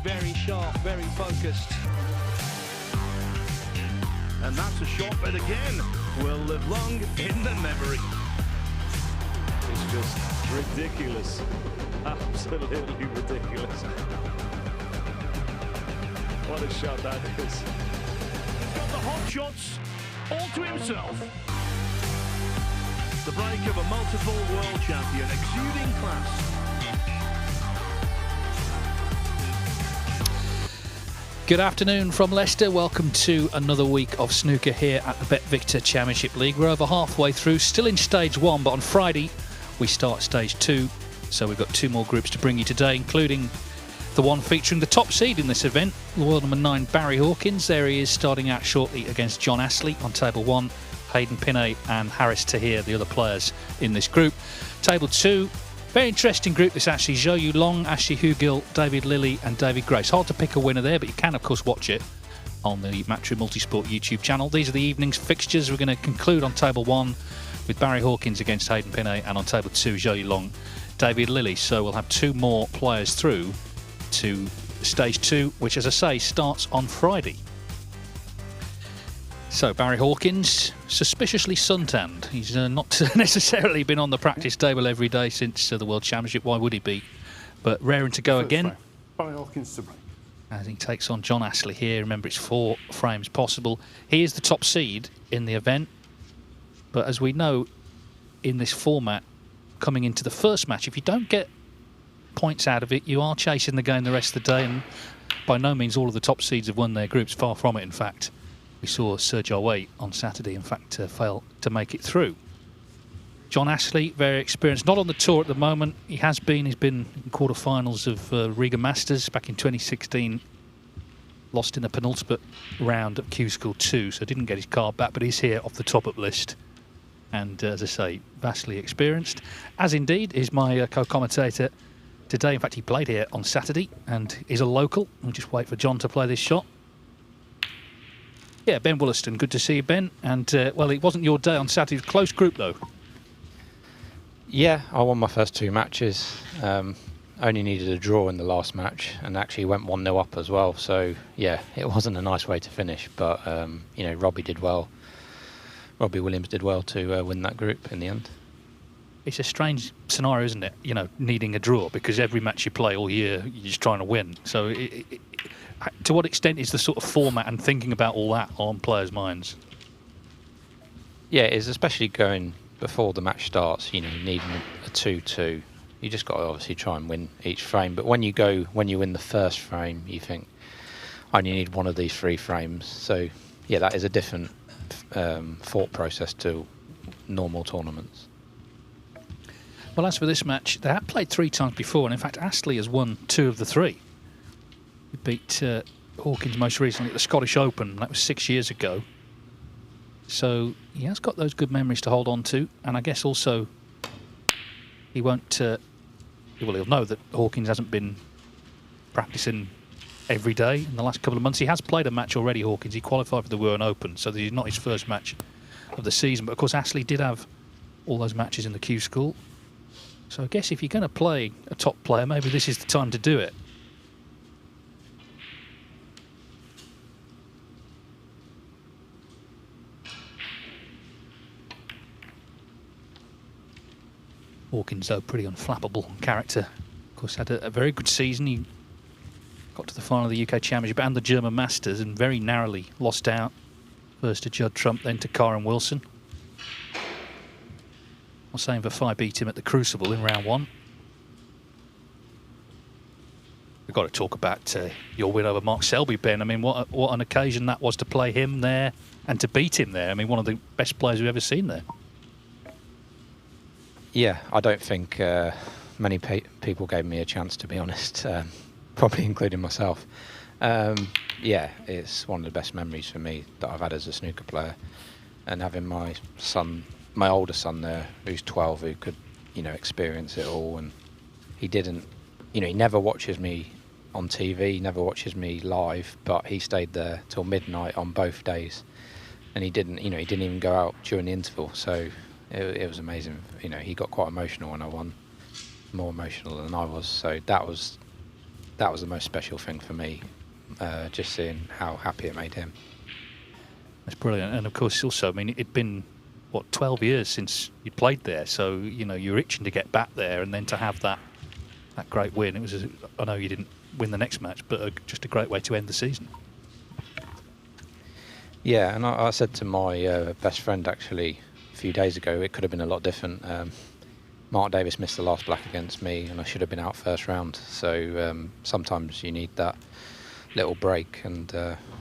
very sharp, very focused. And that's a shot that again will live long in the memory. It's just ridiculous. Absolutely ridiculous. What a shot that is. He's got the hot shots all to himself. The break of a multiple world champion, exuding class. Good afternoon from Leicester. Welcome to another week of snooker here at the BetVictor Championship League. We're over halfway through, still in stage one, but on Friday we start stage two. So we've got two more groups to bring you today, including the one featuring the top seed in this event, world number 9 Barry Hawkins. There he is, starting out shortly against John Astley on table 1. Hayden Pinhey and Harris Taher, the other players in this group. Table 2, very interesting group this actually. Zhou Yulong, Ashley Hugill, David Lilly and David Grace. Hard to pick a winner there, but you can of course watch it on the Matchroom Multisport YouTube channel. These are the evening's fixtures. We're going to conclude on table 1 with Barry Hawkins against Hayden Pinhey, and on table 2 Zhou Yulong, David Lilly. So we'll have two more players through to stage 2, which as I say starts on Friday. So Barry Hawkins, suspiciously suntanned. He's not necessarily been on the practice table every day since the World Championship. Why would he be? But raring to go again. Barry Hawkins to break. As he takes on John Astley here. Remember, it's 4 frames possible. He is the top seed in the event. But as we know, in this format, coming into the first match, if you don't get points out of it, you are chasing the game the rest of the day. And by no means all of the top seeds have won their groups. Far from it, in fact. We saw Serge Away on Saturday, in fact, fail to make it through. John Astley, very experienced, not on the tour at the moment. He's been in quarterfinals of Riga Masters back in 2016. Lost in the penultimate round at Q School 2, so didn't get his card back, but he's here off the top-up list. And as I say, vastly experienced, as indeed is my co-commentator today. In fact, he played here on Saturday and is a local. We'll just wait for John to play this shot. Yeah, Ben Wollaston, good to see you, Ben. And, well, it wasn't your day on Saturday. Close group, though. Yeah, I won my first 2 matches. Only needed a draw in the last match and actually went 1-0 up as well. So, yeah, it wasn't a nice way to finish. But, you know, Robbie Williams did well to win that group in the end. It's a strange scenario, isn't it? You know, needing a draw, because every match you play all year, you're just trying to win. So to what extent is the sort of format and thinking about all that on players' minds? Yeah, it's especially going before the match starts, you know, needing a 2-2. You just got to obviously try and win each frame. But when you win the first frame, you think, I only need one of these 3 frames. So, yeah, that is a different thought process to normal tournaments. Well, as for this match, they have played 3 times before, and in fact, Astley has won 2 of the 3. He beat Hawkins most recently at the Scottish Open. That was 6 years ago. So he has got those good memories to hold on to, and I guess also he won't. Well, he'll know that Hawkins hasn't been practicing every day in the last couple of months. He has played a match already, Hawkins. He qualified for the World Open, so this is not his first match of the season. But of course, Astley did have all those matches in the Q School. So I guess if you're going to play a top player, maybe this is the time to do it. Hawkins, though, pretty unflappable character. Of course, had a very good season. He got to the final of the UK Championship and the German Masters and very narrowly lost out. First to Judd Trump, then to Karen Wilson. I'm saying Vafai beat him at the Crucible in round 1. We've got to talk about your win over Mark Selby, Ben. I mean, what an occasion that was to play him there and to beat him there. I mean, one of the best players we've ever seen there. Yeah, I don't think many people gave me a chance, to be honest, probably including myself. Yeah, it's one of the best memories for me that I've had as a snooker player, and having my older son there, who's 12, who could, you know, experience it all. And he didn't, you know, he never watches me on TV, he never watches me live, but he stayed there till midnight on both days, and he didn't even go out during the interval. So it was amazing. You know, he got quite emotional when I won, more emotional than I was. So that was that was the most special thing for me, just seeing how happy it made him. That's brilliant. And of course, also, I mean, it'd been, what, 12 years since you played there, so, you know, you're itching to get back there, and then to have that great win. It was, I know you didn't win the next match, but just a great way to end the season. Yeah, and I said to my best friend actually a few days ago, it could have been a lot different. Mark Davis missed the last black against me, and I should have been out first round. So sometimes you need that little break, and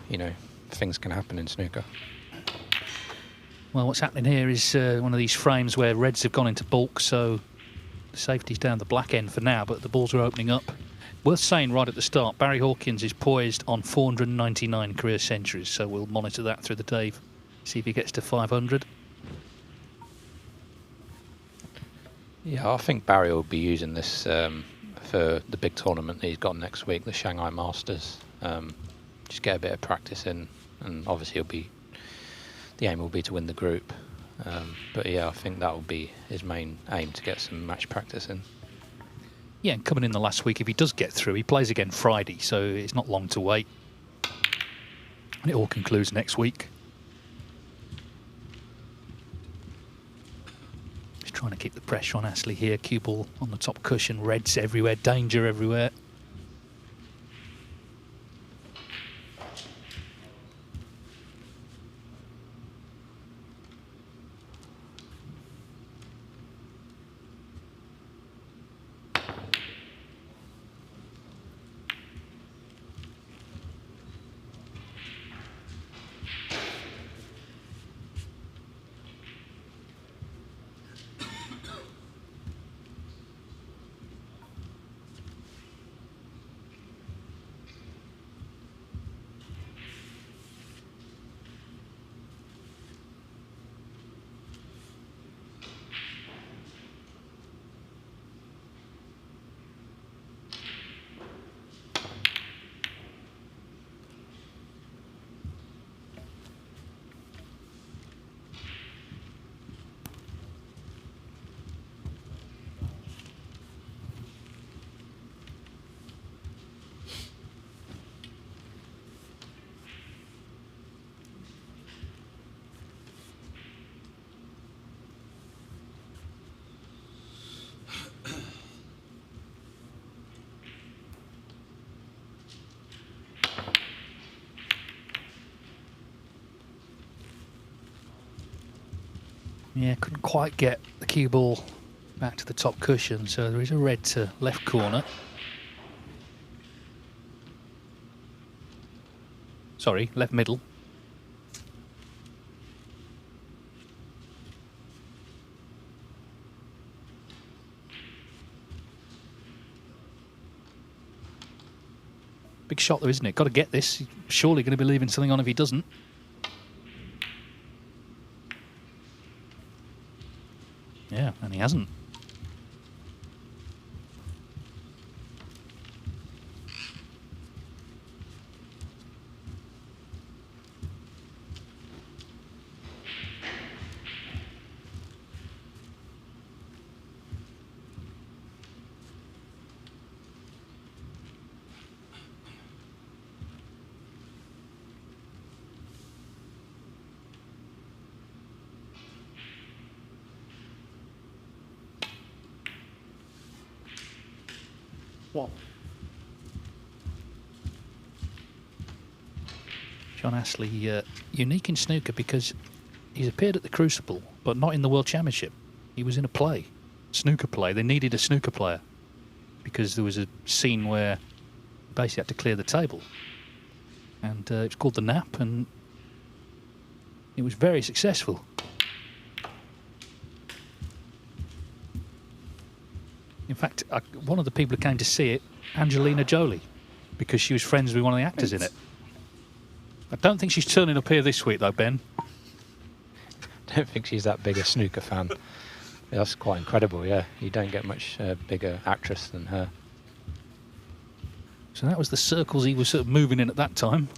you know, things can happen in snooker. Well, what's happening here is one of these frames where reds have gone into bulk, so the safety's down the black end for now, but the balls are opening up. Worth saying right at the start, Barry Hawkins is poised on 499 career centuries, so we'll monitor that through the day, see if he gets to 500. Yeah, I think Barry will be using this for the big tournament that he's got next week, the Shanghai Masters. Just get a bit of practice in, and obviously the aim will be to win the group. But yeah, I think that will be his main aim, to get some match practice in. Yeah, and coming in the last week, if he does get through, he plays again Friday, so it's not long to wait. And it all concludes next week. Just trying to keep the pressure on Astley here. Cue ball on the top cushion, reds everywhere, danger everywhere. Yeah, couldn't quite get the cue ball back to the top cushion, so there is a red to left corner. Sorry, left middle. Big shot though, isn't it? Got to get this. He's surely going to be leaving something on if he doesn't. Yeah, and he hasn't. What? John Astley, unique in snooker because he's appeared at the Crucible, but not in the World Championship. He was in a play, snooker play. They needed a snooker player because there was a scene where he basically had to clear the table. And it was called The Nap, and it was very successful. In fact, one of the people who came to see it, Angelina Jolie, because she was friends with one of the actors in it. I don't think she's turning up here this week, though, Ben. I don't think she's that big a snooker fan. That's quite incredible, yeah. You don't get much bigger actress than her. So that was the circles he was sort of moving in at that time.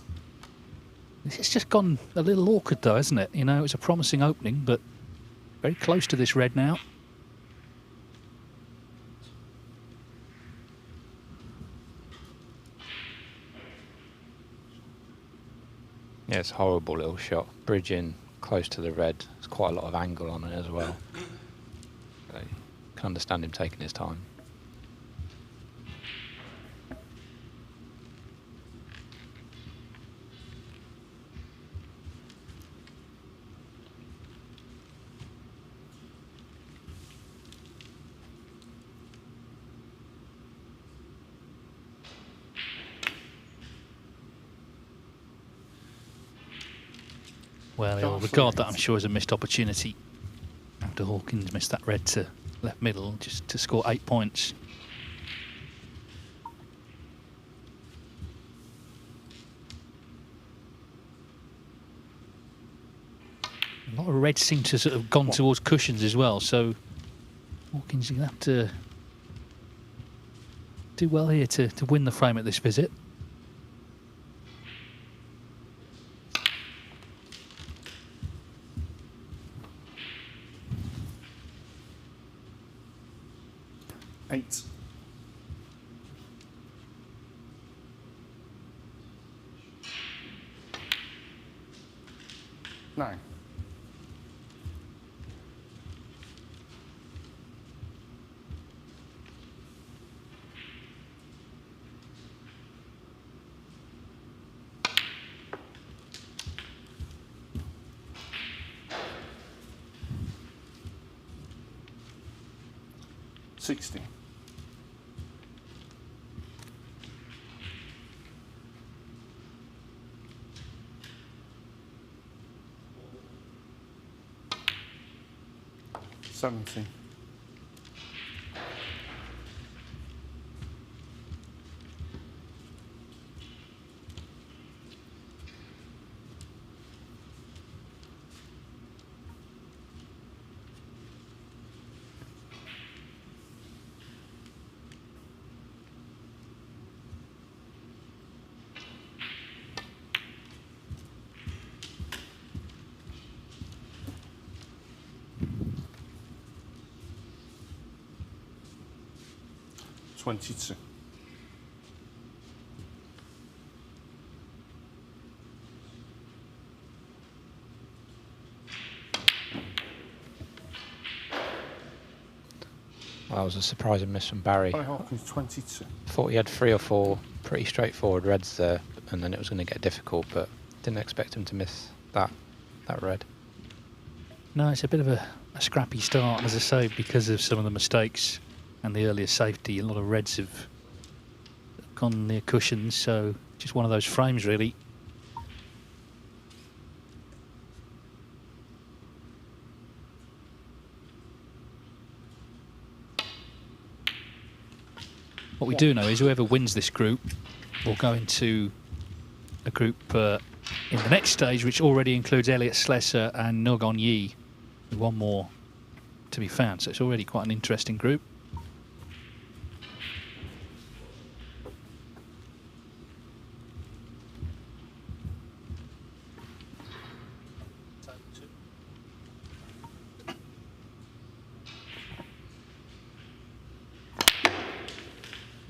It's just gone a little awkward, though, hasn't it? You know, it's a promising opening, but very close to this red now. Yeah, it's a horrible little shot. Bridging close to the red. There's quite a lot of angle on it as well. So you can understand him taking his time. Well, he'll regard that, I'm sure, as a missed opportunity after Hawkins missed that red to left middle just to score 8 points. A lot of reds seem to sort of gone towards cushions as well, so Hawkins is going to have to do well here to win the frame at this visit. Eight. Nine. $60. $70. $22. Well, that was a surprising miss from Barry. Hawkins 22. Thought he had 3 or 4 pretty straightforward reds there, and then it was going to get difficult, but didn't expect him to miss that red. No, it's a bit of a scrappy start, as I say, because of some of the mistakes and the earlier safety. A lot of reds have gone near cushions, so just one of those frames, really. What we do know is whoever wins this group will go into a group in the next stage, which already includes Elliot Slesser and Nogon Yi, with one more to be found. So it's already quite an interesting group.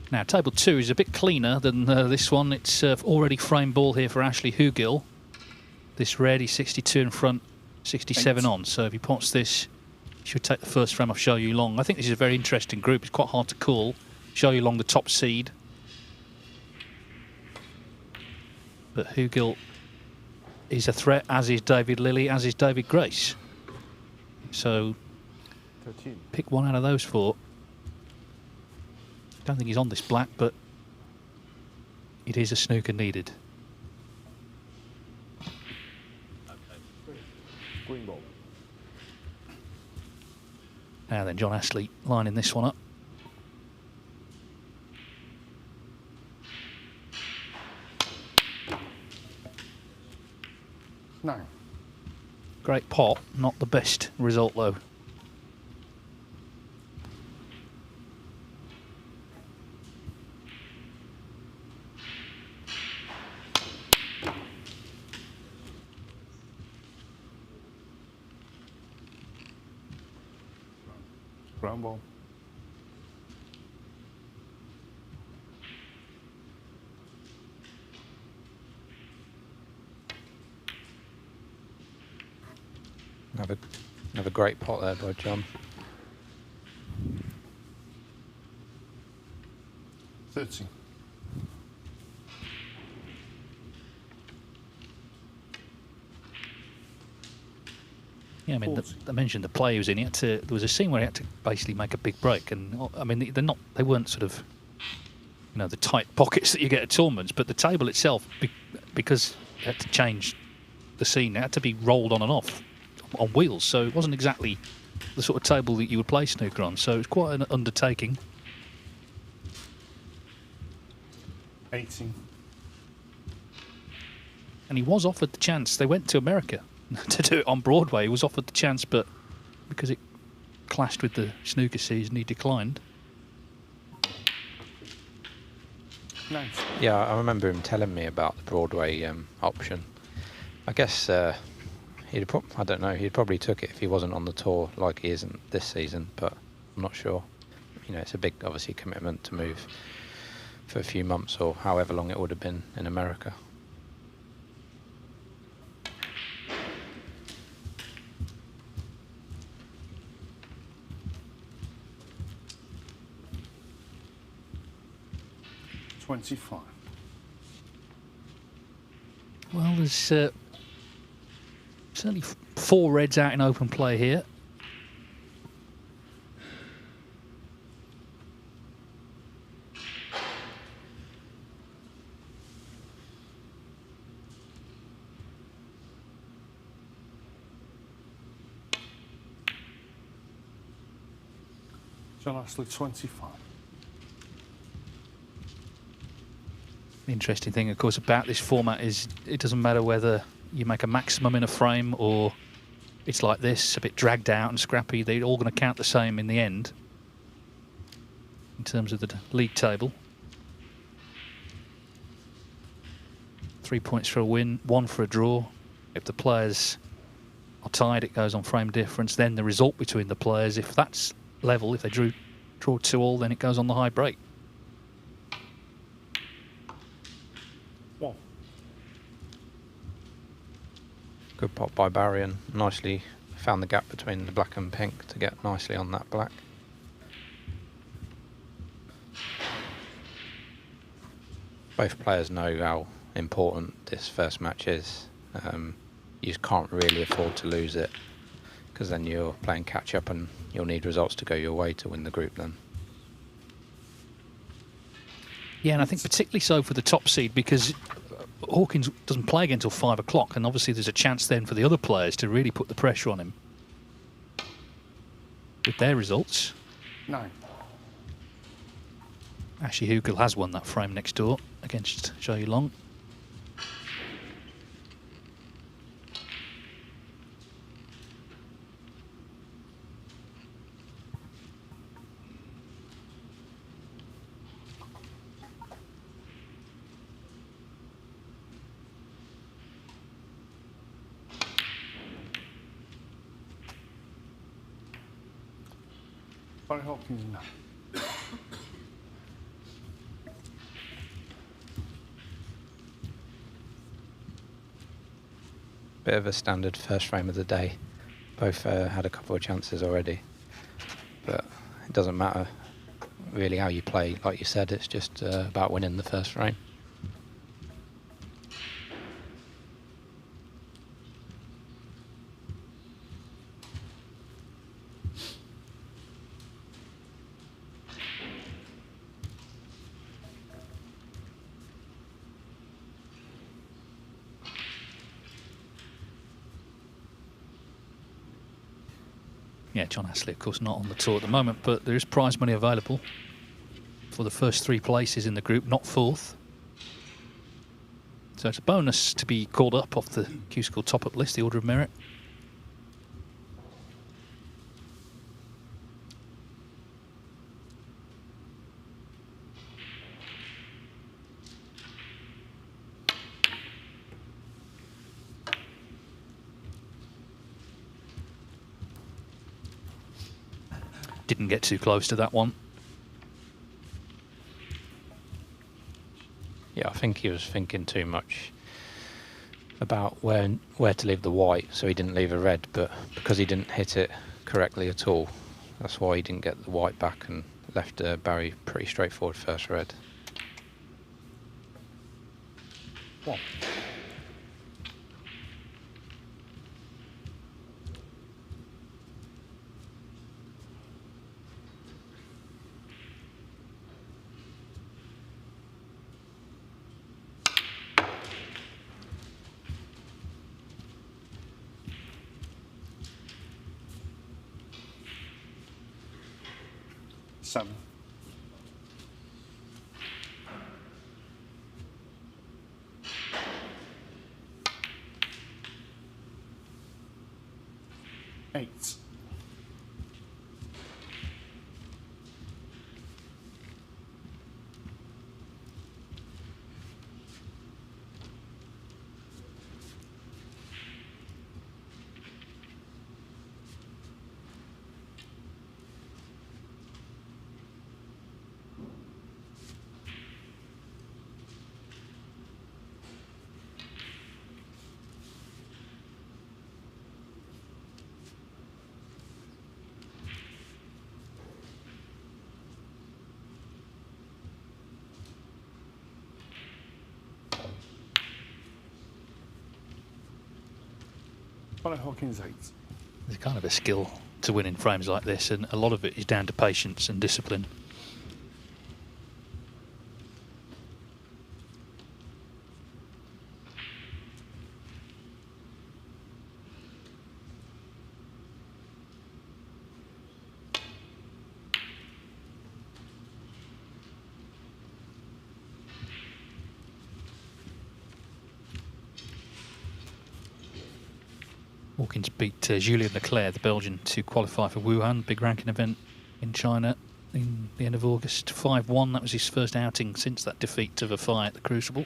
Now, table 2 is a bit cleaner than this one. It's already framed ball here for Ashley Hugill. This red, he's 62 in front, 67 on. So if he pots this, he should take the first frame off Xiao Yulong. I think this is a very interesting group. It's quite hard to call. Xiao Yulong, the top seed. But Hugill is a threat, as is David Lilly, as is David Grace. So 13. Pick one out of those 4. Don't think he's on this black, but it is a snooker needed. Green ball. Now then, John Astley lining this one up. No. Great pot, not the best result though. Brown ball. of a great pot there by John. 30. Yeah, I mean, 40. I mentioned the play he was in. There was a scene where he had to basically make a big break, and I mean, they weren't sort of, the tight pockets that you get at tournaments, but the table itself, because it had to change the scene, it had to be rolled on and off on wheels, so it wasn't exactly the sort of table that you would play snooker on. So it was quite an undertaking. 80. And he was offered the chance. They went to America to do it on Broadway. He was offered the chance, but because it clashed with the snooker season, he declined. 90. Yeah, I remember him telling me about the Broadway option. I guess I don't know, he'd probably took it if he wasn't on the tour like he isn't this season, but I'm not sure. It's a big, obviously, commitment to move for a few months or however long it would have been in America. $25. Well, there's certainly 4 reds out in open play here. John Astley, 25. The interesting thing, of course, about this format is it doesn't matter whether you make a maximum in a frame or it's like this, a bit dragged out and scrappy. They're all going to count the same in the end in terms of the league table. 3 points for a win, 1 for a draw. If the players are tied, it goes on frame difference. Then the result between the players, if that's level, if they draw 2-all, then it goes on the high break. 1. Good pot by Barry, and nicely found the gap between the black and pink to get nicely on that black. Both players know how important this first match is. You just can't really afford to lose it, because then you're playing catch up and you'll need results to go your way to win the group then. Yeah, and I think particularly so for the top seed, because Hawkins doesn't play again until 5 o'clock, and obviously there's a chance then for the other players to really put the pressure on him with their results. 9. Ashley Hugel has won that frame next door against Joey Long. Barry Hawkins, 9. Bit of a standard first frame of the day. Both had a couple of chances already, but it doesn't matter really how you play. Like you said, it's just about winning the first frame. Yeah, John Astley, of course, not on the tour at the moment, but there is prize money available for the first 3 places in the group, not 4th. So it's a bonus to be called up off the Q-School top-up list, the Order of Merit. Didn't get too close to that one. Yeah, I think he was thinking too much about where to leave the white, so he didn't leave a red, but because he didn't hit it correctly at all, that's why he didn't get the white back and left Barry pretty straightforward first red. 1. Seven. 8. Hawkins 8. There's kind of a skill to win in frames like this, and a lot of it is down to patience and discipline. Hawkins beat Julien Leclerc, the Belgian, to qualify for Wuhan, big ranking event in China in the end of August. 5-1, that was his first outing since that defeat to Vafai at the Crucible.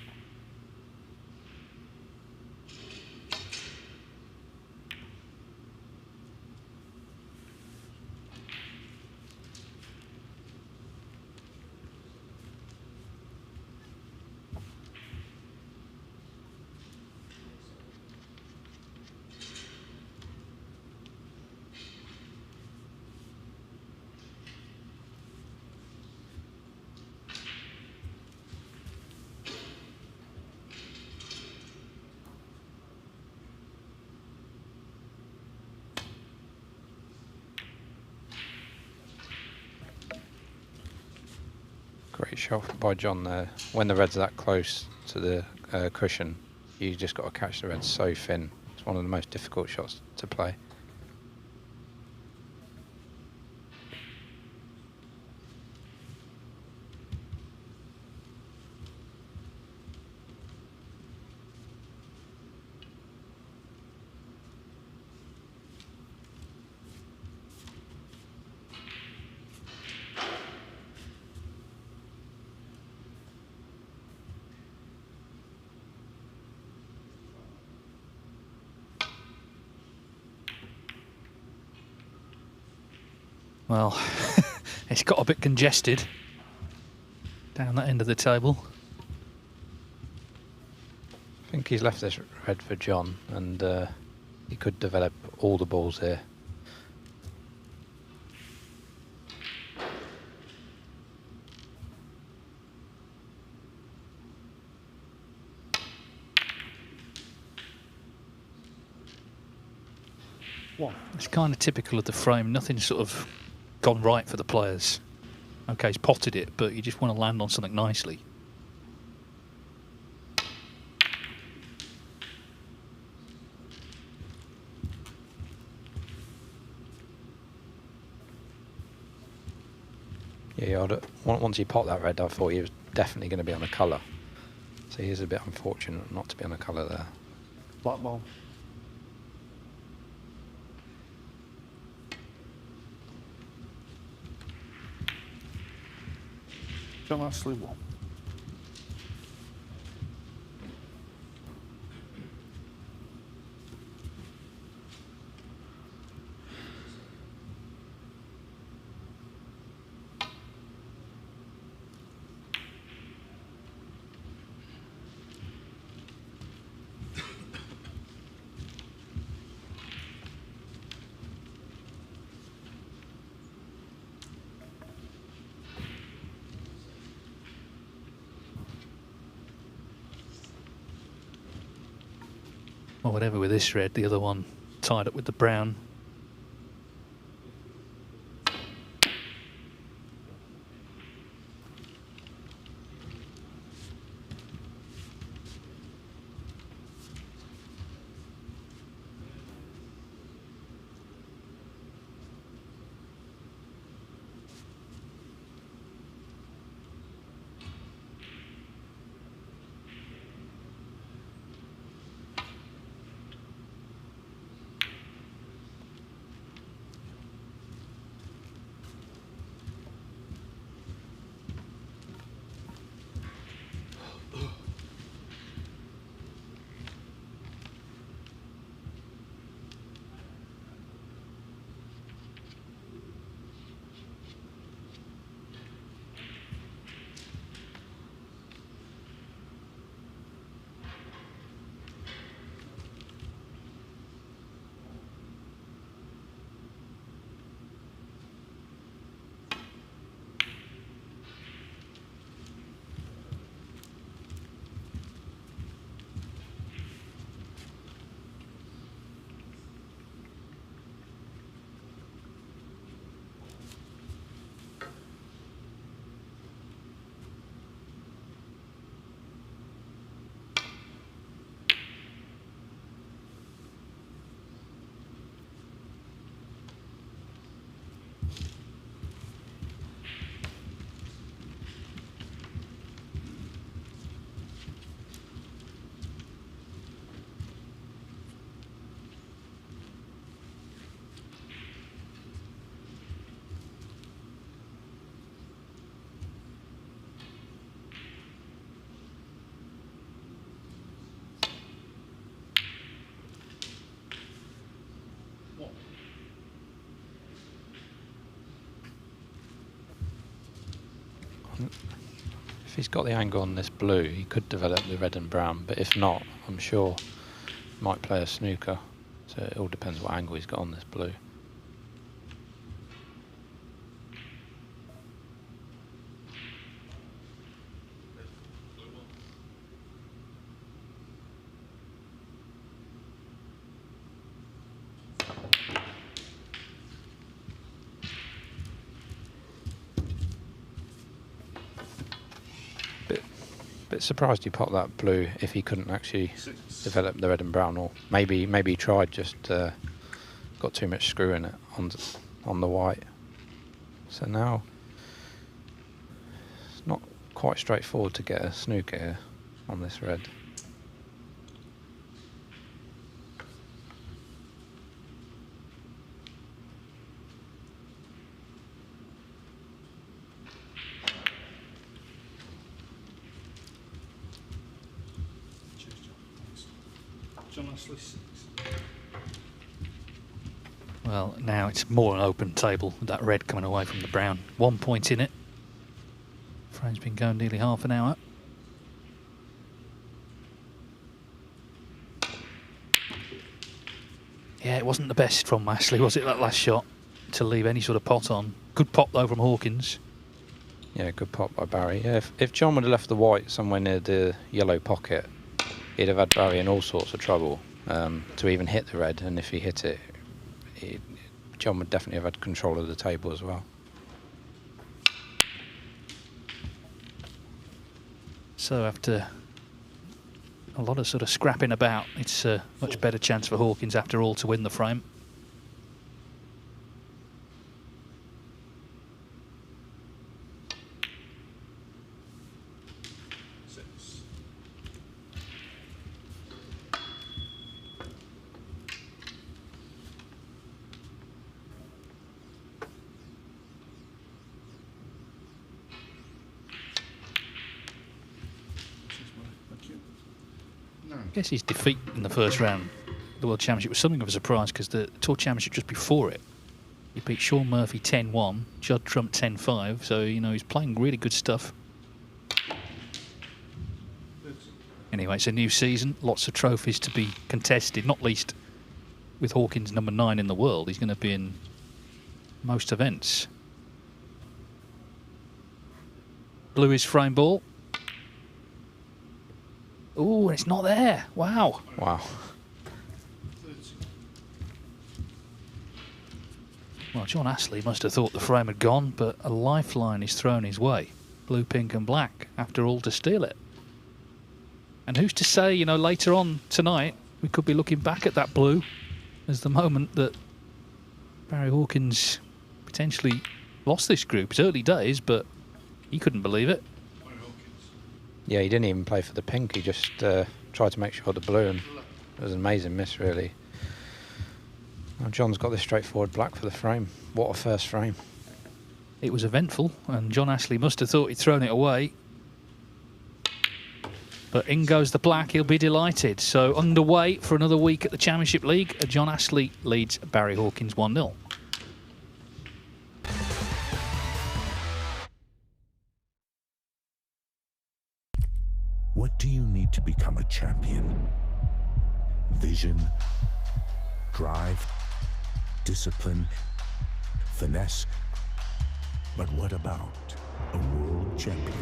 Great shot by John there. When the red's that close to the cushion, you just got to catch the red so thin. It's one of the most difficult shots to play. Well, it's got a bit congested down that end of the table. I think he's left this red for John, and he could develop all the balls here. It's kind of typical of the frame. Nothing's sort of gone right for the players. Okay, he's potted it, but you just want to land on something nicely. Yeah, once he popped that red, I thought he was definitely going to be on a colour. So he is a bit unfortunate not to be on a colour there. Black ball. John Ashley 1. Or whatever with this red, the other one tied up with the brown. If he's got the angle on this blue, he could develop the red and brown, but if not, I'm sure he might play a snooker. So it all depends what angle he's got on this blue. Bit surprised he popped that blue if he couldn't actually develop the red and brown, or maybe he tried, just got too much screw in it on the white. So now it's not quite straightforward to get a snooker here on this red. Well, now it's more an open table with that red coming away from the brown. 1 point in it. Frame's been going nearly half an hour. Yeah, it wasn't the best from Ashley, was it, that last shot, to leave any sort of pot on. Good pop, though, from Hawkins. Yeah, good pop by Barry. Yeah, if John would have left the white somewhere near the yellow pocket, he'd have had Barry in all sorts of trouble to even hit the red, and if he hit it, John would definitely have had control of the table as well. So after a lot of sort of scrapping about, it's a much better chance for Hawkins after all to win the frame. I guess his defeat in the first round of the World Championship was something of a surprise, because the Tour Championship just before it, he beat Sean Murphy 10-1, Judd Trump 10-5, so, you know, he's playing really good stuff. Anyway, it's a new season, lots of trophies to be contested, not least with Hawkins number 9 in the world. He's going to be in most events. Blue is frame ball. Oh, and it's not there. Wow. Wow. Well, John Astley must have thought the frame had gone, but a lifeline is thrown his way. Blue, pink and black, after all, to steal it. And who's to say, you know, later on tonight, we could be looking back at that blue as the moment that Barry Hawkins potentially lost this group. It's early days, but he couldn't believe it. Yeah, he didn't even play for the pink. He just tried to make sure the blue, and it was an amazing miss, really. Well, John's got this straightforward black for the frame. What a first frame. It was eventful, and John Astley must have thought he'd thrown it away. But in goes the black, he'll be delighted. So underway for another week at the Championship League. John Astley leads Barry Hawkins 1-0. What do you need to become a champion? Vision, drive, discipline, finesse. But what about a world champion?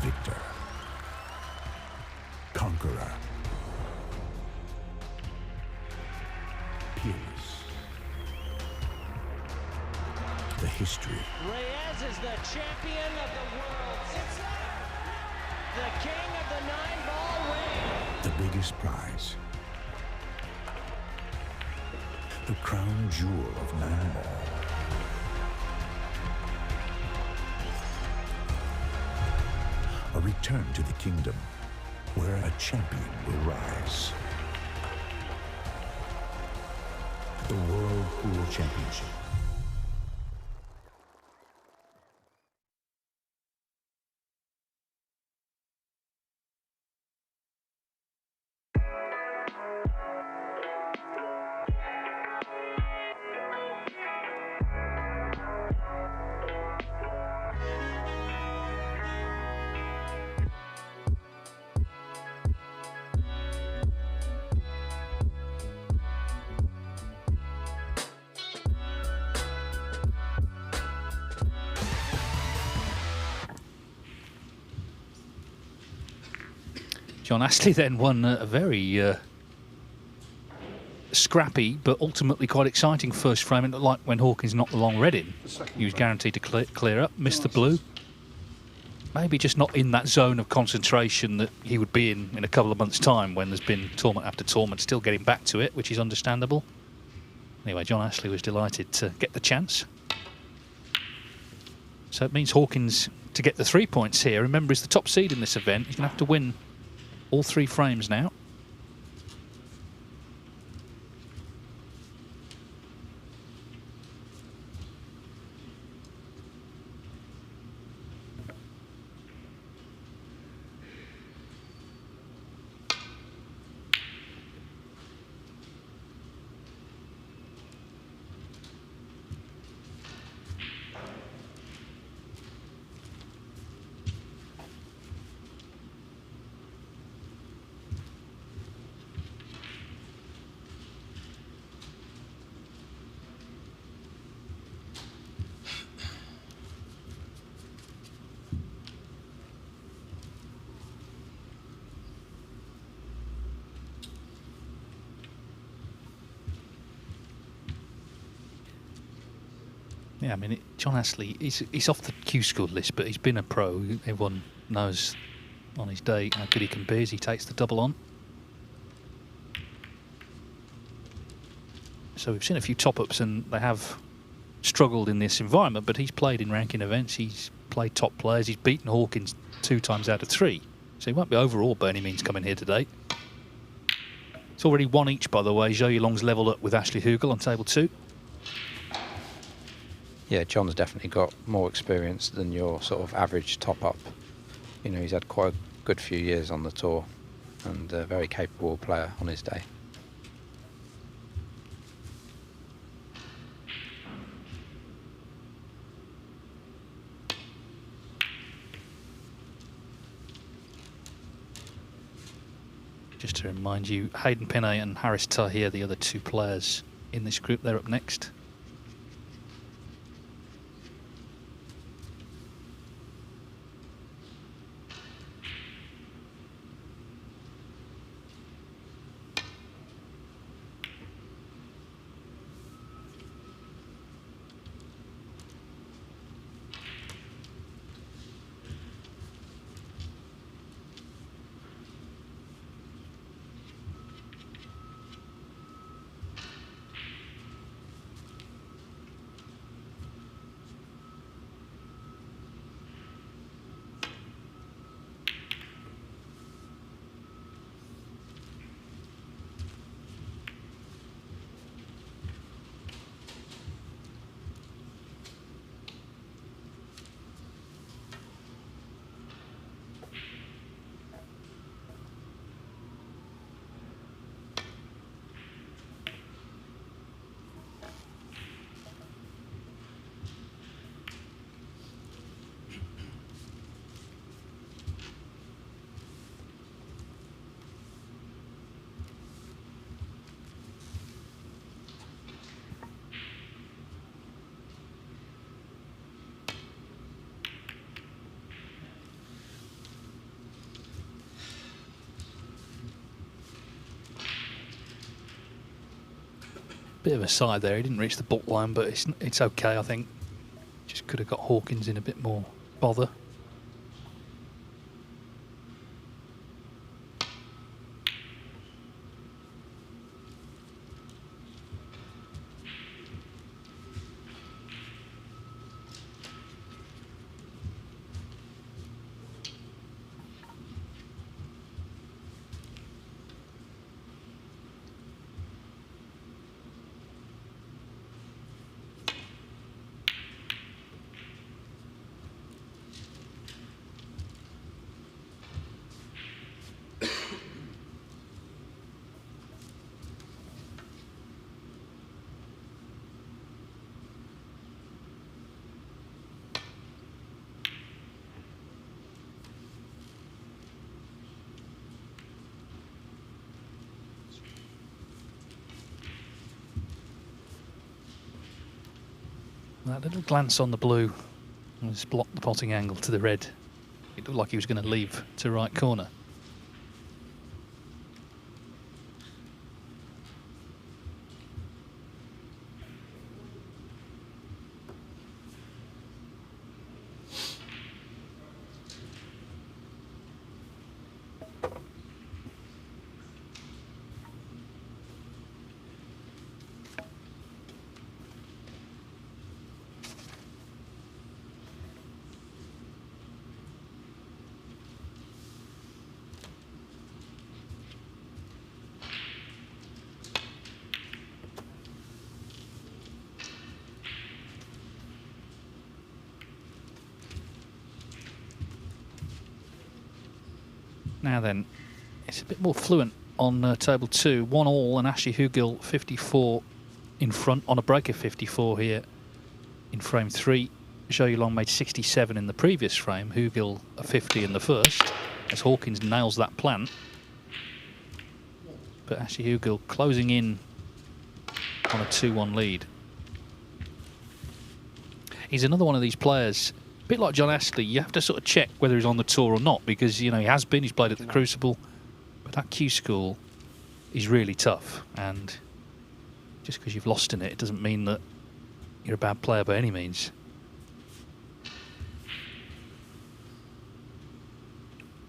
Victor, conqueror, peerless. The history. Reyes is the champion of the world. The king of the 9-ball ring. The biggest prize. The crown jewel of 9-ball. A return to the kingdom where a champion will rise. The World Pool Championship. John Astley then won a very scrappy but ultimately quite exciting first frame. It looked like when Hawkins knocked the long red in, he was guaranteed to clear up, missed the blue. Maybe just not in that zone of concentration that he would be in a couple of months' time when there's been tournament after tournament, still getting back to it, which is understandable. Anyway, John Astley was delighted to get the chance. So it means Hawkins to get the 3 points here. Remember, he's the top seed in this event. He's going to have to win all 3 frames now. Yeah, I mean, John Astley, he's off the Q School list, but he's been a pro. Everyone knows on his day how good he can be as he takes the double on. So we've seen a few top-ups, and they have struggled in this environment, but he's played in ranking events. He's played top players. He's beaten Hawkins 2 times out of 3. So he won't be overall by any means coming here today. It's already 1 each, by the way. Zhou Yilong's levelled up with Ashley Hugel on table 2. Yeah, John's definitely got more experience than your sort of average top-up. You know, he's had quite a good few years on the tour and a very capable player on his day. Just to remind you, Hayden Pinhey and Harris Taher, the other 2 players in this group, they're up next. Bit of a side there. He didn't reach the book line, but it's okay, I think. Just could have got Hawkins in a bit more bother. That little glance on the blue has blocked the potting angle to the red. It looked like he was going to leave to right corner. Now then, it's a bit more fluent on table 2. 1-all and Ashley Hugill 54 in front on a break of 54 here in frame 3. Zhou Yulong made 67 in the previous frame. Hugill a 50 in the first as Hawkins nails that plant. But Ashley Hugill closing in on a 2-1 lead. He's another one of these players, a bit like John Astley, you have to sort of check whether he's on the tour or not, because, you know, he has been, he's played at the Crucible, but that Q School is really tough, and just because you've lost in it, it doesn't mean that you're a bad player by any means.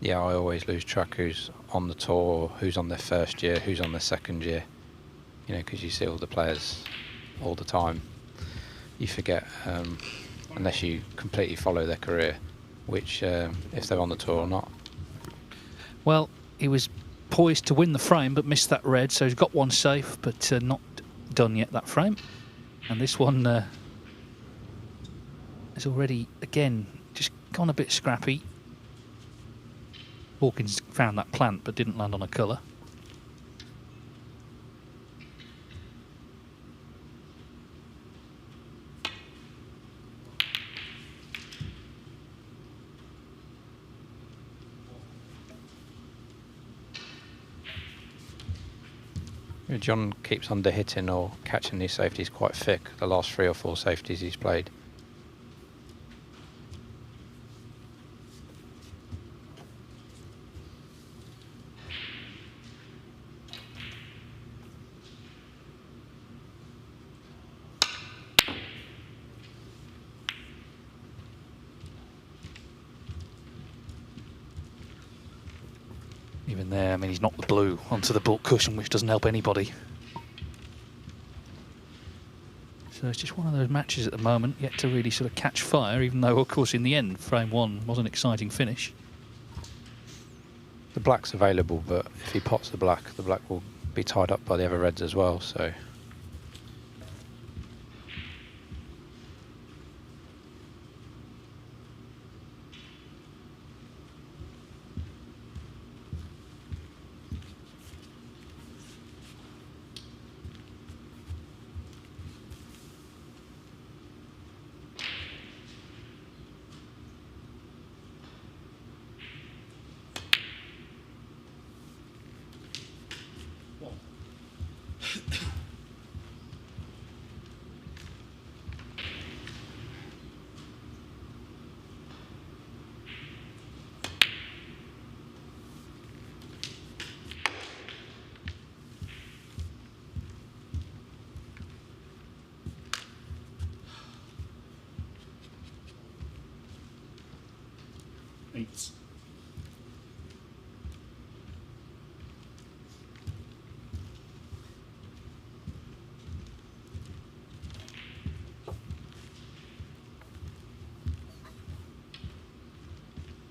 Yeah, I always lose track who's on the tour, who's on their first year, who's on their second year, you know, because you see all the players all the time. You forget, unless you completely follow their career, which if they're on the tour or not. Well, he was poised to win the frame but missed that red, so he's got one safe, but not done yet, that frame. And this one is already, again, just gone a bit scrappy. Hawkins found that plant but didn't land on a colour. John keeps under hitting or catching these safeties quite thick, the last 3 or 4 safeties he's played. Even there, I mean, he's knocked the blue onto the baulk cushion, which doesn't help anybody. So it's just one of those matches at the moment, yet to really sort of catch fire, even though, of course, in the end, frame 1 was an exciting finish. The black's available, but if he pots the black will be tied up by the other reds as well, so... 8.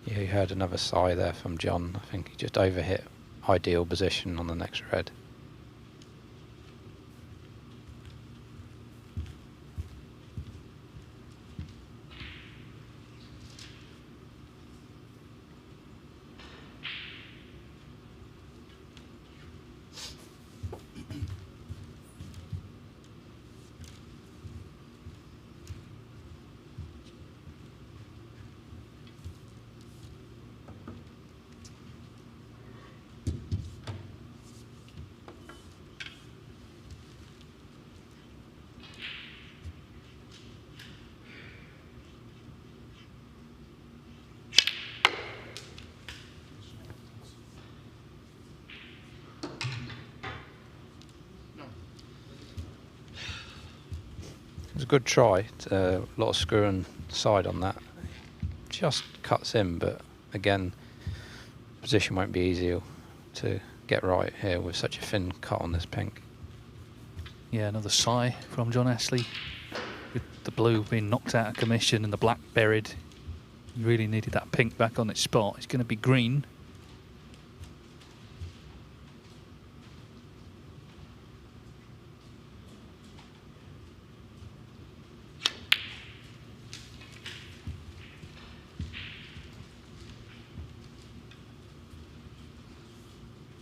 Yeah, you heard another sigh there from John. I think he just overhit ideal position on the next red. It was a good try. A lot of screw and side on that. Just cuts in, but again, position won't be easy to get right here with such a thin cut on this pink. Yeah, another sigh from John Astley. With the blue being knocked out of commission and the black buried. He really needed that pink back on its spot. It's going to be green.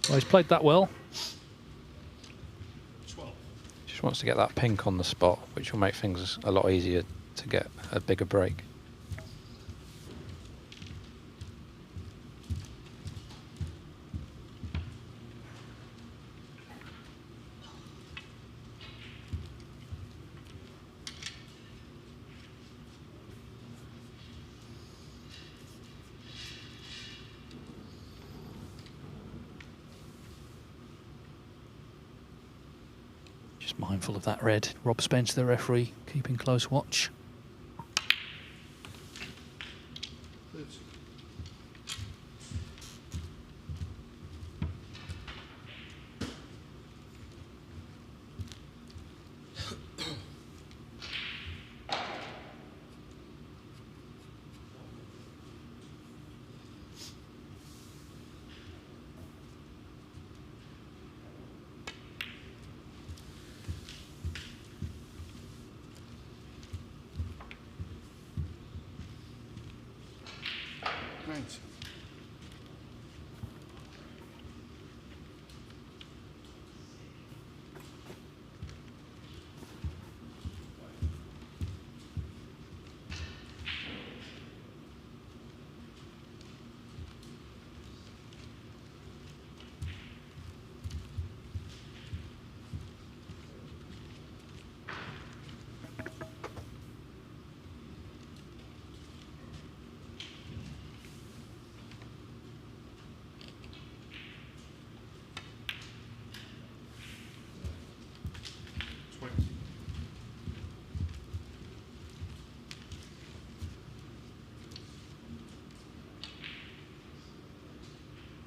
Well, he's played that well. 12. Just wants to get that pink on the spot, which will make things a lot easier to get a bigger break. Just mindful of that red. Rob Spence, the referee, keeping close watch. Right.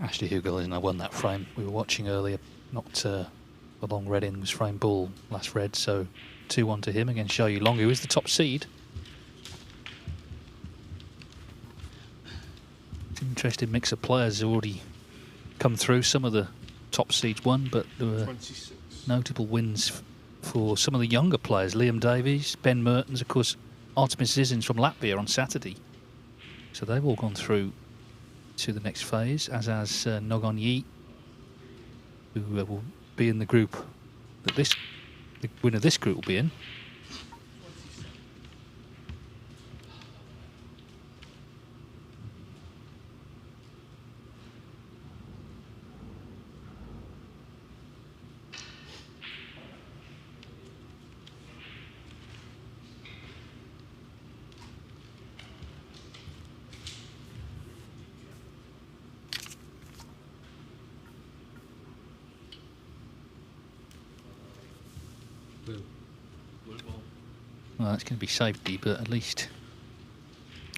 Ashley Hugel isn't. I won that frame we were watching earlier. Not the long red innings frame ball last red, so 2-1 to him against Xiao Yulong, who is the top seed. It's an interesting mix of players who already come through. Some of the top seeds won, but there were 26. notable wins for some of the younger players. Liam Davies, Ben Mertens, of course, Artemis Zizins from Latvia on Saturday. So they've all gone through to the next phase, as has Nogon Yi, who will be in the group that the winner of this group will be in. Well, that's going to be safety, but at least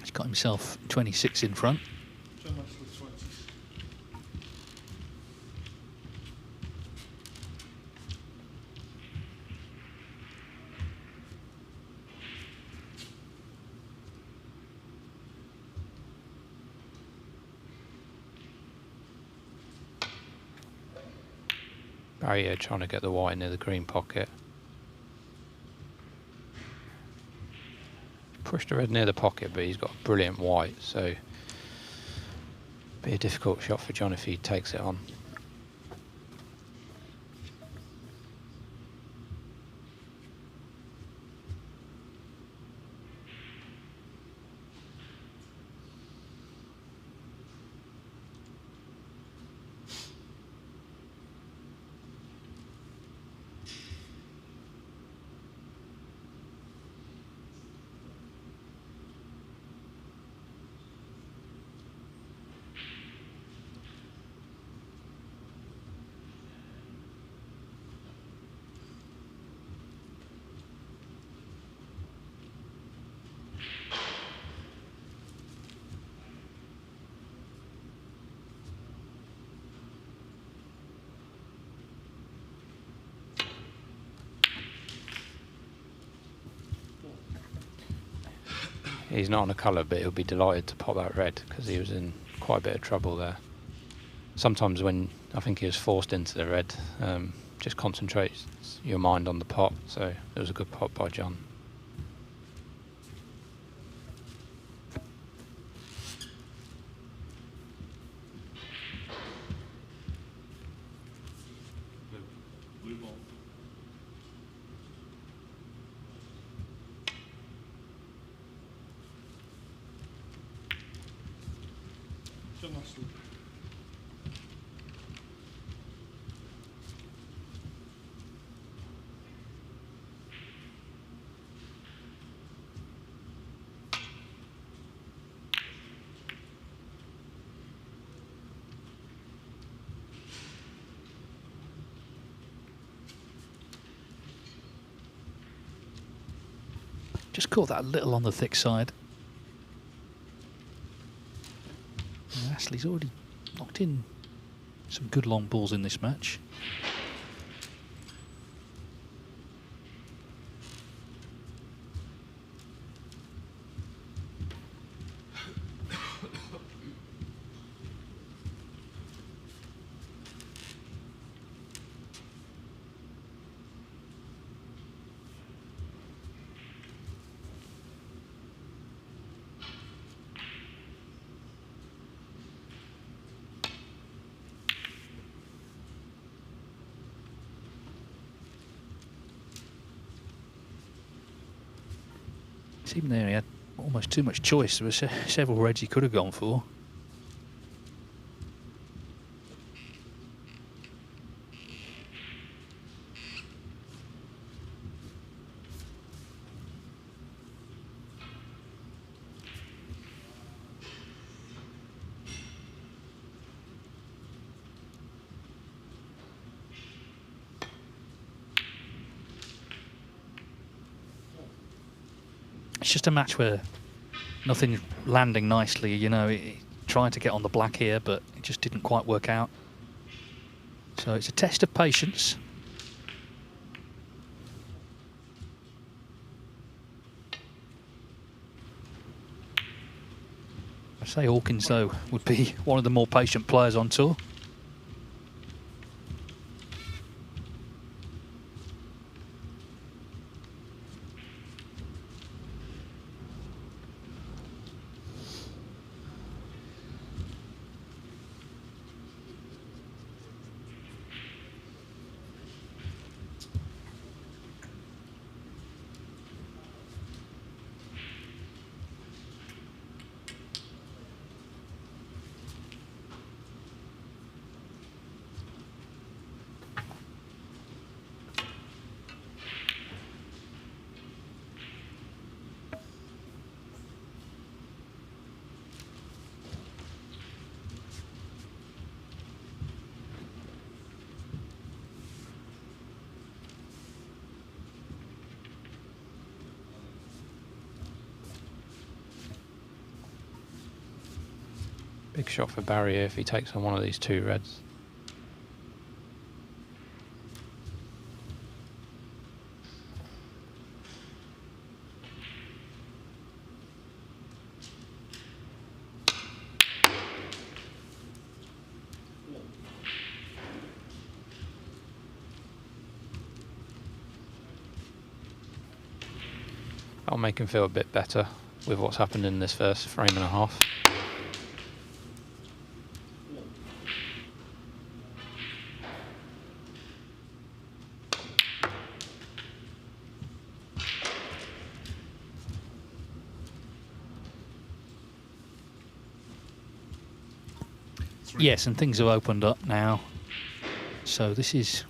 he's got himself 26 in front. John Ashley 20s. Barrier trying to get the white near the green pocket. Pushed the red near the pocket, but he's got a brilliant white, so be a difficult shot for John if he takes it on. He's not on a colour, but he'll be delighted to pop that red because he was in quite a bit of trouble there. Sometimes when I think he was forced into the red, just concentrates your mind on the pot. So it was a good pot by John. Blue ball. John Ashley. Just caught that a little on the thick side. And Ashley's already knocked in some good long balls in this match. Even there, he had almost too much choice. There were several reds he could have gone for. It's just a match where nothing landing nicely, you know, trying to get on the black here, but it just didn't quite work out. So it's a test of patience. I say Hawkins, though, would be one of the more patient players on tour. Big shot for Barry if he takes on one of these two reds. I'll make him feel a bit better with what's happened in this first frame and a half. Yes, and things have opened up now. So this is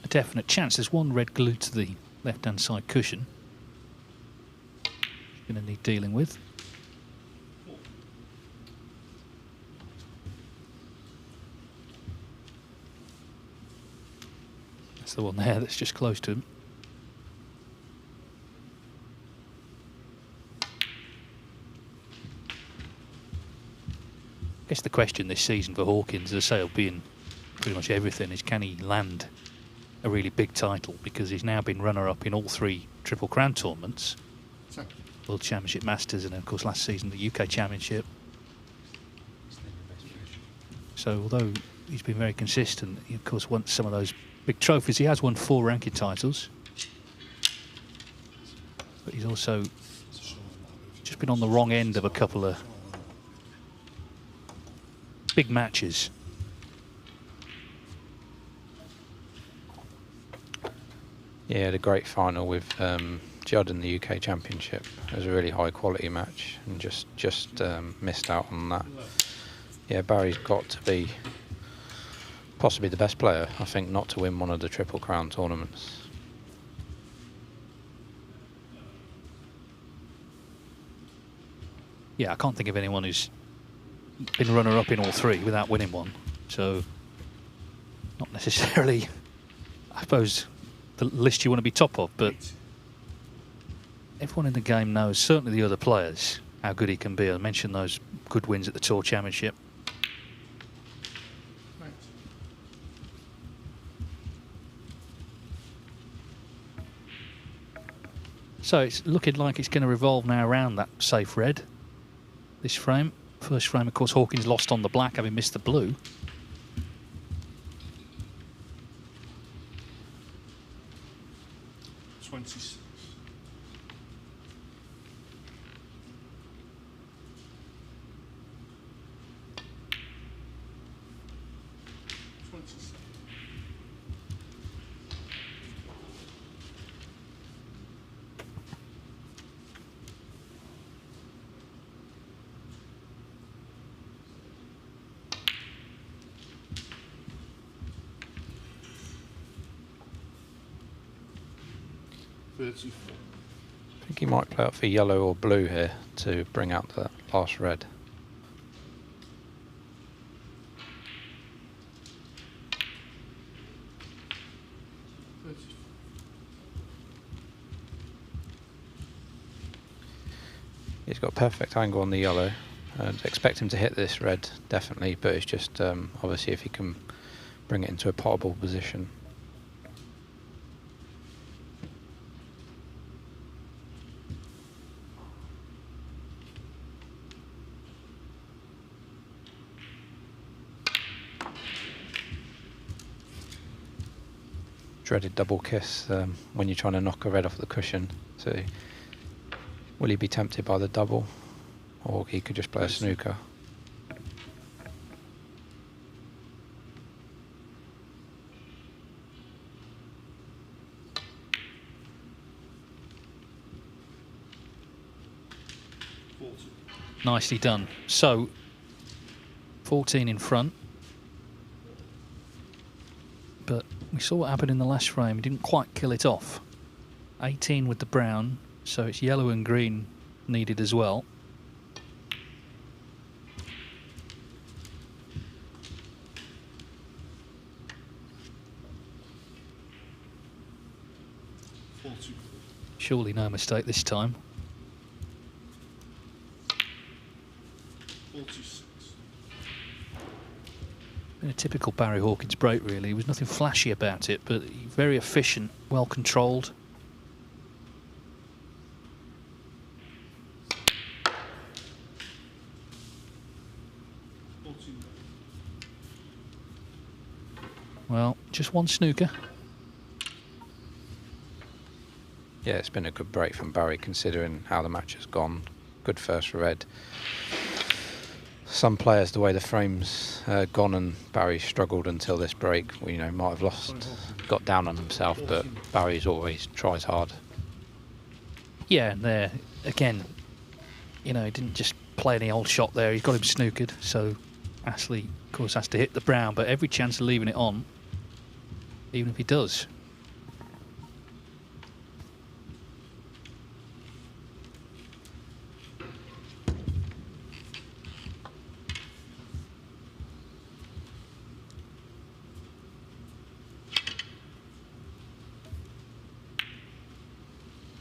a definite chance. There's one red glued to the left-hand side cushion. Going to need dealing with. That's the one there that's just close to him. I guess the question this season for Hawkins, as I say, will be in pretty much everything, is can he land a really big title, because he's now been runner-up in all 3 Triple Crown tournaments. World Championship, Masters, and of course last season the UK Championship. So although he's been very consistent, he of course won some of those big trophies. He has won 4 ranking titles, but he's also just been on the wrong end of a couple of big matches. Yeah, had a great final with Judd in the UK Championship. It was a really high quality match and just missed out on that. Yeah, Barry's got to be possibly the best player, I think, not to win one of the Triple Crown tournaments. Yeah, I can't think of anyone who's been runner-up in all 3 without winning one. So not necessarily, I suppose, the list you want to be top of, but everyone in the game knows, certainly the other players, how good he can be. I mentioned those good wins at the Tour Championship. So it's looking like it's going to revolve now around that safe red, this frame. First frame, of course, Hawkins lost on the black, having missed the blue. I think he might play up for yellow or blue here to bring out that last red. He's got a perfect angle on the yellow. I'd expect him to hit this red, definitely, but it's just obviously if he can bring it into a potable position. Dreaded double kiss when you're trying to knock a red off the cushion. So will he be tempted by the double, or he could just play a snooker? Nicely done. So 14 in front, but we saw what happened in the last frame. He didn't quite kill it off. 18 with the brown, so it's yellow and green needed as well. Surely no mistake this time. 46. Been a typical Barry Hawkins break, really. There was nothing flashy about it, but very efficient, well controlled. Well, just one snooker. Yeah, it's been a good break from Barry considering how the match has gone. Good first red. Some players, the way the frame's gone, and Barry struggled until this break, you know, might have lost, got down on himself, but Barry's always tries hard. Yeah, and there, again, you know, he didn't just play any old shot there. He's got him snookered, so Astley, of course, has to hit the brown, but every chance of leaving it on, even if he does.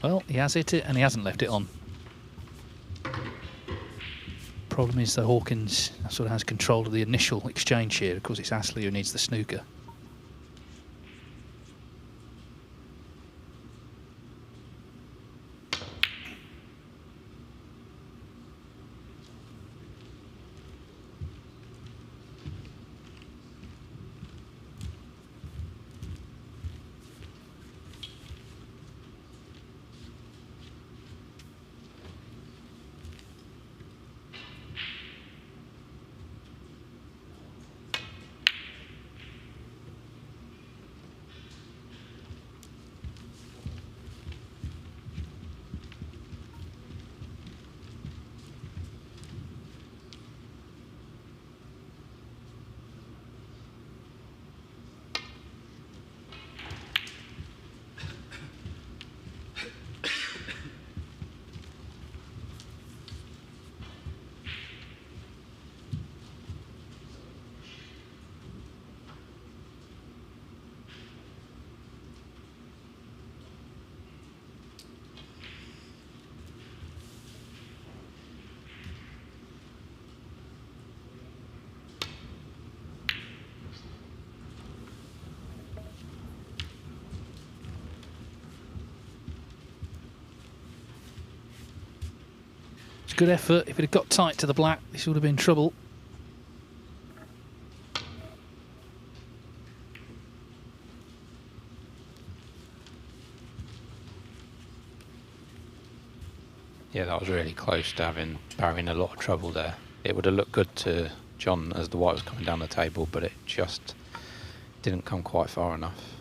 Well, he has hit it and he hasn't left it on. Problem is that Hawkins sort of has control of the initial exchange here. Of course, it's Astley who needs the snooker. Good effort. If it had got tight to the black, this would have been trouble. Yeah, that was really close to having Barry in a lot of trouble there. It would have looked good to John as the white was coming down the table, but it just didn't come quite far enough.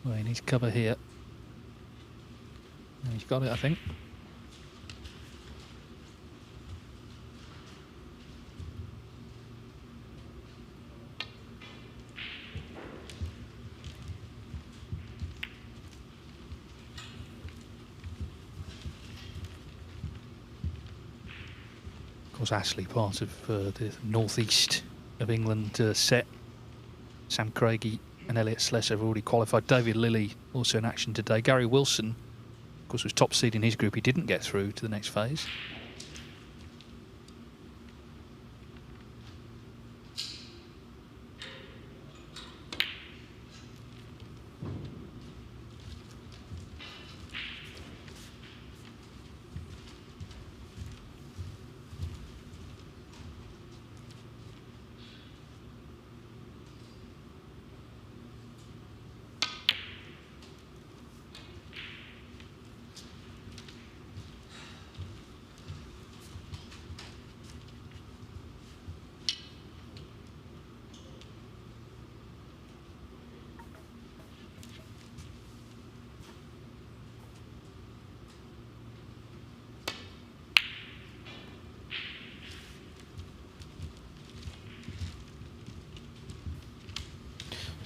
Well, he needs cover here. And he's got it, I think. Of course, Ashley, part of the northeast of England set. Sam Craigie and Elliot Slessor have already qualified. David Lilly also in action today. Gary Wilson, of course, was top seed in his group. He didn't get through to the next phase.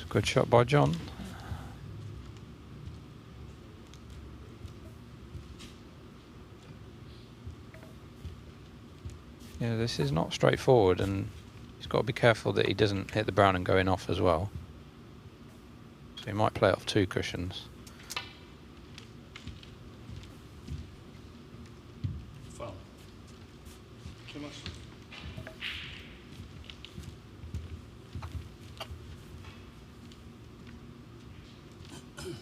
Good shot by John. Yeah, this is not straightforward, and he's got to be careful that he doesn't hit the brown and going off as well. So he might play it off two cushions.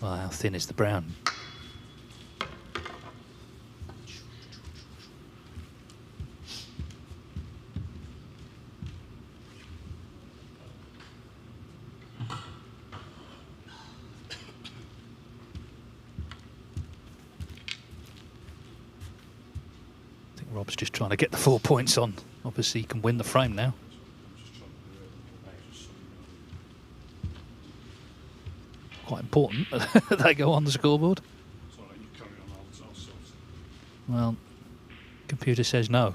Well, how thin is the brown? I think Rob's just trying to get the 4 points on. Obviously, he can win the frame now. Quite important that they go on the scoreboard. It's all right, you carry on, I'll sort it. Well, computer says no.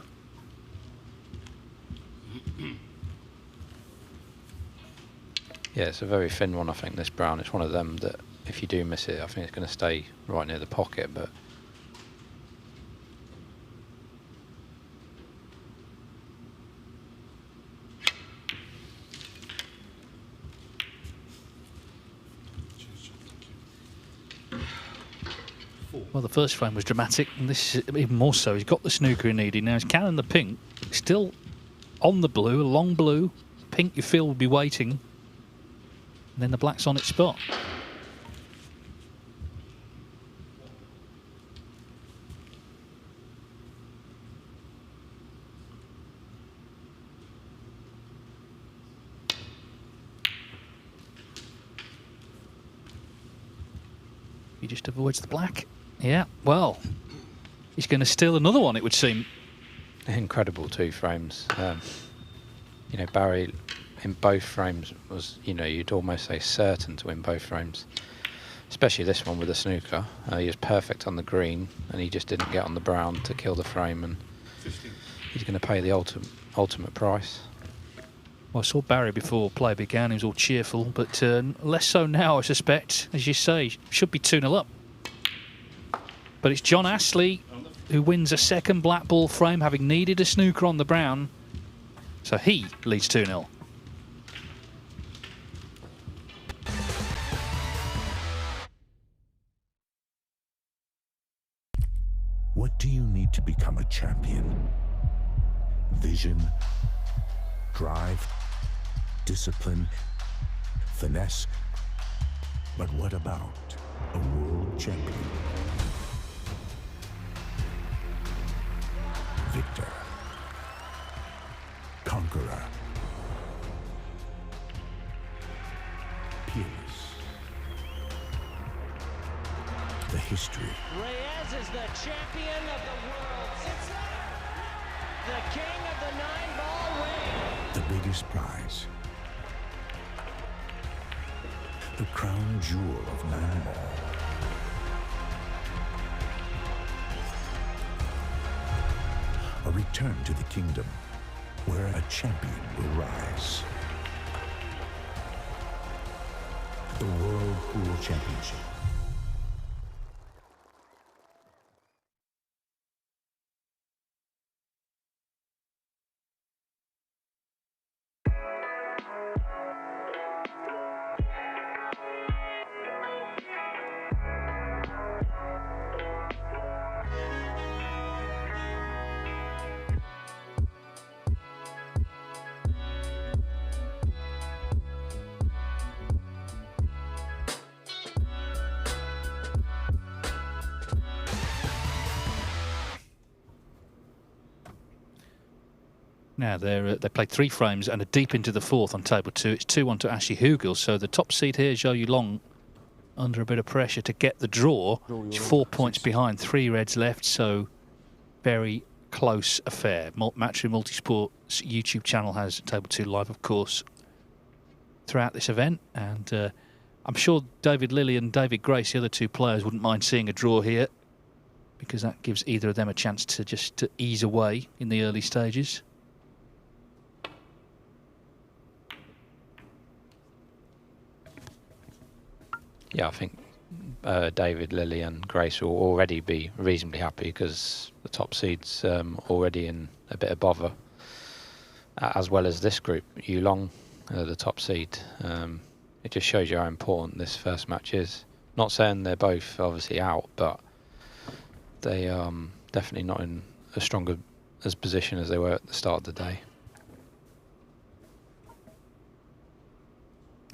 Yeah, it's a very thin one, I think, this brown. It's one of them that if you do miss it, I think it's going to stay right near the pocket, but Cheers, John, thank you. Well, the first frame was dramatic, and this is even more so. He's got the snooker he needed. Now he's cannon the pink, still on the blue, a long blue. Pink, you feel, will be waiting. And then the black's on its spot. He just avoids the black. Yeah, well, he's going to steal another one, it would seem. incredible 2 frames. You know, Barry in both frames was, you know, you'd almost say certain to win both frames. Especially this one with the snooker. He was perfect on the green, and he just didn't get on the brown to kill the frame, and 15. he's going to pay the ultimate price. Well, I saw Barry before play began. He was all cheerful, but less so now, I suspect. As you say, should be 2-0 up. But it's John Astley who wins a second black ball frame, having needed a snooker on the brown. So he leads 2-0. What do you need to become a champion? Vision, drive, discipline, finesse. But what about a world champion? Victor, conqueror, peerless. The history, Reyes is the champion of the world. It's the king of the 9-ball ring. the biggest prize, the crown jewel of 9-ball. A return to the kingdom where a champion will rise. The World Pool Championship. Now they played 3 frames and are deep into the 4th on table 2. It's 2-1 to Ashley Hugel. So the top seed here, Zhou Yulong, under a bit of pressure to get the draw. He's 4 points behind, 3 reds left. So very close affair. Matchroom Multisport's YouTube channel has table 2 live, of course, throughout this event. And I'm sure David Lilly and David Grace, the other 2 players, wouldn't mind seeing a draw here, because that gives either of them a chance to just ease away in the early stages. Yeah, I think David, Lilly and Grace will already be reasonably happy because the top seed's already in a bit of bother, as well as this group, Yulong, the top seed. It just shows you how important this first match is. Not saying they're both obviously out, but they are definitely not in as strong a position as they were at the start of the day.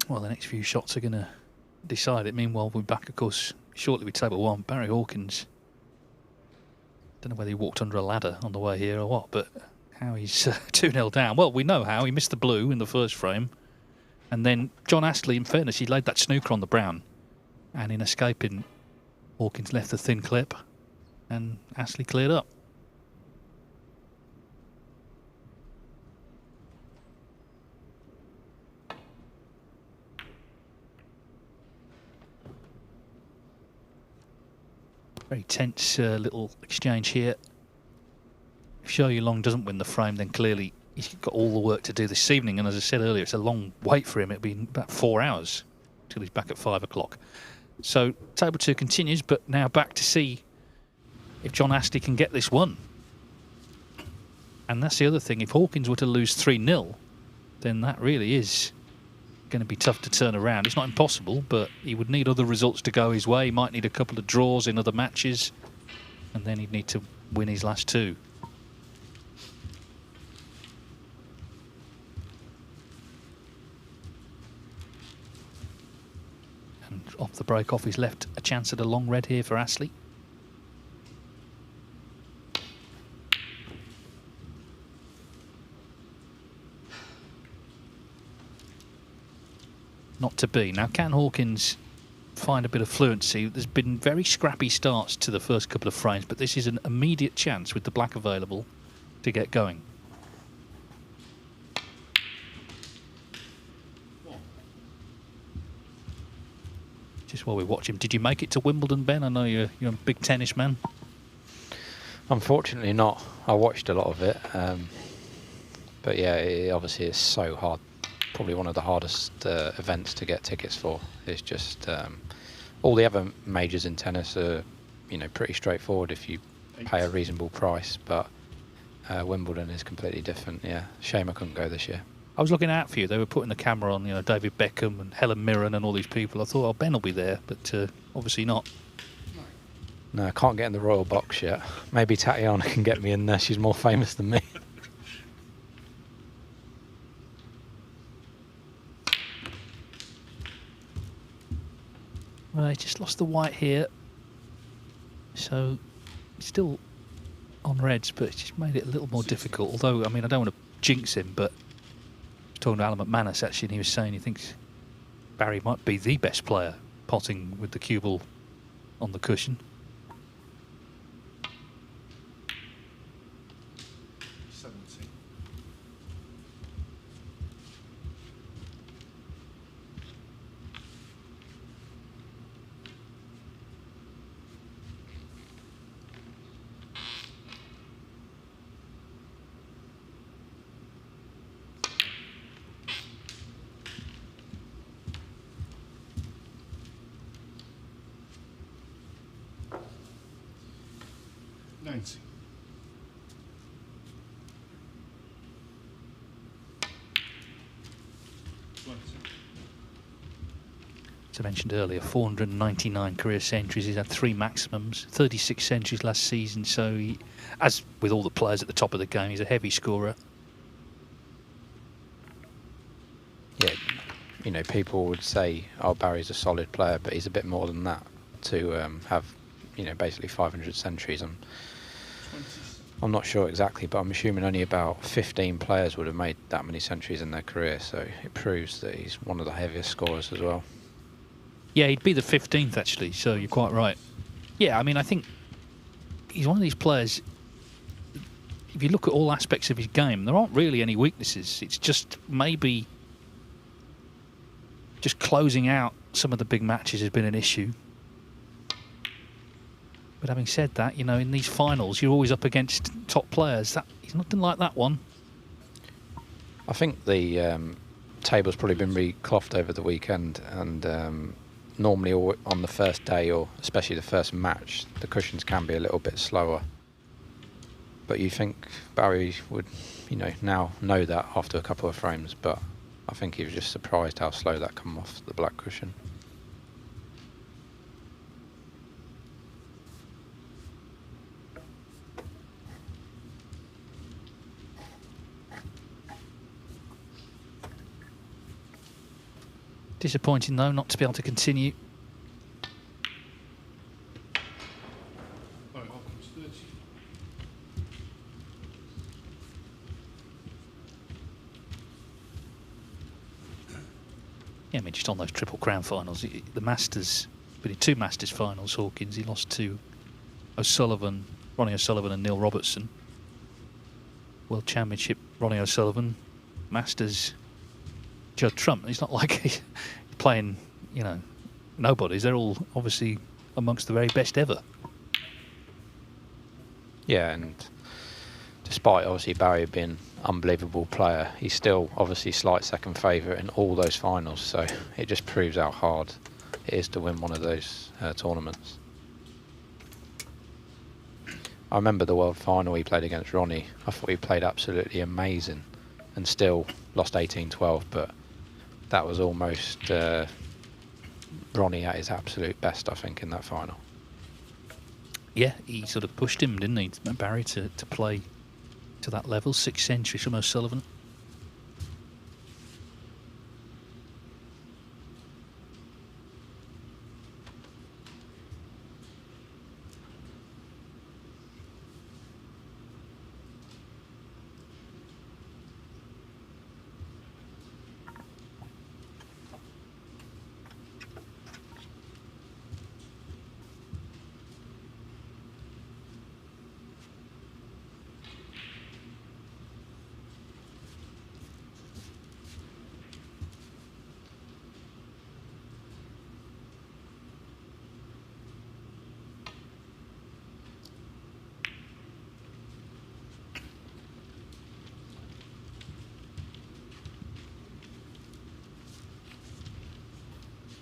Well, the next few shots are going to decide it. Meanwhile, we'll be back, of course, shortly with table 1. Barry Hawkins. Don't know whether he walked under a ladder on the way here or what, but how he's 2-0 down. Well, we know how. He missed the blue in the first frame. And then John Astley, in fairness, he laid that snooker on the brown. And in escaping, Hawkins left the thin clip and Astley cleared up. Very tense little exchange here. If Show You Long doesn't win the frame, then clearly he's got all the work to do this evening. And as I said earlier, it's a long wait for him. It'll be about 4 hours till he's back at 5 o'clock. So table 2 continues, but now back to see if John Astley can get this one. And that's the other thing. If Hawkins were to lose 3-0, then that really is going to be tough to turn around. It's not impossible, but he would need other results to go his way. He might need a couple of draws in other matches, and then he'd need to win his last 2. And off the break off, he's left a chance at a long red here for Astley. Not to be. Now, can Hawkins find a bit of fluency? There's been very scrappy starts to the first couple of frames, but this is an immediate chance with the black available to get going. Just while we watch him, did you make it to Wimbledon, Ben? I know you're a big tennis man. Unfortunately not. I watched a lot of it. But yeah, it obviously is so hard. Probably one of the hardest events to get tickets for. It's just all the other majors in tennis are, you know, pretty straightforward if you pay a reasonable price. But Wimbledon is completely different. Yeah, shame I couldn't go this year. I was looking out for you. They were putting the camera on, you know, David Beckham and Helen Mirren and all these people. I thought, oh, Ben will be there, but obviously not. No, I can't get in the royal box yet. Maybe Tatiana can get me in there. She's more famous than me. Well, he just lost the white here, so still on reds, but it's just made it a little more difficult. Although, I mean, I don't want to jinx him, but I was talking to Alan McManus actually, and he was saying he thinks Barry might be the best player potting with the cue ball on the cushion. 17. As I mentioned earlier, 499 career centuries. He's had 3 maximums, 36 centuries last season. So, he, as with all the players at the top of the game, he's a heavy scorer. Yeah, you know, people would say, oh, Barry's a solid player, but he's a bit more than that to have, you know, basically 500 centuries. I'm not sure exactly, but I'm assuming only about 15 players would have made that many centuries in their career. So it proves that he's one of the heaviest scorers as well. Yeah, he'd be the 15th, actually, so you're quite right. Yeah, I mean, I think he's one of these players, if you look at all aspects of his game, there aren't really any weaknesses. It's just maybe just closing out some of the big matches has been an issue. But having said that, you know, in these finals, you're always up against top players. He's nothing like that one. I think the table's probably been reclothed over the weekend, and normally on the first day, or especially the first match, the cushions can be a little bit slower. But you think Barry would, you know, now know that after a couple of frames, but I think he was just surprised how slow that come off the black cushion. Disappointing though not to be able to continue. Right, Hawkins, 30. Yeah, I mean, just on those Triple Crown finals, the Masters, but in 2 Masters finals, Hawkins, he lost to O'Sullivan, Ronnie O'Sullivan and Neil Robertson. World Championship, Ronnie O'Sullivan. Masters, Judd Trump. It's not like he's playing, you know, nobodies. They're all obviously amongst the very best ever. Yeah, and despite obviously Barry being an unbelievable player, he's still obviously slight second favourite in all those finals. So it just proves how hard it is to win one of those tournaments. I remember the world final he played against Ronnie. I thought he played absolutely amazing and still lost 18-12, but that was almost Ronnie at his absolute best, I think, in that final. Yeah, he sort of pushed him, didn't he, Barry, to play to that level. 6th century from O'Sullivan.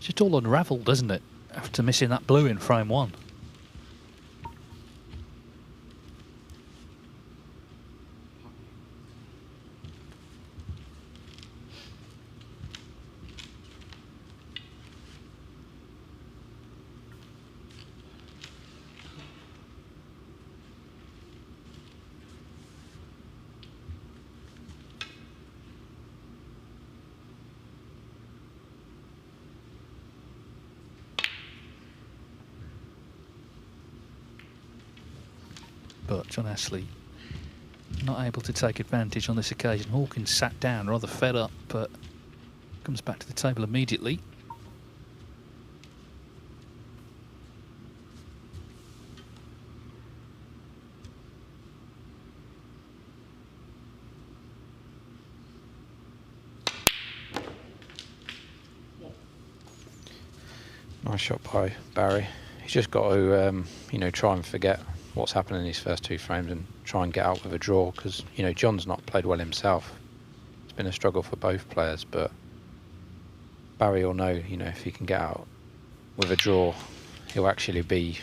Just all unravelled, doesn't it, after missing that blue in frame 1. But John Ashley not able to take advantage on this occasion. Hawkins sat down, rather fed up, but comes back to the table immediately. Nice shot by Barry. He's just got to, you know, try and forget what's happened in these first 2 frames and try and get out with a draw, because, you know, John's not played well himself. It's been a struggle for both players, but Barry will know, you know, if he can get out with a draw, he'll actually be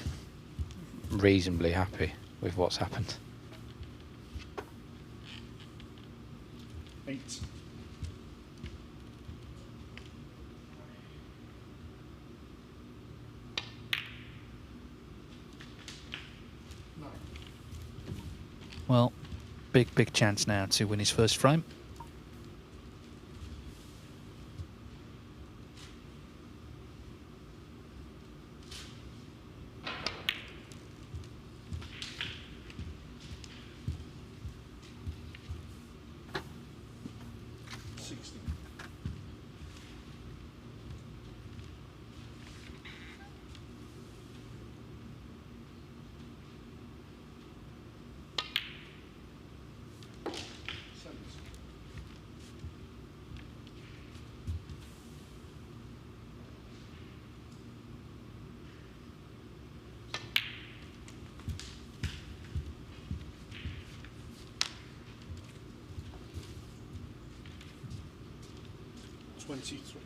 reasonably happy with what's happened. 8. Well, big chance now to win his first frame. Twenty-three.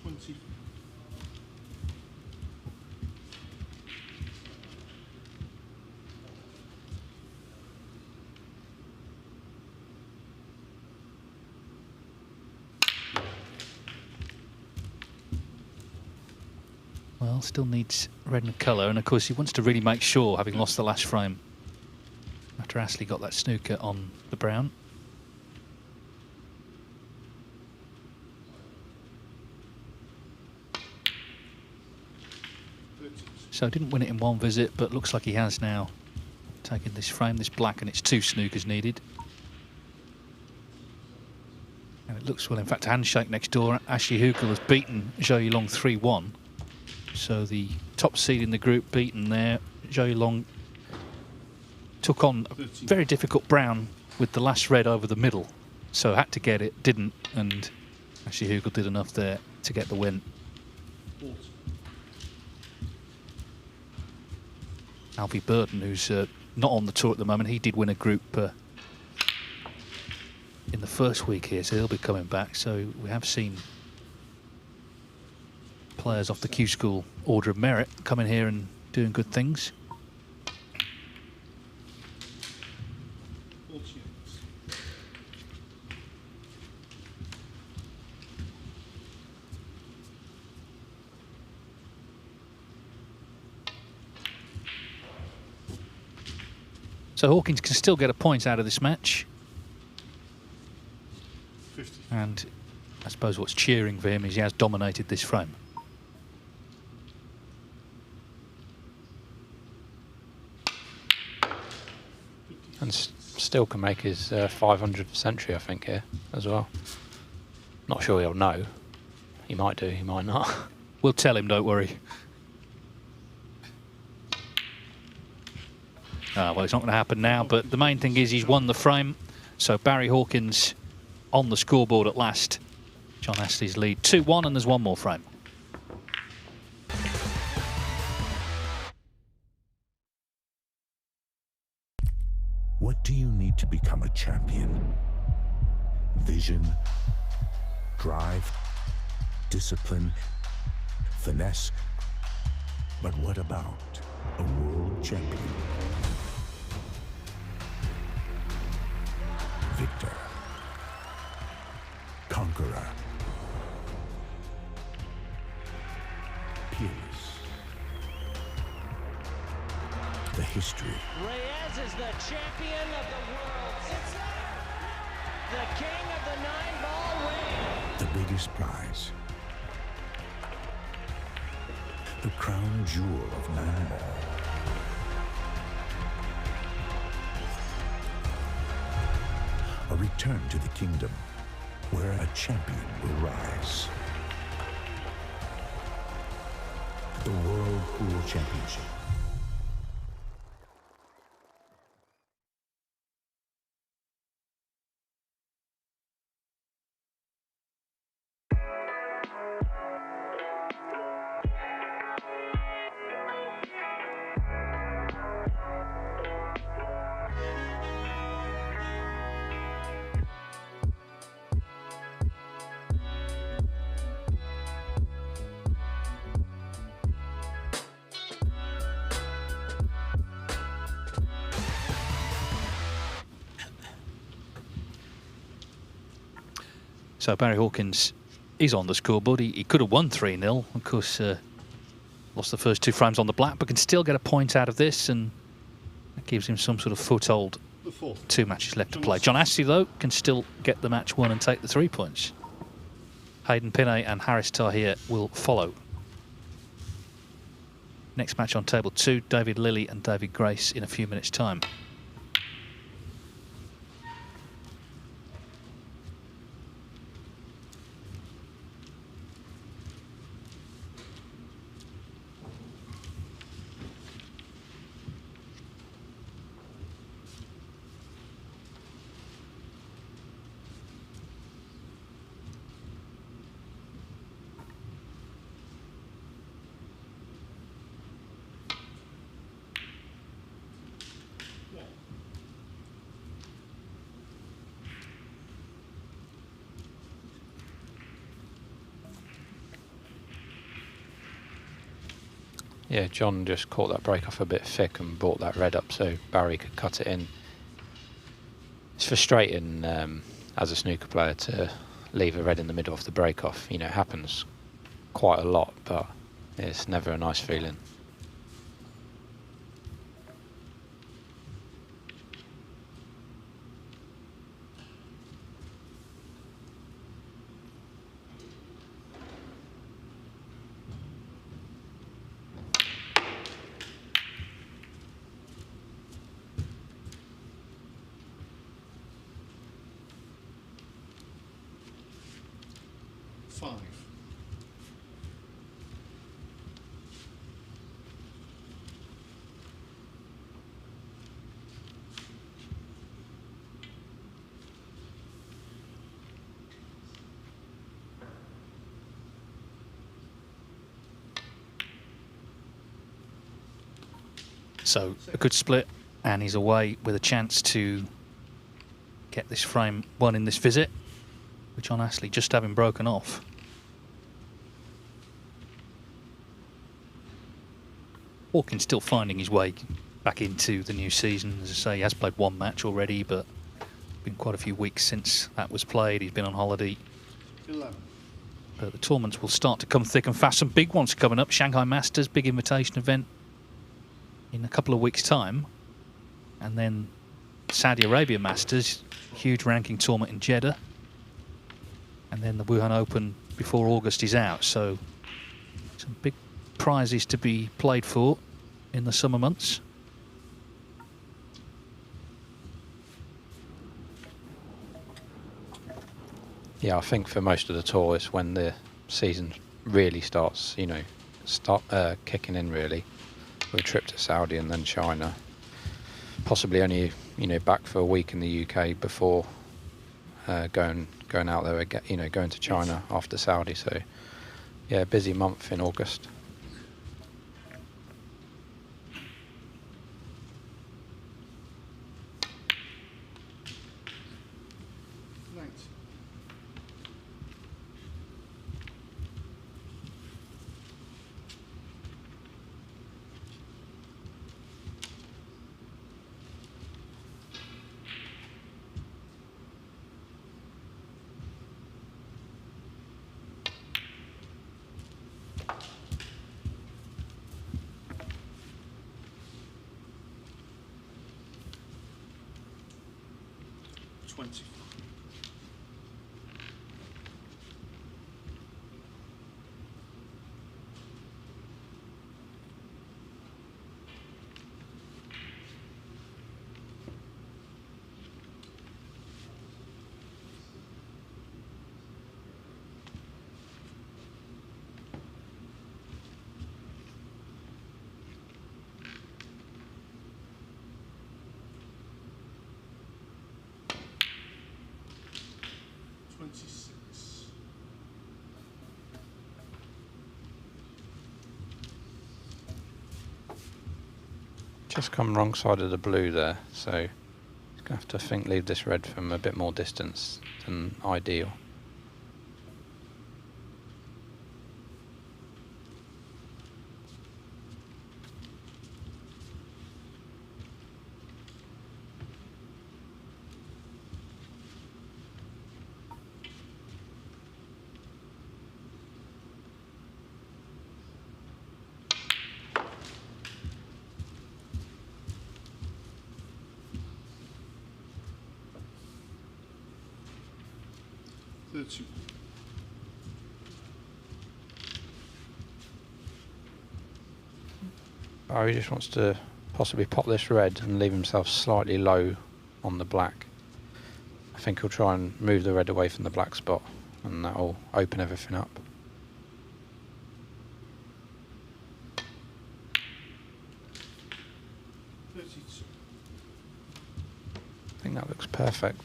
20. Well, Well, still needs red and colour, and of course he wants to really make sure, having lost the last frame, after Astley got that snooker on the brown. So didn't win it in one visit, but looks like he has now taken this frame, this black, and it's 2 snookers needed. And it looks, well, in fact, a handshake next door. Ashley Hukel has beaten Zhou Yilong 3-1. So the top seed in the group beaten there. Zhou Yilong took on a very difficult brown with the last red over the middle. So had to get it, didn't, and Ashley Hukel did enough there to get the win. Alfie Burton, who's not on the tour at the moment, he did win a group in the first week here, so he'll be coming back. So we have seen players off the Q School Order of Merit coming here and doing good things. So Hawkins can still get a point out of this match. 50. And I suppose what's cheering for him is he has dominated this frame. And still can make his 500th century, I think, here as well. Not sure he'll know. He might do, he might not. We'll tell him, don't worry. Well, it's not going to happen now, but the main thing is he's won the frame. So Barry Hawkins on the scoreboard at last. John Astley's lead 2-1, and there's one more frame. What do you need to become a champion? Vision, drive, discipline, finesse. But what about a world champion? Victor, conqueror, peerless. The history. Reyes is the champion of the world. It's the king of the 9-ball ring. The biggest prize. The crown jewel of 9-ball. A return to the kingdom where a champion will rise. The World Pool Championship. So Barry Hawkins is on the scoreboard. He could have won 3-0. Of course, lost the first 2 frames on the black, but can still get a point out of this, and that gives him some sort of foothold. 2 matches left to play. John Astley, though, can still get the match won and take the 3 points. Hayden Pinhey and Harris Taher will follow. Next match on table 2, David Lilly and David Grace in a few minutes' time. Yeah, John just caught that break off a bit thick and brought that red up so Barry could cut it in. It's frustrating as a snooker player to leave a red in the middle of the break off. You know, it happens quite a lot, but It's never a nice feeling. Five. So a good split, and he's away with a chance to get this frame won in this visit, which on Astley just having broken off. Hawkins still finding his way back into the new season. As I say, he has played one match already, but been quite a few weeks since that was played. He's been on holiday. 11. But the tournaments will start to come thick and fast. Some big ones coming up. Shanghai Masters, big invitation event in a couple of weeks' time. And then Saudi Arabia Masters, huge ranking tournament in Jeddah. And then the Wuhan Open before August is out. So some big prizes to be played for in the summer months. Yeah, I think for most of the tour it's when the season really starts, you know, kicking in really, with a trip to Saudi and then China. Possibly only, you know, back for a week in the UK before going out there again, you know, going to China after Saudi. So yeah, busy month in August. Right. Twenty. Just come wrong side of the blue there, so he's going to have to, I think, leave this red from a bit more distance than ideal. Oh, he just wants to possibly pop this red and leave himself slightly low on the black. I think he'll try and move the red away from the black spot, and that'll open everything up. I think that looks perfect.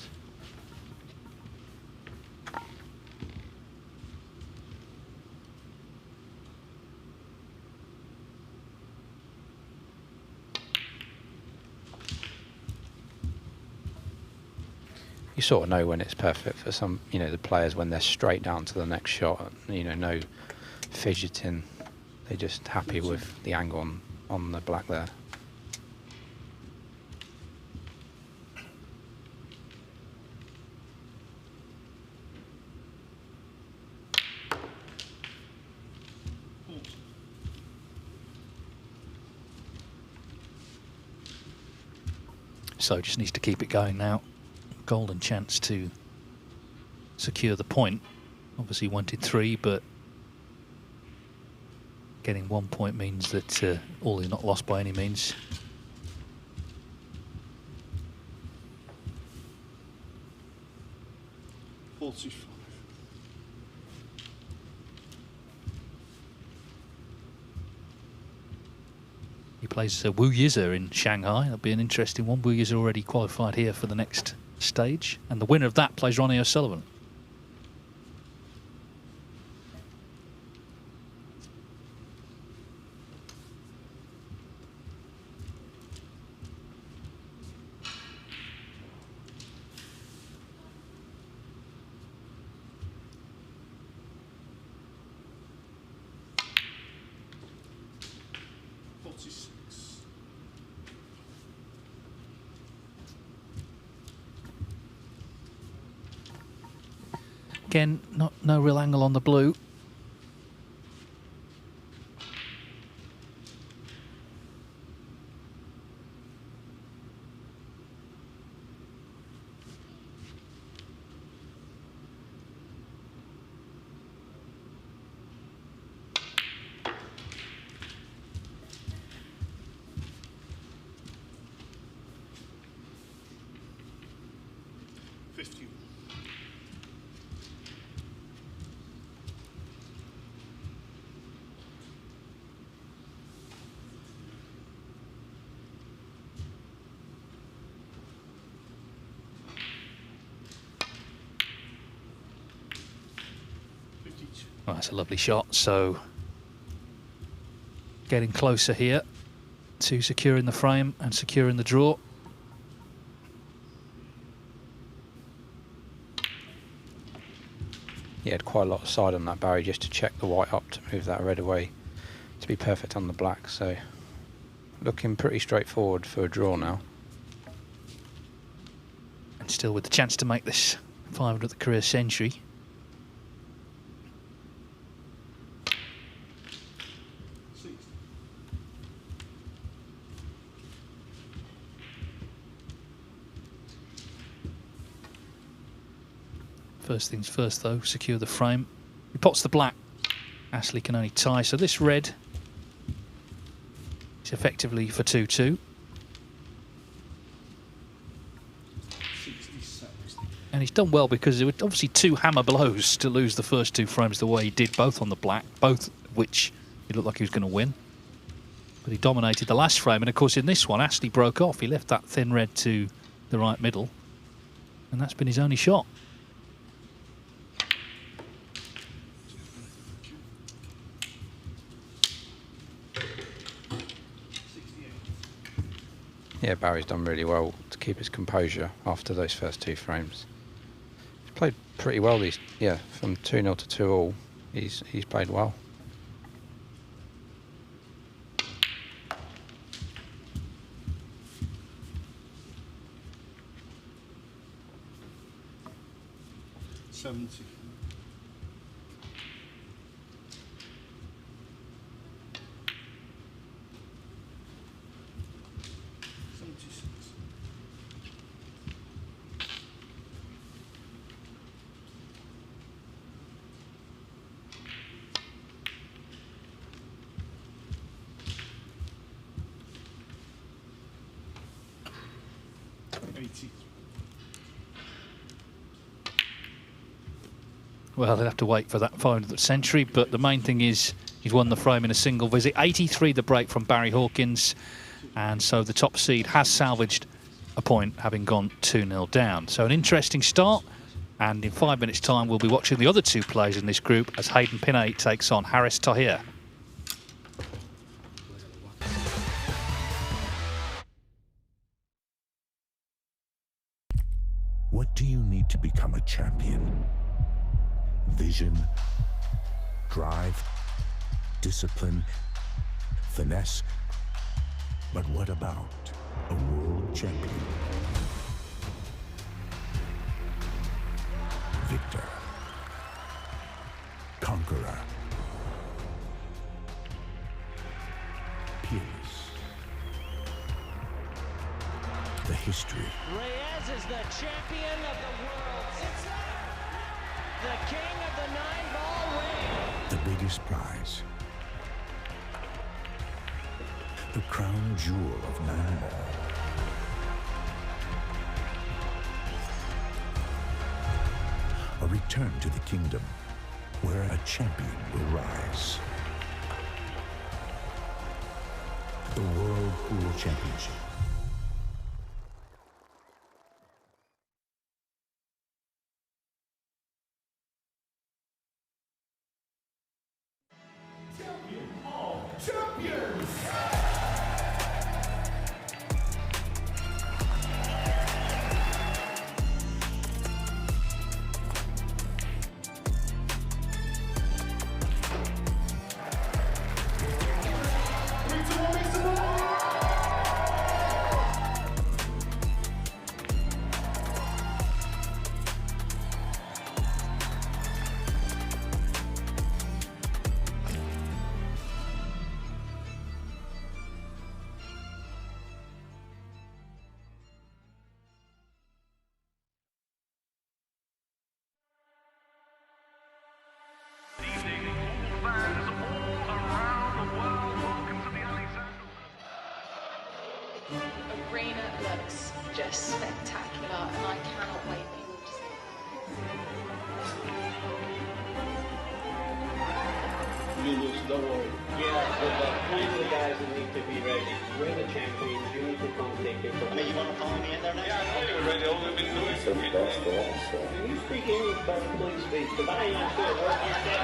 You sort of know when it's perfect for some, you know, the players when they're straight down to the next shot, you know, no fidgeting. They're just happy with the angle on the black there. So just needs to keep it going now. Golden chance to secure the point. Obviously wanted 3, but getting 1 point means that all is not lost by any means. He plays Wu Yiza in Shanghai. That'll be an interesting one. Wu Yiza already qualified here for the next stage, and the winner of that plays Ronnie O'Sullivan. Again, no real angle on the blue. Oh, that's a lovely shot. So getting closer here to securing the frame and securing the draw. He had quite a lot of side on that Barry just to check the white up to move that red away to be perfect on the black. So looking pretty straightforward for a draw now. And still with the chance to make this 500th career century. First things first, though, secure the frame. He pots the black. Astley can only tie, so this red is effectively for 2-2. And he's done well because there were obviously 2 hammer blows to lose the first 2 frames the way he did, both on the black, both which it looked like he was going to win. But he dominated the last frame, and of course in this one, Astley broke off. He left that thin red to the right middle, and that's been his only shot. Yeah, Barry's done really well to keep his composure after those first 2 frames. He's played pretty well these, yeah, from 2-0 to 2-all. He's played well. Well, they'll have to wait for that 500th century, but the main thing is he's won the frame in a single visit. 83 the break from Barry Hawkins, and so the top seed has salvaged a point, having gone 2-0 down. So an interesting start, and in 5 minutes' time we'll be watching the other 2 players in this group as Hayden Pinhey takes on Haris Taher. What do you need to become a champion? Vision, drive, discipline, finesse. But what about a world champion? Victor, conqueror, peerless, the history, Reyes is the champion of the world. It's the king of the 9-ball ring. the biggest prize, the crown jewel of 9-ball. A return to the kingdom where a champion will rise. The World Pool Championship. Arena looks just spectacular, and I cannot wait for you all to see it. You lose, don't worry. Yeah, but kind of the guys that need to be ready. We're the champions, you need to come take it. I mean, you want to follow me in there next time? We're ready, all we've been doing. Can you speak English, but please speak? Because I ain't sure what you said.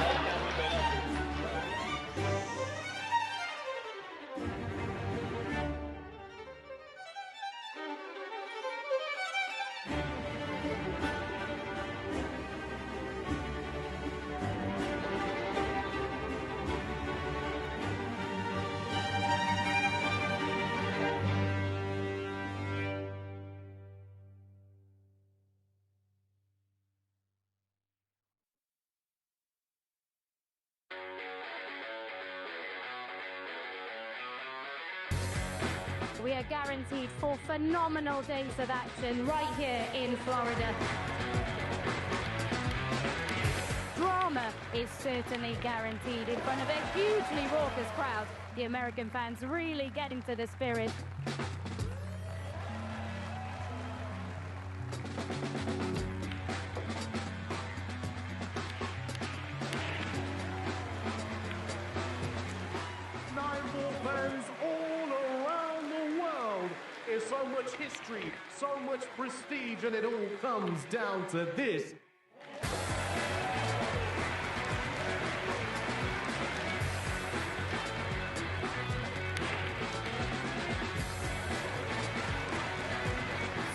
We are guaranteed 4 phenomenal days of action right here in Florida. Drama is certainly guaranteed in front of a hugely raucous crowd. The American fans really get into the spirit. So much history, so much prestige, and it all comes down to this.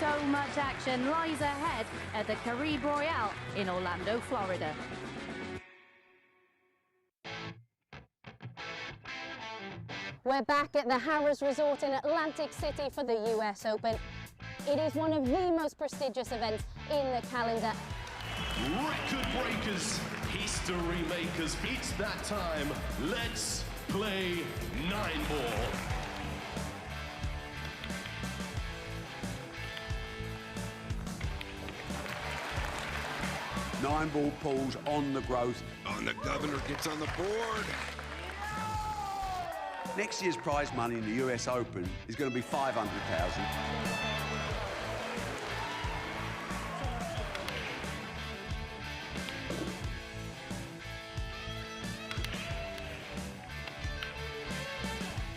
So much action lies ahead at the Caribe Royale in Orlando, Florida. We're back at the Harrah's Resort in Atlantic City for the US Open. It is one of the most prestigious events in the calendar. Record breakers, history makers, it's that time. Let's play 9-ball. 9-ball pools on the growth. And the governor gets on the board. Next year's prize money in the US Open is going to be $500,000.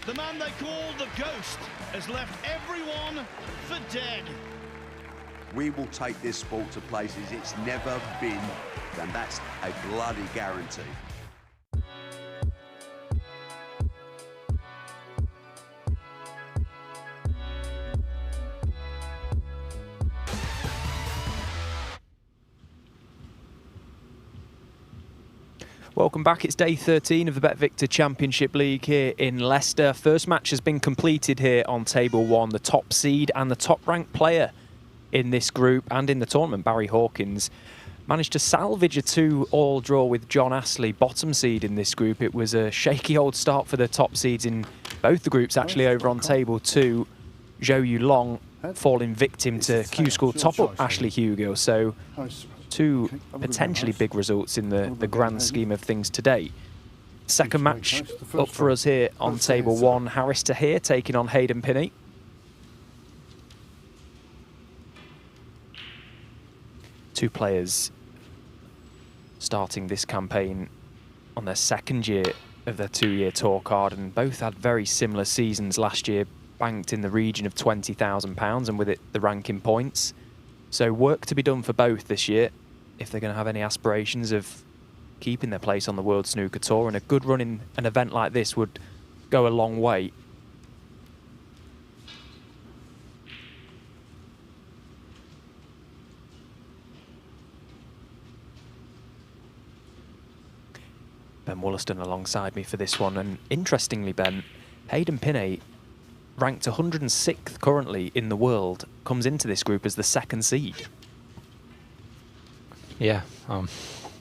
The man they call the Ghost has left everyone for dead. We will take this sport to places it's never been, and that's a bloody guarantee. Welcome back. It's day 13 of the BetVictor Championship League here in Leicester. First match has been completed here on table 1. The top seed and the top-ranked player in this group and in the tournament, Barry Hawkins, managed to salvage a 2-all draw with John Astley, bottom seed in this group. It was a shaky old start for the top seeds in both the groups, actually, over on table 2. Zhou Yulong falling victim to Q-School top-up Ashley Hugo. So 2 potentially big results in the grand scheme of things today. Second match up for us here on table 1. Harris Taher taking on Hayden Pinhey. Two players starting this campaign on their second year of their 2-year tour card, and both had very similar seasons last year, banked in the region of £20,000 and with it the ranking points. So work to be done for both this year if they're going to have any aspirations of keeping their place on the World Snooker Tour, and a good run in an event like this would go a long way. Ben Wollaston alongside me for this one, and interestingly, Ben, Hayden Pinhey, ranked 106th currently in the world, comes into this group as the 2nd seed. Yeah,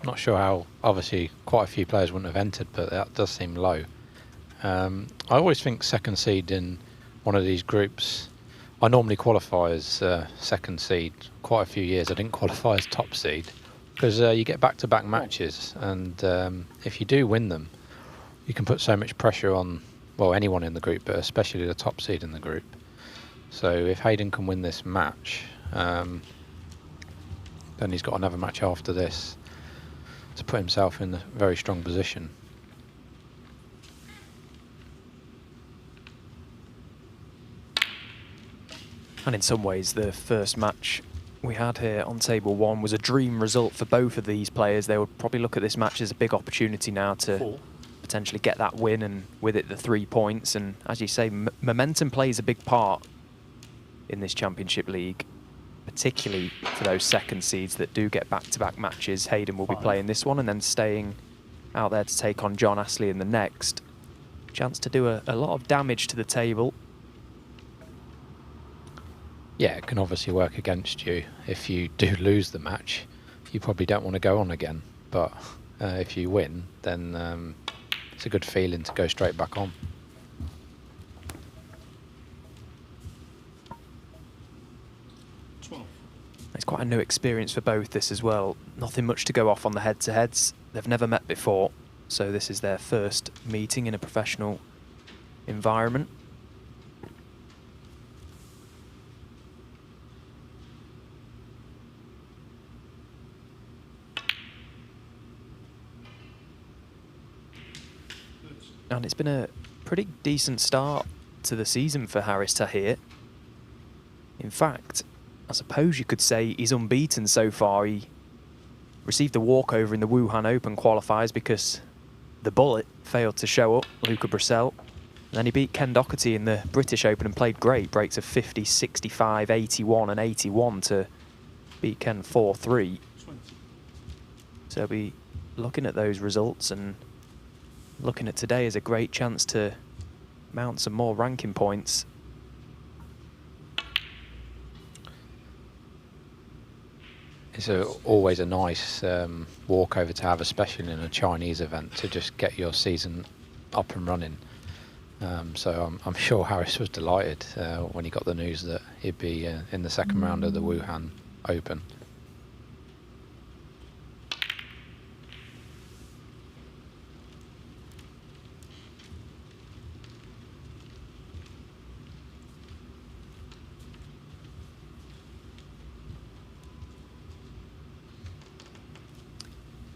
not sure how. Obviously, quite a few players wouldn't have entered, but that does seem low. I always think 2nd seed in one of these groups. I normally qualify as 2nd seed. Quite a few years I didn't qualify as top seed because you get back-to-back matches, and if you do win them, you can put so much pressure on, well, anyone in the group, but especially the top seed in the group. So if Hayden can win this match, then he's got another match after this to put himself in a very strong position. And in some ways, the first match we had here on table 1 was a dream result for both of these players. They would probably look at this match as a big opportunity now to potentially get that win, and with it the 3 points. And as you say, momentum plays a big part in this Championship League, particularly for those 2nd seeds that do get back-to-back matches. Hayden will be playing this one and then staying out there to take on John Astley in the next. Chance to do a lot of damage to the table. Yeah, it can obviously work against you. If you do lose the match, you probably don't want to go on again. But if you win, then it's a good feeling to go straight back on. It's quite a new experience for both this as well. Nothing much to go off on the head-to-heads. They've never met before, so this is their first meeting in a professional environment. And it's been a pretty decent start to the season for Harris Taher. In fact, I suppose you could say he's unbeaten so far. He received a walkover in the Wuhan Open qualifiers because the bullet failed to show up, Luca Brissell. And then he beat Ken Doherty in the British Open and played great. Breaks of 50, 65, 81 and 81 to beat Ken 4-3. So we'll be looking at those results, and looking at today as a great chance to mount some more ranking points. It's always a nice walkover to have, especially in a Chinese event, to just get your season up and running. So I'm sure Harris was delighted when he got the news that he'd be in the 2nd round of the Wuhan Open.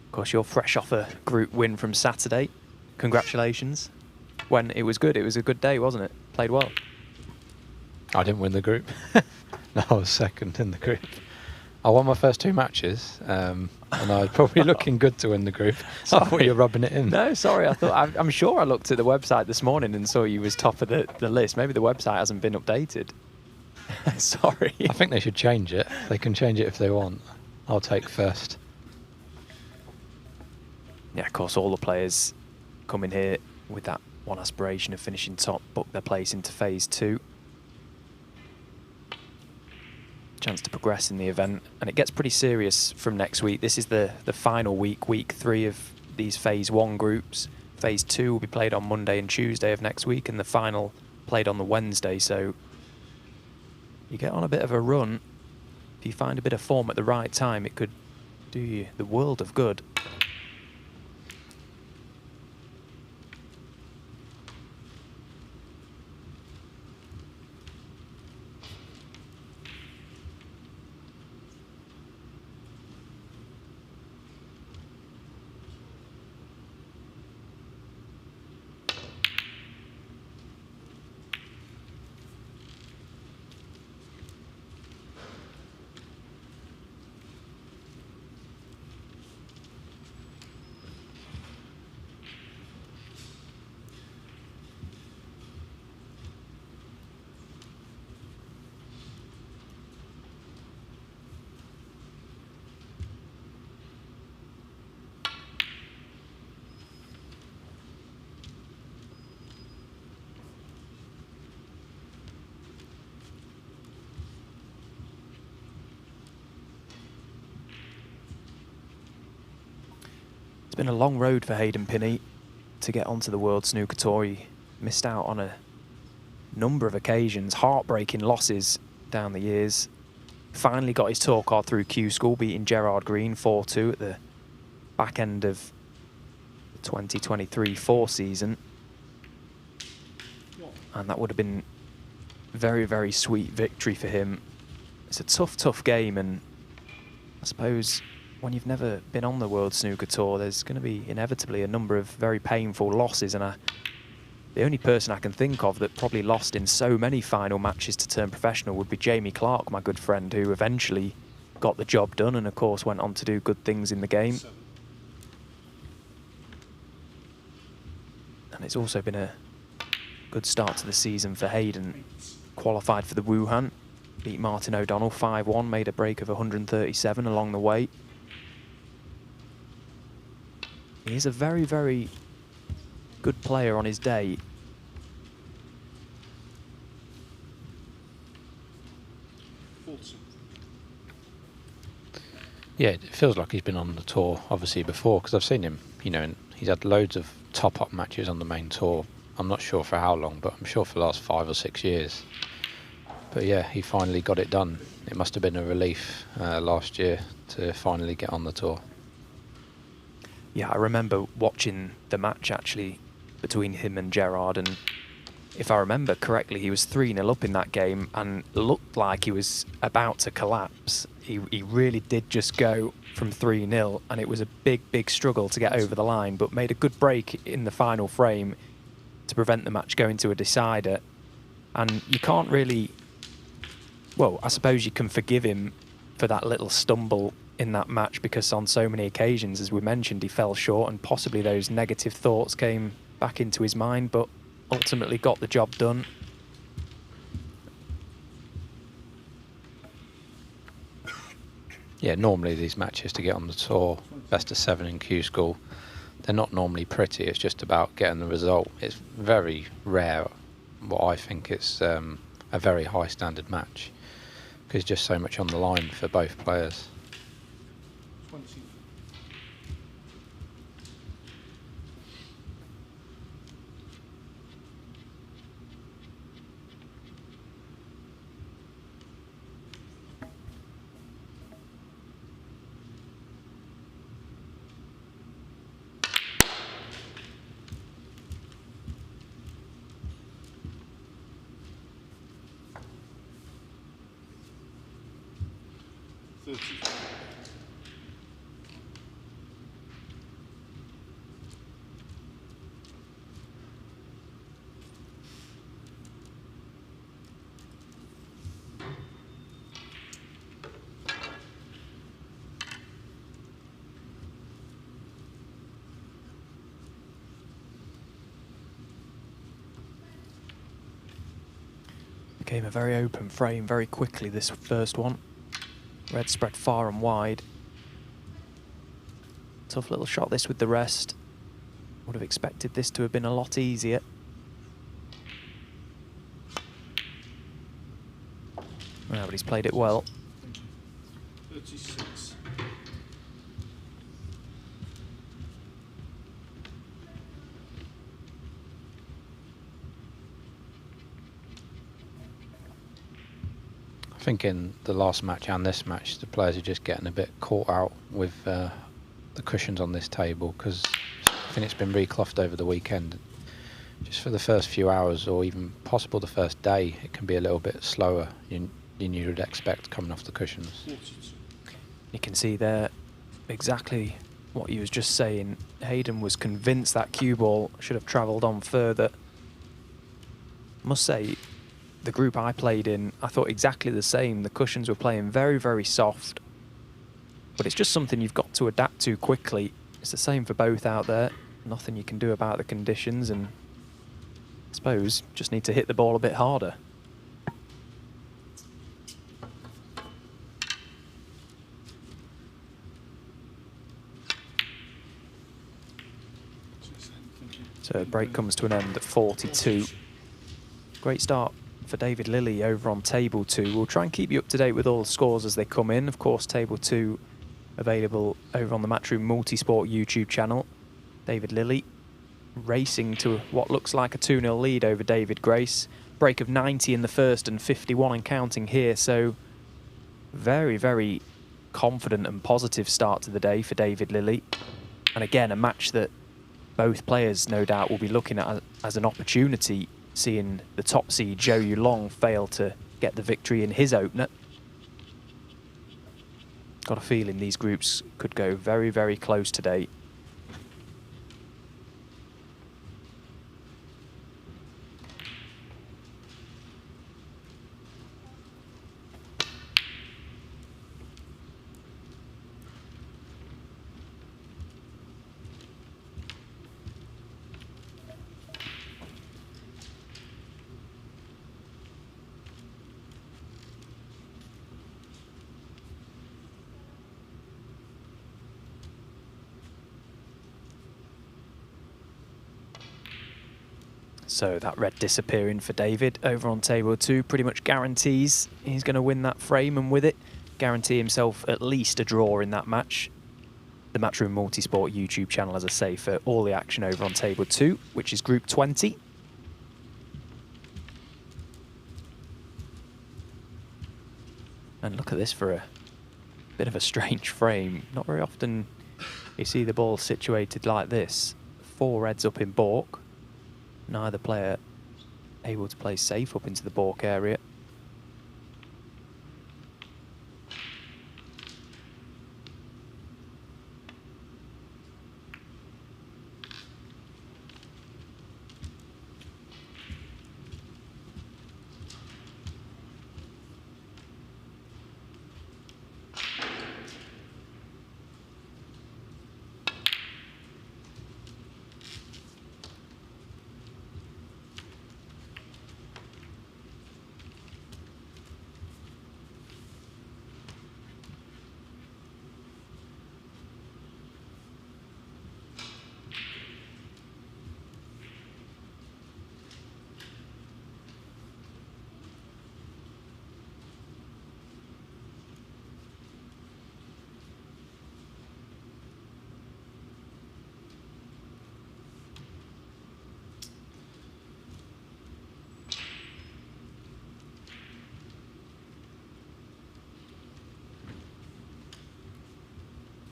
Of course, you're fresh off a group win from Saturday. Congratulations. When it was good, it was a good day, wasn't it? Played well. I didn't win the group. No, I was 2nd in the group. I won my first 2 matches, and I was probably looking good to win the group. I thought you were rubbing it in. No, sorry. I'm sure I looked at the website this morning and saw you was top of the list. Maybe the website hasn't been updated. Sorry. I think they should change it. They can change it if they want. I'll take first. Yeah, of course, all the players come in here with that one aspiration of finishing top, book their place into phase 2. Chance to progress in the event, and it gets pretty serious from next week. This is the final week 3 of these phase 1 groups. Phase 2 will be played on Monday and Tuesday of next week, and the final played on the Wednesday. So you get on a bit of a run, if you find a bit of form at the right time, it could do you the world of good. It's been a long road for Hayden Pinhey to get onto the World Snooker Tour. He missed out on a number of occasions, heartbreaking losses down the years. Finally got his tour card through Q School, beating Gerard Green 4-2 at the back end of the 2023-4 season. And that would have been a very, very sweet victory for him. It's a tough, tough game, and I suppose when you've never been on the World Snooker Tour, there's going to be inevitably a number of very painful losses, and the only person I can think of that probably lost in so many final matches to turn professional would be Jamie Clark, my good friend, who eventually got the job done and of course went on to do good things in the game. And it's also been a good start to the season for Hayden. Qualified for the Wuhan, beat Martin O'Donnell 5-1, made a break of 137 along the way. He is a very, very good player on his day. Yeah, it feels like he's been on the tour, obviously, before, because I've seen him, you know, and he's had loads of top-up matches on the main tour. I'm not sure for how long, but I'm sure for the last 5 or 6 years. But yeah, he finally got it done. It must have been a relief last year to finally get on the tour. Yeah, I remember watching the match, actually, between him and Gerard, and if I remember correctly, he was 3-0 up in that game and looked like he was about to collapse. He really did just go from 3-0, and it was a big, big struggle to get over the line, but made a good break in the final frame to prevent the match going to a decider. And you can't really... Well, I suppose you can forgive him for that little stumble in that match, because on so many occasions, as we mentioned, he fell short and possibly those negative thoughts came back into his mind, but ultimately got the job done. Yeah, normally these matches to get on the tour, best of 7 in Q School, they're not normally pretty. It's just about getting the result. It's very rare. What I think it's a very high standard match, because just so much on the line for both players. Became a very open frame very quickly, this first one. Red spread far and wide. Tough little shot this with the rest. Would have expected this to have been a lot easier. Well, but he's played it well. 36. I think in the last match and this match, the players are just getting a bit caught out with the cushions on this table, because I think it's been reclothed over the weekend. Just for the first few hours, or even possible the first day, it can be a little bit slower than you would expect coming off the cushions. You can see there exactly what he was just saying. Hayden was convinced that cue ball should have travelled on further. Must say, the group I played in, I thought exactly the same. The cushions were playing very, very soft. But it's just something you've got to adapt to quickly. It's the same for both out there. Nothing you can do about the conditions, and I suppose just need to hit the ball a bit harder. So break comes to an end at 42. Great start for David Lilley over on table 2. We'll try and keep you up to date with all the scores as they come in. Of course, table 2 available over on the Matchroom Multisport YouTube channel. David Lilley racing to what looks like a 2-0 lead over David Grace. Break of 90 in the first and 51 and counting here. So very, very confident and positive start to the day for David Lilley. And again, a match that both players no doubt will be looking at as an opportunity, seeing the top seed Zhou Yulong fail to get the victory in his opener. Got a feeling these groups could go very, very close today. So that red disappearing for David over on table 2 pretty much guarantees he's going to win that frame, and with it guarantee himself at least a draw in that match. The Matchroom Multisport YouTube channel, as I say, for all the action over on table 2, which is group 20. And look at this for a bit of a strange frame. Not very often you see the ball situated like this. 4 reds up in baulk. Neither player able to play safe up into the baulk area.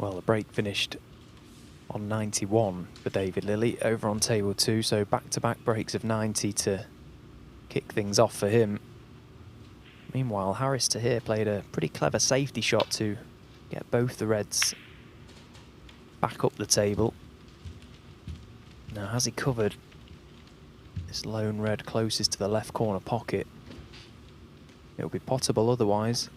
Well, the break finished on 91 for David Lilley over on table 2, so back-to-back breaks of 90 to kick things off for him. Meanwhile, Harris Taher played a pretty clever safety shot to get both the reds back up the table. Now, has he covered this lone red closest to the left corner pocket? It'll be potable otherwise.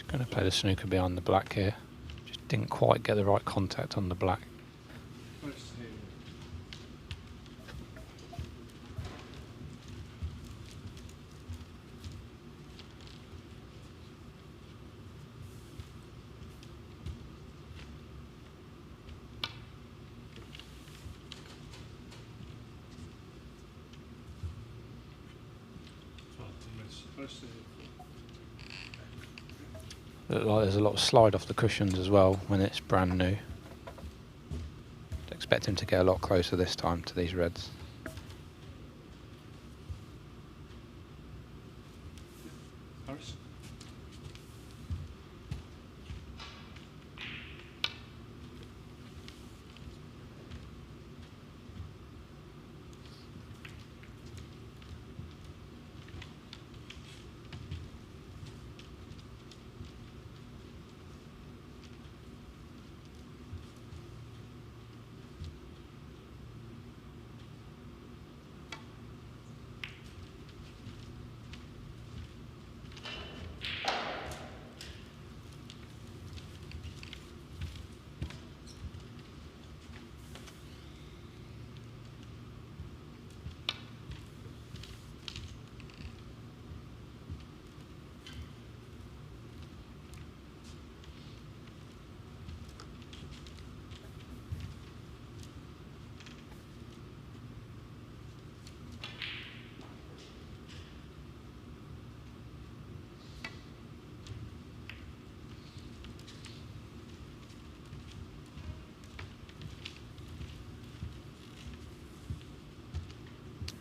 Going to play the snooker behind the black here. Just didn't quite get the right contact on the black. Look like there's a lot of slide off the cushions as well when it's brand new. Expect him to get a lot closer this time to these reds.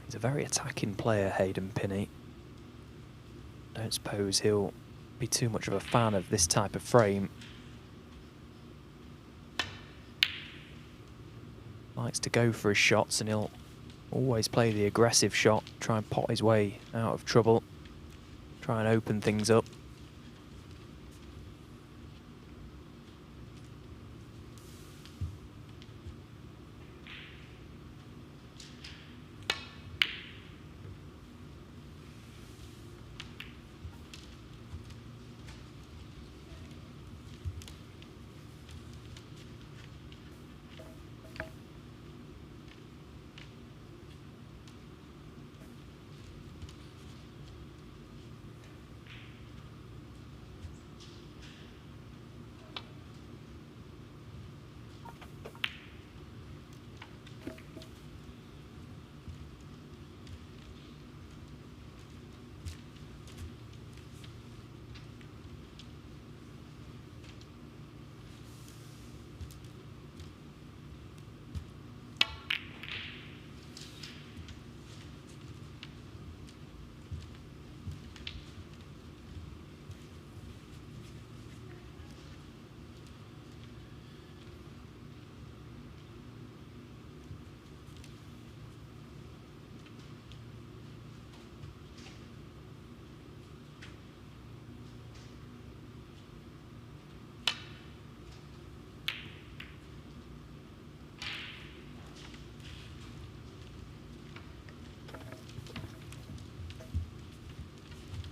He's a very attacking player, Hayden Pinhey. Don't suppose he'll be too much of a fan of this type of frame. Likes to go for his shots, and he'll always play the aggressive shot, try and pot his way out of trouble, try and open things up.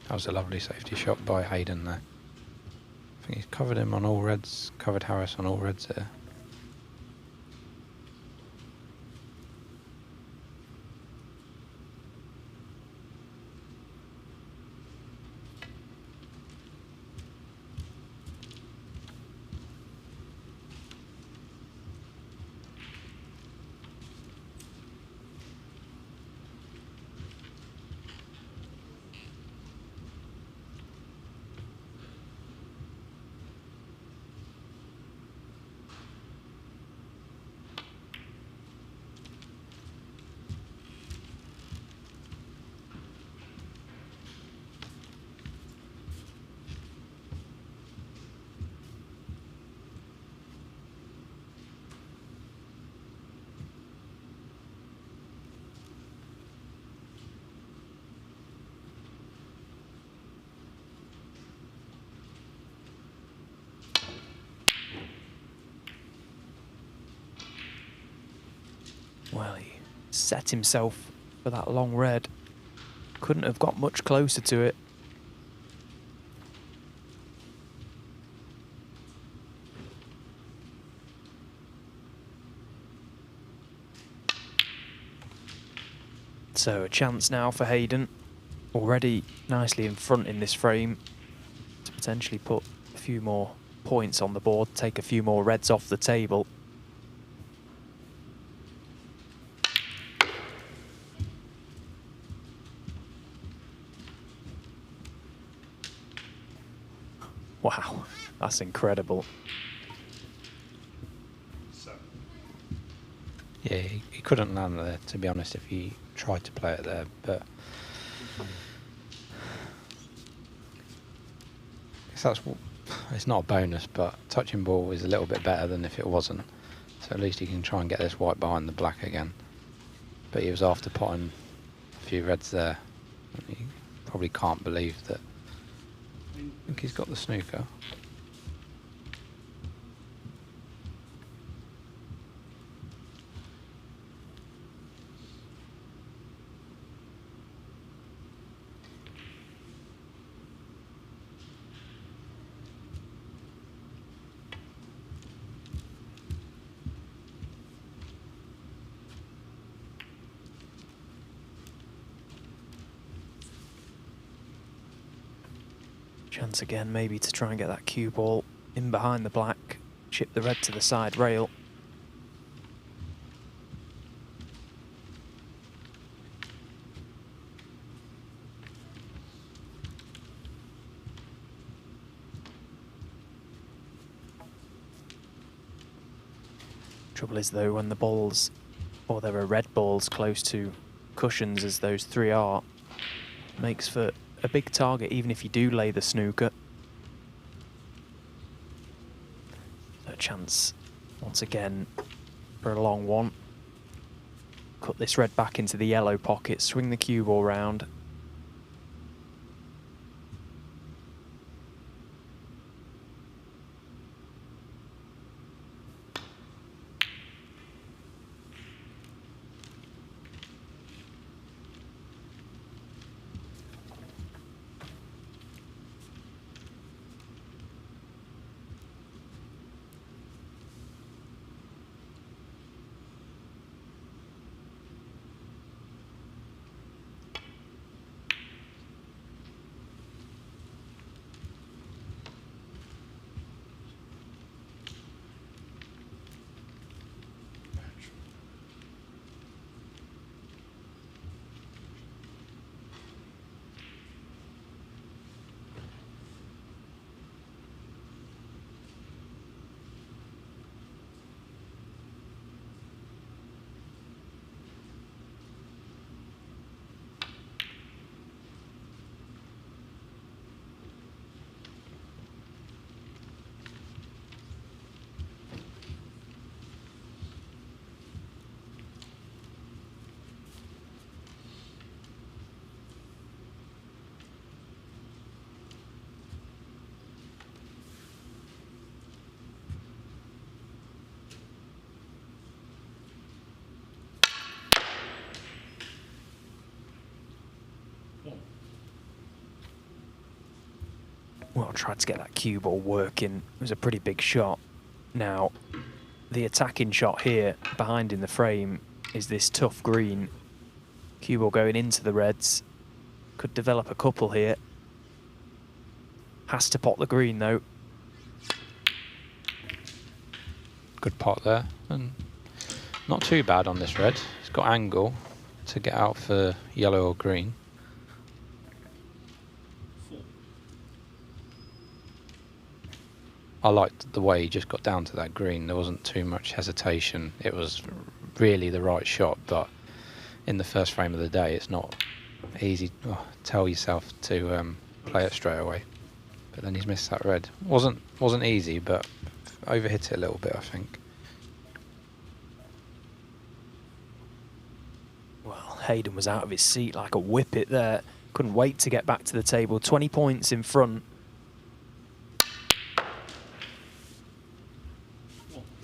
That was a lovely safety shot by Hayden there. I think he's covered him on all reds, covered Harris on all reds there. Well, he set himself for that long red. Couldn't have got much closer to it. So a chance now for Hayden, already nicely in front in this frame, to potentially put a few more points on the board, take a few more reds off the table. Wow, that's incredible. Yeah, he couldn't land there, to be honest, if he tried to play it there, but it's not a bonus, but touching ball is a little bit better than if it wasn't. So at least he can try and get this white behind the black again. But he was after potting a few reds there. He probably can't believe that. I think he's got the snooker. Chance again maybe to try and get that cue ball in behind the black, chip the red to the side rail. Trouble is though, when the balls, or there are red balls close to cushions as those three are, makes for a big target even if you do lay the snooker. A chance once again for a long one. Cut this red back into the yellow pocket, swing the cue ball round. Well, tried to get that cue ball working. It was a pretty big shot. Now, the attacking shot here, behind in the frame, is this tough green. Cue ball going into the reds. Could develop a couple here. Has to pot the green, though. Good pot there. And not too bad on this red. It's got angle to get out for yellow or green. I liked the way he just got down to that green. There wasn't too much hesitation. It was really the right shot, but in the first frame of the day, it's not easy to tell yourself to play it straight away. But then he's missed that red. Wasn't easy, but overhit it a little bit, I think. Well, Hayden was out of his seat like a whippet there. Couldn't wait to get back to the table. 20 points in front.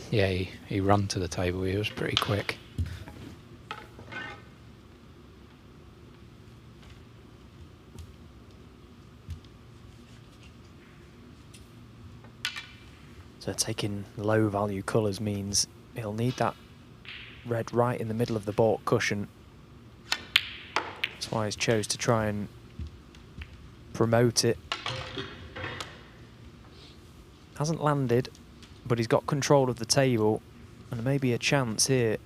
Yeah, he ran to the table. He was pretty quick. So taking low value colours means he'll need that red right in the middle of the baulk cushion. That's why he's chose to try and promote it. Hasn't landed, but he's got control of the table, and there may be a chance here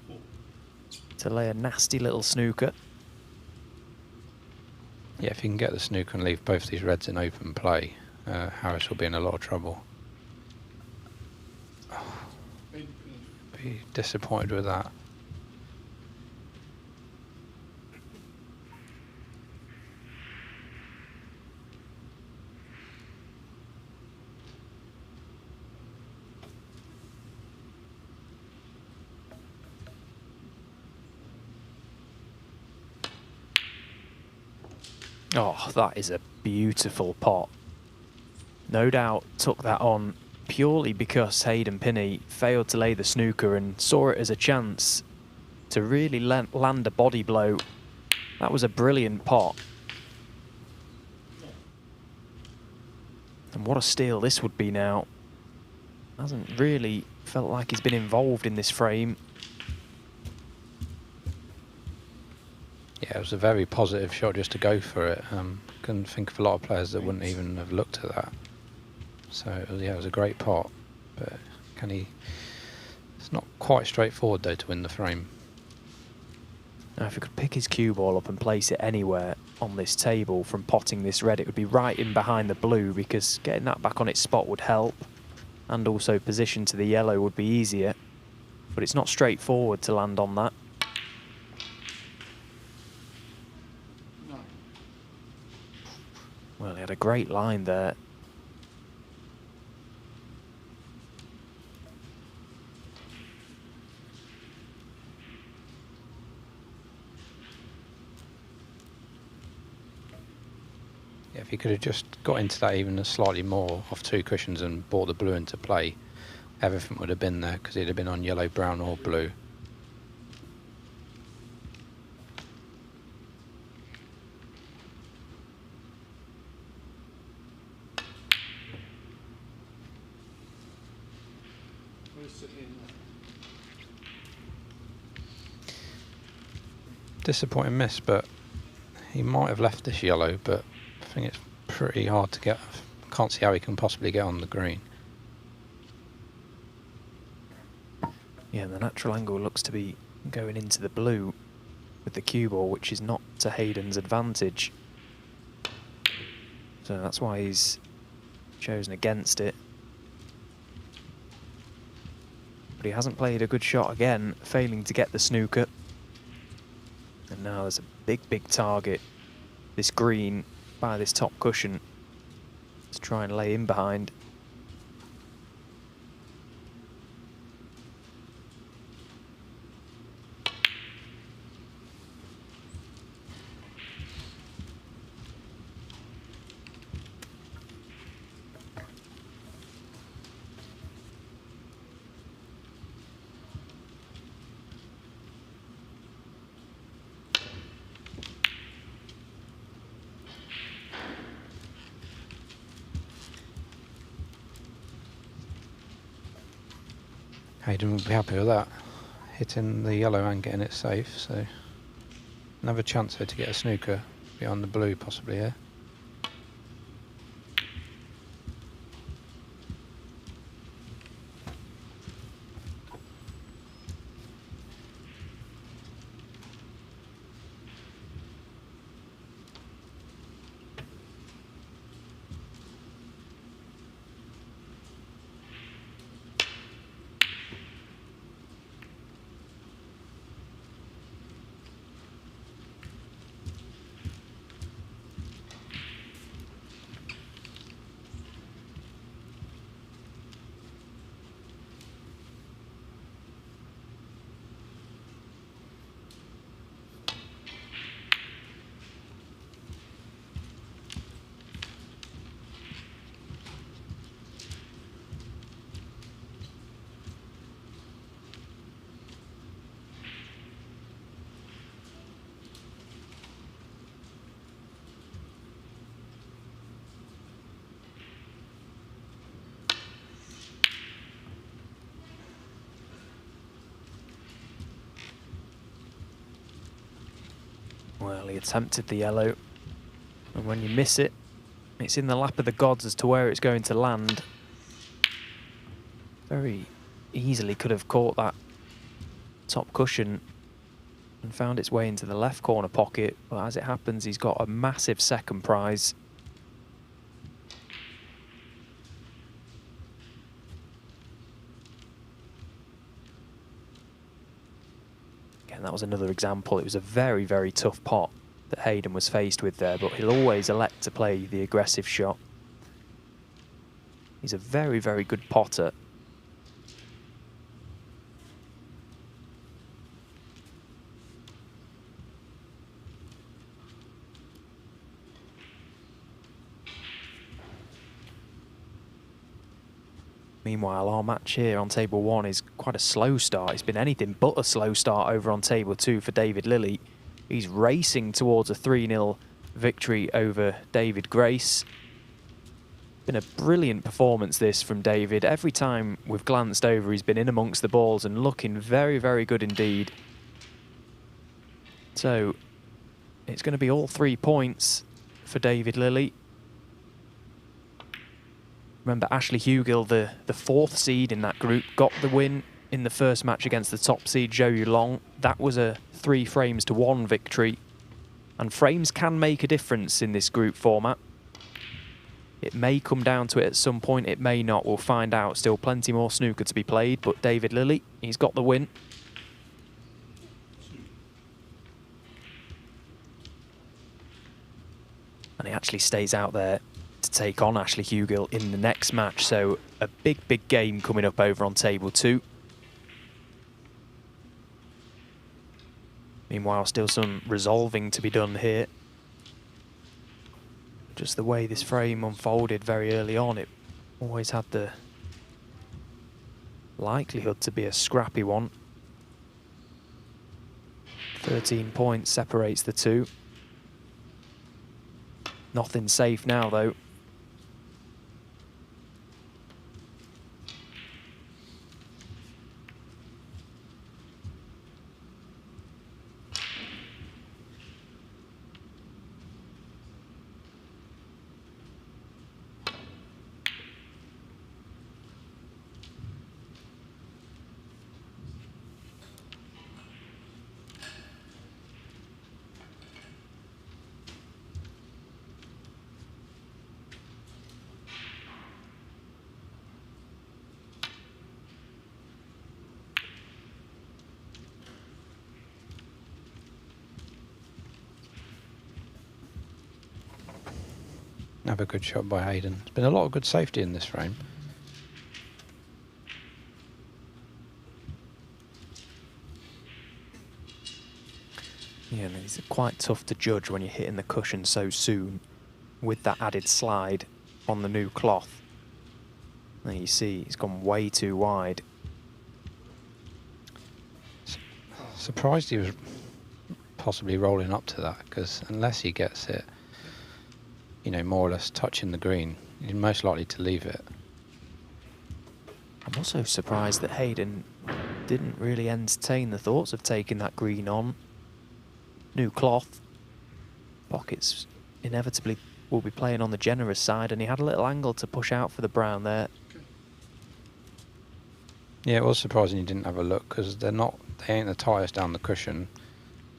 to lay a nasty little snooker. Yeah, if he can get the snooker and leave both these reds in open play, Harris will be in a lot of trouble. Be disappointed with that. Oh, that is a beautiful pot. No doubt took that on purely because Hayden Pinhey failed to lay the snooker and saw it as a chance to really land a body blow. That was a brilliant pot. And what a steal this would be now. Hasn't really felt like he's been involved in this frame. Yeah, it was a very positive shot just to go for it. Couldn't think of a lot of players that wouldn't even have looked at that. So yeah, it was a great pot, but can he? It's not quite straightforward though to win the frame. Now, if he could pick his cue ball up and place it anywhere on this table from potting this red, it would be right in behind the blue, because getting that back on its spot would help, and also position to the yellow would be easier. But it's not straightforward to land on that. Well, he had a great line there. Yeah, if he could have just got into that even slightly more off two cushions and brought the blue into play, everything would have been there, because he'd have been on yellow, brown or blue. Disappointing miss, but he might have left this yellow, but I think it's pretty hard to get. Can't see how he can possibly get on the green. Yeah, the natural angle looks to be going into the blue with the cue ball, which is not to Hayden's advantage. So that's why he's chosen against it. But he hasn't played a good shot again, failing to get the snooker. And now there's a big, big target, this green, by this top cushion, to try and lay in behind. Hayden would be happy with that, hitting the yellow and getting it safe. So another chance here to get a snooker beyond the blue possibly here. Well, he attempted the yellow, and when you miss it, it's in the lap of the gods as to where it's going to land. Very easily could have caught that top cushion and found its way into the left corner pocket, but as it happens, he's got a massive second prize. Again, that was another example. It was a very, very tough pot that Hayden was faced with there, but he'll always elect to play the aggressive shot. He's a very, very good potter. Meanwhile, our match here on table 1 is quite a slow start. It's been anything but a slow start over on table 2 for David Lilley. He's racing towards a 3-0 victory over David Grace. Been a brilliant performance this from David. Every time we've glanced over, he's been in amongst the balls and looking very, very good indeed. So it's going to be all 3 points for David Lilley. Remember, Ashley Hugill, the 4th seed in that group, got the win in the first match against the top seed, Zhou Yulong. That was a 3-frames-to-1 victory. And frames can make a difference in this group format. It may come down to it at some point, it may not. We'll find out. Still plenty more snooker to be played, but David Lilley, he's got the win. And he actually stays out there to take on Ashley Hugill in the next match. So a big, big game coming up over on table 2. Meanwhile, still some resolving to be done here. Just the way this frame unfolded very early on, it always had the likelihood to be a scrappy one. 13 points separates the two. Nothing safe now, though. Another good shot by Hayden. There's been a lot of good safety in this frame. Yeah, and it's quite tough to judge when you're hitting the cushion so soon with that added slide on the new cloth. There you see, it's gone way too wide. Surprised he was possibly rolling up to that, because unless he gets it, you know, more or less touching the green, you're most likely to leave it. I'm also surprised that Hayden didn't really entertain the thoughts of taking that green on. New cloth. Pockets inevitably will be playing on the generous side, and he had a little angle to push out for the brown there. Yeah, it was surprising he didn't have a look, because they ain't the tightest down the cushion.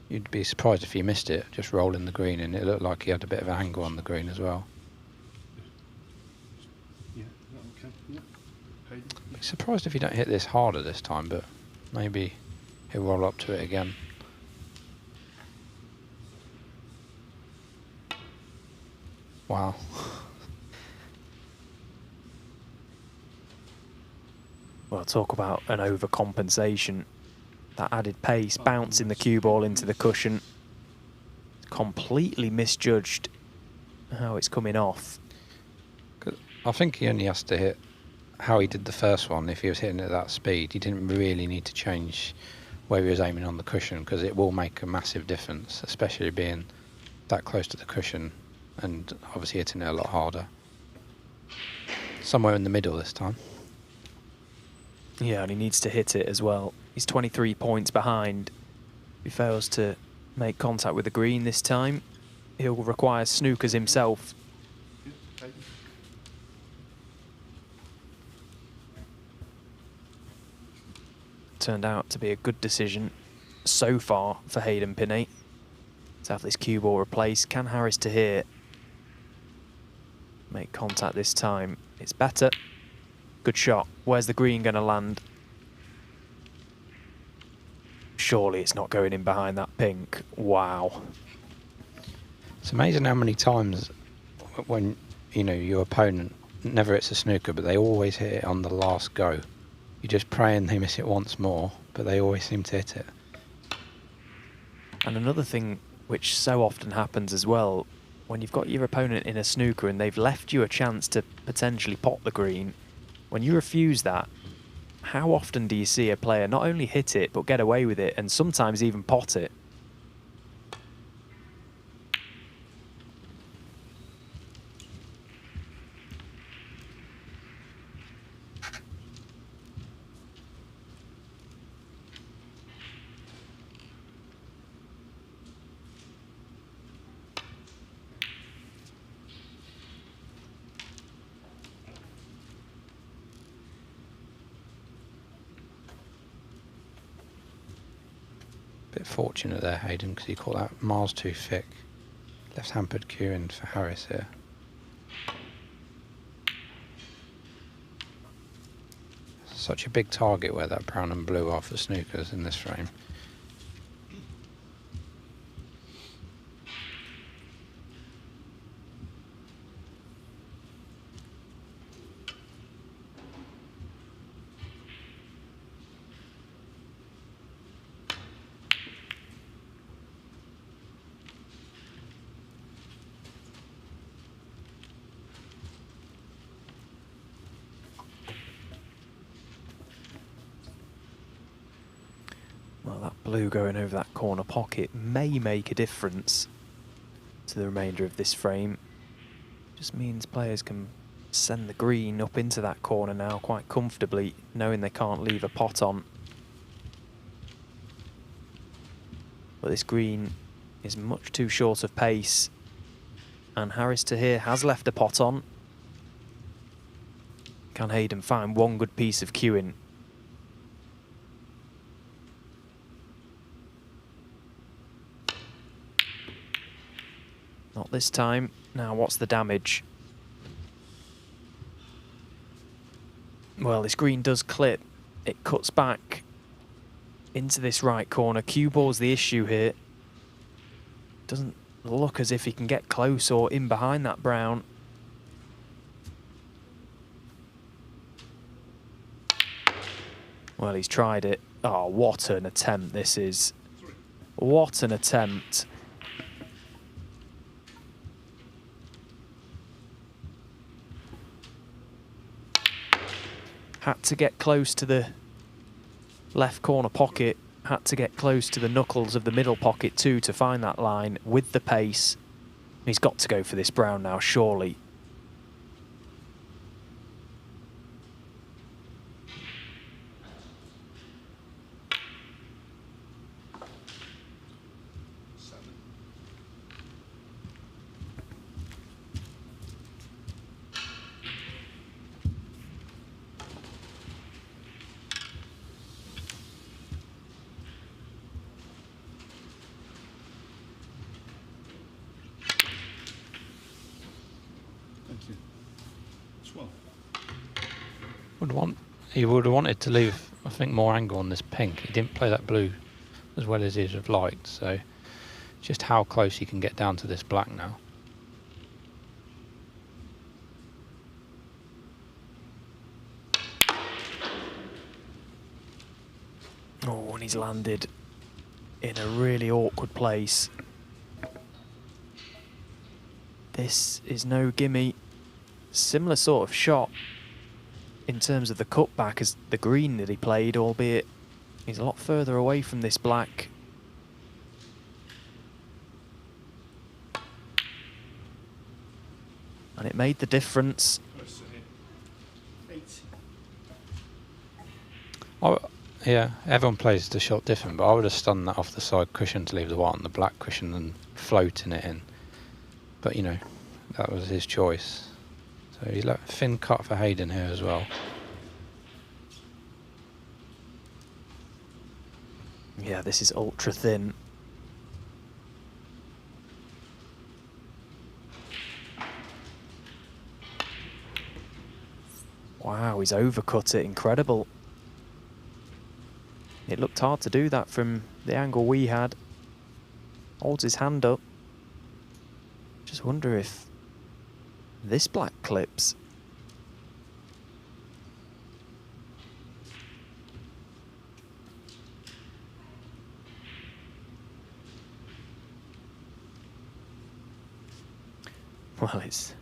You'd be surprised if he missed it, just rolling the green, and it looked like he had a bit of an angle on the green as well. Yeah, okay. Yeah. I'm surprised if you don't hit this harder this time, but maybe he'll roll up to it again. Wow. Well, talk about an overcompensation. That added pace, bouncing the cue ball into the cushion. Completely misjudged how it's coming off. I think he only has to hit how he did the first one. If he was hitting at that speed, he didn't really need to change where he was aiming on the cushion, because it will make a massive difference, especially being that close to the cushion and obviously hitting it a lot harder. Somewhere in the middle this time. Yeah, and he needs to hit it as well. He's 23 points behind. If he fails to make contact with the green this time, he'll require snookers himself. Turned out to be a good decision so far for Hayden Pinhey to have this cue ball replaced. Can Harris Taher make contact this time? It's better. Good shot. Where's the green going to land? Surely it's not going in behind that pink. Wow. It's amazing how many times when, you know, your opponent never hits a snooker, but they always hit it on the last go. You're just praying they miss it once more, but they always seem to hit it. And another thing which so often happens as well, when you've got your opponent in a snooker and they've left you a chance to potentially pot the green, when you refuse that, how often do you see a player not only hit it, but get away with it, and sometimes even pot it? Bit fortunate there, Hayden, because he caught that miles too thick. Left hampered queuing for Harris here. Such a big target where that brown and blue are for snookers in this frame. Well, that blue going over that corner pocket may make a difference to the remainder of this frame. Just means players can send the green up into that corner now quite comfortably, knowing they can't leave a pot on. But this green is much too short of pace, and Harris Taher has left a pot on. Can Hayden find one good piece of cueing? Not this time. Now what's the damage? Well, this green does clip. It cuts back into this right corner. Cue ball's the issue here. Doesn't look as if he can get close or in behind that brown. Well, he's tried it. Oh, what an attempt this is. What an attempt. Had to get close to the left corner pocket, had to get close to the knuckles of the middle pocket too to find that line with the pace. He's got to go for this brown now, surely. He would have wanted to leave, I think, more angle on this pink. He didn't play that blue as well as he'd have liked, so just how close he can get down to this black now. Oh, and he's landed in a really awkward place. This is no gimme. Similar sort of shot in terms of the cutback as the green that he played, albeit he's a lot further away from this black. And it made the difference. Yeah, everyone plays the shot different, but I would have stunned that off the side cushion to leave the white on the black cushion and floating it in. But, you know, that was his choice. So he's like thin cut for Hayden here as well. Yeah, this is ultra thin. Wow, he's overcut it, incredible. It looked hard to do that from the angle we had. Holds his hand up. Just wonder if this black clips. Well, it's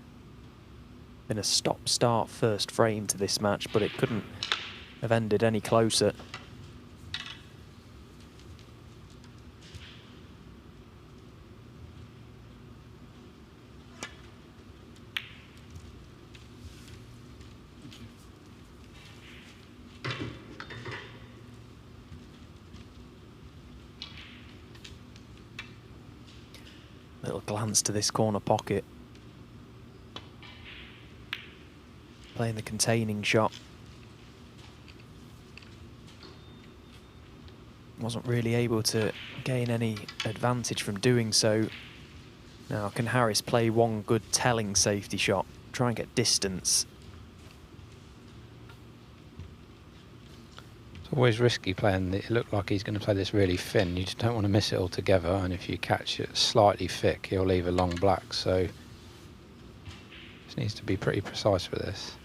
been a stop-start first frame to this match, but it couldn't have ended any closer. Little glance to this corner pocket. Playing the containing shot. Wasn't really able to gain any advantage from doing so. Now, can Harris play one good telling safety shot? Try and get distance. It's always risky playing. It looked like he's going to play this really thin. You just don't want to miss it altogether. And if you catch it slightly thick, he'll leave a long black. So just needs to be pretty precise with this.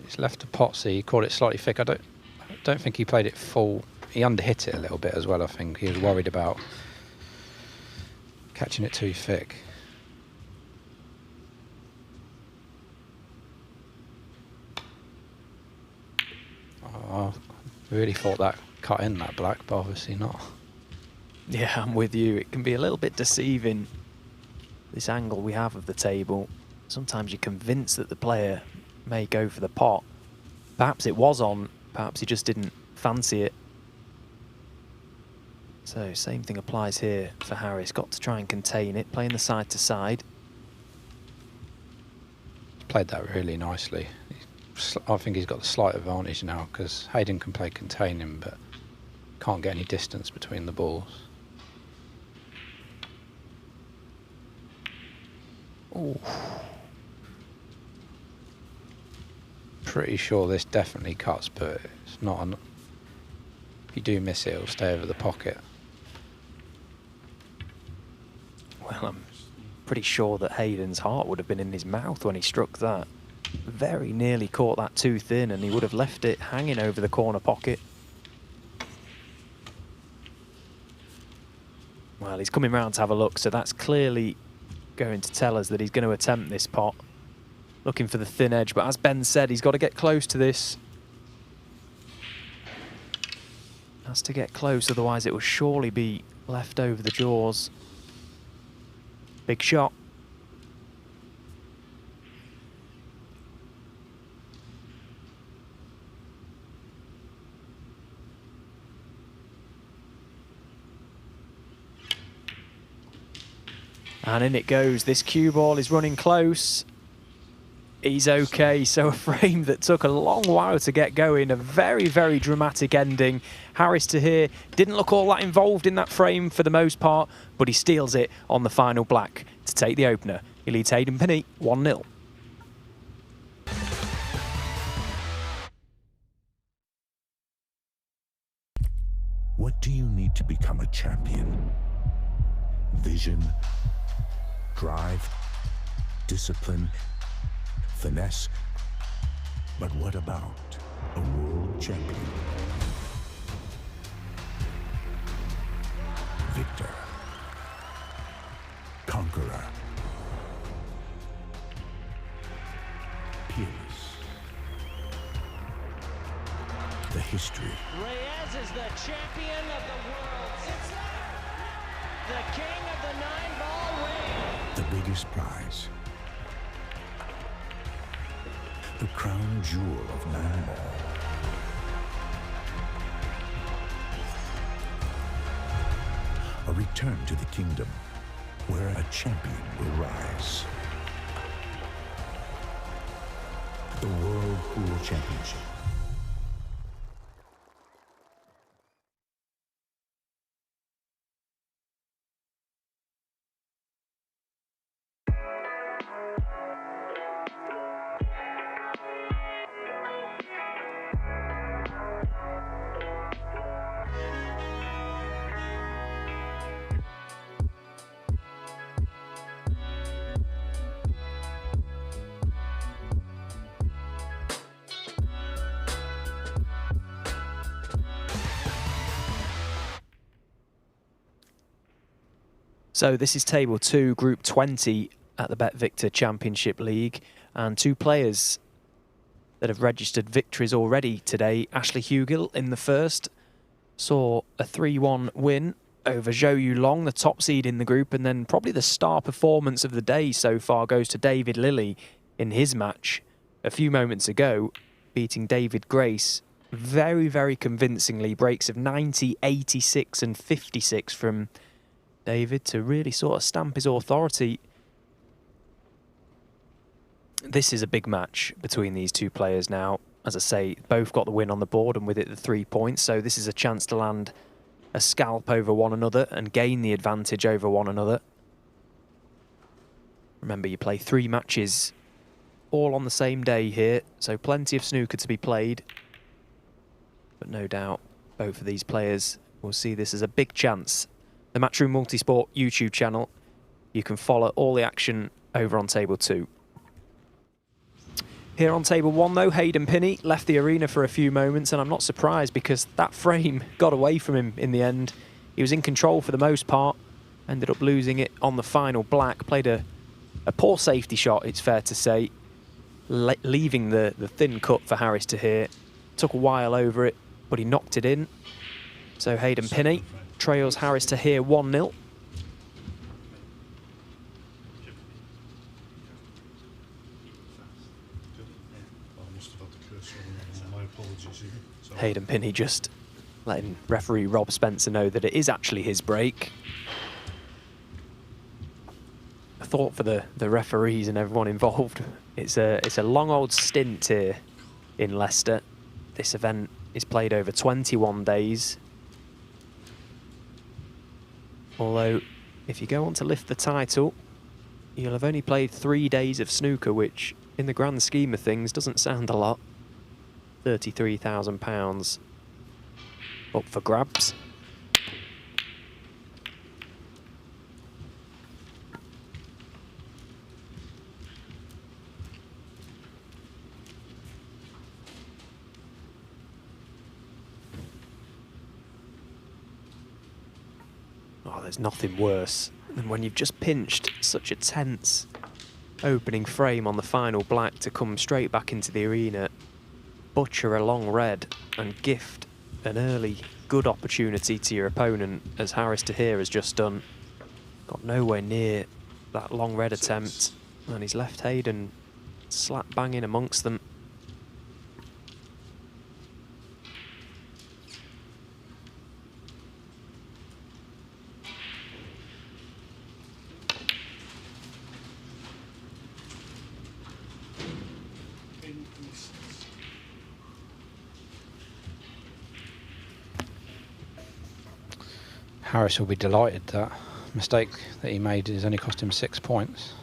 He's left to Potsy. He caught it slightly thick. I don't think he played it full. He underhit it a little bit as well. I think he was worried about catching it too thick. Oh, I really thought that cut in that black, but obviously not. Yeah, I'm with you. It can be a little bit deceiving, this angle we have of the table. Sometimes you're convinced that the player may go for the pot. Perhaps it was on, perhaps he just didn't fancy it. So same thing applies here for Harris. Got to try and contain it, playing the side to side. Played that really nicely. I think he's got the slight advantage now because Hayden can play containing but can't get any distance between the balls. Ooh. Pretty sure this definitely cuts, but it's not. If you do miss it, it'll stay over the pocket. Well, I'm pretty sure that Hayden's heart would have been in his mouth when he struck that. Very nearly caught that too thin, and he would have left it hanging over the corner pocket. Well, he's coming round to have a look, so that's clearly going to tell us that he's going to attempt this pot. Looking for the thin edge, but as Ben said, he's got to get close to this. Has to get close, otherwise it will surely be left over the jaws. Big shot. And in it goes. This cue ball is running close. He's okay. So a frame that took a long while to get going. A very, very dramatic ending. Harris Taher didn't look all that involved in that frame for the most part, but he steals it on the final black to take the opener. He leads Hayden Pinhey 1-0. What do you need to become a champion? Vision, drive, discipline, finesse. But what about a world champion? Victor, conqueror, peerless. The history. Reyes is the champion of the world. It's the king of the 9-ball ring. The biggest prize. The crown jewel of 9-ball. A return to the kingdom where a champion will rise. The World Pool Championship. So this is table 2, group 20 at the BetVictor Championship League, and 2 players that have registered victories already today. Ashley Hugill in the first saw a 3-1 win over Zhou Yulong, the top seed in the group, and then probably the star performance of the day so far goes to David Lilley in his match a few moments ago, beating David Grace very, very convincingly. Breaks of 90, 86 and 56 from David to really sort of stamp his authority. This is a big match between these 2 players now. As I say, both got the win on the board and with it the 3 points, so this is a chance to land a scalp over one another and gain the advantage over one another. Remember, you play 3 matches all on the same day here, so plenty of snooker to be played. But no doubt both of these players will see this as a big chance. The Matchroom Multisport YouTube channel, you can follow all the action over on table 2. Here on table 1 though, Hayden Pinhey left the arena for a few moments, and I'm not surprised because that frame got away from him in the end. He was in control for the most part, ended up losing it on the final black, played a poor safety shot, it's fair to say, leaving the thin cut for Harris Taher. Took a while over it, but he knocked it in. So Hayden Pinhey trails Harris Taher 1-0. Hayden Pinhey just letting referee Rob Spencer know that it is actually his break. A thought for the referees and everyone involved. It's a long old stint here in Leicester. This event is played over 21 days. Although, if you go on to lift the title, you'll have only played 3 days of snooker, which, in the grand scheme of things, doesn't sound a lot. £33,000 up for grabs. Oh, there's nothing worse than when you've just pinched such a tense opening frame on the final black to come straight back into the arena, butcher a long red and gift an early good opportunity to your opponent, as Harris Taher has just done. Got nowhere near that long red attempt, and he's left Hayden slap bang in amongst them. Harris will be delighted. That mistake that he made has only cost him 6 points.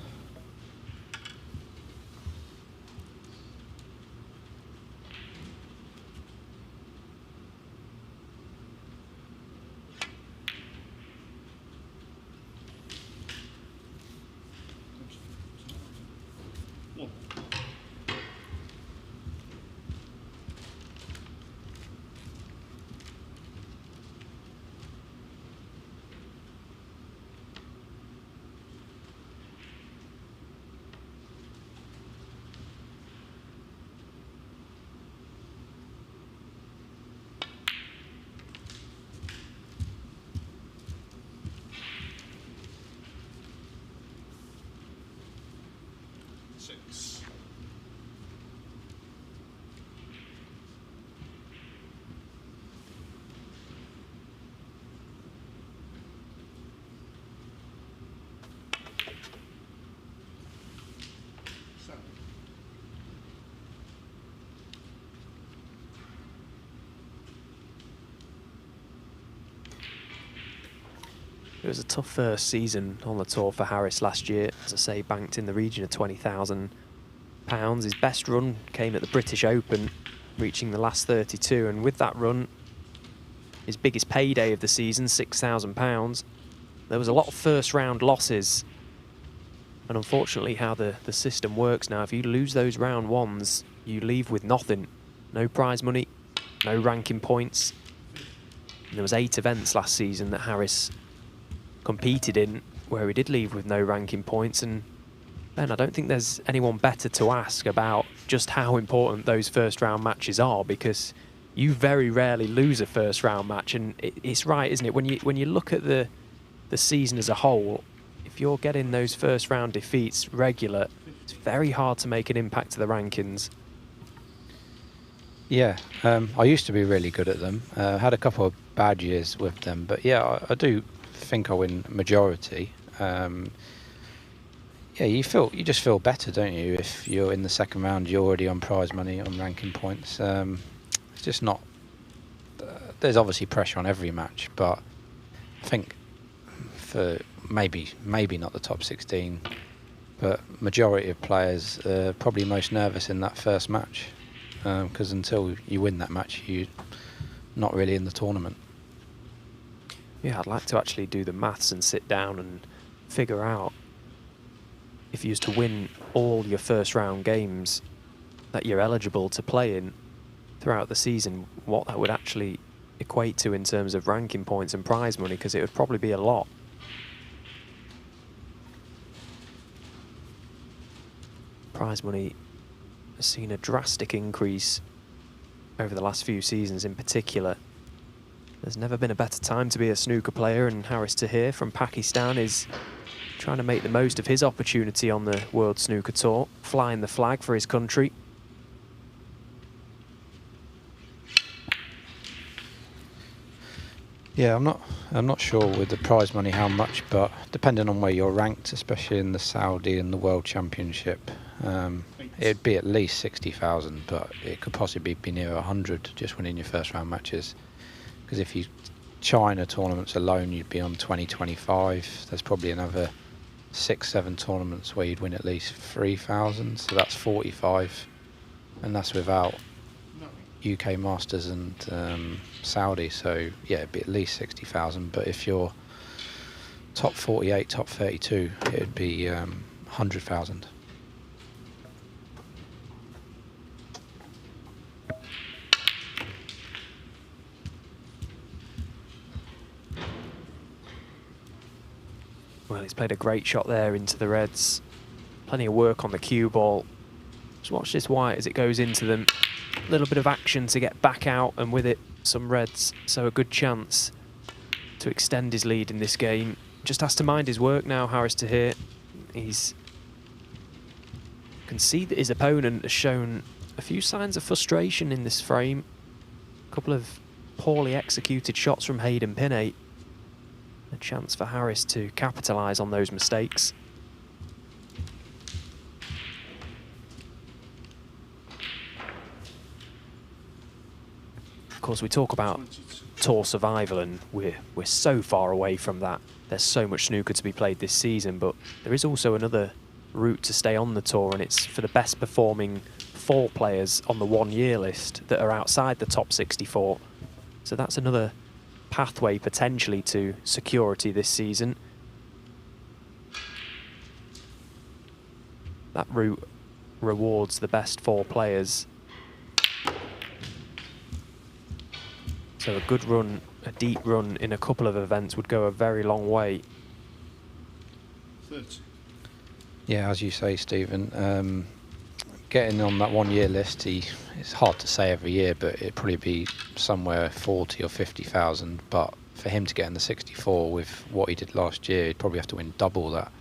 It was a tough first season on the tour for Harris last year. As I say, banked in the region of £20,000. His best run came at the British Open, reaching the last 32, and with that run, his biggest payday of the season, £6,000. There was a lot of first round losses, and unfortunately how the system works now, if you lose those round ones, you leave with nothing. No prize money, no ranking points. And there was 8 events last season that Harris competed in, where he did leave with no ranking points. And Ben, I don't think there's anyone better to ask about just how important those first round matches are, because you very rarely lose a first round match. And it's right, isn't it? When you look at the season as a whole, if you're getting those first round defeats regular, it's very hard to make an impact to the rankings. Yeah, I used to be really good at them. Had a couple of bad years with them, but yeah, I do think I win majority. Yeah, you just feel better, don't you? If you're in the second round, you're already on prize money, on ranking points. It's just not. There's obviously pressure on every match, but I think for maybe not the top 16, but majority of players are probably most nervous in that first match. Because until you win that match, you're not really in the tournament. Yeah, I'd like to actually do the maths and sit down and figure out, if you used to win all your first round games that you're eligible to play in throughout the season, what that would actually equate to in terms of ranking points and prize money, because it would probably be a lot. Prize money has seen a drastic increase over the last few seasons in particular. There's never been a better time to be a snooker player, and Haris Taher from Pakistan is trying to make the most of his opportunity on the World Snooker Tour, flying the flag for his country. Yeah, I'm not sure with the prize money how much, but depending on where you're ranked, especially in the Saudi and the World Championship, it'd be at least 60,000, but it could possibly be near 100 just winning your first round matches. Because if you China tournaments alone, you'd be on 20-25. There's probably another 6-7 tournaments where you'd win at least 3,000, so that's 45, and that's without UK Masters and Saudi. So yeah, it'd be at least 60,000. But if you're top 48, top 32, it'd be 100,000. Well, he's played a great shot there into the reds. Plenty of work on the cue ball. Just watch this white as it goes into them. A little bit of action to get back out, and with it, some reds. So a good chance to extend his lead in this game. Just has to mind his work now, Haris Taher. He's can see that his opponent has shown a few signs of frustration in this frame. A couple of poorly executed shots from Hayden Pinhey. A chance for Haris to capitalise on those mistakes. Of course, we talk about tour survival, and we're so far away from that. There's so much snooker to be played this season, but there is also another route to stay on the tour, and it's for the best performing 4 players on the 1 year list that are outside the top 64. So that's another pathway potentially to security this season. That route rewards the best 4 players. So a good run, a deep run in a couple of events would go a very long way. 30. Yeah, as you say, Stephen, getting on that 1 year list, it's hard to say every year, but it'd probably be somewhere 40 or 50,000. But for him to get in the 64 with what he did last year, he'd probably have to win double that.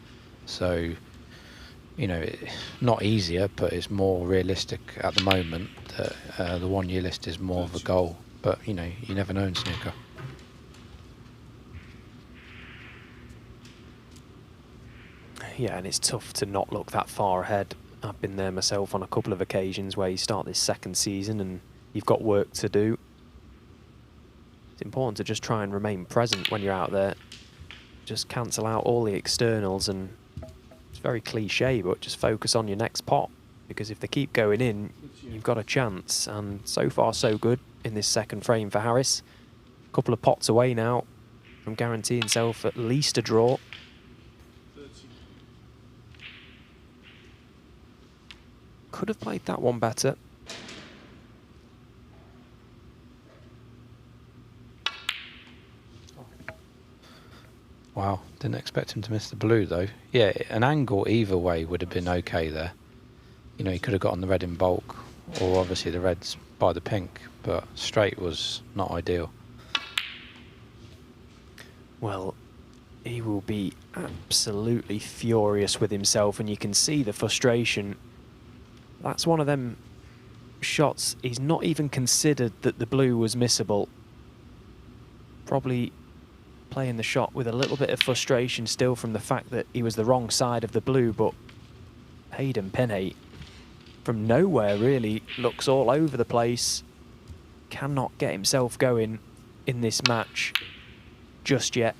So, you know, not easier, but it's more realistic at the moment that the 1 year list is more of a goal. But, you know, you never know in snooker. Yeah, and it's tough to not look that far ahead. I've been there myself on a couple of occasions where you start this second season and you've got work to do. It's important to just try and remain present when you're out there. Just cancel out all the externals, and it's very cliche, but just focus on your next pot. Because if they keep going in, you've got a chance. And so far, so good in this second frame for Haris. A couple of pots away now from guaranteeing himself at least a draw. Could have played that one better. Wow, Didn't expect him to miss the blue though. Yeah, an angle either way would have been okay there. You know, he could have got on the red in bulk, or obviously the reds by the pink, but straight was not ideal. Well, he will be absolutely furious with himself, and you can see the frustration. That's one of them shots he's not even considered that the blue was missable. Probably playing the shot with a little bit of frustration still from the fact that he was the wrong side of the blue, but Hayden Pinhey from nowhere really looks all over the place. Cannot get himself going in this match just yet.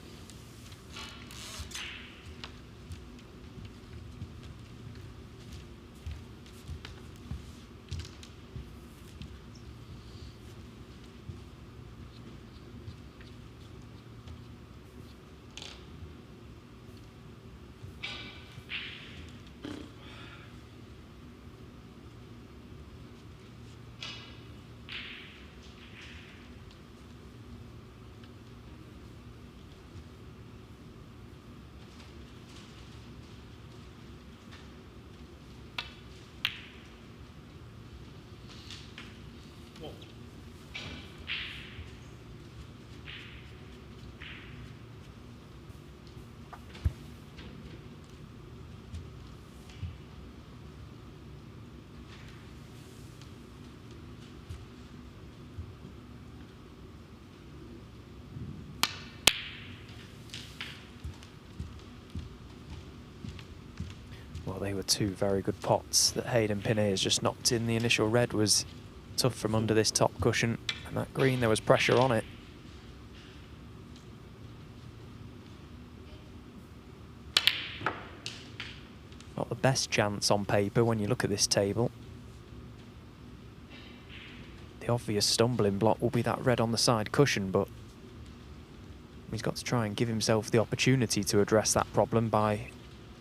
Well, they were two very good pots that Hayden Pinhey has just knocked in. The initial red was tough from under this top cushion, and that green, there was pressure on it. Not the best chance on paper when you look at this table. The obvious stumbling block will be that red on the side cushion, but he's got to try and give himself the opportunity to address that problem by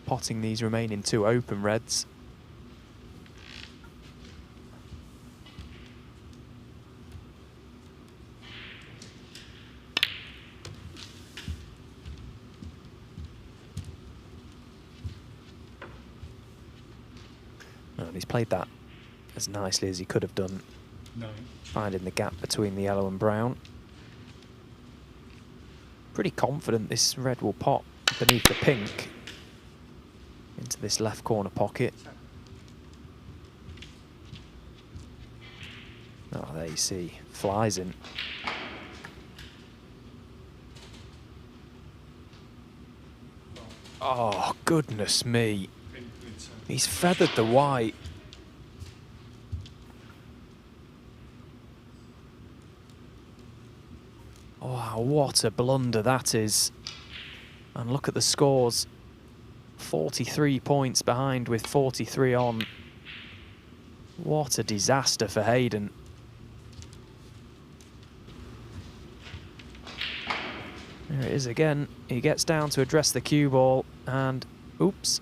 potting these remaining two open reds. And he's played that as nicely as he could have done, finding the gap between the yellow and brown. Pretty confident this red will pop beneath the pink into this left corner pocket. Oh, there you see, flies in. Oh, goodness me. He's feathered the white. Wow, what a blunder that is. And look at the scores. 43 points behind with 43 on. What a disaster for Hayden. There it is again. He gets down to address the cue ball and oops.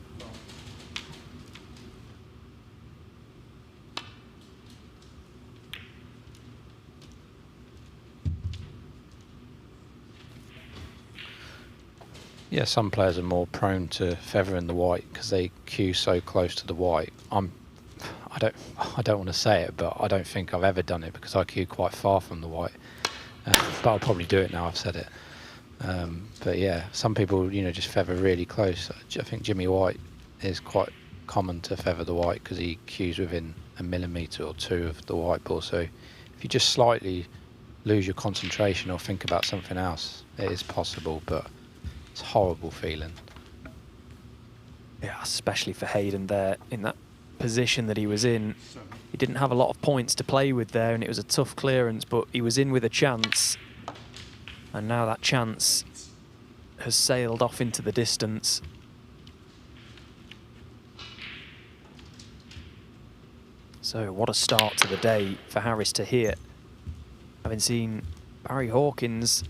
Yeah, some players are more prone to feathering the white because they cue so close to the white. I don't want to say it, but I don't think I've ever done it because I cue quite far from the white. But I'll probably do it now I've said it. But yeah, some people, you know, just feather really close. I think Jimmy White is quite common to feather the white because he cues within a millimetre or two of the white ball. So if you just slightly lose your concentration or think about something else, it is possible, but it's a horrible feeling. Yeah, especially for Hayden there in that position that he was in. He didn't have a lot of points to play with there, and it was a tough clearance, but he was in with a chance. And now that chance has sailed off into the distance. So what a start to the day for Harris Taher. Having seen Barry Hawkins,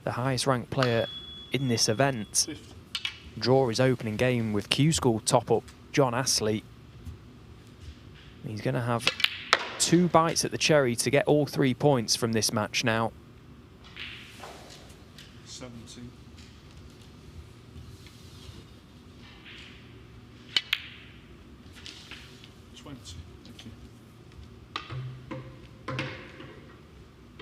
the highest ranked player in this event, draw his opening game with Q School top-up John Astley. He's going to have 2 bites at the cherry to get all 3 points from this match now. 17. 20. Thank you.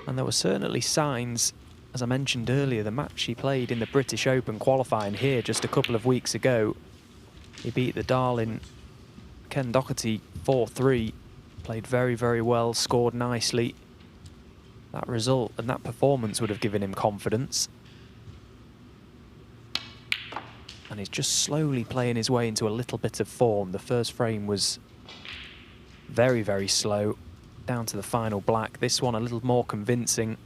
And there were certainly signs, as I mentioned earlier, the match he played in the British Open qualifying here just a couple of weeks ago. He beat the darling Ken Doherty 4-3, played very, very well, scored nicely. That result and that performance would have given him confidence. And he's just slowly playing his way into a little bit of form. The first frame was very, very slow, down to the final black. This one a little more convincing.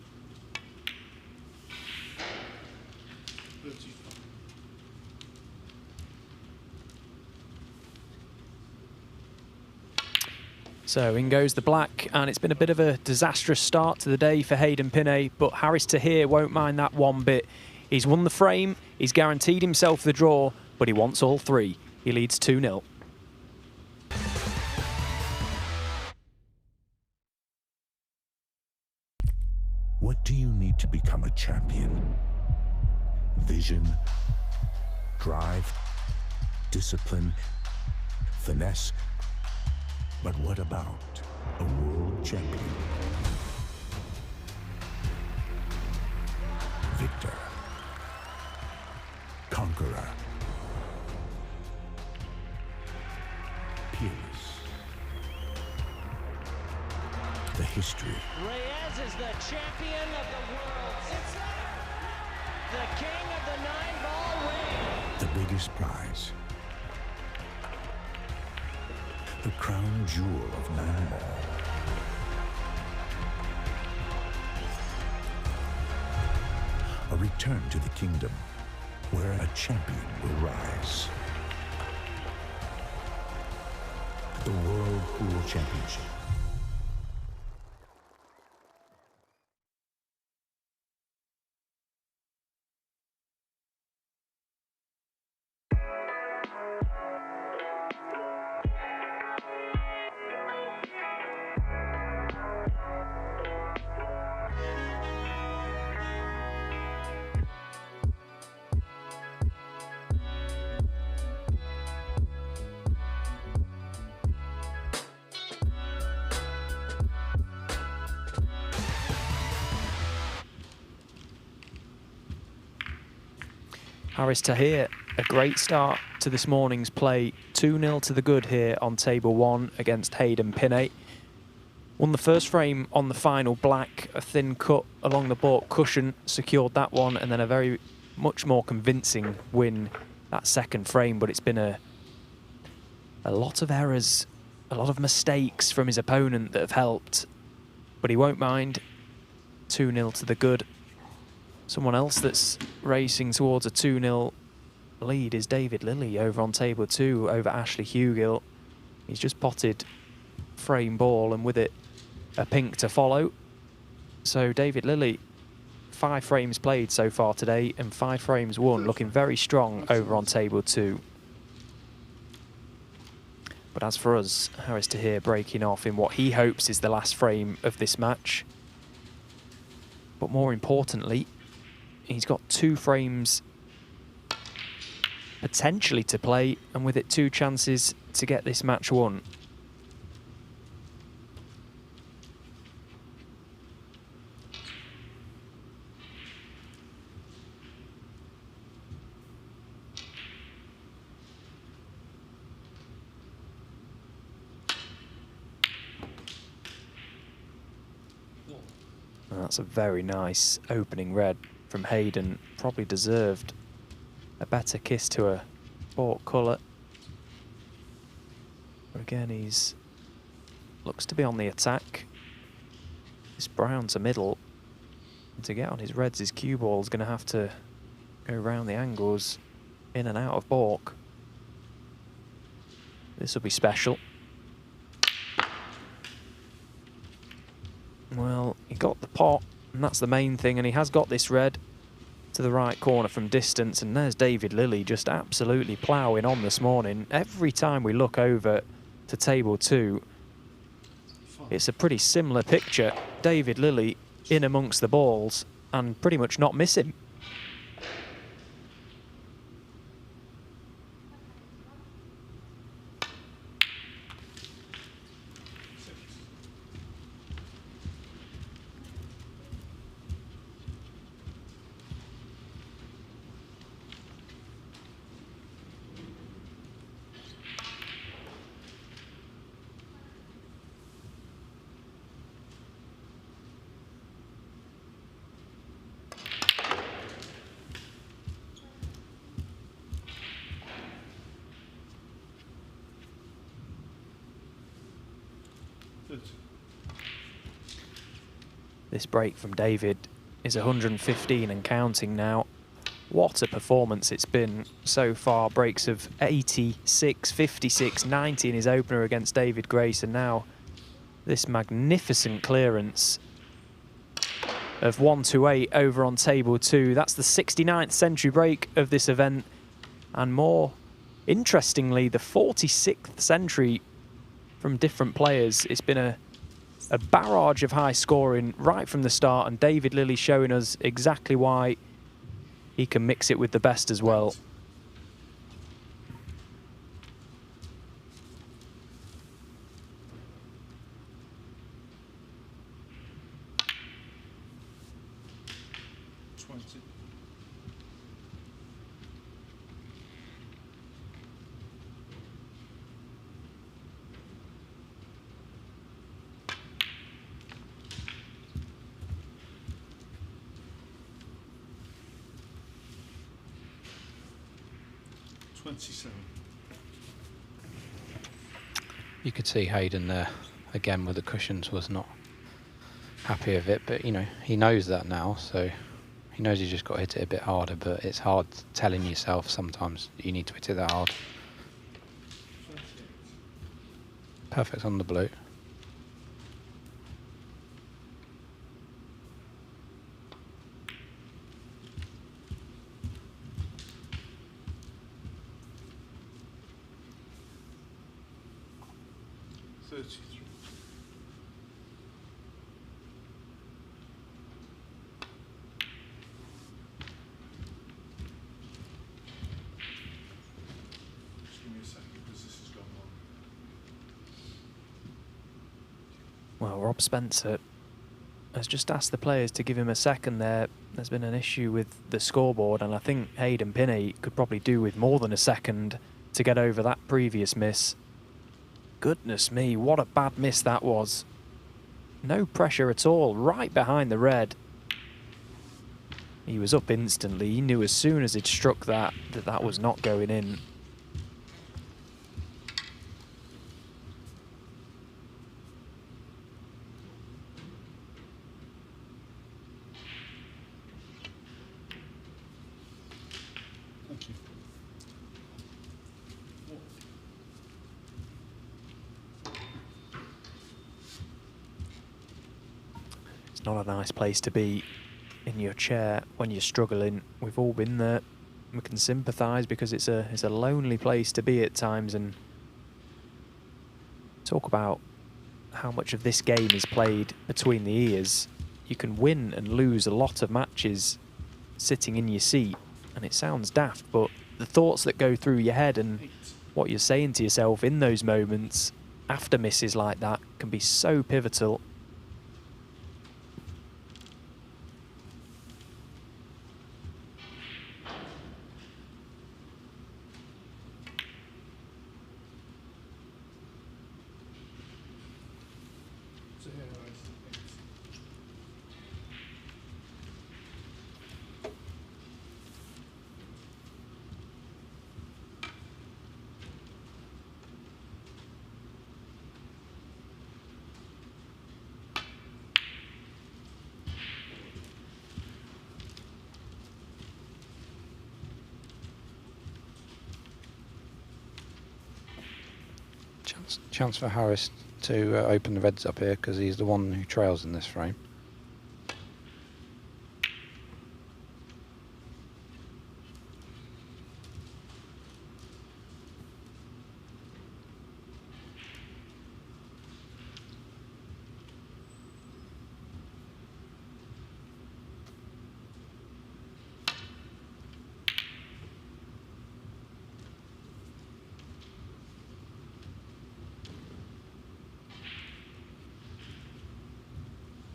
So in goes the black, and it's been a bit of a disastrous start to the day for Hayden Pinhey, but Harris Taher won't mind that one bit. He's won the frame, he's guaranteed himself the draw, but he wants all three. He leads 2-0. What do you need to become a champion? Vision, drive, discipline, finesse. But what about a world champion? Victor, conqueror, peerless. The history. Reyes is the champion of the world. It's the king of the 9-ball ring. The biggest prize. The crown jewel of 9-ball. A return to the kingdom where a champion will rise. The World Pool Championship. Harris Taher, a great start to this morning's play. 2-0 to the good here on table 1 against Hayden Pinhey. Won the first frame on the final black, a thin cut along the baulk cushion, secured that one, and then a very much more convincing win that second frame. But it's been a lot of errors, a lot of mistakes from his opponent that have helped, but he won't mind. 2-0 to the good. Someone else that's racing towards a 2-0 lead is David Lilley over on table 2 over Ashley Hugill. He's just potted frame ball and with it a pink to follow. So David Lilley, 5 frames played so far today and 5 frames won, looking very strong over on table 2. But as for us, Harris Taher breaking off in what he hopes is the last frame of this match. But more importantly, he's got 2 frames potentially to play, and with it 2 chances to get this match won. And that's a very nice opening red from Hayden. Probably deserved a better kiss to a baulk colour. But again, he's looks to be on the attack. This brown to middle. And to get on his reds, his cue ball is going to have to go round the angles, in and out of baulk. This will be special. Well, he got the pot, and that's the main thing, and he has got this red to the right corner from distance, and there's David Lilley just absolutely ploughing on this morning. Every time we look over to table 2, it's a pretty similar picture. David Lilley in amongst the balls and pretty much not missing. This break from David is 115 and counting now. What a performance it's been so far. Breaks of 86, 56, 90 in his opener against David Grace, and now this magnificent clearance of 128 over on table 2. That's the 69th century break of this event, and more interestingly, the 46th century from different players. It's been a barrage of high scoring right from the start, and David Lilley showing us exactly why he can mix it with the best as well. You could see Hayden there again with the cushions was not happy with it, but you know, he knows that now, so he knows he's just got to hit it a bit harder, but it's hard telling yourself sometimes you need to hit it that hard. Perfect on the blue. Well, Rob Spencer has just asked the players to give him a second there. There's been an issue with the scoreboard, and I think Hayden Pinhey could probably do with more than a second to get over that previous miss. Goodness me, what a bad miss that was. No pressure at all, right behind the red. He was up instantly. He knew as soon as he'd struck that that was not going in. It's not a nice place to be in your chair when you're struggling. We've all been there. We can sympathise because it's a lonely place to be at times, and talk about how much of this game is played between the ears. You can win and lose a lot of matches sitting in your seat, and it sounds daft, but the thoughts that go through your head and what you're saying to yourself in those moments after misses like that can be so pivotal. Chance for Harris to open the reds up here because he's the one who trails in this frame.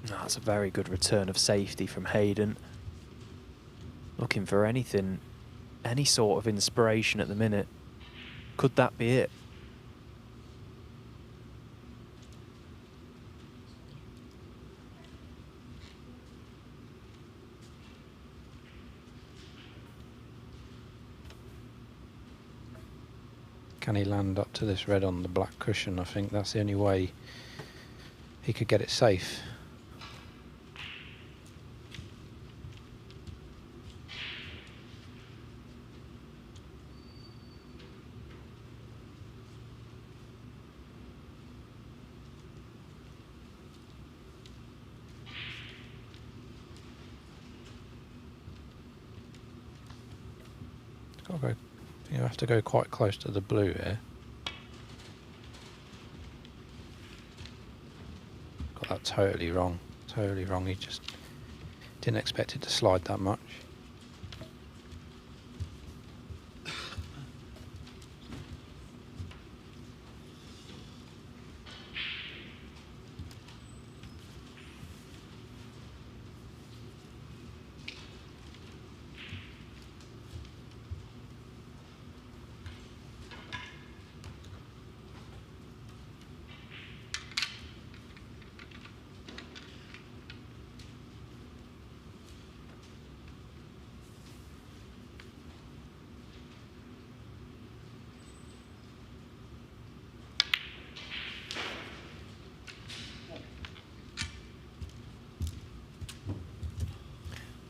That's a very good return of safety from Hayden. Looking for anything, any sort of inspiration at the minute. Could that be it? Can he land up to this red on the black cushion? I think that's the only way he could get it safe. You have to go quite close to the blue here. Got that totally wrong. Totally wrong. He just didn't expect it to slide that much.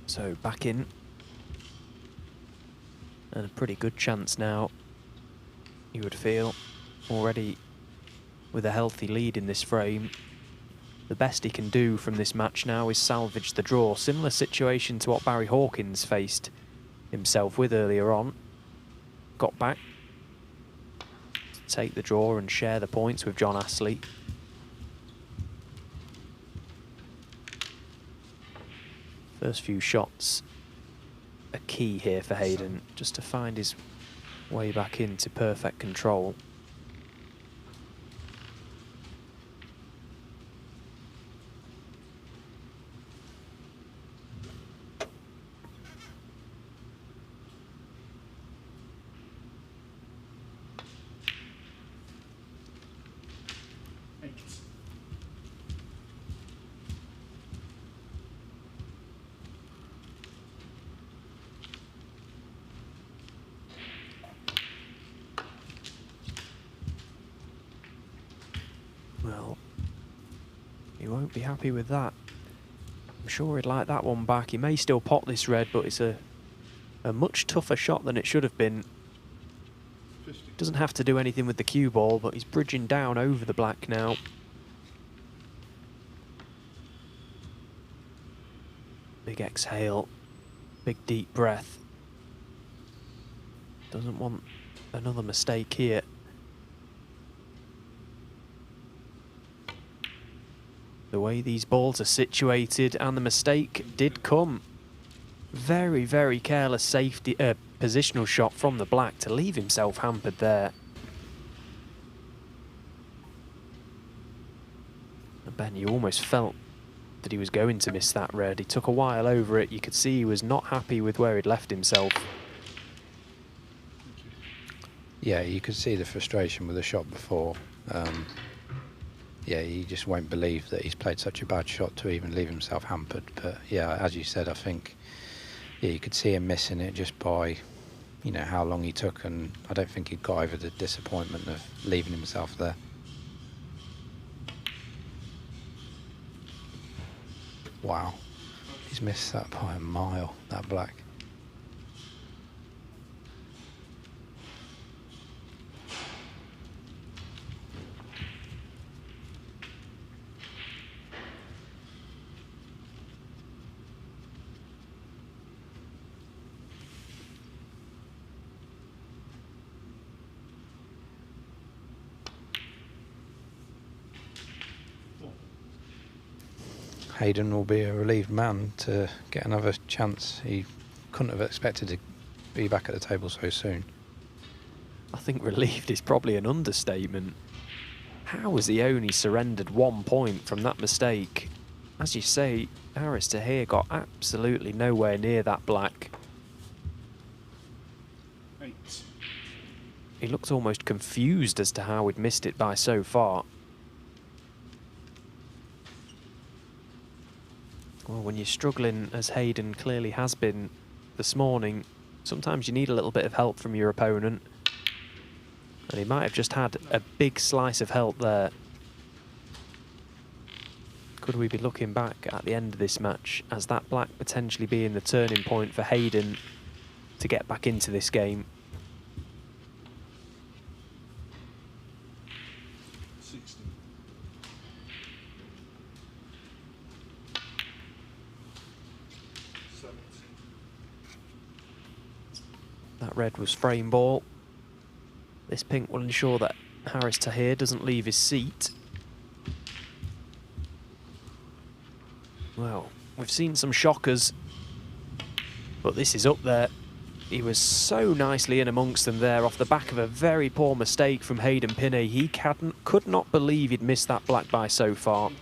So back in, and a pretty good chance now, you would feel, already with a healthy lead in this frame. The best he can do from this match now is salvage the draw. Similar situation to what Barry Hawkins faced himself with earlier on. Got back to take the draw and share the points with John Astley. First few shots are key here for Hayden, just to find his way back into perfect control. Well, he won't be happy with that. I'm sure he'd like that one back. He may still pot this red, but it's a much tougher shot than it should have been. Doesn't have to do anything with the cue ball, but he's bridging down over the black now. Big exhale, big deep breath. Doesn't want another mistake here. The way these balls are situated, and the mistake did come. Very, very careless safety, positional shot from the black to leave himself hampered there. And Ben, you almost felt that he was going to miss that red. He took a while over it. You could see he was not happy with where he'd left himself. Yeah, you could see the frustration with the shot before. Yeah, he just won't believe that he's played such a bad shot to even leave himself hampered. But yeah, as you said, I think you could see him missing it just by, you know, how long he took, and I don't think he got over the disappointment of leaving himself there. Wow, he's missed that by a mile, that black. Hayden will be a relieved man to get another chance. He couldn't have expected to be back at the table so soon. I think relieved is probably an understatement. How has he only surrendered 1 point from that mistake? As you say, Haris Taher got absolutely nowhere near that black. 8. He looked almost confused as to how he'd missed it by so far. Well, when you're struggling, as Hayden clearly has been this morning, sometimes you need a little bit of help from your opponent. And he might have just had a big slice of help there. Could we be looking back at the end of this match as that black potentially being the turning point for Hayden to get back into this game? 60. That red was frame ball. This pink will ensure that Haris Taher doesn't leave his seat. Well, we've seen some shockers, but this is up there. He was so nicely in amongst them there off the back of a very poor mistake from Hayden Pinhey. He could not believe he'd missed that black by so far.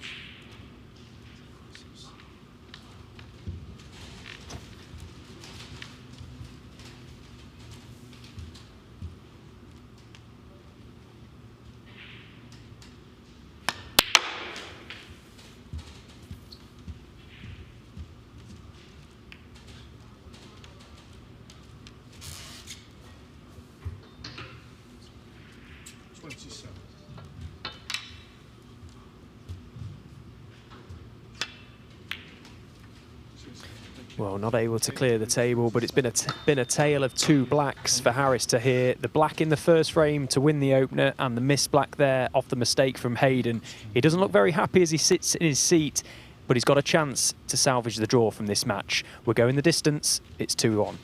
Well, not able to clear the table, but it's been a tale of two blacks for Haris Taher. The black in the first frame to win the opener, and the missed black there off the mistake from Hayden. He doesn't look very happy as he sits in his seat, but he's got a chance to salvage the draw from this match. We're going the distance. It's 2-1.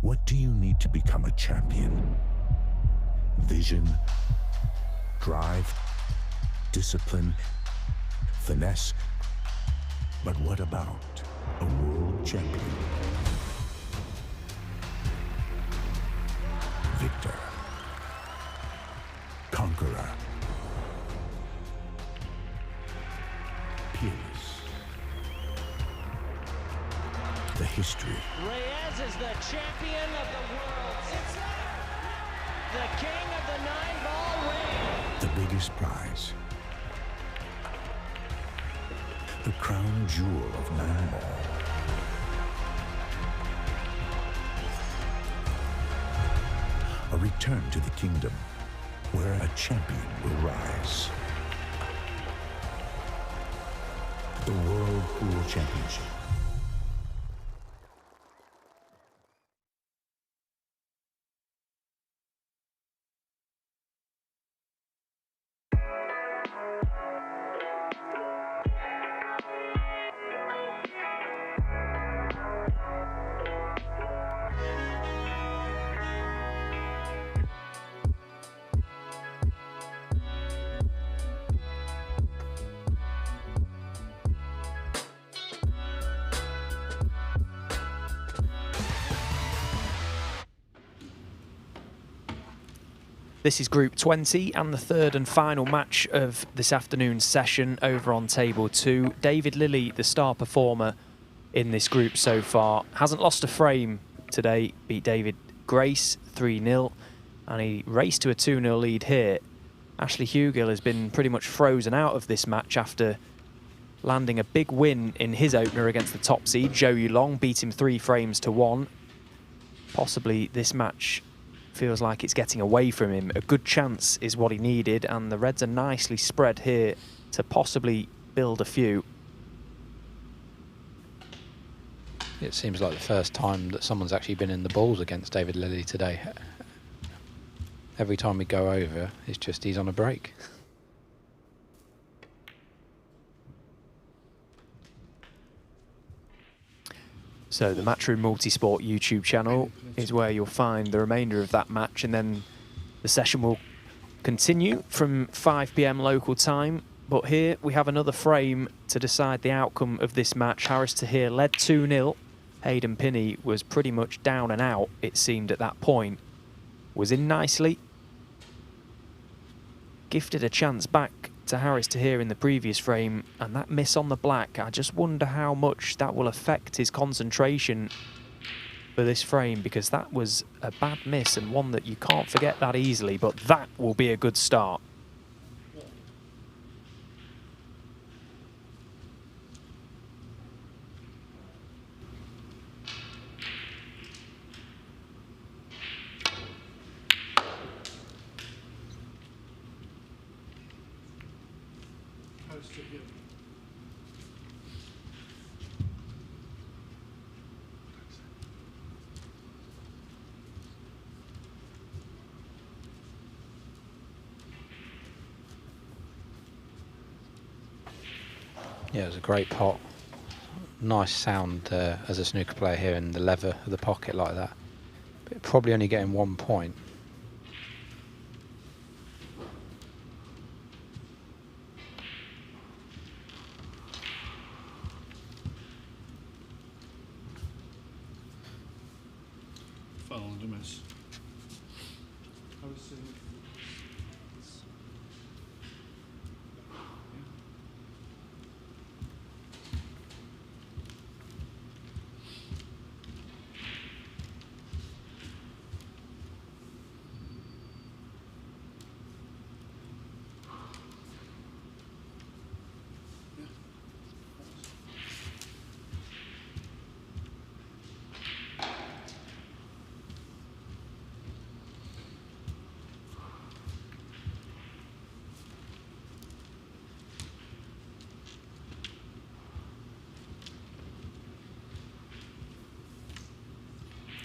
What do you need to become a champion? Vision, drive, discipline, finesse. But what about a world champion? Victor, conqueror, peerless. The history. Reyes is the champion of the world. It's the king of the 9-ball ring. The biggest prize. The crown jewel of 9-ball. A return to the kingdom where a champion will rise. The World Pool Championship. This is Group 20 and the third and final match of this afternoon's session over on Table 2. David Lilley, the star performer in this group so far, hasn't lost a frame today, beat David Grace 3-0, and he raced to a 2-0 lead here. Ashley Hugill has been pretty much frozen out of this match after landing a big win in his opener against the top seed. Zhou Yulong beat him 3 frames to 1. Possibly this match feels like it's getting away from him. A good chance is what he needed, and the Reds are nicely spread here to possibly build a few. It seems like the first time that someone's actually been in the balls against David Lilley today. Every time we go over, it's just he's on a break. So the Matchroom Multisport YouTube channel is where you'll find the remainder of that match, and then the session will continue from 5 PM local time. But here we have another frame to decide the outcome of this match. Haris Taher led 2-0. Hayden Pinhey was pretty much down and out, it seemed, at that point. Was in nicely. Gifted a chance back to Haris Taher in the previous frame, and that miss on the black, I just wonder how much that will affect his concentration for this frame, because that was a bad miss and one that you can't forget that easily, but that will be a good start. Yeah, it was a great pot. Nice sound as a snooker player here in the leather of the pocket like that. But probably only getting 1 point. Followed a miss. I was saying.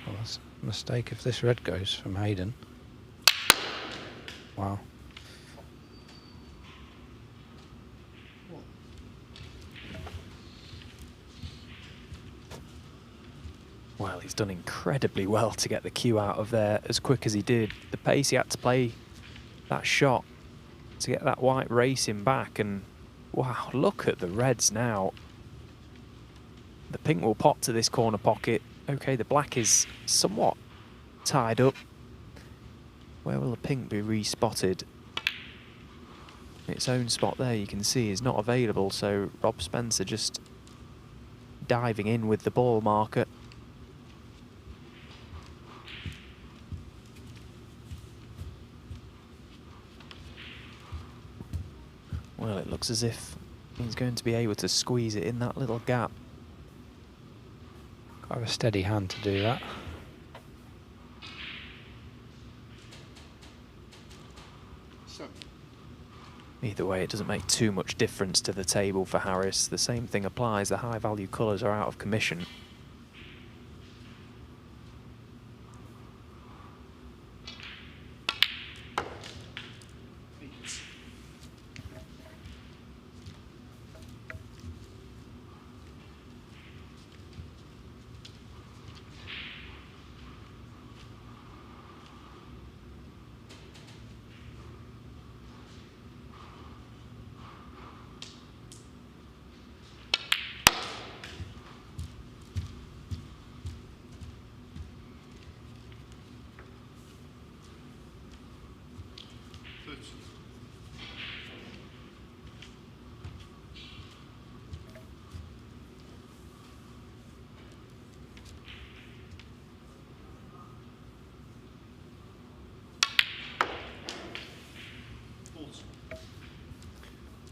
Well, that's a mistake if this red goes from Hayden. Wow. Well, he's done incredibly well to get the cue out of there as quick as he did. The pace he had to play that shot to get that white racing back, and wow, look at the reds now. The pink will pop to this corner pocket. Okay, the black is somewhat tied up. Where will the pink be respotted? Its own spot there, you can see, is not available, so Rob Spencer just diving in with the ball marker. Well, it looks as if he's going to be able to squeeze it in that little gap. Got a steady hand to do that. So. Either way, it doesn't make too much difference to the table for Harris. The same thing applies. The high value colours are out of commission.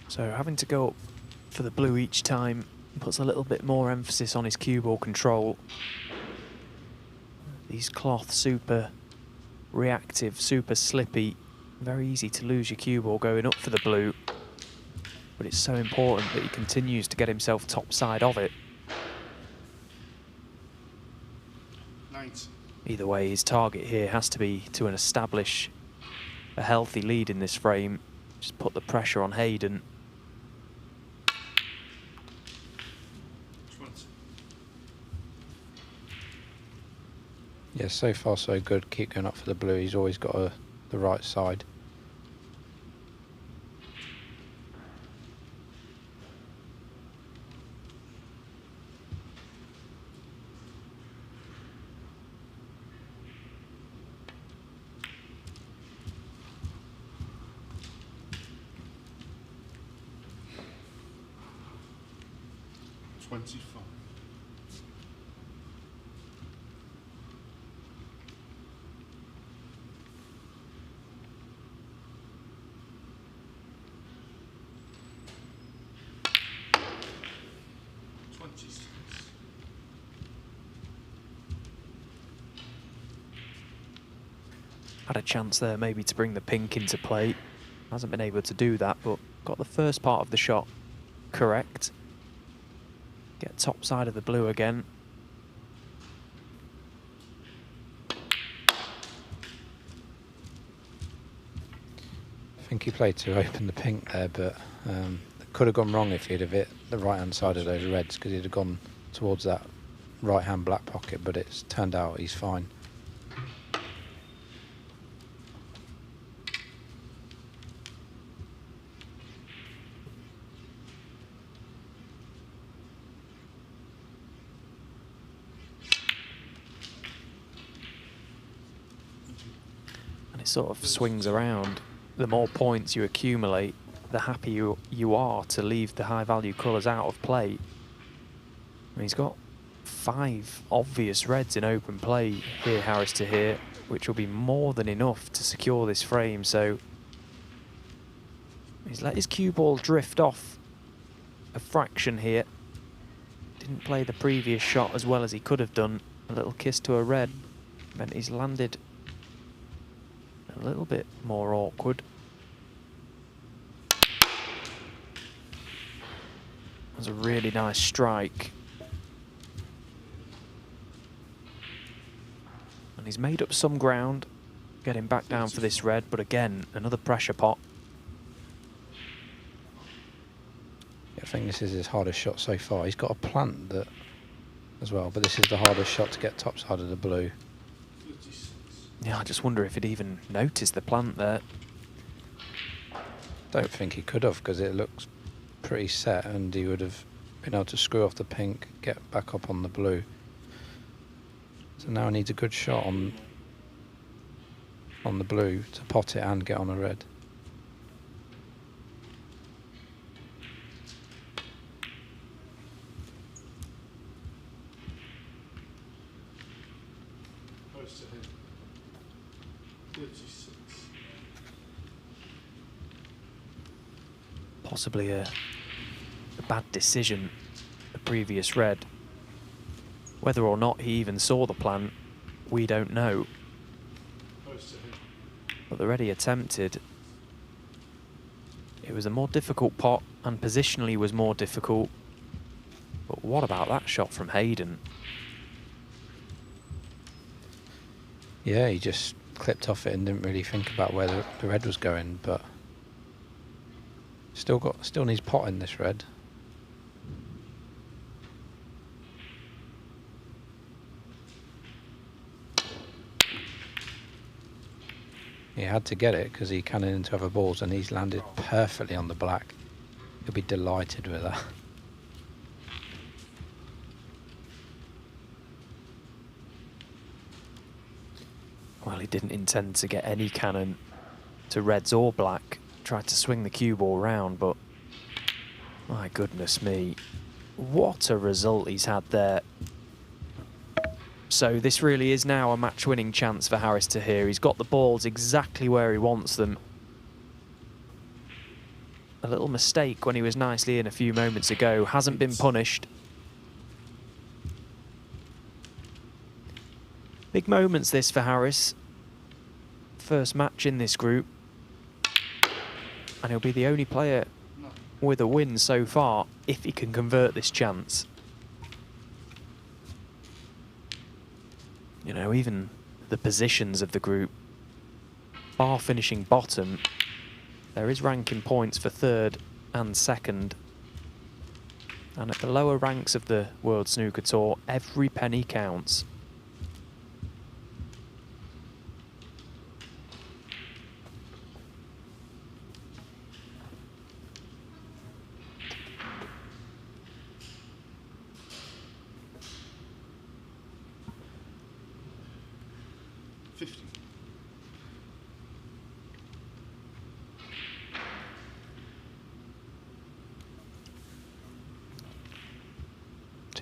So having to go up for the blue each time puts a little bit more emphasis on his cue ball control. These cloth super reactive, super slippy, very easy to lose your cue ball going up for the blue. But it's so important that he continues to get himself top side of it. Nice. Either way, his target here has to be to establish a healthy lead in this frame. Just put the pressure on Hayden. Yeah, so far so good. Keep going up for the blue. He's always got the right side. Had a chance there maybe to bring the pink into play. Hasn't been able to do that, but got the first part of the shot correct. Get top side of the blue again. I think he played to open the pink there, but the could have gone wrong if he'd have hit the right-hand side of those reds, because he'd have gone towards that right-hand black pocket, but it's turned out he's fine. And it sort of swings around. The more points you accumulate, the happier you are to leave the high-value colours out of play. I mean, he's got 5 obvious reds in open play here, Harris Taher, which will be more than enough to secure this frame. So he's let his cue ball drift off a fraction here. Didn't play the previous shot as well as he could have done. A little kiss to a red meant he's landed a little bit more awkward. That was a really nice strike. And he's made up some ground, getting back down for this red, but again, another pressure pot. I think this is his hardest shot so far. He's got a plant that as well, but this is the hardest shot to get top side of the blue. Yeah, I just wonder if he'd even noticed the plant there. Don't think he could have, because it looks pretty set, and he would have been able to screw off the pink, get back up on the blue. So now he needs a good shot on the blue to pot it and get on a red. Possibly a bad decision, the previous red. Whether or not he even saw the plan, we don't know. But the red he attempted, it was a more difficult pot, and positionally was more difficult. But what about that shot from Hayden? Yeah, he just clipped off it and didn't really think about where the red was going, but still needs pot in this red. He had to get it because he cannoned into other balls, and he's landed perfectly on the black. He'll be delighted with that. Well, he didn't intend to get any cannon to reds or black. Tried to swing the cue ball round, but my goodness me, what a result he's had there. So this really is now a match-winning chance for Harris Taher. He's got the balls exactly where he wants them. A little mistake when he was nicely in a few moments ago hasn't been punished. Big moments this for Harris. First match in this group. And he'll be the only player with a win so far if he can convert this chance. You know, even the positions of the group, bar finishing bottom, there is ranking points for third and second. And at the lower ranks of the World Snooker Tour, every penny counts.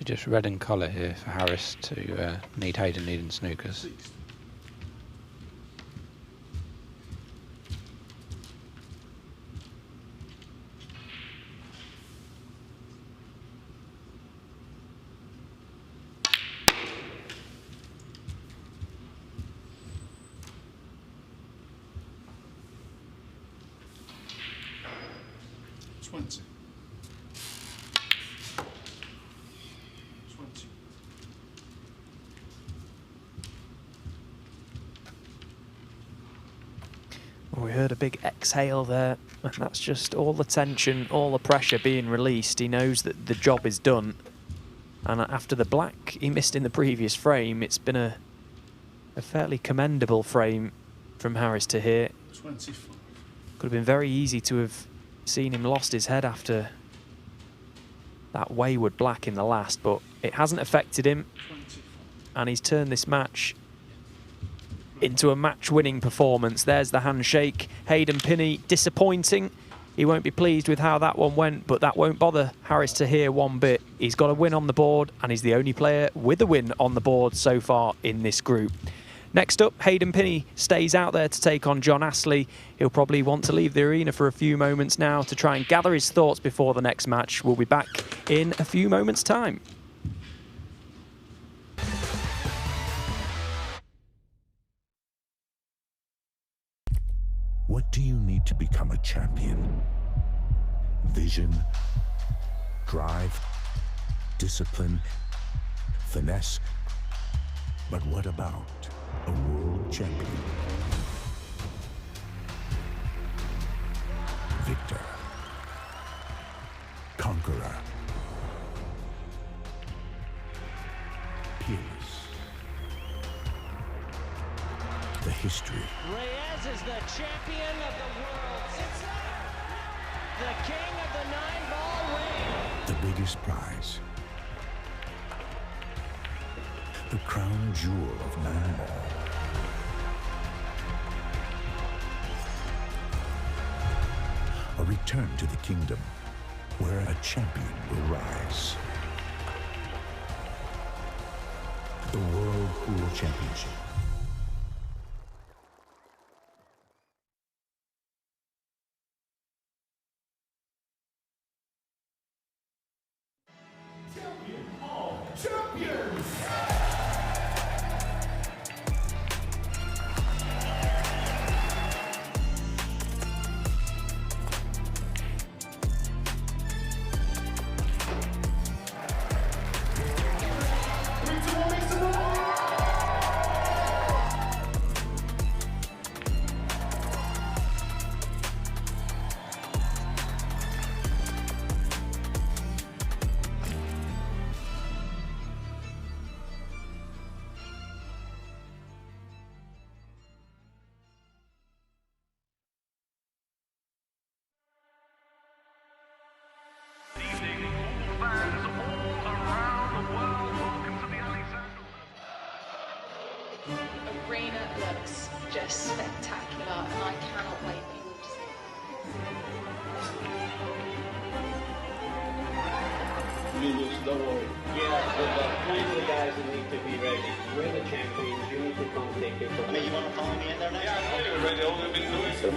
Just red in colour here for Harris to need Hayden needing snookers. Well, we heard a big exhale there, and that's just all the tension, all the pressure being released. He knows that the job is done. And after the black he missed in the previous frame, it's been a fairly commendable frame from Harris Taher. 25. Could have been very easy to have seen him lost his head after that wayward black in the last, but it hasn't affected him. 25. And he's turned this match into a match-winning performance. There's the handshake. Hayden Pinhey, disappointing. He won't be pleased with how that one went, but that won't bother Harris Taher one bit. He's got a win on the board, and he's the only player with a win on the board so far in this group. Next up, Hayden Pinhey stays out there to take on John Astley. He'll probably want to leave the arena for a few moments now to try and gather his thoughts before the next match. We'll be back in a few moments' time. What do you need to become a champion? Vision, drive, discipline, finesse. But what about a world champion? Victor, conqueror, peerless. The history. Reyes is the champion of the world. It's the king of the 9-ball ring. The biggest prize. The crown jewel of 9-ball. A return to the kingdom where a champion will rise. The World Pool Championship. Arena looks just spectacular, and I cannot wait for you all to see it. Lulus, don't worry. Yeah, but kind of the guys that need to be ready. We're the champions. You need to come take it from me. You want to follow me in there now? Yeah, I know you're ready. All we've been doing is Can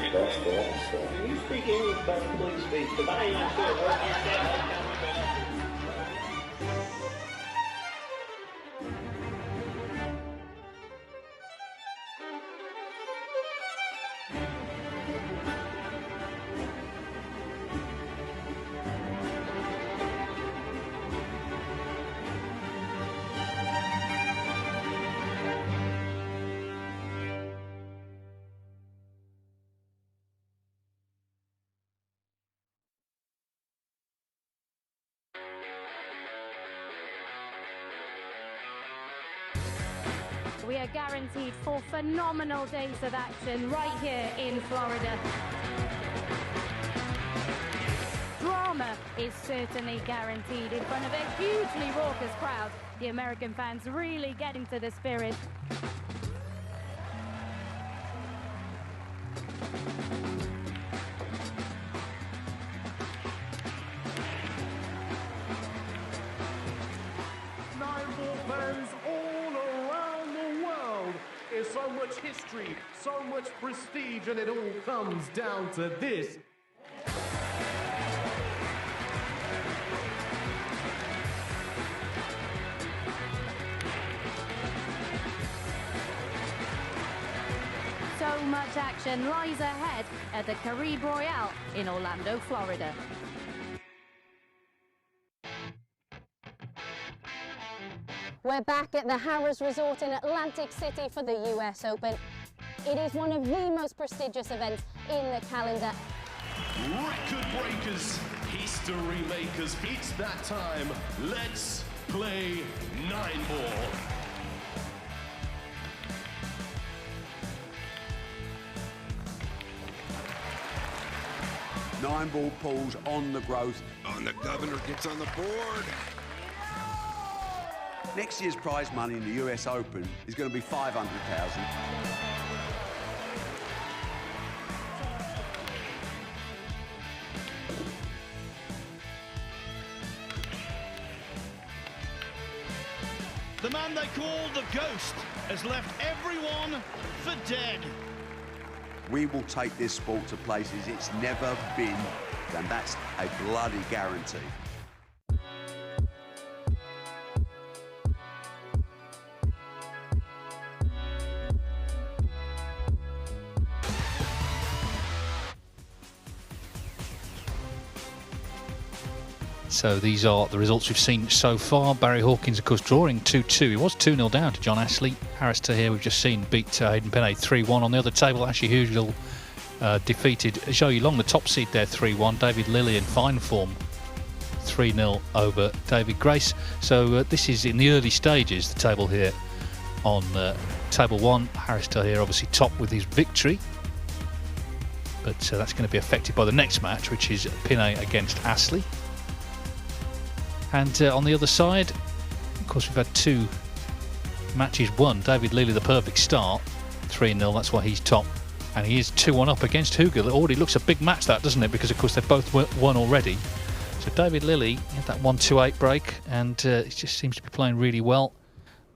you speak English better, please speak? Because I ain't sure what you said. We are guaranteed 4 phenomenal days of action right here in Florida. Drama is certainly guaranteed in front of a hugely raucous crowd. The American fans really get into the spirit. So much history, so much prestige, and it all comes down to this. So much action lies ahead at the Caribe Royale in Orlando, Florida. We're back at the Harrah's Resort in Atlantic City for the US Open. It is one of the most prestigious events in the calendar. Record breakers, history makers, it's that time. Let's play 9-ball. Nine-ball pulls on the growth. And the governor gets on the board. Next year's prize money in the US Open is going to be $500,000. The man they call the Ghost has left everyone for dead. We will take this sport to places it's never been, and that's a bloody guarantee. So these are the results we've seen so far. Barry Hawkins, of course, drawing 2-2. He was 2-0 down to John Ashley. Harris Taher, we've just seen, beat Hayden Pinhey 3-1. On the other table, Ashley Hugel defeated Zhou Yulong, the top seed there, 3-1. David Lilly in fine form, 3-0 over David Grace. So this is in the early stages, the table here on table 1. Harris Taher obviously top with his victory. But that's going to be affected by the next match, which is Pinhey against Ashley. And on the other side, of course, we've had 2 matches won. David Lilly, the perfect start, 3-0, that's why he's top. And he is 2-1 up against Hugel. It already looks a big match, that, doesn't it? Because, of course, they've both won already. So David Lilly had that 1-2-8 break, and he just seems to be playing really well.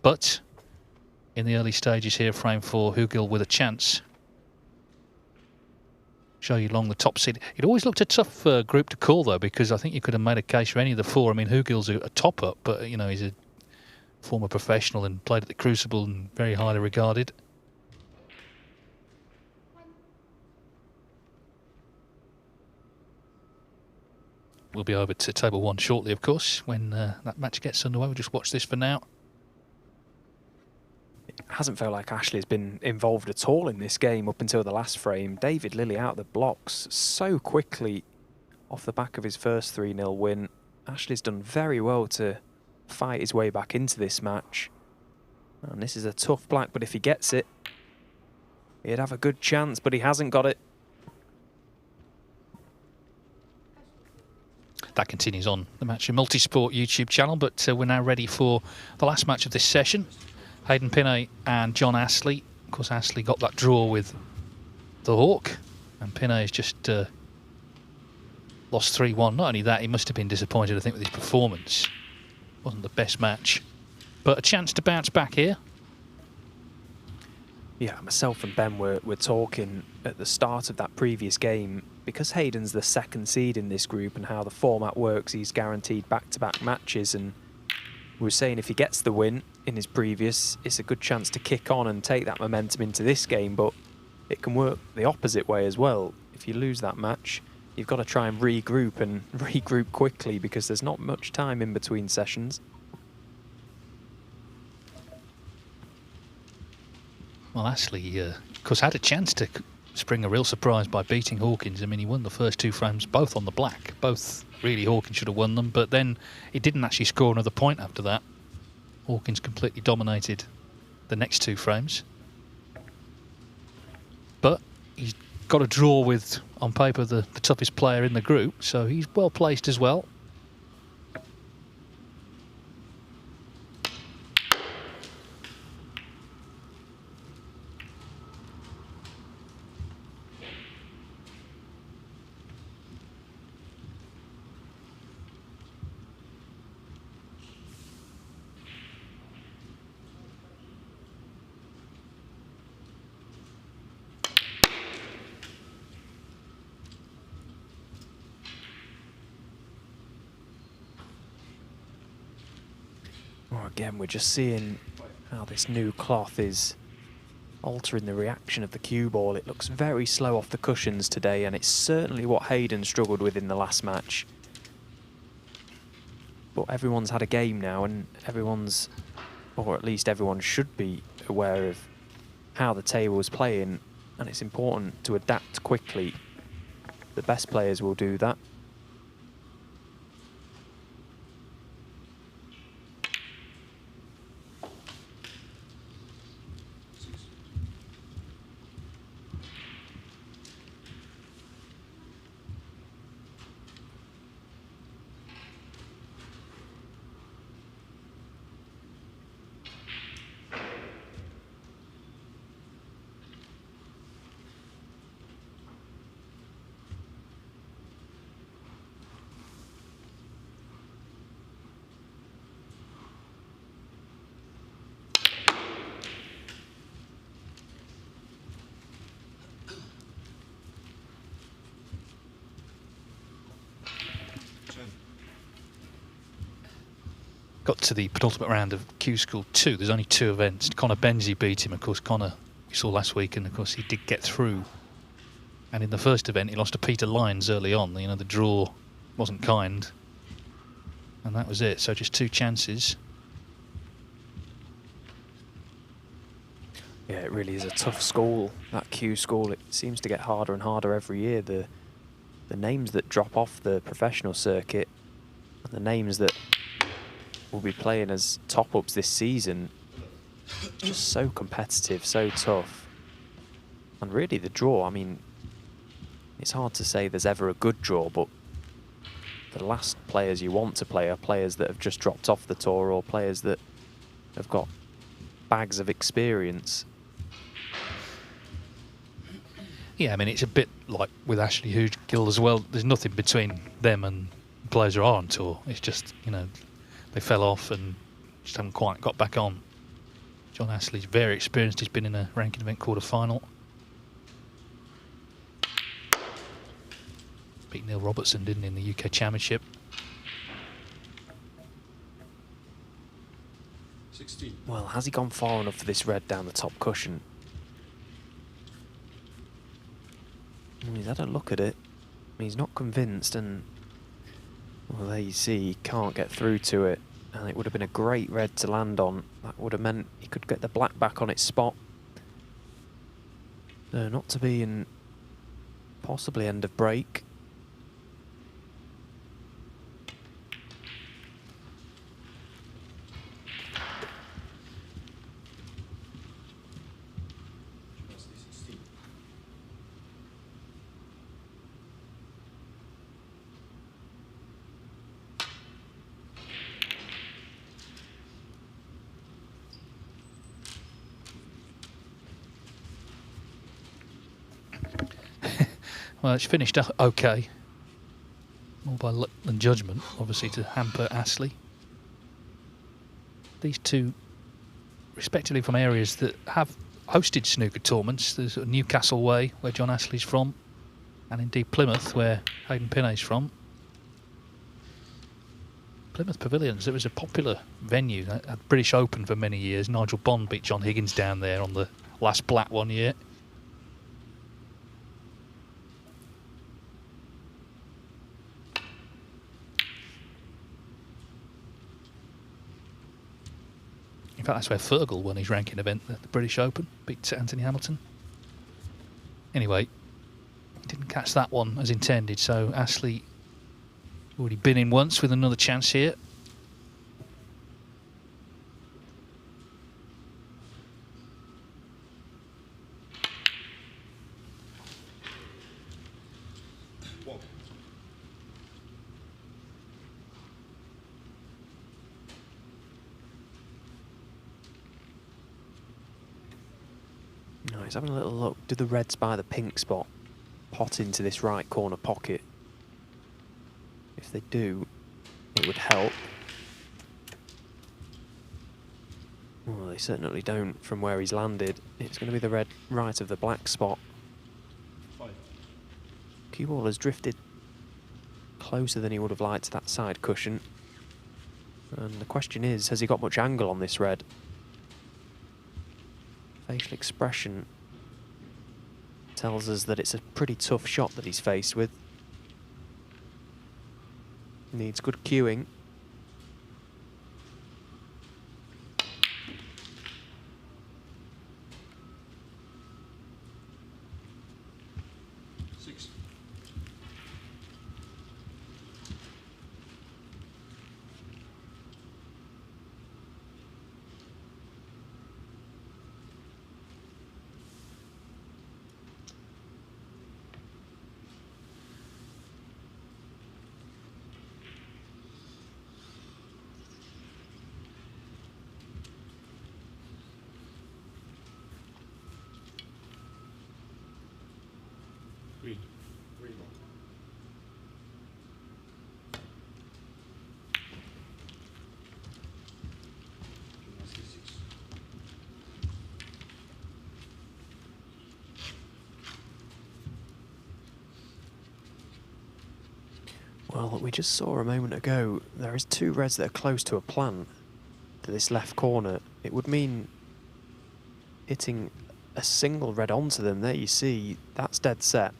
But in the early stages here, frame 4, Hugel with a chance. Zhou Yulong, the top seed. It always looked a tough group to call, though, because I think you could have made a case for any of the 4. I mean, Hugel's a top-up, but, you know, he's a former professional and played at the Crucible and very highly regarded. We'll be over to table 1 shortly, of course, when that match gets underway. We'll just watch this for now. It hasn't felt like Ashley's been involved at all in this game up until the last frame. David Lilly out of the blocks so quickly off the back of his first 3-0 win. Ashley's done very well to fight his way back into this match. And this is a tough black, but if he gets it, he'd have a good chance, but he hasn't got it. That continues on the Match in Multisport YouTube channel, but we're now ready for the last match of this session. Hayden Pinhey and John Ashley. Of course, Ashley got that draw with the Hawk, and Pinhey has just lost 3-1. Not only that, he must have been disappointed, I think, with his performance. Wasn't the best match, but a chance to bounce back here. Yeah, myself and Ben were talking at the start of that previous game, because Hayden's the second seed in this group and how the format works, he's guaranteed back-to-back matches, and we were saying if he gets the win in his previous, it's a good chance to kick on and take that momentum into this game, but it can work the opposite way as well. If you lose that match, you've got to try and regroup, and regroup quickly, because there's not much time in between sessions. Well, Ashley, of course, had a chance to spring a real surprise by beating Hawkins. I mean, he won the first 2 frames, both on the black. Both, really, Hawkins should have won them, but then he didn't actually score another point after that. Hawkins completely dominated the next 2 frames. But he's got a draw with, on paper, the toughest player in the group, so he's well placed as well. Oh, again, we're just seeing how this new cloth is altering the reaction of the cue ball. It looks very slow off the cushions today, and it's certainly what Hayden struggled with in the last match. But everyone's had a game now, and everyone's, or at least everyone should be aware of how the table is playing, and it's important to adapt quickly. The best players will do that. Got to the penultimate round of Q School 2. There's only 2 events. Connor Benzie beat him. Of course, Connor, you saw last week, and of course he did get through. And in the first event, he lost to Peter Lyons early on. You know, the draw wasn't kind. And that was it. So just 2 chances. Yeah, it really is a tough school, that Q School. It seems to get harder and harder every year. The names that drop off the professional circuit and the names that will be playing as top-ups this season, just so competitive, so tough. And really the draw, I mean, it's hard to say there's ever a good draw, but the last players you want to play are players that have just dropped off the tour or players that have got bags of experience. Yeah, I mean, it's a bit like with Ashley Hugill as well. There's nothing between them and players who are on tour. It's just, you know, they fell off and just haven't quite got back on. John Ashley's very experienced. He's been in a ranking event quarter-final. Beat Neil Robertson, didn't he, in the UK Championship. 16. Well, has he gone far enough for this red down the top cushion? He's had a look at it. He's not convinced, and well, there you see, he can't get through to it. And it would have been a great red to land on. That would have meant he could get the black back on its spot. Not to be in possibly end of break. Well, it's finished okay. More by luck than judgment, obviously, to hamper Ashley. These two, respectively, from areas that have hosted snooker tournaments. There's Newcastle Way, where John Ashley's from, and indeed Plymouth, where Hayden Pinhey's from. Plymouth Pavilions, it was a popular venue. At British Open for many years. Nigel Bond beat John Higgins down there on the last black one year. In fact, that's where Fergal won his ranking event at the British Open, beat Anthony Hamilton. Anyway, didn't catch that one as intended, so Ashley already been in once with another chance here. No, he's having a little look. Do the reds by the pink spot pot into this right corner pocket? If they do, it would help. Well, they certainly don't from where he's landed. It's going to be the red right of the black spot. Cue ball has drifted closer than he would have liked to that side cushion. And the question is, has he got much angle on this red? Facial expression tells us that it's a pretty tough shot that he's faced with. Needs good cueing. Well, we just saw a moment ago, there is 2 reds that are close to a plant to this left corner. It would mean hitting a single red onto them. There you see, that's dead set.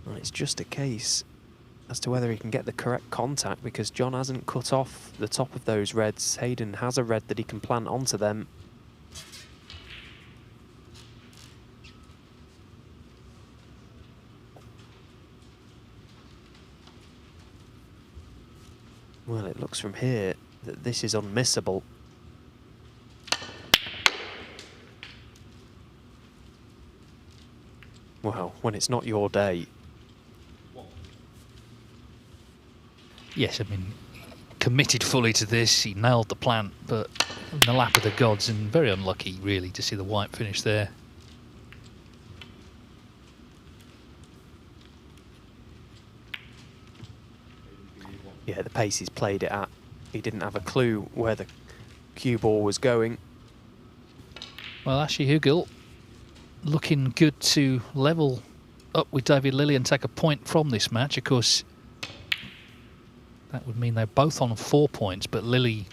And it's just a case as to whether he can get the correct contact, because John hasn't cut off the top of those reds. Hayden has a red that he can plant onto them. Well, it looks from here that this is unmissable. Well, when it's not your day. Yes, I mean, committed fully to this. He nailed the plant, but in the lap of the gods, and very unlucky, really, to see the white finish there. Yeah, the pace he's played it at. He didn't have a clue where the cue ball was going. Well, Ashley Hugill looking good to level up with David Lilley and take a point from this match. Of course, that would mean they're both on 4 points, but Lilley,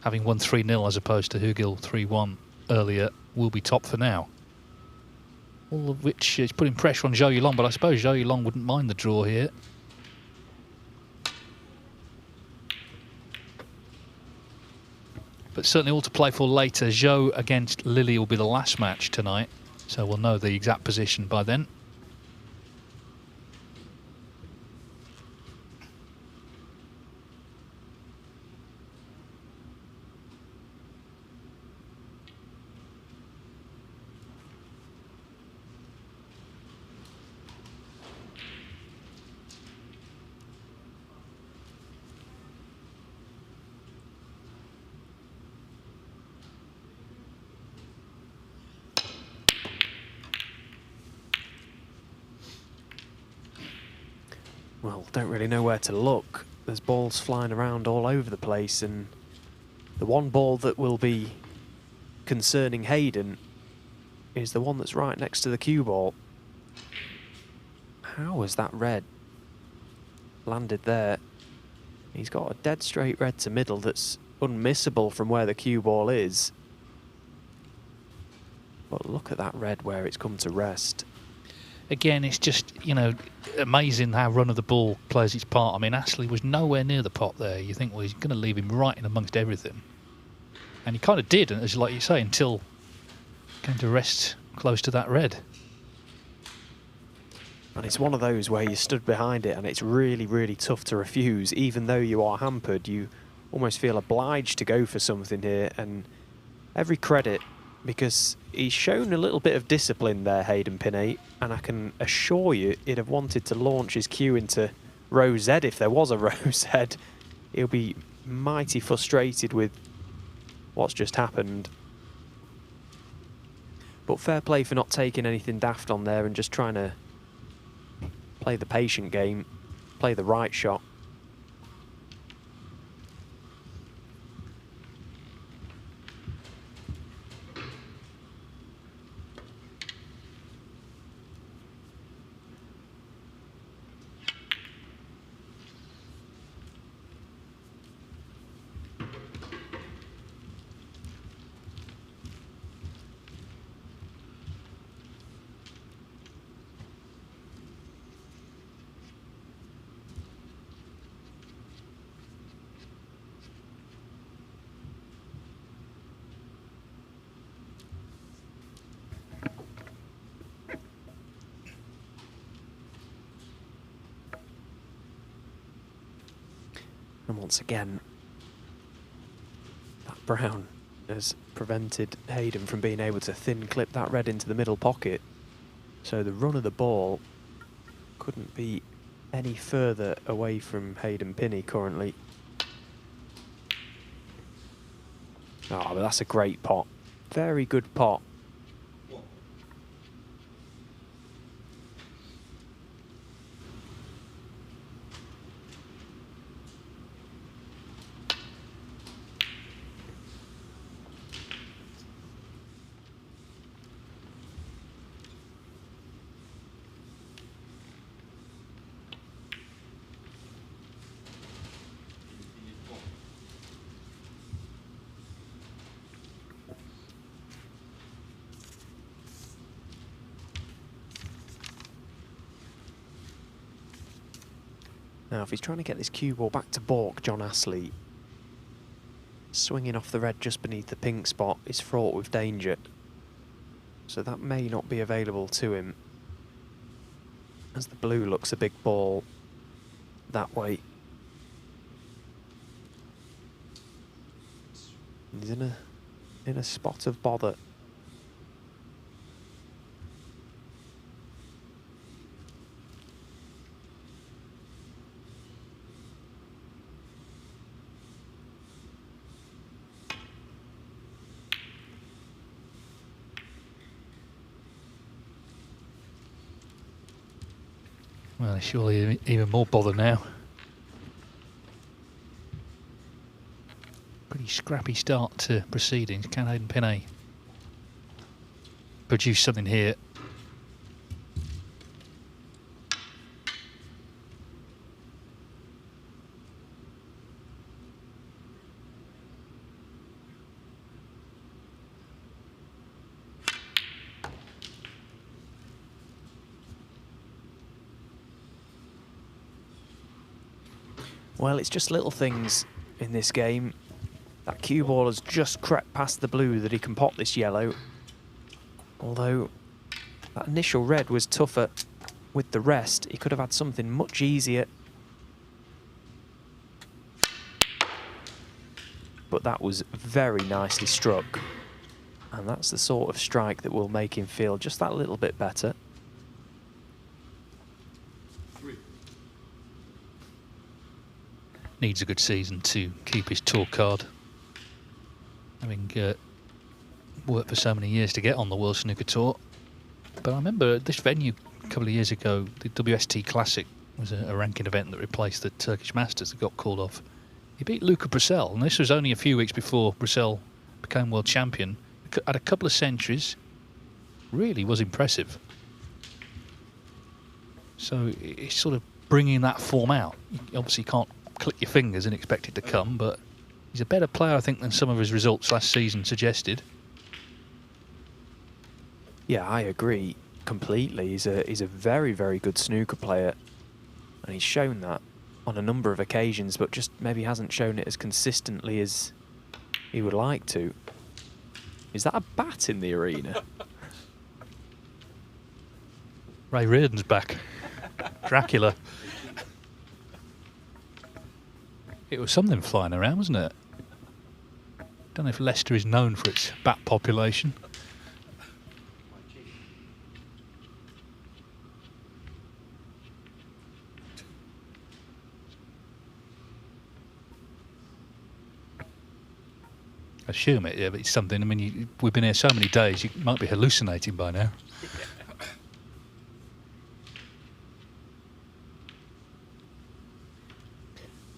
having won 3-0 as opposed to Hugill 3-1 earlier, will be top for now. All of which is putting pressure on Zhou Yulong, but I suppose Zhou Yulong wouldn't mind the draw here. But certainly all to play for later. Zhou against Lilley will be the last match tonight, so we'll know the exact position by then. Well, don't really know where to look. There's balls flying around all over the place, and the one ball that will be concerning Hayden is the one that's right next to the cue ball. How has that red landed there? He's got a dead straight red to middle that's unmissable from where the cue ball is. But look at that red where it's come to rest. Again, it's just, you know, amazing how run of the ball plays its part. I mean, Ashley was nowhere near the pot there. You think, well, he's going to leave him right in amongst everything. And he kind of did, as like you say, until came to rest close to that red. And it's one of those where you stood behind it and it's really, really tough to refuse. Even though you are hampered, you almost feel obliged to go for something here. And every credit, because he's shown a little bit of discipline there, Hayden Pinhey, and I can assure you he'd have wanted to launch his cue into row Z if there was a row Z. He'll be mighty frustrated with what's just happened. But fair play for not taking anything daft on there and just trying to play the patient game, play the right shot. And once again, that brown has prevented Hayden from being able to thin clip that red into the middle pocket. So the run of the ball couldn't be any further away from Hayden Pinhey currently. Oh, but that's a great pot. Very good pot. Now, if he's trying to get this cue ball back to baulk John Astley, swinging off the red just beneath the pink spot is fraught with danger. So that may not be available to him, as the blue looks a big ball that way. He's in a spot of bother. Well, surely even more bother now. Pretty scrappy start to proceedings. Can Hayden Pinhey produce something here? Well, it's just little things in this game. That cue ball has just crept past the blue that he can pop this yellow. Although that initial red was tougher with the rest, he could have had something much easier. But that was very nicely struck. And that's the sort of strike that will make him feel just that little bit better. Needs a good season to keep his tour card. Having worked for so many years to get on the World Snooker Tour. But I remember this venue a couple of years ago, the WST Classic was a ranking event that replaced the Turkish Masters that got called off. He beat Luca Brissell, and this was only a few weeks before Brissell became world champion. Had a couple of centuries, really was impressive. So it's sort of bringing that form out. You obviously can't click your fingers and expect it to come, but he's a better player, I think, than some of his results last season suggested. Yeah, I agree completely. He's a very, very good snooker player, and he's shown that on a number of occasions, but just maybe hasn't shown it as consistently as he would like to. Is that a bat in the arena? Ray Reardon's back. Dracula. It was something flying around, wasn't it? Don't know if Leicester is known for its bat population. I assume it, yeah, but it's something. I mean, we've been here so many days, you might be hallucinating by now.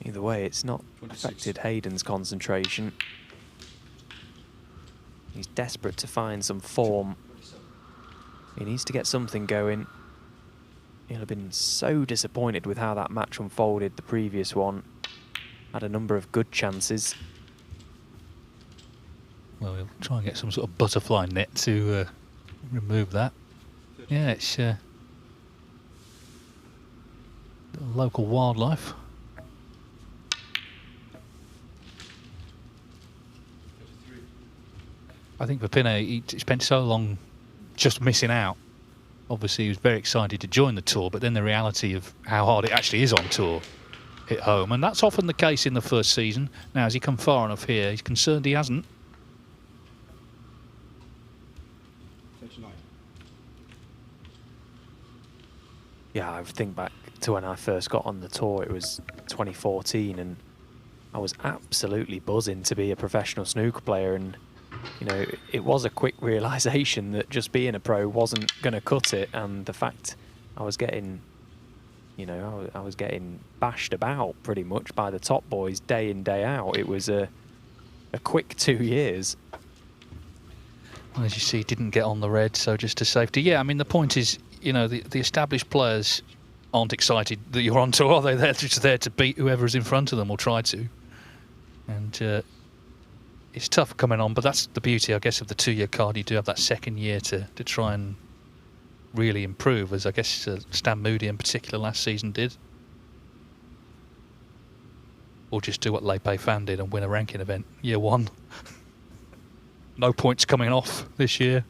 Either way, it's not affected Hayden's concentration. He's desperate to find some form. He needs to get something going. He'll have been so disappointed with how that match unfolded, the previous one. Had a number of good chances. Well, we'll try and get some sort of butterfly net to remove that. Yeah, it's local wildlife. I think for Pinhey, he spent so long just missing out. Obviously, he was very excited to join the tour, but then the reality of how hard it actually is on tour hit home. And that's often the case in the first season. Now, has he come far enough here? He's concerned he hasn't. Yeah, I think back to when I first got on the tour, it was 2014, and I was absolutely buzzing to be a professional snooker player, and you know, it was a quick realisation that just being a pro wasn't going to cut it, and the fact I was getting, you know, I was getting bashed about pretty much by the top boys day in, day out. It was a quick 2 years. Well, as you see, didn't get on the red, so just to safety. Yeah, I mean, the point is, you know, the established players aren't excited that you're on tour, are they? They're just there to beat whoever's in front of them, or try to. And it's tough coming on, but that's the beauty, I guess, of the 2-year card. You do have that second year to try and really improve, as I guess Stan Moody in particular last season did. Or just do what Lepe Fan did and win a ranking event year one. No points coming off this year.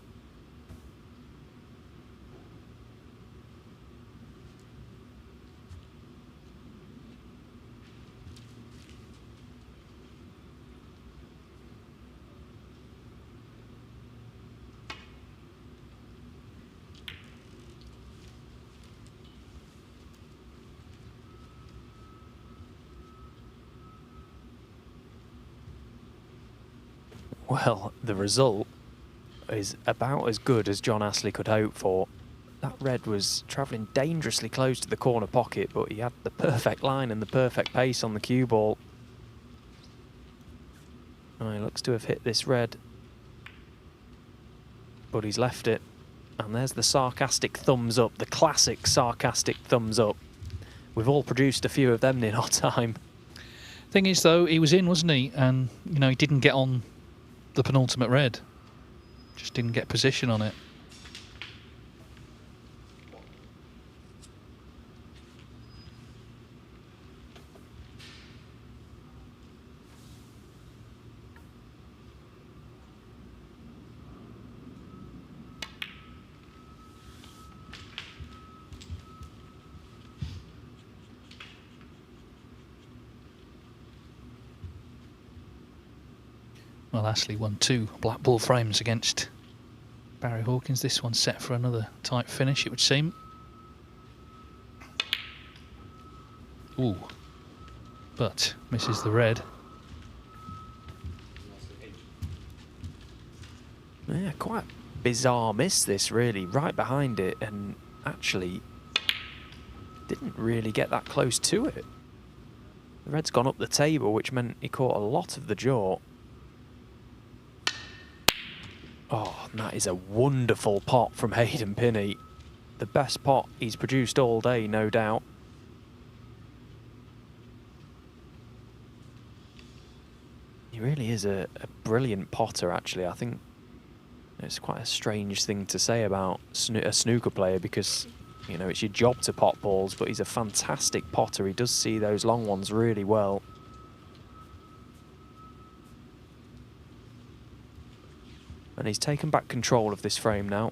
Well, the result is about as good as John Astley could hope for. That red was travelling dangerously close to the corner pocket, but he had the perfect line and the perfect pace on the cue ball. Oh, he looks to have hit this red, but he's left it. And there's the sarcastic thumbs up, the classic sarcastic thumbs up. We've all produced a few of them in our time. Thing is, though, he was in, wasn't he? And, you know, he didn't get on the penultimate red. Just didn't get position on it. Well, Ashley won 2 black ball frames against Barry Hawkins. This one's set for another tight finish, it would seem. Ooh. But misses the red. Yeah, quite bizarre miss this, really. Right behind it, and actually didn't really get that close to it. The red's gone up the table, which meant he caught a lot of the jaw. Oh, and that is a wonderful pot from Hayden Pinhey. The best pot he's produced all day, no doubt. He really is a brilliant potter, actually. I think it's quite a strange thing to say about a snooker player because, you know, it's your job to pot balls, but he's a fantastic potter. He does see those long ones really well. And he's taken back control of this frame now.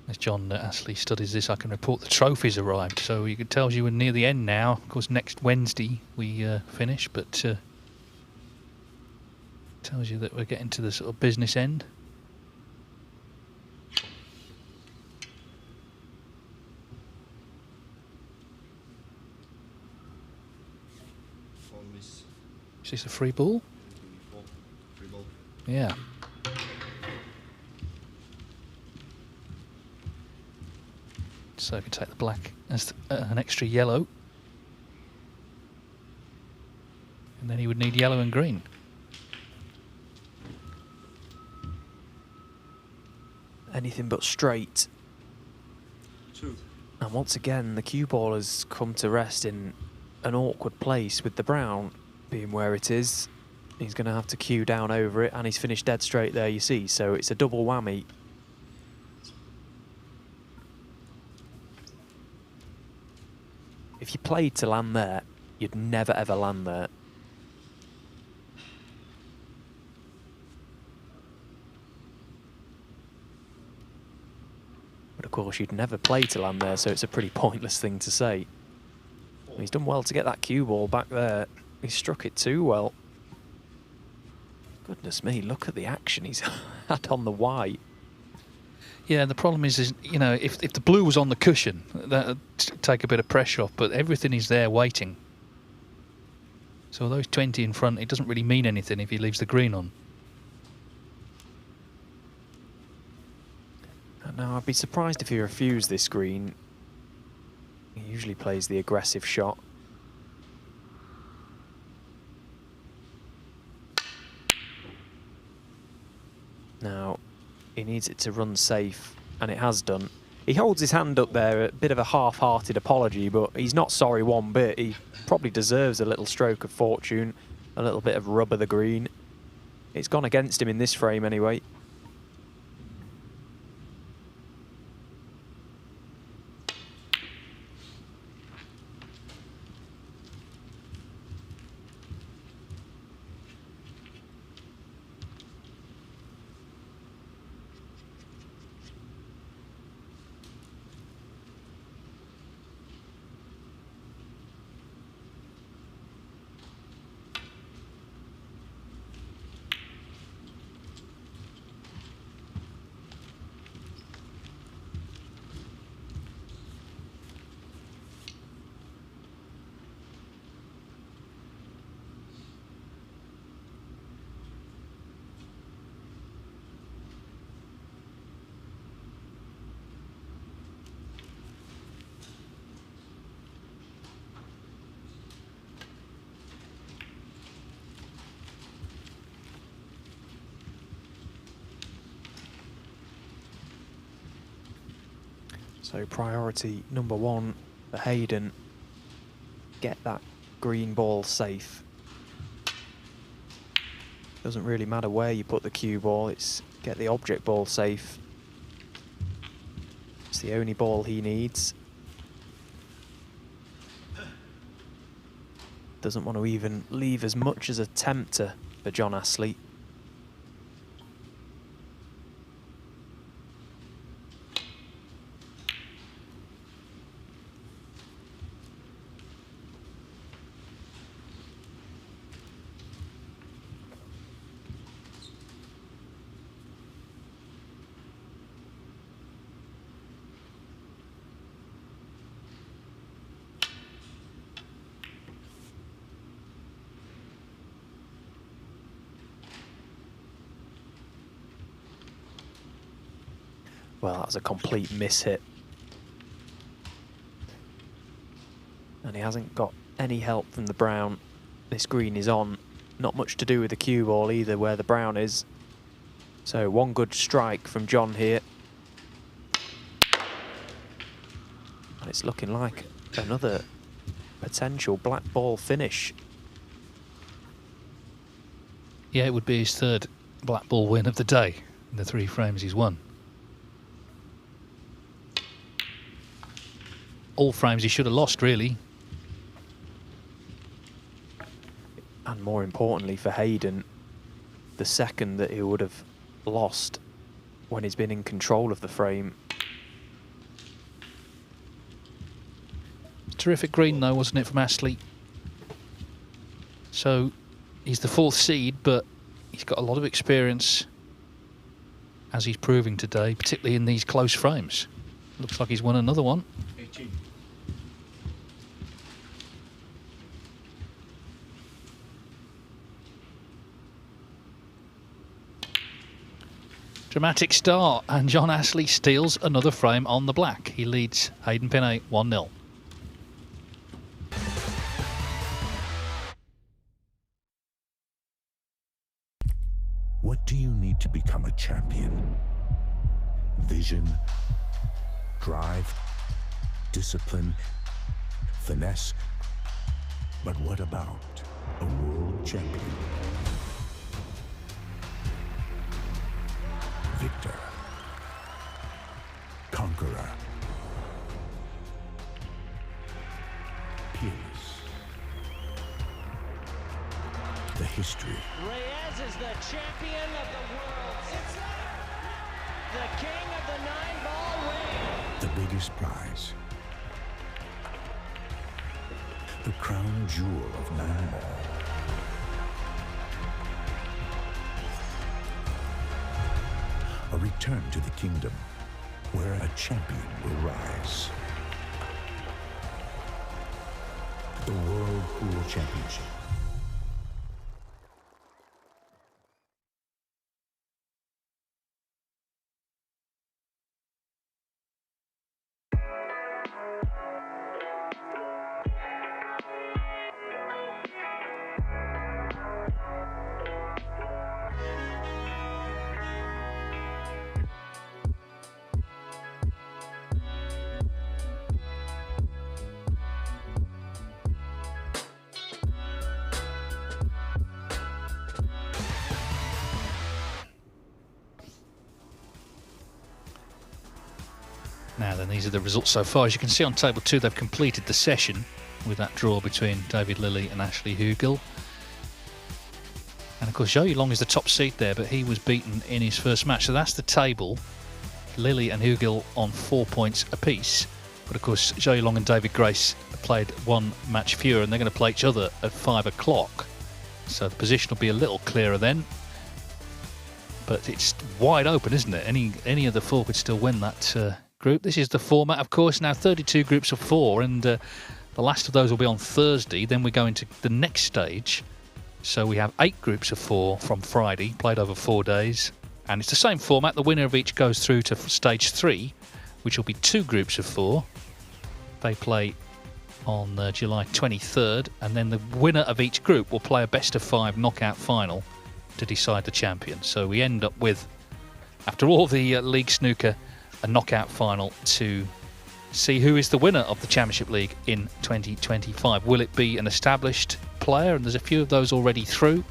As John Astley studies this, I can report the trophies arrived. So you can tell you we're near the end now. Of course, next Wednesday we finish, but tells you that we're getting to the sort of business end. Is this a free ball? Yeah. So I can take the black as an extra yellow. And then he would need yellow and green. Anything but straight. 2. And once again, the cue ball has come to rest in an awkward place with the brown being where it is. He's going to have to cue down over it, and he's finished dead straight there, you see. So it's a double whammy. If you played to land there, you'd never ever land there. But of course, you'd never play to land there, so it's a pretty pointless thing to say. He's done well to get that cue ball back there. He struck it too well. Goodness me, look at the action he's had on the white. Yeah, the problem is you know, if the blue was on the cushion, that would take a bit of pressure off, but everything is there waiting. So those 20 in front, it doesn't really mean anything if he leaves the green on. Now, I'd be surprised if he refused this green. He usually plays the aggressive shot. Now, he needs it to run safe, and it has done. He holds his hand up there, a bit of a half-hearted apology, but he's not sorry one bit. He probably deserves a little stroke of fortune. a little bit of rub of the green. It's gone against him in this frame anyway. So priority number one for Hayden, get that green ball safe. Doesn't really matter where you put the cue ball, it's get the object ball safe. It's the only ball he needs. Doesn't want to even leave as much as a tempter for John Astley. Well, that was a complete mishit. And he hasn't got any help from the brown. This green is on. Not much to do with the cue ball either, where the brown is. So one good strike from John here. And it's looking like another potential black ball finish. Yeah, it would be his third black ball win of the day in the 3 frames he's won. All frames he should have lost, really. And more importantly for Hayden, the second that he would have lost when he's been in control of the frame. Terrific green though, wasn't it, from Astley? So he's the 4th seed, but he's got a lot of experience, as he's proving today, particularly in these close frames. Looks like he's won another one. 18. Dramatic start, and John Astley steals another frame on the black. He leads Hayden Pinhey 1-0. What do you need to become a champion? Vision, drive, discipline, finesse. But what about a world champion? Victor, conqueror, peerless. The history. Reyes is the champion of the world. It's the king of the 9-ball ring. The biggest prize. The crown jewel of 9-ball. A return to the kingdom where a champion will rise. The World Pool Championship. Now then, these are the results so far. As you can see on table 2, they've completed the session with that draw between David Lilley and Ashley Hugel. And of course, Zhou Yulong is the top seed there, but he was beaten in his first match. So that's the table. Lilley and Hugel on 4 points apiece. But of course, Zhou Yulong and David Grace played one match fewer, and they're going to play each other at 5 o'clock. So the position will be a little clearer then. But it's wide open, isn't it? Any of the 4 could still win that group. This is the format, of course. Now 32 groups of 4, and the last of those will be on Thursday. Then we go into the next stage. So we have 8 groups of 4 from Friday, played over 4 days. And it's the same format. The winner of each goes through to stage 3, which will be 2 groups of 4. They play on July 23rd, and then the winner of each group will play a best-of-5 knockout final to decide the champion. So we end up with, after all the League Snooker, a knockout final to see who is the winner of the Championship League in 2025. Will it be an established player? And there's a few of those already through.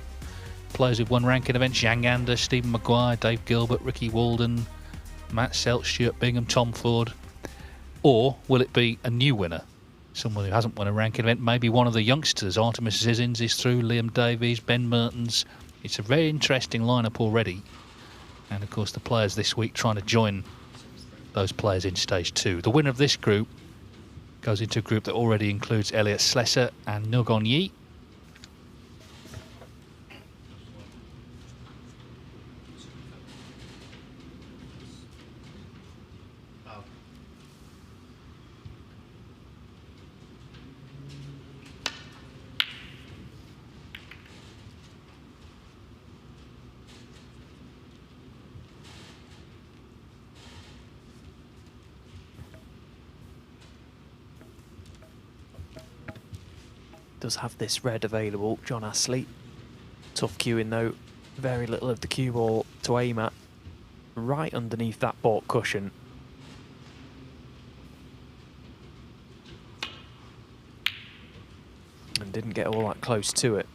Players who've won ranking events: Zhang Anda, Stephen Maguire, Dave Gilbert, Ricky Walden, Matt Selt, Stuart Bingham, Tom Ford. Or will it be a new winner? Someone who hasn't won a ranking event, maybe one of the youngsters. Artemis Zizins is through, Liam Davies, Ben Mertens. It's a very interesting lineup already. And of course the players this week trying to join those players in stage 2. The winner of this group goes into a group that already includes Elliot Slesser and Nguyen Yi. Does have this red available, John Astley. Tough cueing though, very little of the cue ball to aim at. Right underneath that baulk cushion. And didn't get all that close to it.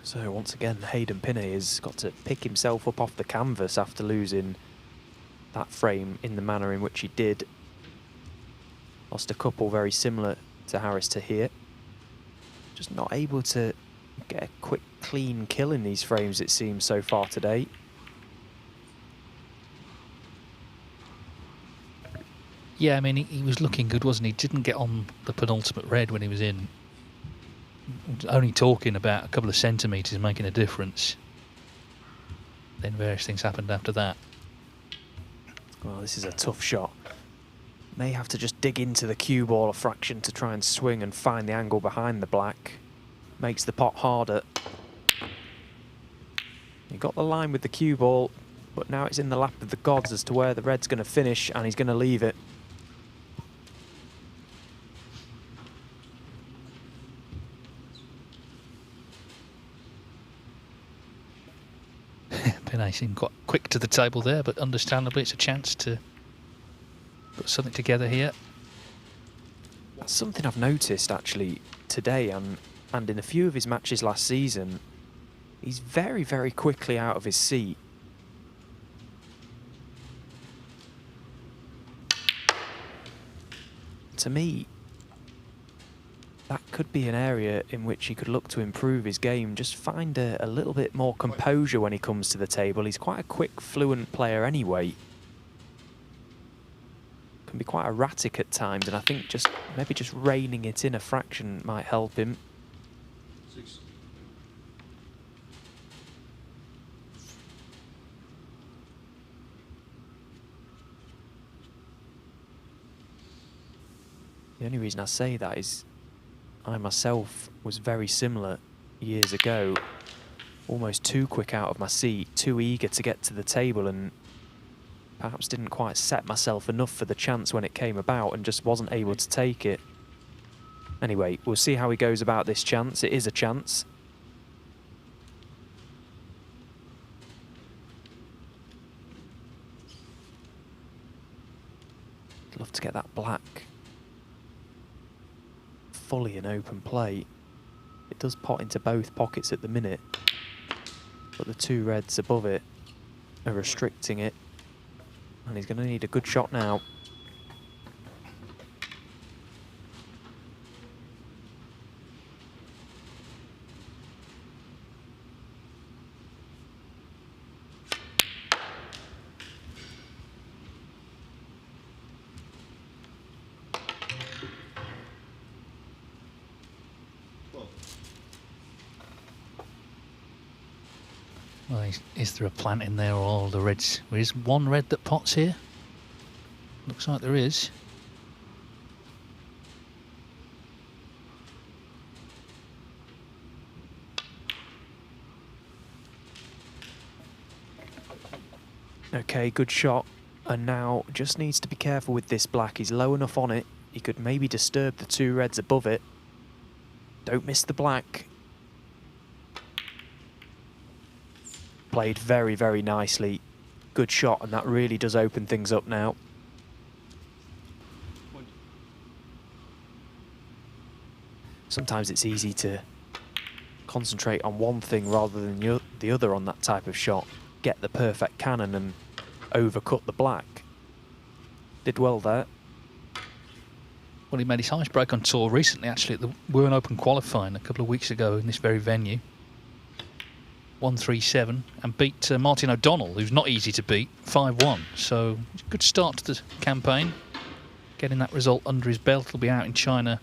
So once again, Hayden Pinhey has got to pick himself up off the canvas after losing that frame in the manner in which he did. Lost a couple very similar to Haris Taher. Just not able to get a quick, clean kill in these frames, it seems, so far today. Yeah, I mean, he was looking good, wasn't he? Didn't get on the penultimate red when he was in. Only talking about a couple of centimetres making a difference. Then various things happened after that. Well, this is a tough shot. May have to just dig into the cue ball a fraction to try and swing and find the angle behind the black. Makes the pot harder. He got the line with the cue ball, but now it's in the lap of the gods as to where the red's going to finish, and he's going to leave it. Pinhey seemed quite quick to the table there, but understandably it's a chance to put something together here. That's something I've noticed actually today and in a few of his matches last season. He's very, very quickly out of his seat. To me, that could be an area in which he could look to improve his game, just find a little bit more composure when he comes to the table. He's quite a quick, fluent player anyway. Can be quite erratic at times, and I think maybe just reining it in a fraction might help him. The only reason I say that is I myself was very similar years ago, almost too quick out of my seat, too eager to get to the table, and perhaps didn't quite set myself enough for the chance when it came about and just wasn't able to take it. Anyway, we'll see how he goes about this chance. It is a chance. I'd love to get that black fully in open play. It does pot into both pockets at the minute, but the two reds above it are restricting it, and he's going to need a good shot now. Well, is there a plant in there or all the reds? There is one red that pots here. Looks like there is. Okay, good shot. And now just needs to be careful with this black. He's low enough on it. He could maybe disturb the two reds above it. Don't miss the black. Played very, very nicely. Good shot, and that really does open things up now. Sometimes it's easy to concentrate on one thing rather than the other on that type of shot. Get the perfect cannon and overcut the black. Did well there. Well, he made his highest break on tour recently, actually, at the Wirren Open qualifying a couple of weeks ago in this very venue. 1-3-7 and beat Martin O'Donnell, who's not easy to beat, 5-1. So good start to the campaign. Getting that result under his belt. He'll be out in China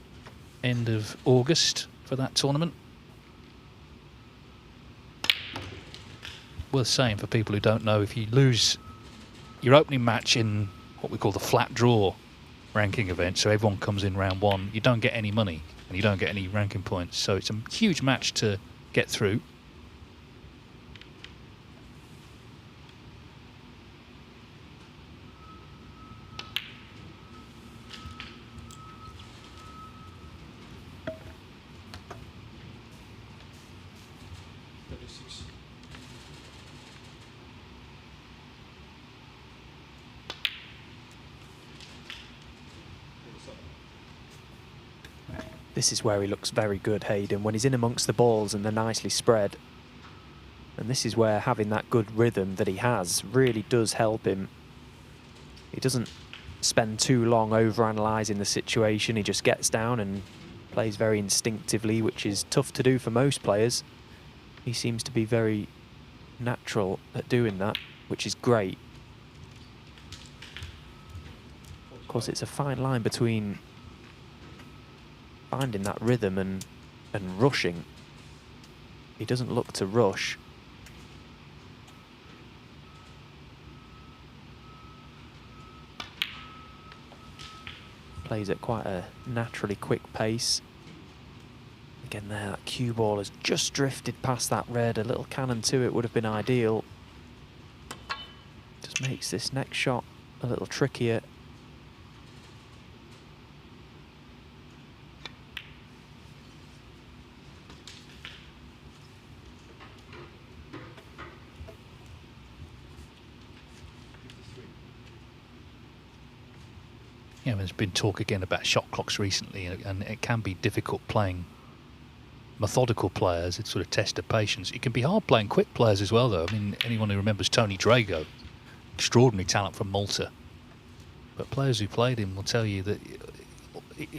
end of August for that tournament. Worth saying for people who don't know, if you lose your opening match in what we call the flat draw ranking event, so everyone comes in round one, you don't get any money and you don't get any ranking points. So it's a huge match to get through. This is where he looks very good, Hayden, when he's in amongst the balls and they're nicely spread. And this is where having that good rhythm that he has really does help him. He doesn't spend too long over-analysing the situation. He just gets down and plays very instinctively, which is tough to do for most players. He seems to be very natural at doing that, which is great. Of course, it's a fine line between finding that rhythm and rushing. He doesn't look to rush. Plays at quite a naturally quick pace. Again there, that cue ball has just drifted past that red. A little cannon to it would have been ideal. Just makes this next shot a little trickier. Yeah, there's been talk again about shot clocks recently, and it can be difficult playing methodical players. It sort of tests the patience. It can be hard playing quick players as well, though. I mean, anyone who remembers Tony Drago, extraordinary talent from Malta. But players who played him will tell you that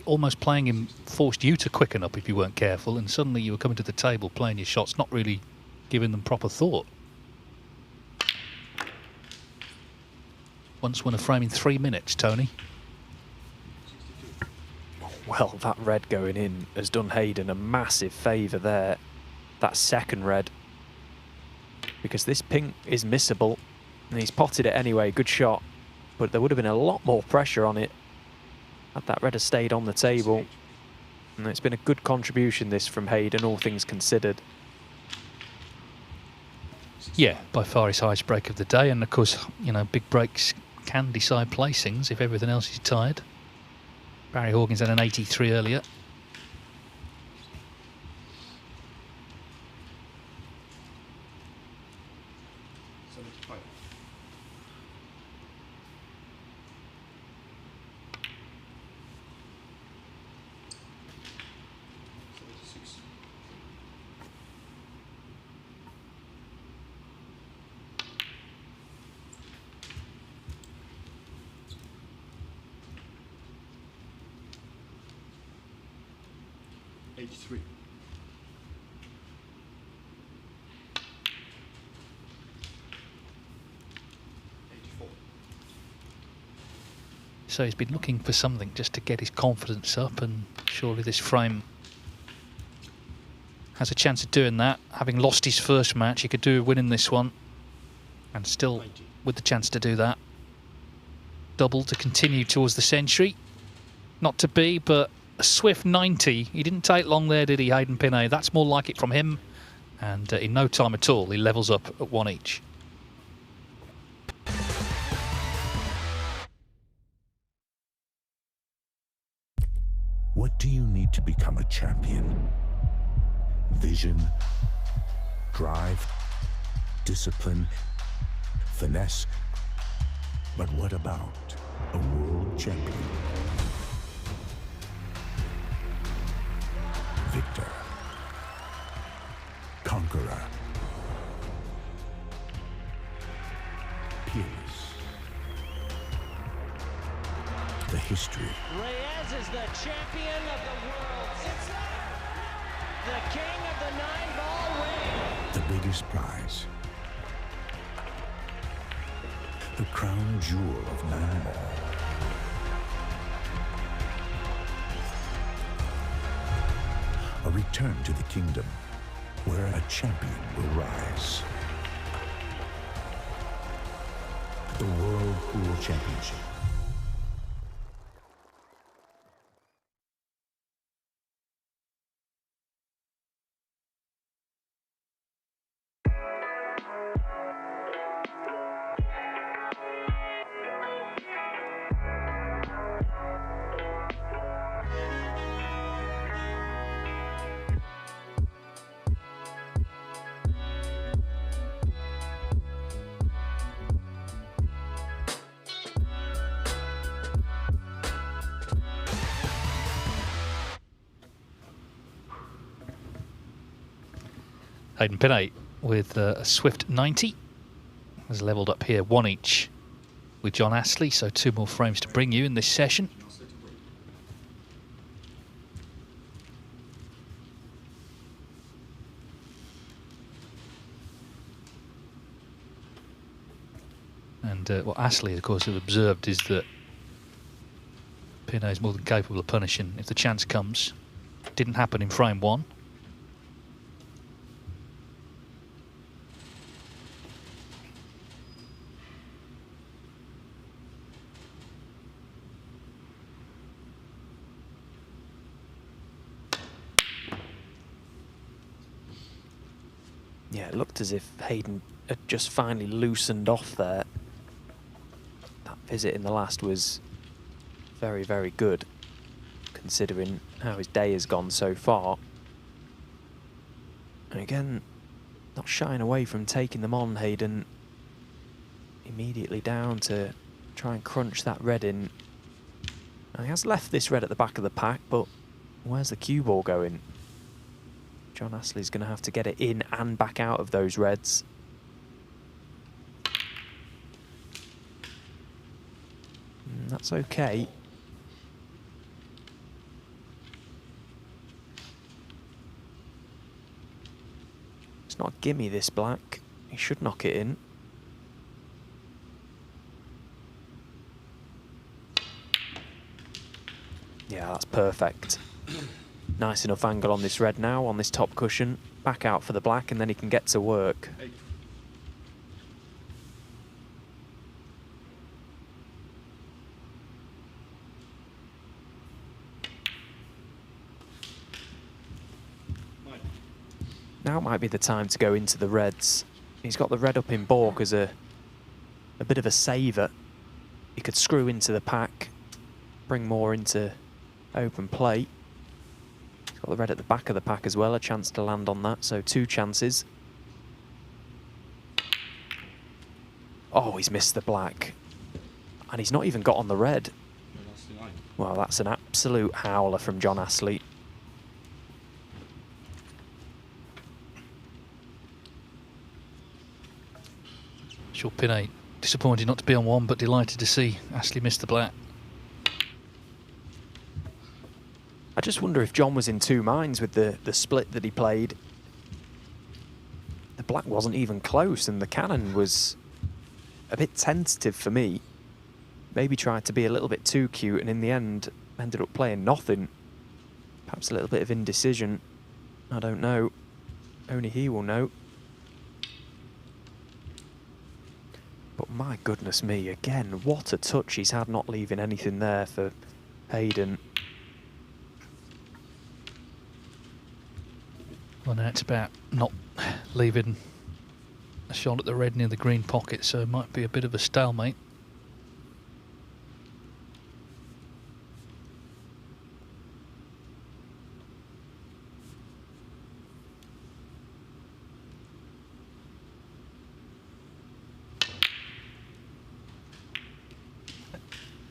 almost playing him forced you to quicken up if you weren't careful, and suddenly you were coming to the table playing your shots, not really giving them proper thought. Once won a frame in 3 minutes, Tony. Well, that red going in has done Hayden a massive favour there. That second red. Because this pink is missable. And he's potted it anyway. Good shot. But there would have been a lot more pressure on it had that red have stayed on the table. And it's been a good contribution, this, from Hayden, all things considered. Yeah, by far his highest break of the day. And, of course, you know, big breaks can decide placings if everything else is tied. Barry Hawkins had an 83 earlier. 83. So he's been looking for something just to get his confidence up, and surely this frame has a chance of doing that. Having lost his first match, he could do a win in this one, and still 90. with the chance to do that. Double to continue towards the century. Not to be, but a swift 90. He didn't take long there, did he, Hayden Pinhey? That's more like it from him. And in no time at all, he levels up at 1 each. What do you need to become a champion? Vision, drive, discipline, finesse. But what about a world champion? Victor, conqueror, peerless. The history. Reyes is the champion of the world. It's the king of the 9-ball ring. The biggest prize. The crown jewel of 9-ball. A return to the kingdom where a champion will rise. The World Pool Championship. Hayden Pinhey with a swift 90 has levelled up here 1 each with John Astley, so 2 more frames to bring you in this session. And what Astley, of course, have observed is that Pinhey is more than capable of punishing if the chance comes. Didn't happen in frame 1. Yeah, it looked as if Hayden had just finally loosened off there. That visit in the last was very, very good, considering how his day has gone so far. And again, not shying away from taking them on, Hayden. Immediately down to try and crunch that red in. Now, he has left this red at the back of the pack, but where's the cue ball going? John Astley's going to have to get it in and back out of those reds. That's okay. It's not a gimme, this black. He should knock it in. Yeah, that's perfect. Nice enough angle on this red now, on this top cushion. Back out for the black, and then he can get to work. Now might be the time to go into the reds. He's got the red up in baulk as a bit of a saver. He could screw into the pack, bring more into open play. He's got the red at the back of the pack as well, a chance to land on that, so 2 chances. Oh, he's missed the black. And he's not even got on the red. Well, that's an absolute howler from John Astley. Sure, Pinhey disappointed not to be on 1, but delighted to see Astley miss the black. just wonder if John was in two minds with the split that he played. The black wasn't even close, and the cannon was a bit tentative for me. Maybe tried to be a little bit too cute, and in the end ended up playing nothing. Perhaps a little bit of indecision. I don't know. Only he will know. But my goodness me, again, what a touch he's had not leaving anything there for Hayden. Well, now it's about not leaving a shot at the red near the green pocket, so it might be a bit of a stalemate.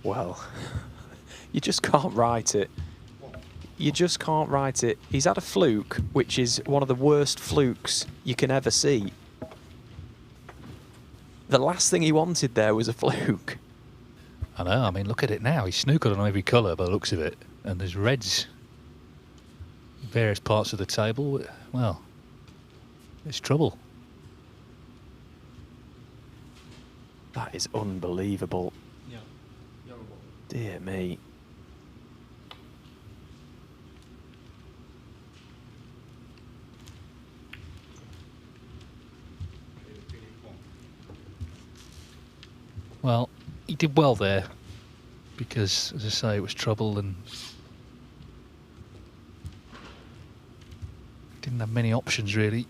Well, you just can't write it. You just can't write it. He's had a fluke, which is one of the worst flukes you can ever see. The last thing he wanted there was a fluke. I know, I mean, look at it now. He's snookered on every colour by the looks of it. And there's reds in various parts of the table. Well, it's trouble. That is unbelievable. Dear me. Well, he did well there because, as I say, it was trouble and didn't have many options really.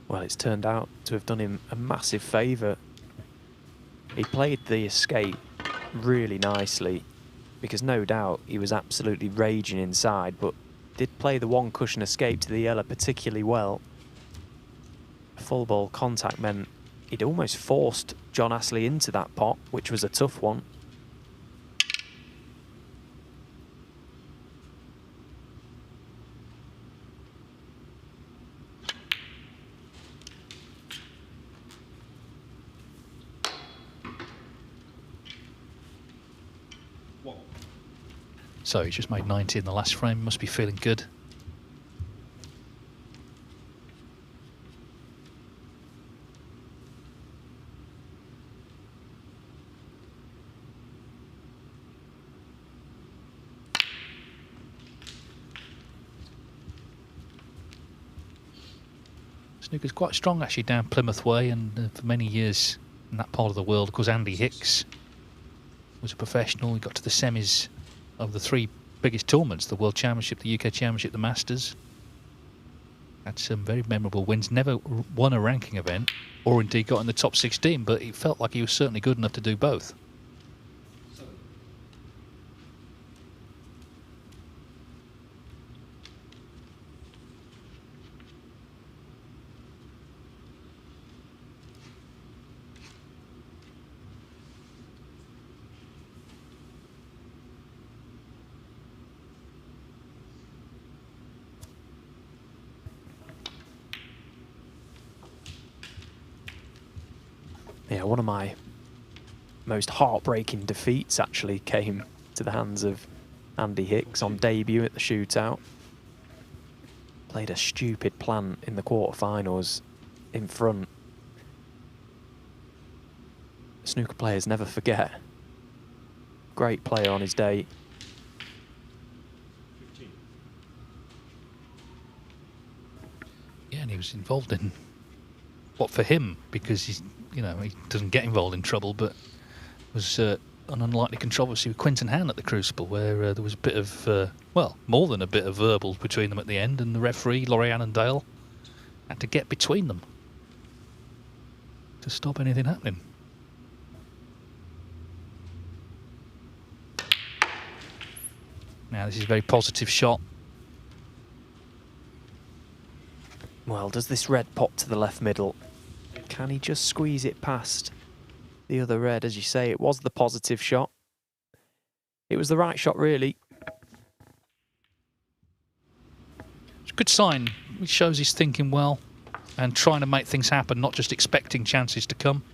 Well, it's turned out to have done him a massive favour. He played the escape really nicely because no doubt he was absolutely raging inside, but did play the one cushion escape to the yellow particularly well. Full ball contact meant he'd almost forced John Astley into that pot, which was a tough one. So he's just made 90 in the last frame, must be feeling good. Snooker's quite strong actually down Plymouth way, and for many years in that part of the world, of course Andy Hicks was a professional. He got to the semis of the three biggest tournaments, the World Championship, the UK Championship, the Masters. Had some very memorable wins, never won a ranking event or indeed got in the top 16, but it felt like he was certainly good enough to do both. Yeah, one of my most heartbreaking defeats actually came to the hands of Andy Hicks on debut at the shootout. Played a stupid plant in the quarterfinals in front. Snooker players never forget. Great player on his day. Yeah, and he was involved in what for him, because he's, you know, he doesn't get involved in trouble, but was an unlikely controversy with Quinton Han at the Crucible, where there was a bit of, well, more than a bit of verbal between them at the end, and the referee, Laurie Annandale, had to get between them to stop anything happening. Now this is a very positive shot. Well, does this red pop to the left middle? Can he just squeeze it past the other red? As you say, it was the positive shot. It was the right shot, really. It's a good sign. It shows he's thinking well and trying to make things happen, not just expecting chances to come.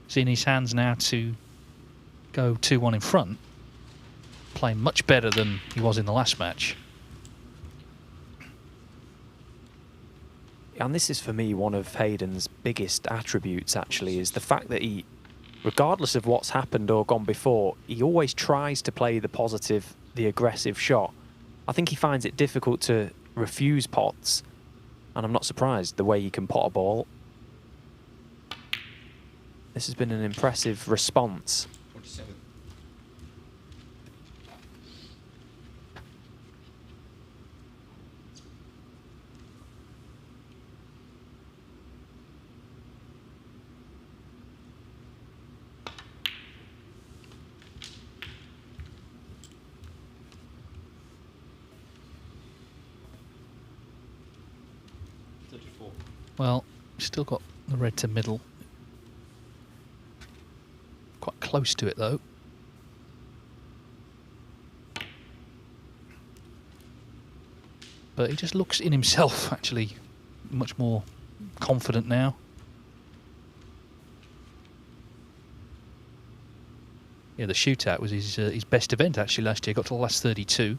It's in his hands now to go 2-1 in front. Playing much better than he was in the last match. And this is, for me, one of Hayden's biggest attributes, actually, is the fact that he, regardless of what's happened or gone before, he always tries to play the positive, the aggressive shot. I think he finds it difficult to refuse pots, and I'm not surprised the way he can pot a ball. This has been an impressive response. 47. Well, still got the red to middle. Quite close to it, though. But he just looks in himself, actually, much more confident now. Yeah, the shootout was his best event, actually, last year. Got to the last 32.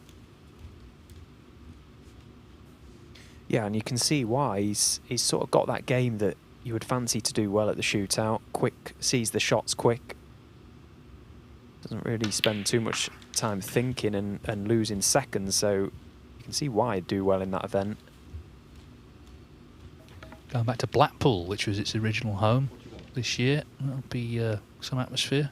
Yeah, and you can see why. He's sort of got that game that you would fancy to do well at the shootout. Quick, sees the shots quick. Doesn't really spend too much time thinking and losing seconds, so you can see why he'd do well in that event. Going back to Blackpool, which was its original home this year. That'll be some atmosphere.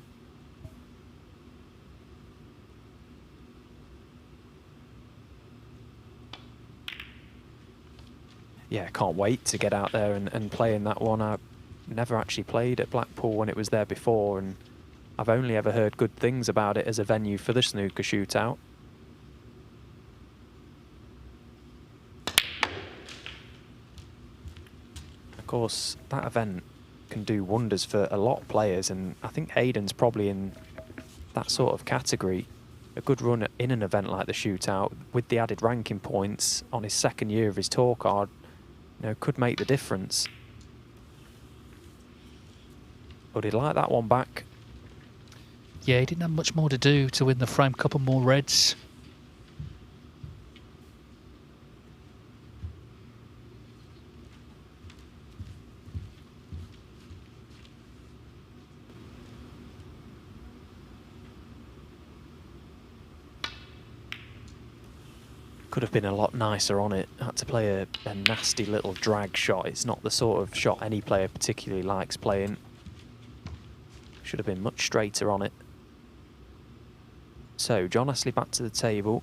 Yeah, can't wait to get out there and play in that one. I never actually played at Blackpool when it was there before, and I've only ever heard good things about it as a venue for the snooker shootout. Of course, that event can do wonders for a lot of players, and I think Hayden's probably in that sort of category. A good run in an event like the shootout with the added ranking points on his second year of his tour card, you know, could make the difference. But he'd like that one back. Yeah, he didn't have much more to do to win the frame. Couple more reds. Could have been a lot nicer on it. Had to play a nasty little drag shot. It's not the sort of shot any player particularly likes playing. Should have been much straighter on it. So, John Astley back to the table.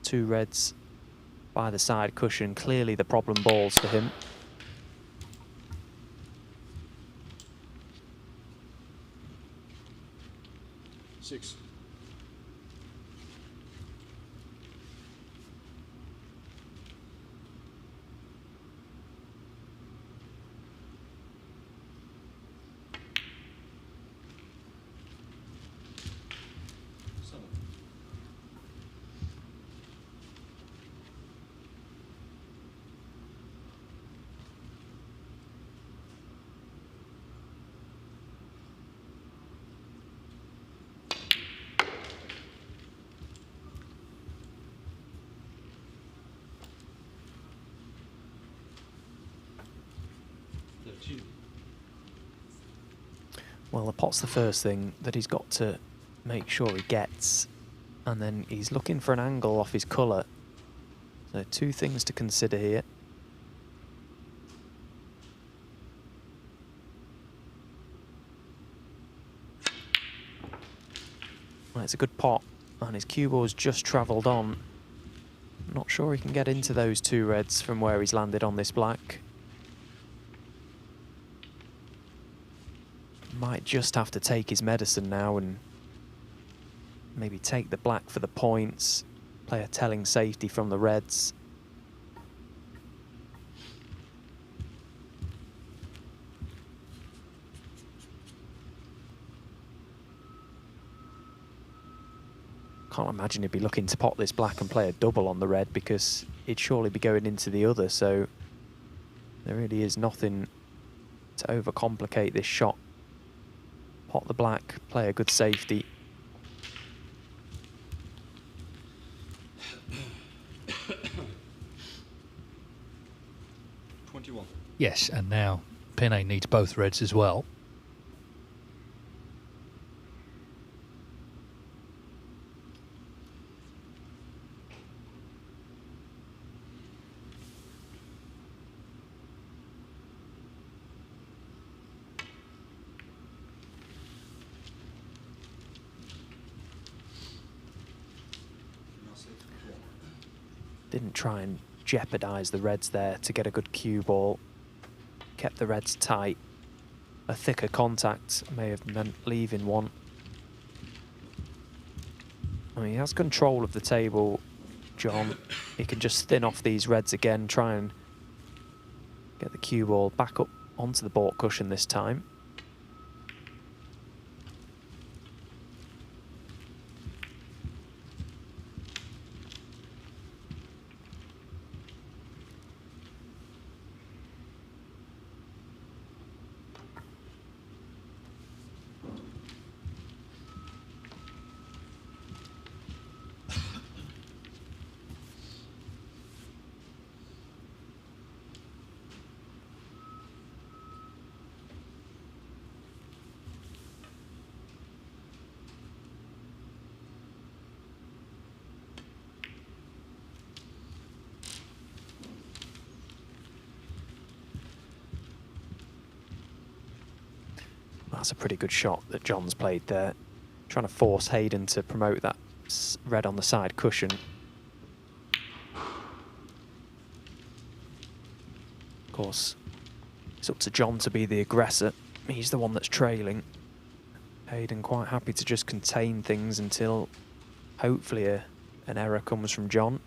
2 reds by the side cushion. Clearly the problem balls for him. Six. Well, the pot's the first thing that he's got to make sure he gets, and then he's looking for an angle off his colour. So 2 things to consider here. Well, it's a good pot, and his cue ball's just travelled on. Not sure he can get into those 2 reds from where he's landed on this black. Might just have to take his medicine now and maybe take the black for the points. Player telling safety from the Reds. Can't imagine he'd be looking to pot this black and play a double on the red, because he'd surely be going into the other, so there really is nothing to overcomplicate this shot. Pot the black, play a good safety. Yes, and now Pinhey needs both reds as well. Didn't try and jeopardise the Reds there to get a good cue ball. Kept the Reds tight. A thicker contact may have meant leaving one. I mean, he has control of the table, John. He can just thin off these Reds again, try and get the cue ball back up onto the baulk cushion this time. That's a pretty good shot that John's played there. Trying to force Hayden to promote that red on the side cushion. Of course, it's up to John to be the aggressor. He's the one that's trailing. Hayden quite happy to just contain things until hopefully an error comes from John.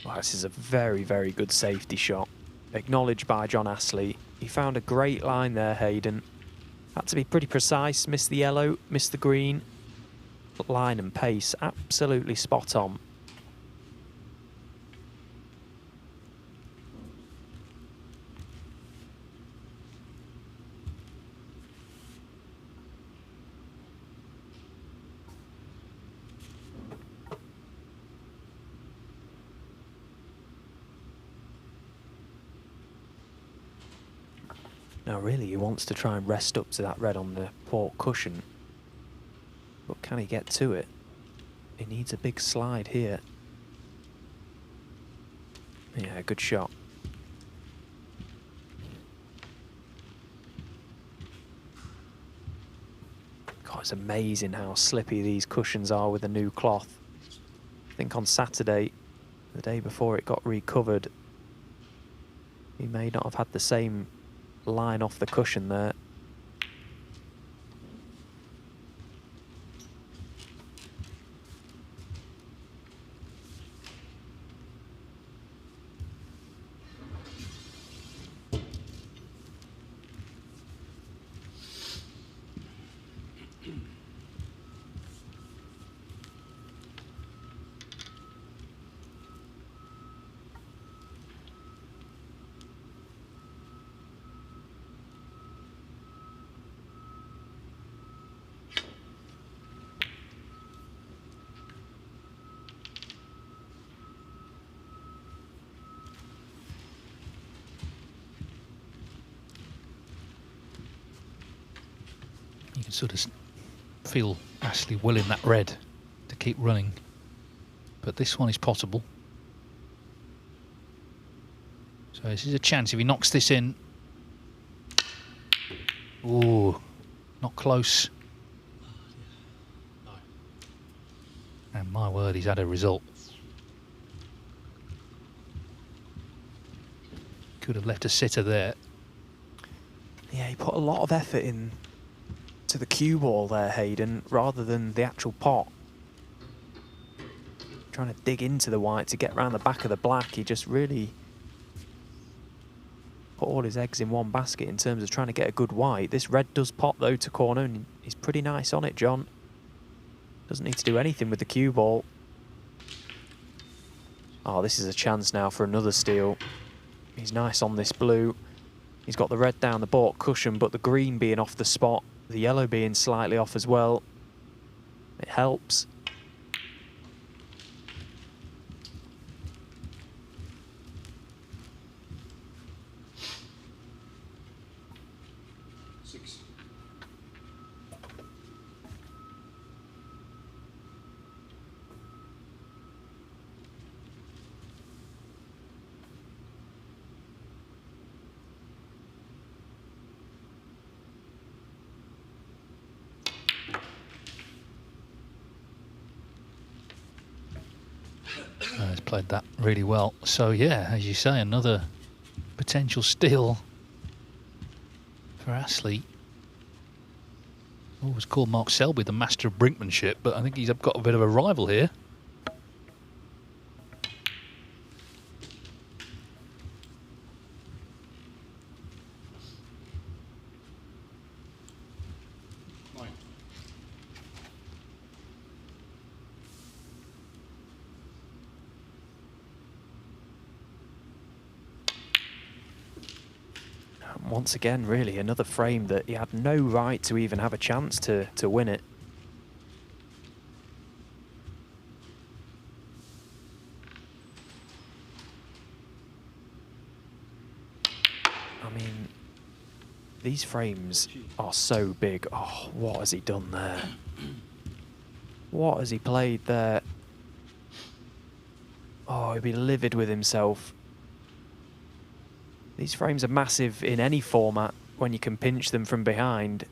Well, this is a very, very good safety shot. Acknowledged by John Astley. He found a great line there, Hayden. Had to be pretty precise. Missed the yellow, missed the green. But line and pace, absolutely spot on. Now really he wants to try and rest up to that red on the baulk cushion. But can he get to it? He needs a big slide here. Yeah, good shot. God, it's amazing how slippy these cushions are with the new cloth. I think on Saturday, the day before it got recovered, he may not have had the same line off the cushion there. sort of feel Ashley willing that red to keep running. But this one is potable. So this is a chance if he knocks this in. Ooh, not close. And my word, he's had a result. Could have left a sitter there. Yeah, he put a lot of effort in to the cue ball there, Hayden, rather than the actual pot. Trying to dig into the white to get around the back of the black. He just really put all his eggs in one basket in terms of trying to get a good white. This red does pot though to corner, and he's pretty nice on it, John. Doesn't need to do anything with the cue ball. Oh, this is a chance now for another steal. He's nice on this blue. He's got the red down the baulk cushion, but the green being off the spot, the yellow being slightly off as well. It helps. He's played that really well. So yeah, as you say, another potential steal for Ashley. Always called Mark Selby the master of brinkmanship, but I think he's got a bit of a rival here. Once again, really, another frame that he had no right to even have a chance to win it. I mean, these frames are so big. Oh, what has he done there? What has he played there? Oh, he'd be livid with himself. These frames are massive in any format when you can pinch them from behind.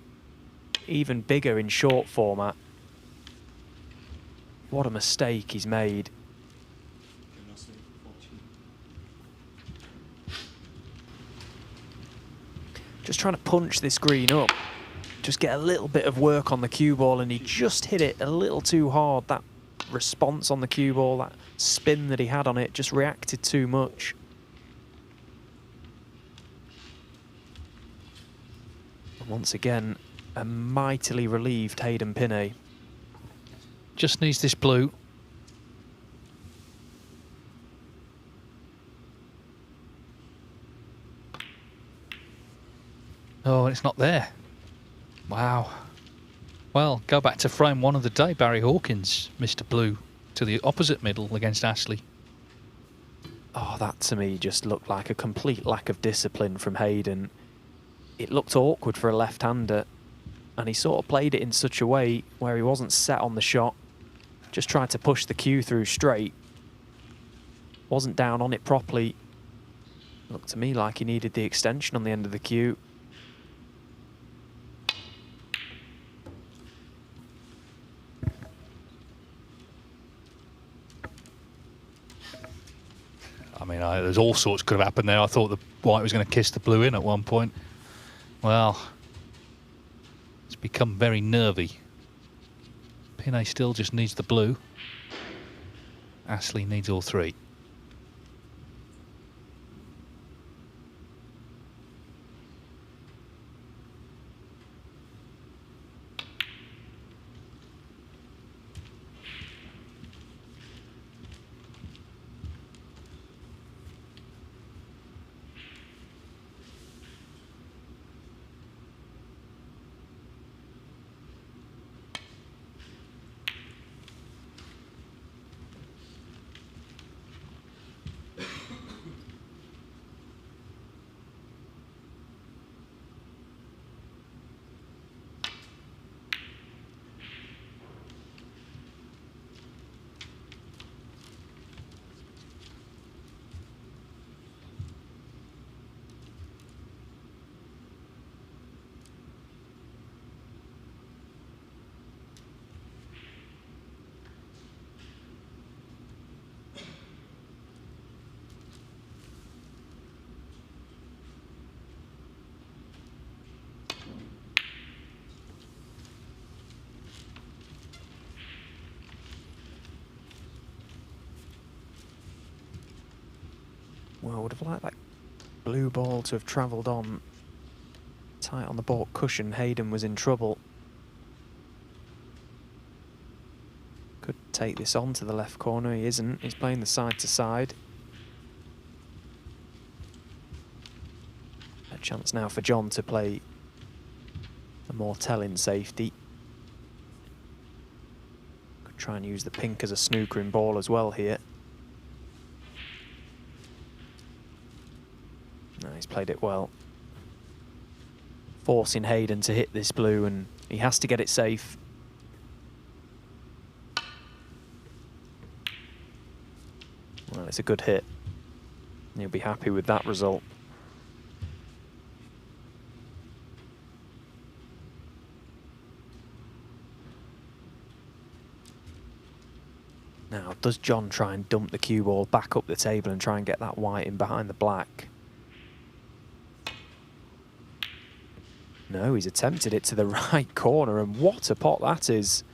Even bigger in short format. What a mistake he's made. Just trying to punch this green up. Just get a little bit of work on the cue ball, and he just hit it a little too hard. That response on the cue ball, that spin that he had on it, just reacted too much. Once again, a mightily relieved Hayden Pinhey. Just needs this blue. Oh, it's not there. Wow. Well, go back to frame one of the day. Barry Hawkins, Mr. Blue, to the opposite middle against Ashley. Oh, that to me just looked like a complete lack of discipline from Hayden. It looked awkward for a left-hander, and he sort of played it in such a way where he wasn't set on the shot, just tried to push the cue through straight, wasn't down on it properly. Looked to me like he needed the extension on the end of the cue. I mean, there's all sorts could have happened there. I thought the white was going to kiss the blue in at one point. Well, it's become very nervy. Pinhey still just needs the blue. Ashley needs all three. Well, would have liked that blue ball to have travelled on. Tight on the baulk cushion, Hayden was in trouble. Could take this on to the left corner, he isn't. He's playing the side to side. A chance now for John to play a more telling safety. Could try and use the pink as a snookering ball as well here. No, he's played it well. Forcing Hayden to hit this blue, and he has to get it safe. Well, it's a good hit. He'll be happy with that result. Now, does John try and dump the cue ball back up the table and try and get that white in behind the black? No, he's attempted it to the right corner, and what a pot that is.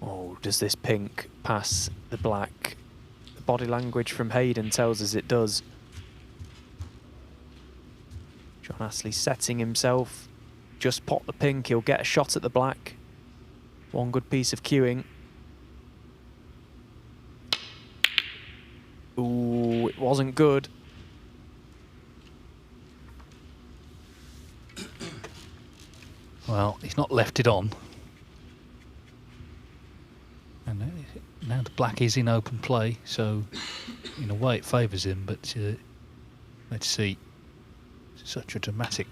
Oh, does this pink pass the black? The body language from Hayden tells us it does. John Astley setting himself. Just pot the pink, he'll get a shot at the black. One good piece of cueing. Ooh, it wasn't good. Well, he's not left it on. And now the black is in open play, so in a way it favours him, but let's see. Such a dramatic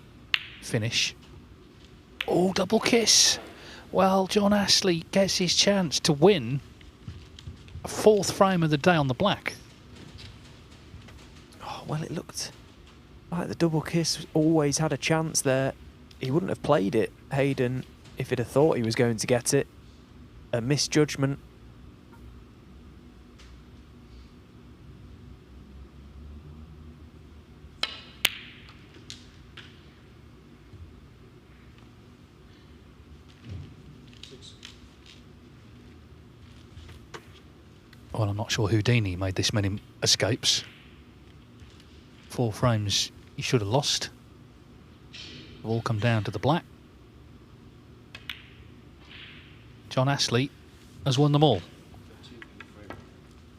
finish. Oh, double kiss. Well, John Astley gets his chance to win a fourth frame of the day on the black. Oh, well, it looked like the double kiss always had a chance there. He wouldn't have played it, Hayden, if he'd have thought he was going to get it. A misjudgment. Well, I'm not sure Houdini made this many escapes. 4 frames he should have lost. They've all come down to the black. John Astley has won them all.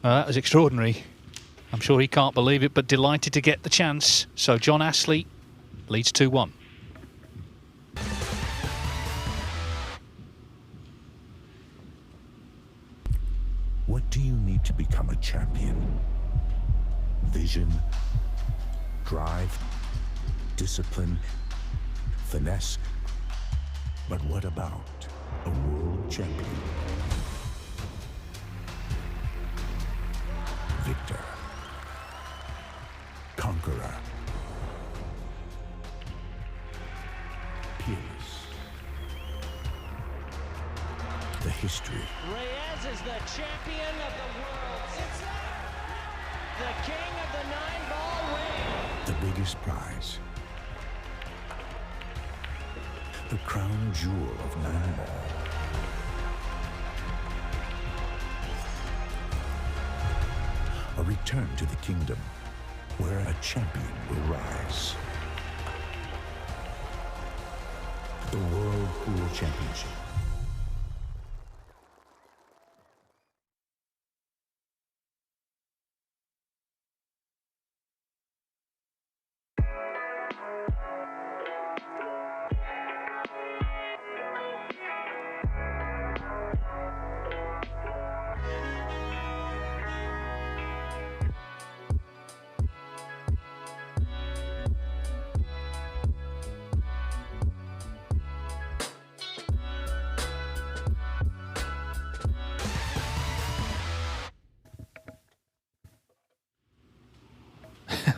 That was extraordinary. I'm sure he can't believe it, but delighted to get the chance. So John Astley leads 2-1. What do you need to become a champion? Vision, drive, discipline, finesse. But what about a world champion? Victor. Conqueror. Peerless. The history. Reyes is the champion of the world. It's the king of the 9-ball ring. The biggest prize. The crown jewel of 9-ball. A return to the kingdom where a champion will rise. The World Pool Championship.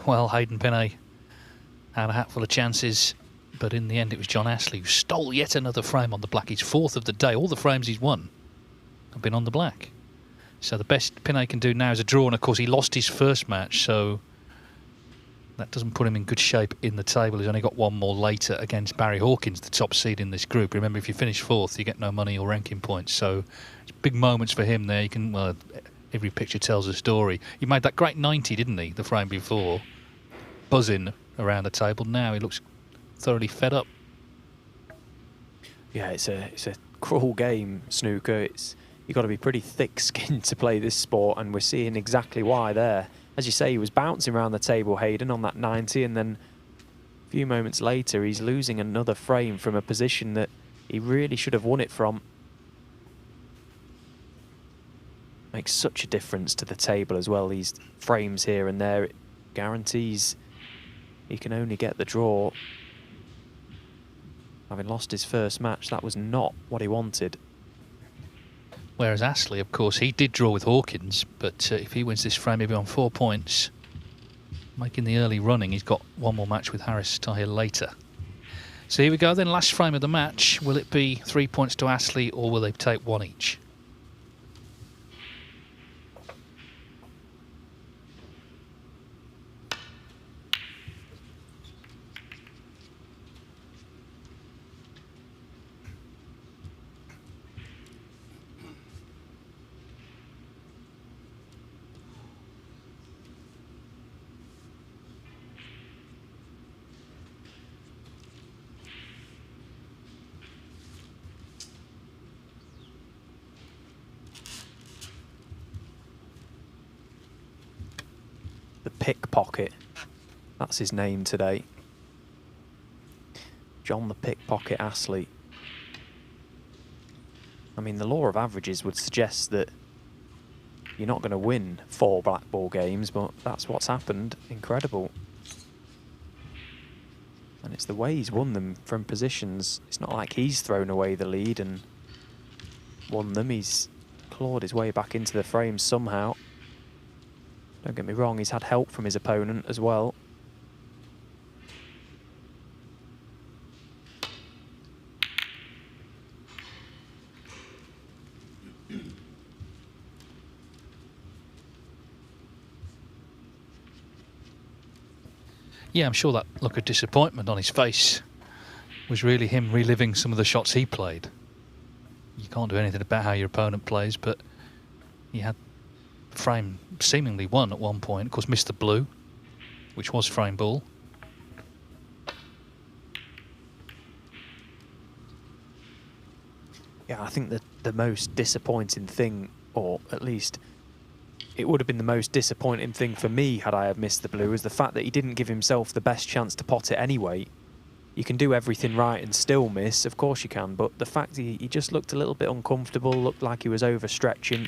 well, Hayden Pinhey had a hatful of chances, but in the end it was John Astley who stole yet another frame on the black. His 4th of the day. All the frames he's won have been on the black. So the best Pinhey can do now is a draw, and of course he lost his first match, so that doesn't put him in good shape in the table. He's only got one more later against Barry Hawkins, the top seed in this group. Remember, if you finish 4th, you get no money or ranking points, so it's big moments for him there. You can, well, every picture tells a story. He made that great 90, didn't he, the frame before? Buzzing around the table. Now he looks thoroughly fed up. Yeah, it's a cruel game, snooker. You've got to be pretty thick-skinned to play this sport, and we're seeing exactly why there. As you say, he was bouncing around the table, Hayden, on that 90, and then a few moments later he's losing another frame from a position that he really should have won it from. Makes such a difference to the table as well, these frames here and there. It guarantees he can only get the draw. Having lost his first match, that was not what he wanted. Whereas Astley, of course, he did draw with Hawkins, but if he wins this frame, he'll be on 4 points. Making the early running, he's got one more match with Harris Taher later. So here we go then, last frame of the match. Will it be 3 points to Astley, or will they take one each? Pickpocket. That's his name today. John the Pickpocket Astley. I mean, the law of averages would suggest that you're not going to win 4 black ball games, but that's what's happened. Incredible. And it's the way he's won them from positions. It's not like he's thrown away the lead and won them. He's clawed his way back into the frame somehow. Don't get me wrong, he's had help from his opponent as well. Yeah, I'm sure that look of disappointment on his face was really him reliving some of the shots he played. You can't do anything about how your opponent plays, but he had frame seemingly won at one point. Of course, missed the blue, which was frame ball. Yeah, I think that the most disappointing thing, or at least it would have been the most disappointing thing for me had I have missed the blue, is the fact that he didn't give himself the best chance to pot it anyway. You can do everything right and still miss, of course you can, but the fact he just looked a little bit uncomfortable, looked like he was overstretching.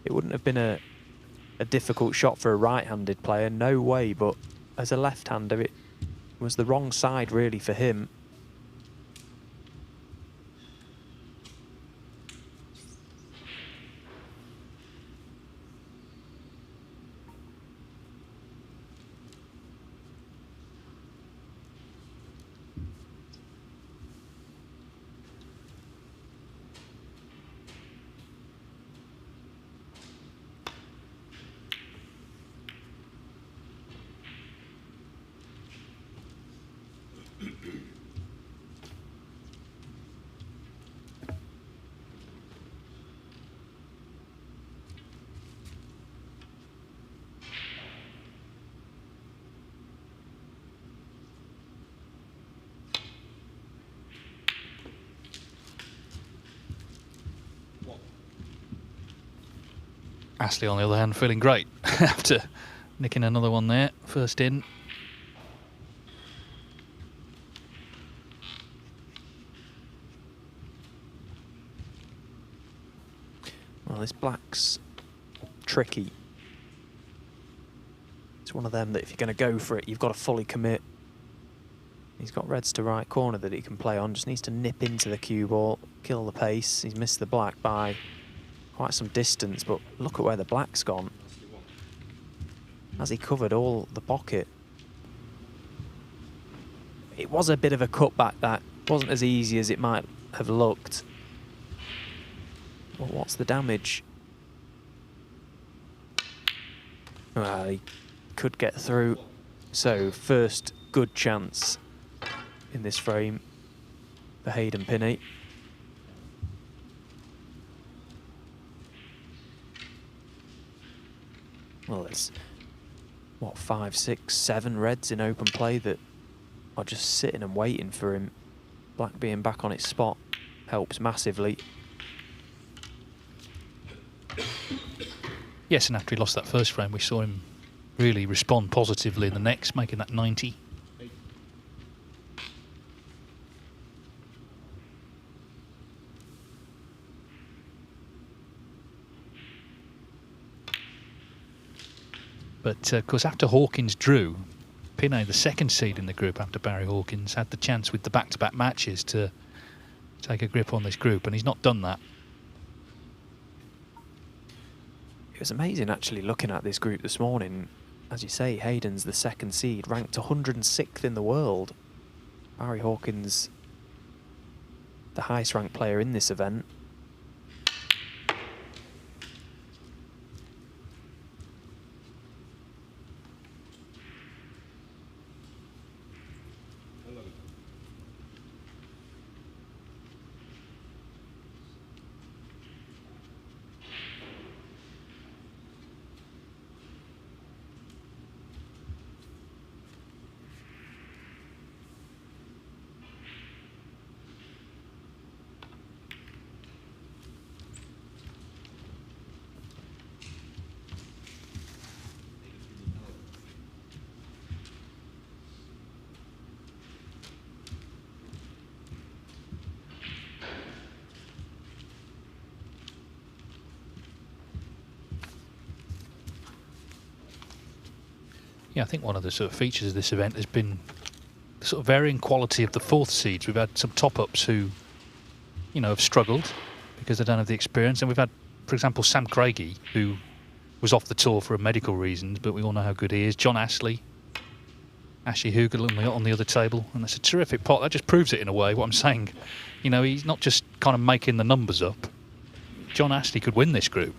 It wouldn't have been a difficult shot for a right-handed player, no way, but as a left-hander it was the wrong side really for him. Astley, on the other hand, feeling great after nicking another one there, first in. Well, this black's tricky. It's one of them that if you're going to go for it, you've got to fully commit. He's got reds to right corner that he can play on, just needs to nip into the cue ball, kill the pace. He's missed the black by quite some distance, but look at where the black's gone. as he covered all the pocket. It was a bit of a cutback, that wasn't as easy as it might have looked. Well, what's the damage? Well, he could get through. So, first good chance in this frame for Hayden Pinhey. Well, there's, what, 5, 6, 7 reds in open play that are just sitting and waiting for him. Black being back on its spot helps massively. Yes, and after he lost that first frame, we saw him really respond positively in the next, making that 90. But, of course, after Hawkins drew, Pinhey, the second seed in the group after Barry Hawkins, had the chance with the back-to-back matches to take a grip on this group, and he's not done that. It was amazing actually looking at this group this morning. As you say, Hayden's the second seed, ranked 106th in the world. Barry Hawkins, the highest ranked player in this event. Yeah, I think one of the sort of features of this event has been the sort of varying quality of the fourth seeds. We've had some top-ups who, you know, have struggled because they don't have the experience. And we've had, for example, Sam Craigie, who was off the tour for medical reasons, but we all know how good he is. John Ashley Hugel on the other table. And that's a terrific pot. That just proves it in a way, what I'm saying. You know, he's not just kind of making the numbers up. John Ashley could win this group.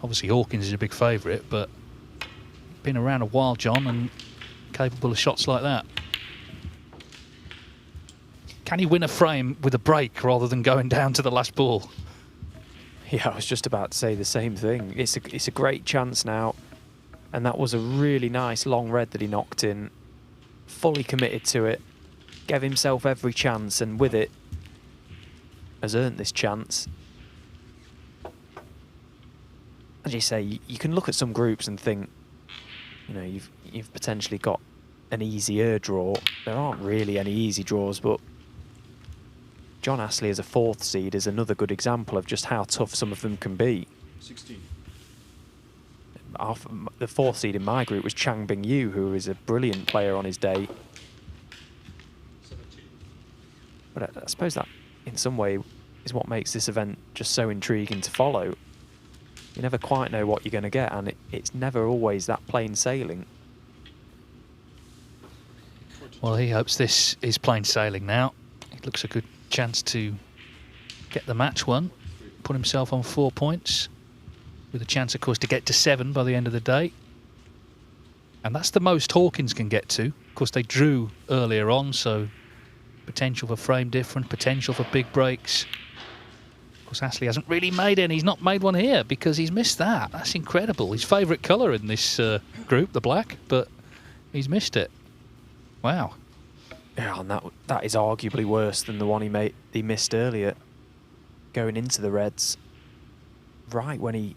Obviously, Hawkins is a big favourite, but been around a while, John, and capable of shots like that. Can he win a frame with a break rather than going down to the last ball? Yeah, I was just about to say the same thing. It's a great chance now, and that was a really nice long red that he knocked in. Fully committed to it, gave himself every chance, and with it has earned this chance. As you say, you can look at some groups and think, you know, you've potentially got an easier draw. There aren't really any easy draws, but John Astley as a fourth seed is another good example of just how tough some of them can be. 16. The fourth seed in my group was Chang Bing Yu, who is a brilliant player on his day. 17. But I suppose that, in some way, is what makes this event just so intriguing to follow. You never quite know what you're going to get, and it's never always that plain sailing. Well, he hopes this is plain sailing now. It looks a good chance to get the match won, put himself on 4 points, with a chance, of course, to get to 7 by the end of the day. And that's the most Hawkins can get to. Of course, they drew earlier on, so potential for frame difference, potential for big breaks. Of course, Astley hasn't really made any. He's not made one here because he's missed that. That's incredible. His favourite colour in this group, the black, but he's missed it. Wow. Yeah, and that is arguably worse than the one he missed earlier, going into the reds, right when he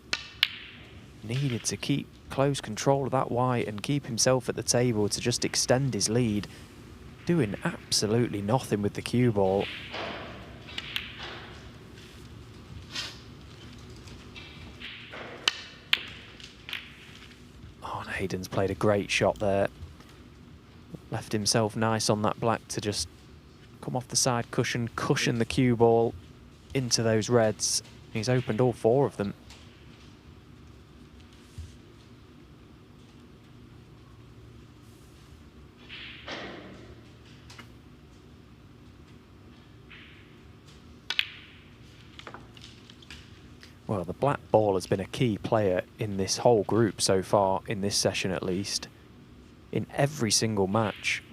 needed to keep close control of that white and keep himself at the table to just extend his lead, doing absolutely nothing with the cue ball. Oh, and Hayden's played a great shot there. Left himself nice on that black to just come off the side cushion the cue ball into those reds. He's opened all 4 of them. Well, the black ball has been a key player in this whole group so far, in this session at least, in every single match.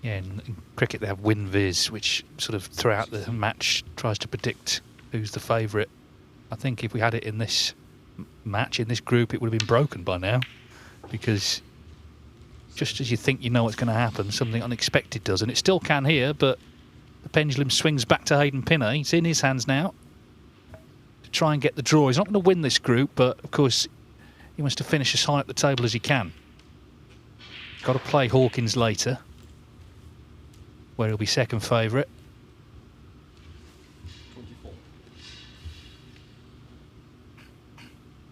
Yeah, in cricket they have WinViz, which sort of throughout the match tries to predict who's the favourite. I think if we had it in this match, in this group, it would have been broken by now, because just as you think you know what's going to happen, something unexpected does, and it still can here, but the pendulum swings back to Hayden Pinhey. It's in his hands now to try and get the draw. He's not going to win this group, but of course he wants to finish as high up the table as he can. Got to play Hawkins later, where he'll be second favourite.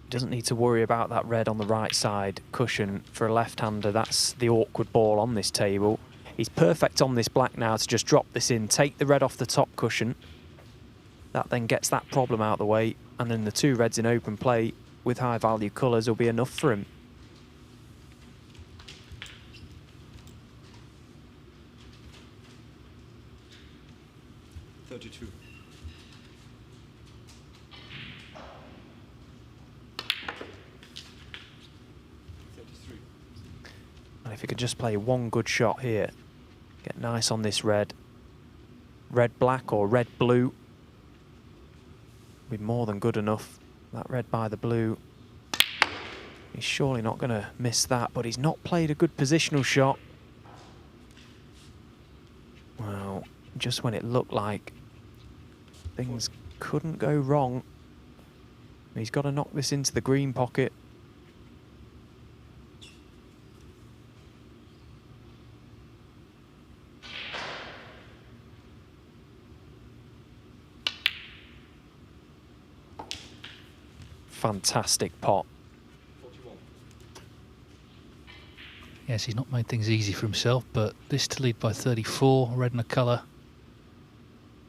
Doesn't need to worry about that red on the right side cushion for a left-hander. That's the awkward ball on this table. He's perfect on this black now to just drop this in, take the red off the top cushion. That then gets that problem out of the way, and then the two reds in open play with high-value colours will be enough for him. And if he could just play one good shot here, get nice on this red. Red-black or red-blue. Be more than good enough. That red by the blue. He's surely not going to miss that, but he's not played a good positional shot. Well, just when it looked like things couldn't go wrong, he's got to knock this into the green pocket. Fantastic pot. Yes, he's not made things easy for himself, but this to lead by 34, red and a colour,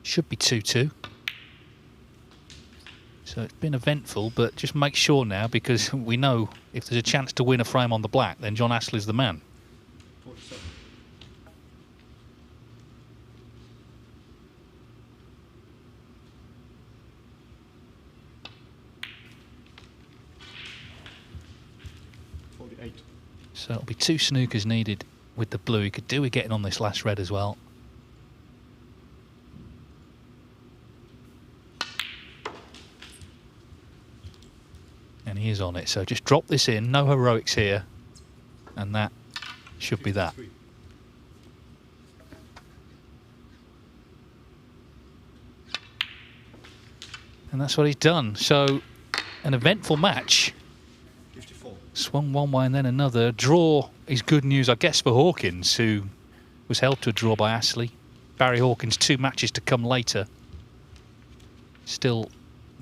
should be 2-2. So it's been eventful, but just make sure now, because we know if there's a chance to win a frame on the black, then John Astley's the man. 47. So it'll be 2 snookers needed with the blue. He could do with getting on this last red as well. And he is on it. So just drop this in. No heroics here. And that should be that. And that's what he's done. So an eventful match. Swung one way and then another. Draw is good news, I guess, for Hawkins, who was held to a draw by Astley. Barry Hawkins, 2 matches to come later. Still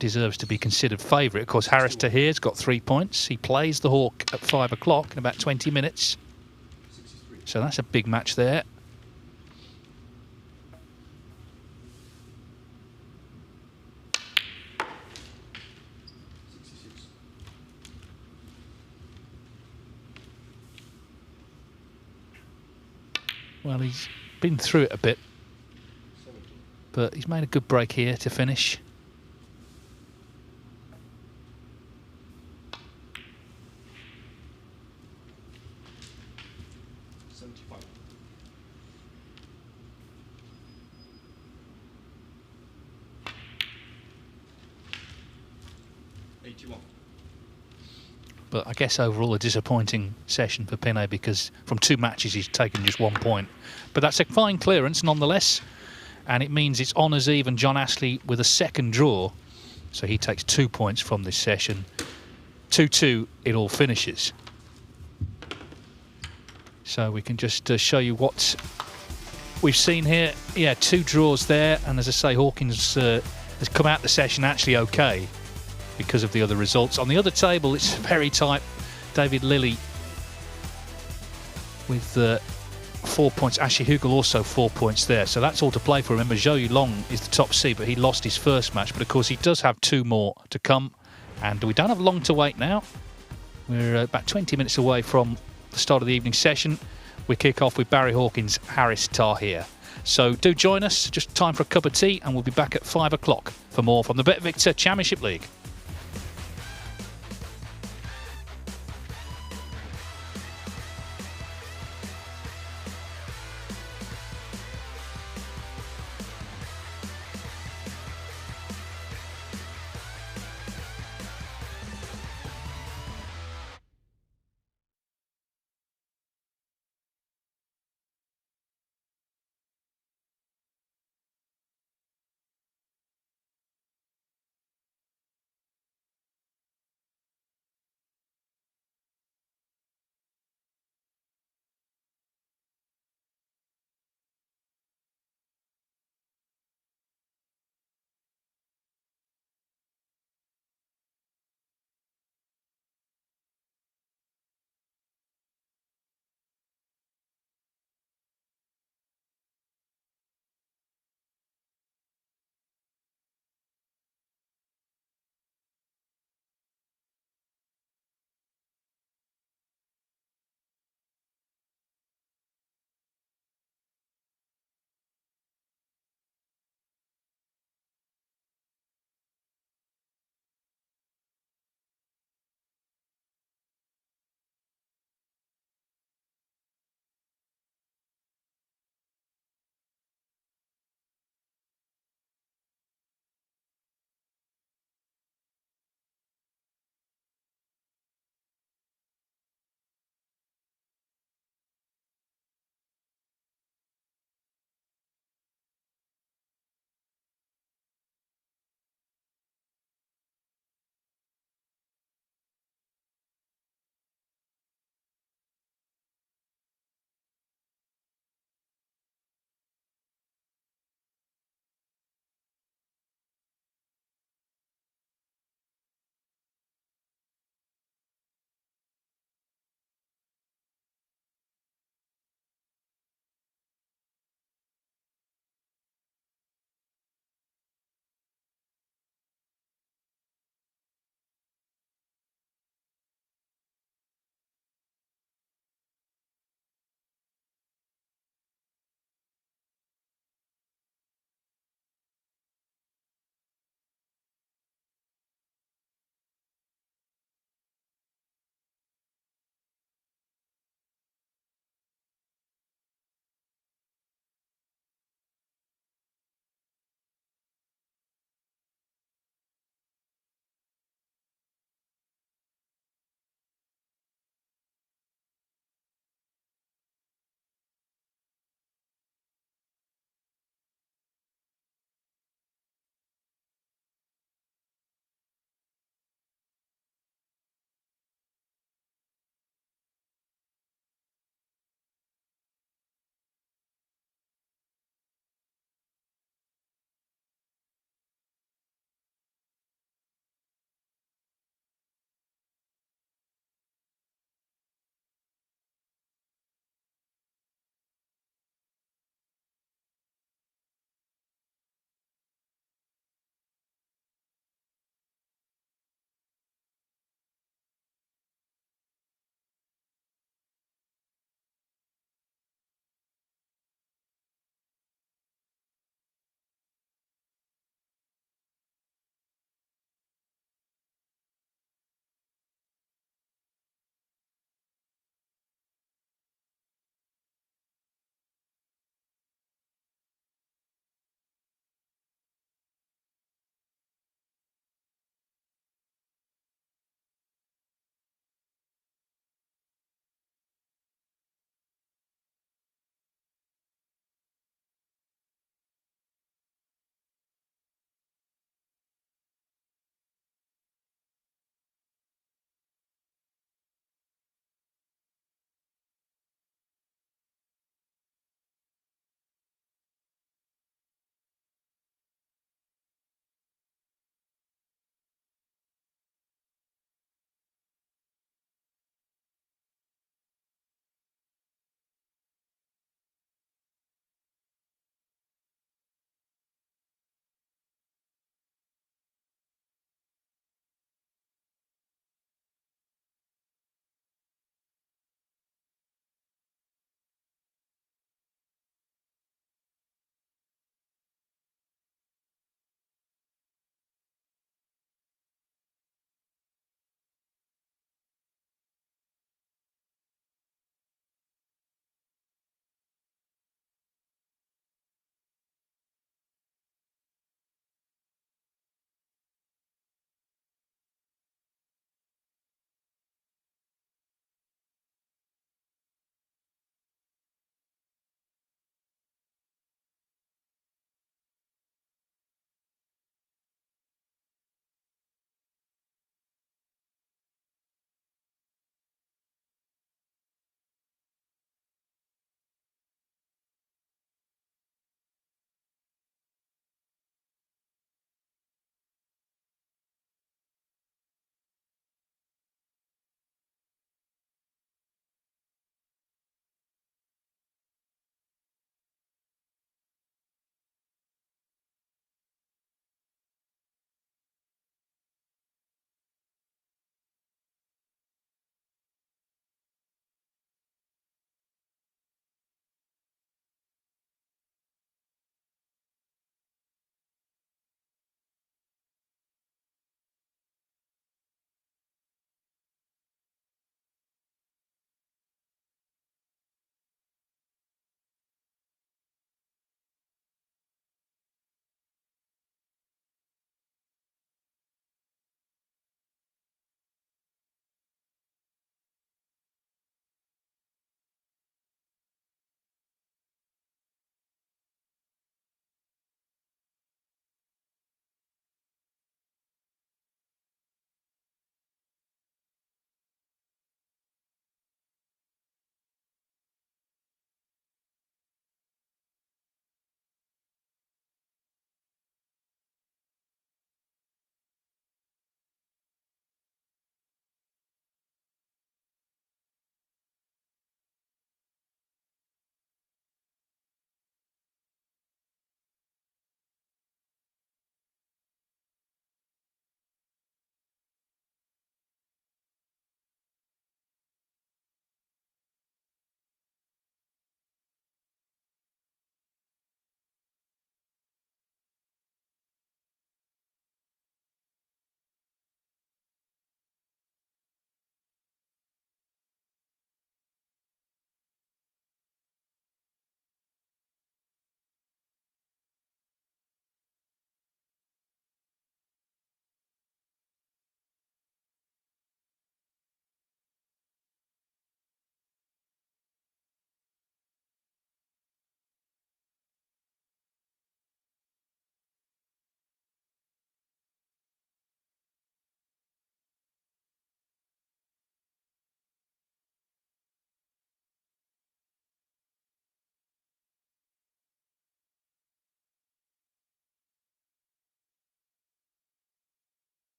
deserves to be considered favourite. Of course, Harris Taher's got 3 points. He plays the Hawk at 5 o'clock in about 20 minutes. So that's a big match there. Well, he's been through it a bit, but he's made a good break here to finish. But I guess overall a disappointing session for Pinhey, because from 2 matches he's taken just 1 point. But that's a fine clearance nonetheless, and it means it's honours even John Astley with a second draw. So he takes 2 points from this session. 2-2 it all finishes. So we can just show you what we've seen here. Yeah, 2 draws there, and as I say, Hawkins has come out the session actually okay, because of the other results. On the other table, it's very tight. David Lilly with 4 points. Ashley Hugel also 4 points there. So that's all to play for. Remember, Zhou Yulong is the top seed, but he lost his first match. But of course, he does have 2 more to come. And we don't have long to wait now. We're about 20 minutes away from the start of the evening session. we kick off with Barry Hawkins, Harris Taher. So do join us, just time for a cup of tea, and we'll be back at 5 o'clock for more from the BetVictor Championship League.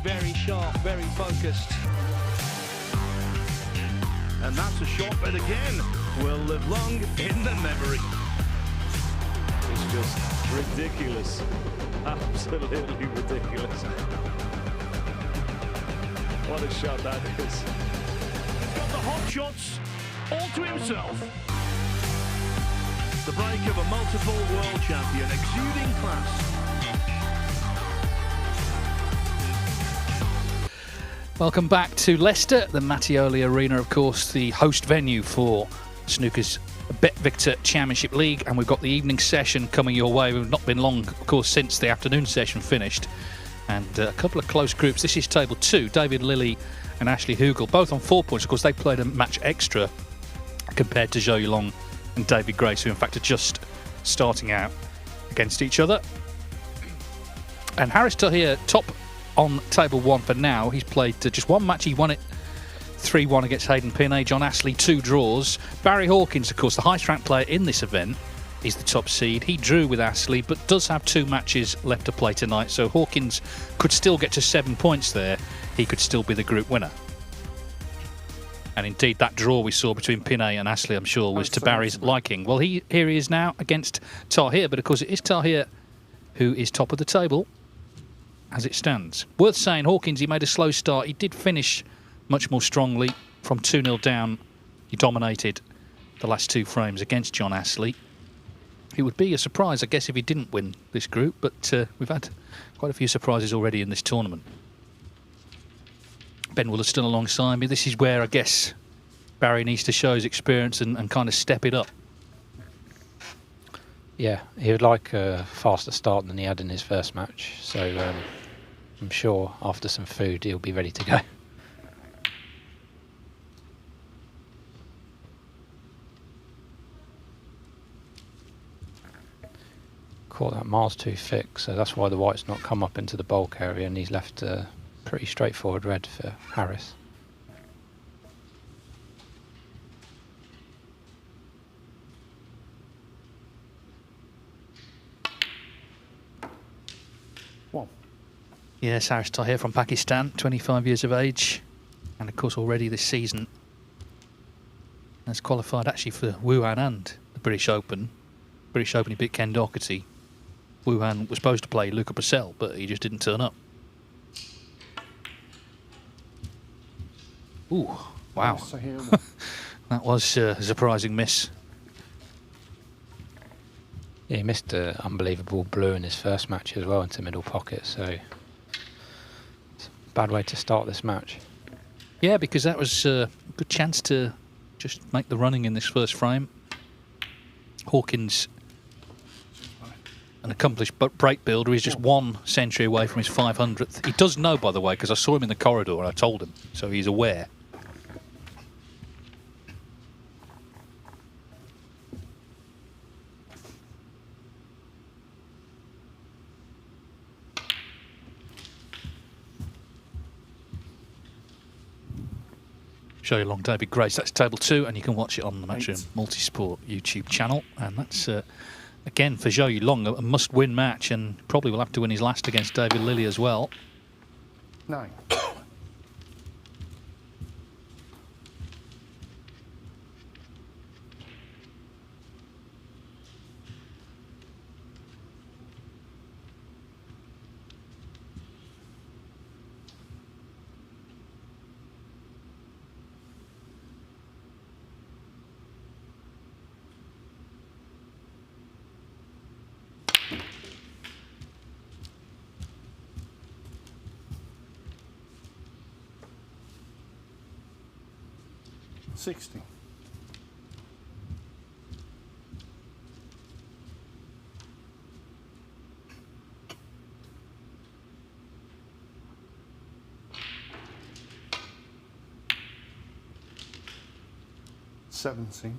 very sharp, very focused. And that's a short bet again. Will live long in the memory. It's just ridiculous. Absolutely ridiculous. What a shot that is. He's got the hot shots all to himself. The break of a multiple world champion, exuding class. Welcome back to Leicester, the Mattioli Arena, of course, the host venue for Snooker's BetVictor Championship League, and we've got the evening session coming your way. We've not been long, of course, since the afternoon session finished, and a couple of close groups. This is table 2, David Lilley and Ashley Hugel, both on 4 points. Of course, they played a match extra compared to Zhou Yulong and David Grace, who in fact are just starting out against each other. And Haris Taher, top on table 1 for now. He's played just one match. He won it 3-1 against Hayden Pinhey. John Astley, 2 draws. Barry Hawkins, of course, the highest ranked player in this event, is the top seed. He drew with Astley, but does have 2 matches left to play tonight, so Hawkins could still get to 7 points there. He could still be the group winner. And indeed, that draw we saw between Pinhey and Astley, I'm sure, was to Barry's liking. Well, here he is now against Taher, but of course it is Taher who is top of the table as it stands. Worth saying, Hawkins, he made a slow start. He did finish much more strongly from 2-0 down. He dominated the last 2 frames against John Astley. It would be a surprise, I guess, if he didn't win this group, but we've had quite a few surprises already in this tournament. Ben Willer's still alongside me. This is where, I guess, Barry needs to show his experience and kind of step it up. Yeah, he would like a faster start than he had in his first match, so I'm sure after some food he'll be ready to go. Caught that miles too thick, so that's why the white's not come up into the bulk area, and he's left a pretty straightforward red for Harris. Yes, Haris Taher from Pakistan, 25 years of age, and of course already this season has qualified actually for Wuhan and the British Open. British Open he beat Ken Doherty. Wuhan was supposed to play Luca Brissell, but he just didn't turn up. Ooh, wow. That was a surprising miss. Yeah, he missed an unbelievable blue in his first match as well into middle pocket, so it's a bad way to start this match. Yeah, because that was a good chance to just make the running in this first frame. Hawkins, an accomplished break builder, he's just 1 century away from his 500th. He does know, by the way, because I saw him in the corridor and I told him, so he's aware. Show you along David Grace. That's table 2, and you can watch it on the Matchroom Multisport YouTube channel. And that's, again, for Zhou Yulong, a must-win match, and probably will have to win his last against David Lilley as well. 9. $60. $70.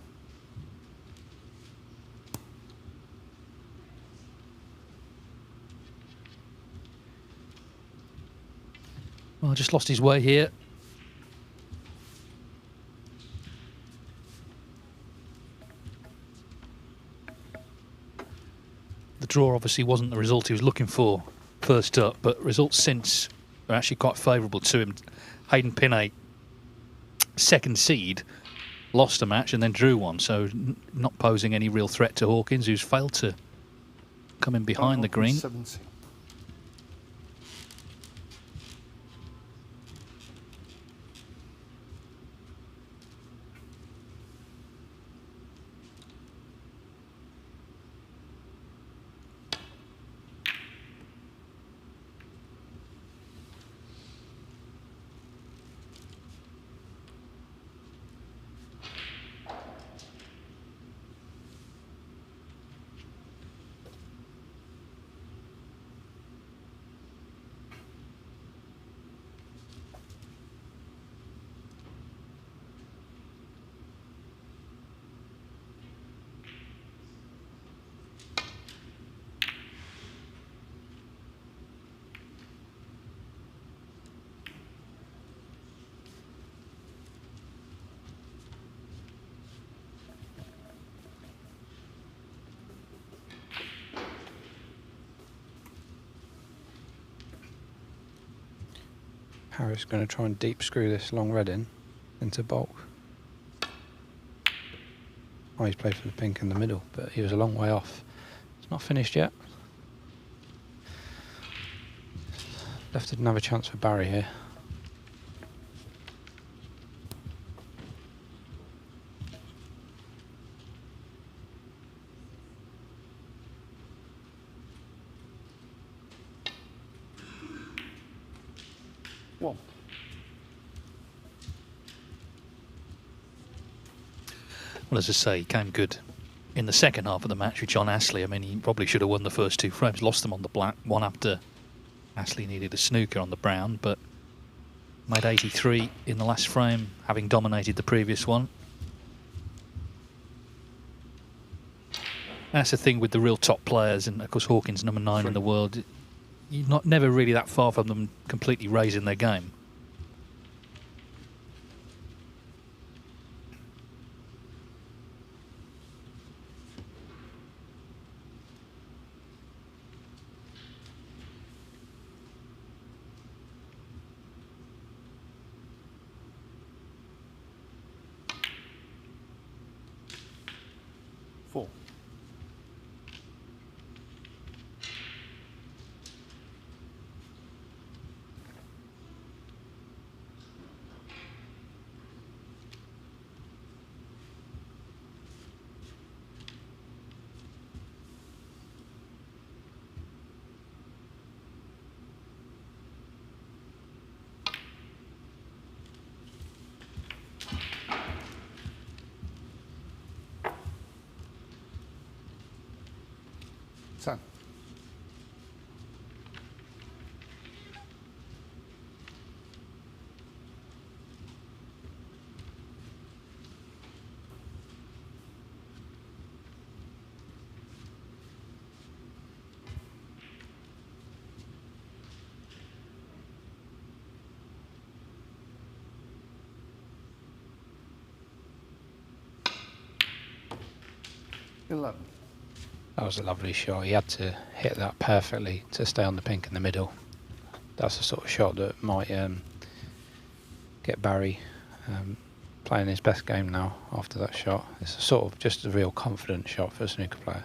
Well, just lost his way here. The draw obviously wasn't the result he was looking for first up, but results since are actually quite favourable to him. Hayden Pinhey, second seed, lost a match and then drew one, so not posing any real threat to Hawkins, who's failed to come in behind the green. 70. Harris going to try and deep screw this long red into bulk. Oh, he's played for the pink in the middle, but he was a long way off. It's not finished yet. Left didn't have a chance for Barry here. One. Well, as I say, he came good in the second half of the match with John Astley. I mean, he probably should have won the first two frames, lost them on the black, one after Astley needed a snooker on the brown, but made 83 in the last frame, having dominated the previous one. That's the thing with the real top players, and of course Hawkins, number 9 in the world. You're never really that far from them completely raising their game. Four. Ten. Eleven. That was a lovely shot. He had to hit that perfectly to stay on the pink in the middle. That's the sort of shot that might get Barry playing his best game now after that shot. It's a sort of just a real confident shot for a snooker player.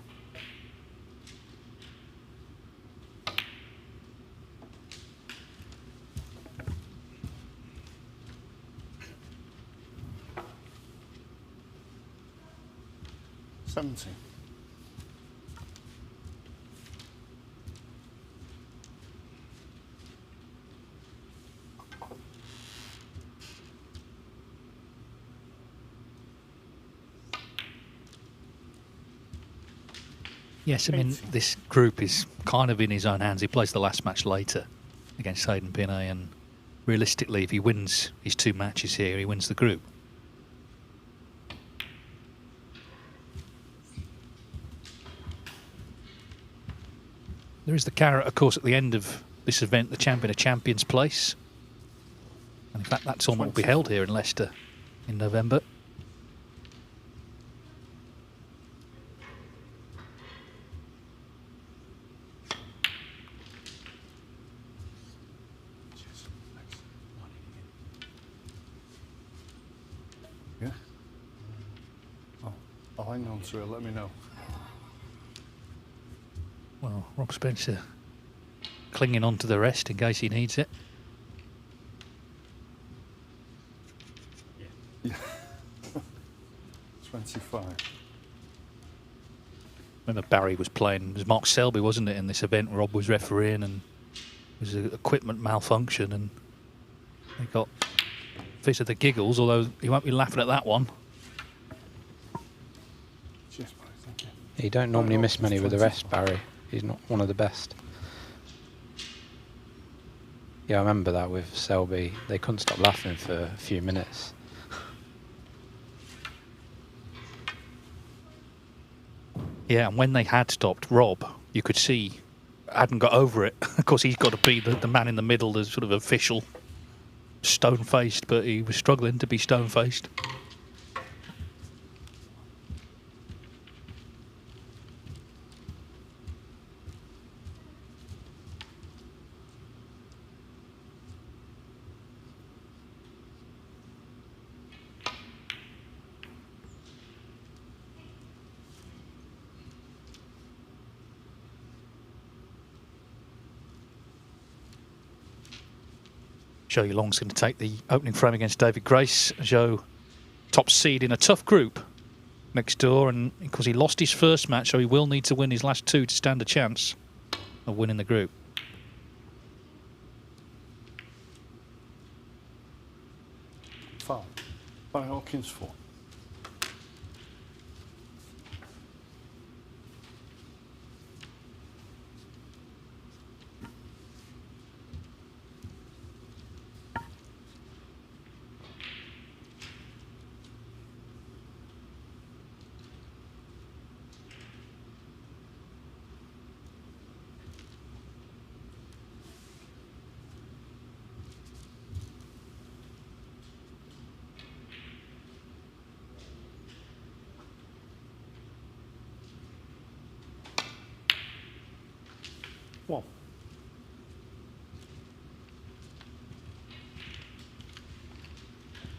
Seventeen. Yes, I mean, this group is kind of in his own hands. He plays the last match later against Hayden Pinhey, and realistically, if he wins his 2 matches here, he wins the group. There is the carrot, of course, at the end of this event, the champion of champions place. And in fact, that tournament will be held here in Leicester in November. hang on to it, let me know. Well, Rob Spencer clinging on to the rest in case he needs it. Yeah. 25. Remember Barry was playing, it was Mark Selby, wasn't it, in this event? Rob was refereeing and it was an equipment malfunction and they got fit of the giggles, although he won't be laughing at that one. Cheers, buddy, thank you. You don't normally miss many with the rest, Barry. He's not one of the best. Yeah, I remember that with Selby. They couldn't stop laughing for a few minutes. Yeah, and when they had stopped Rob, you could see hadn't got over it. Of course, he's got to be the man in the middle, the sort of official stone-faced, but he was struggling to be stone-faced. Zhou Yulong's going to take the opening frame against David Grace. Zhou, top seed in a tough group next door, and because he lost his first match, so he will need to win his last two to stand a chance of winning the group. Foul. By Hawkins 4. Well,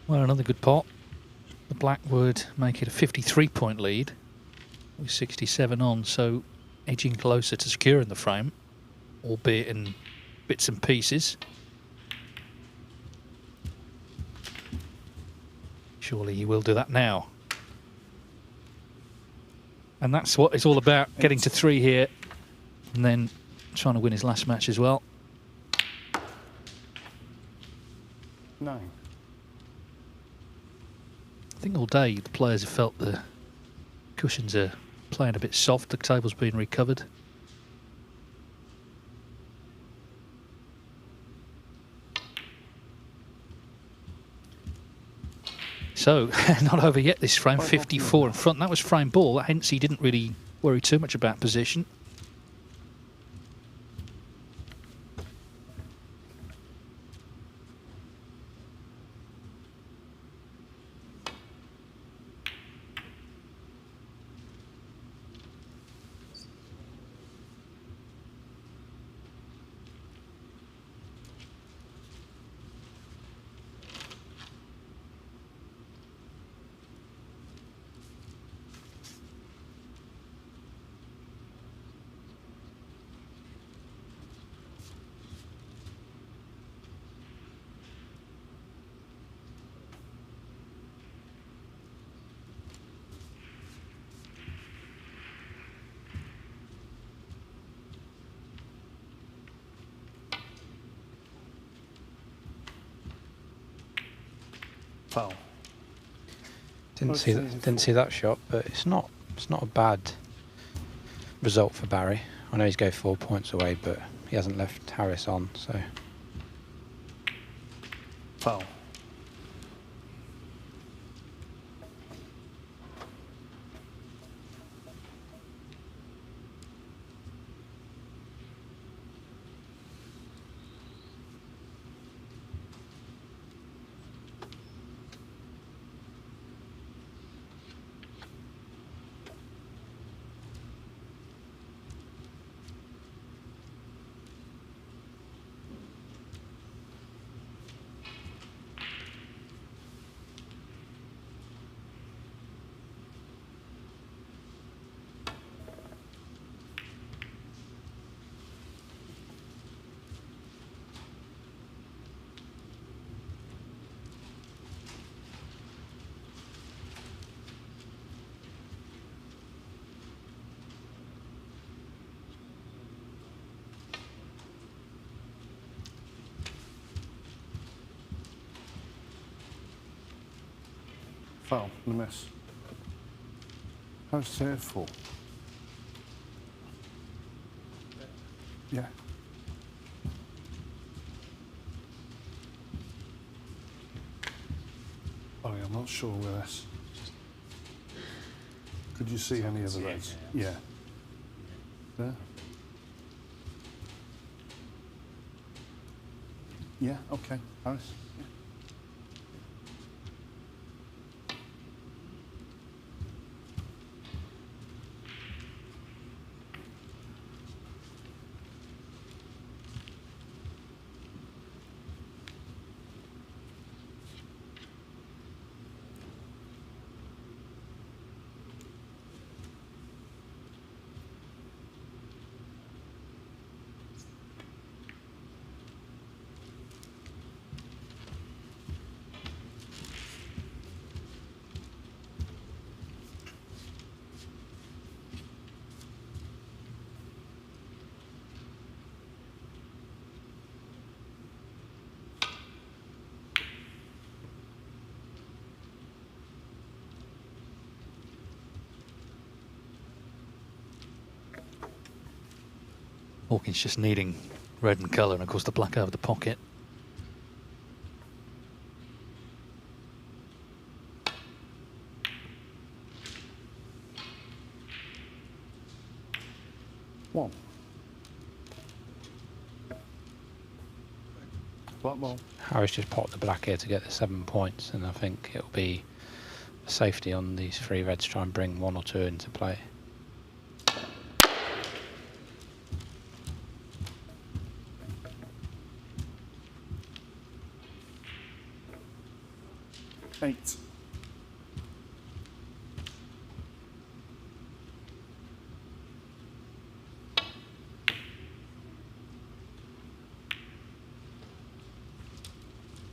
well, another good pot. The black would make it a 53-point lead with 67 on, so edging closer to securing the frame, albeit in bits and pieces. Surely he will do that now. And that's what it's all about, getting to 3 here and then trying to win his last match as well. 9. I think all day the players have felt the cushions are playing a bit soft, the table's being recovered. So, not over yet this frame, 54 in front. That was frame ball, hence he didn't really worry too much about position. Foul. Didn't see that shot, but it's not a bad result for Barry. I know he's go 4 points away, but he hasn't left Harris on, so. Foul. Foul. And a miss. How's Taher for? Yeah. Oh, yeah, I'm not sure where that's... Could you see any of the reds? Yeah. There? Yeah, okay. Harris? Yeah. Hawkins just needing red and colour, and of course the black over the pocket. One. Black ball. Harris just popped the black here to get the 7 points, and I think it'll be a safety on these 3 reds to try and bring 1 or 2 into play. Eight.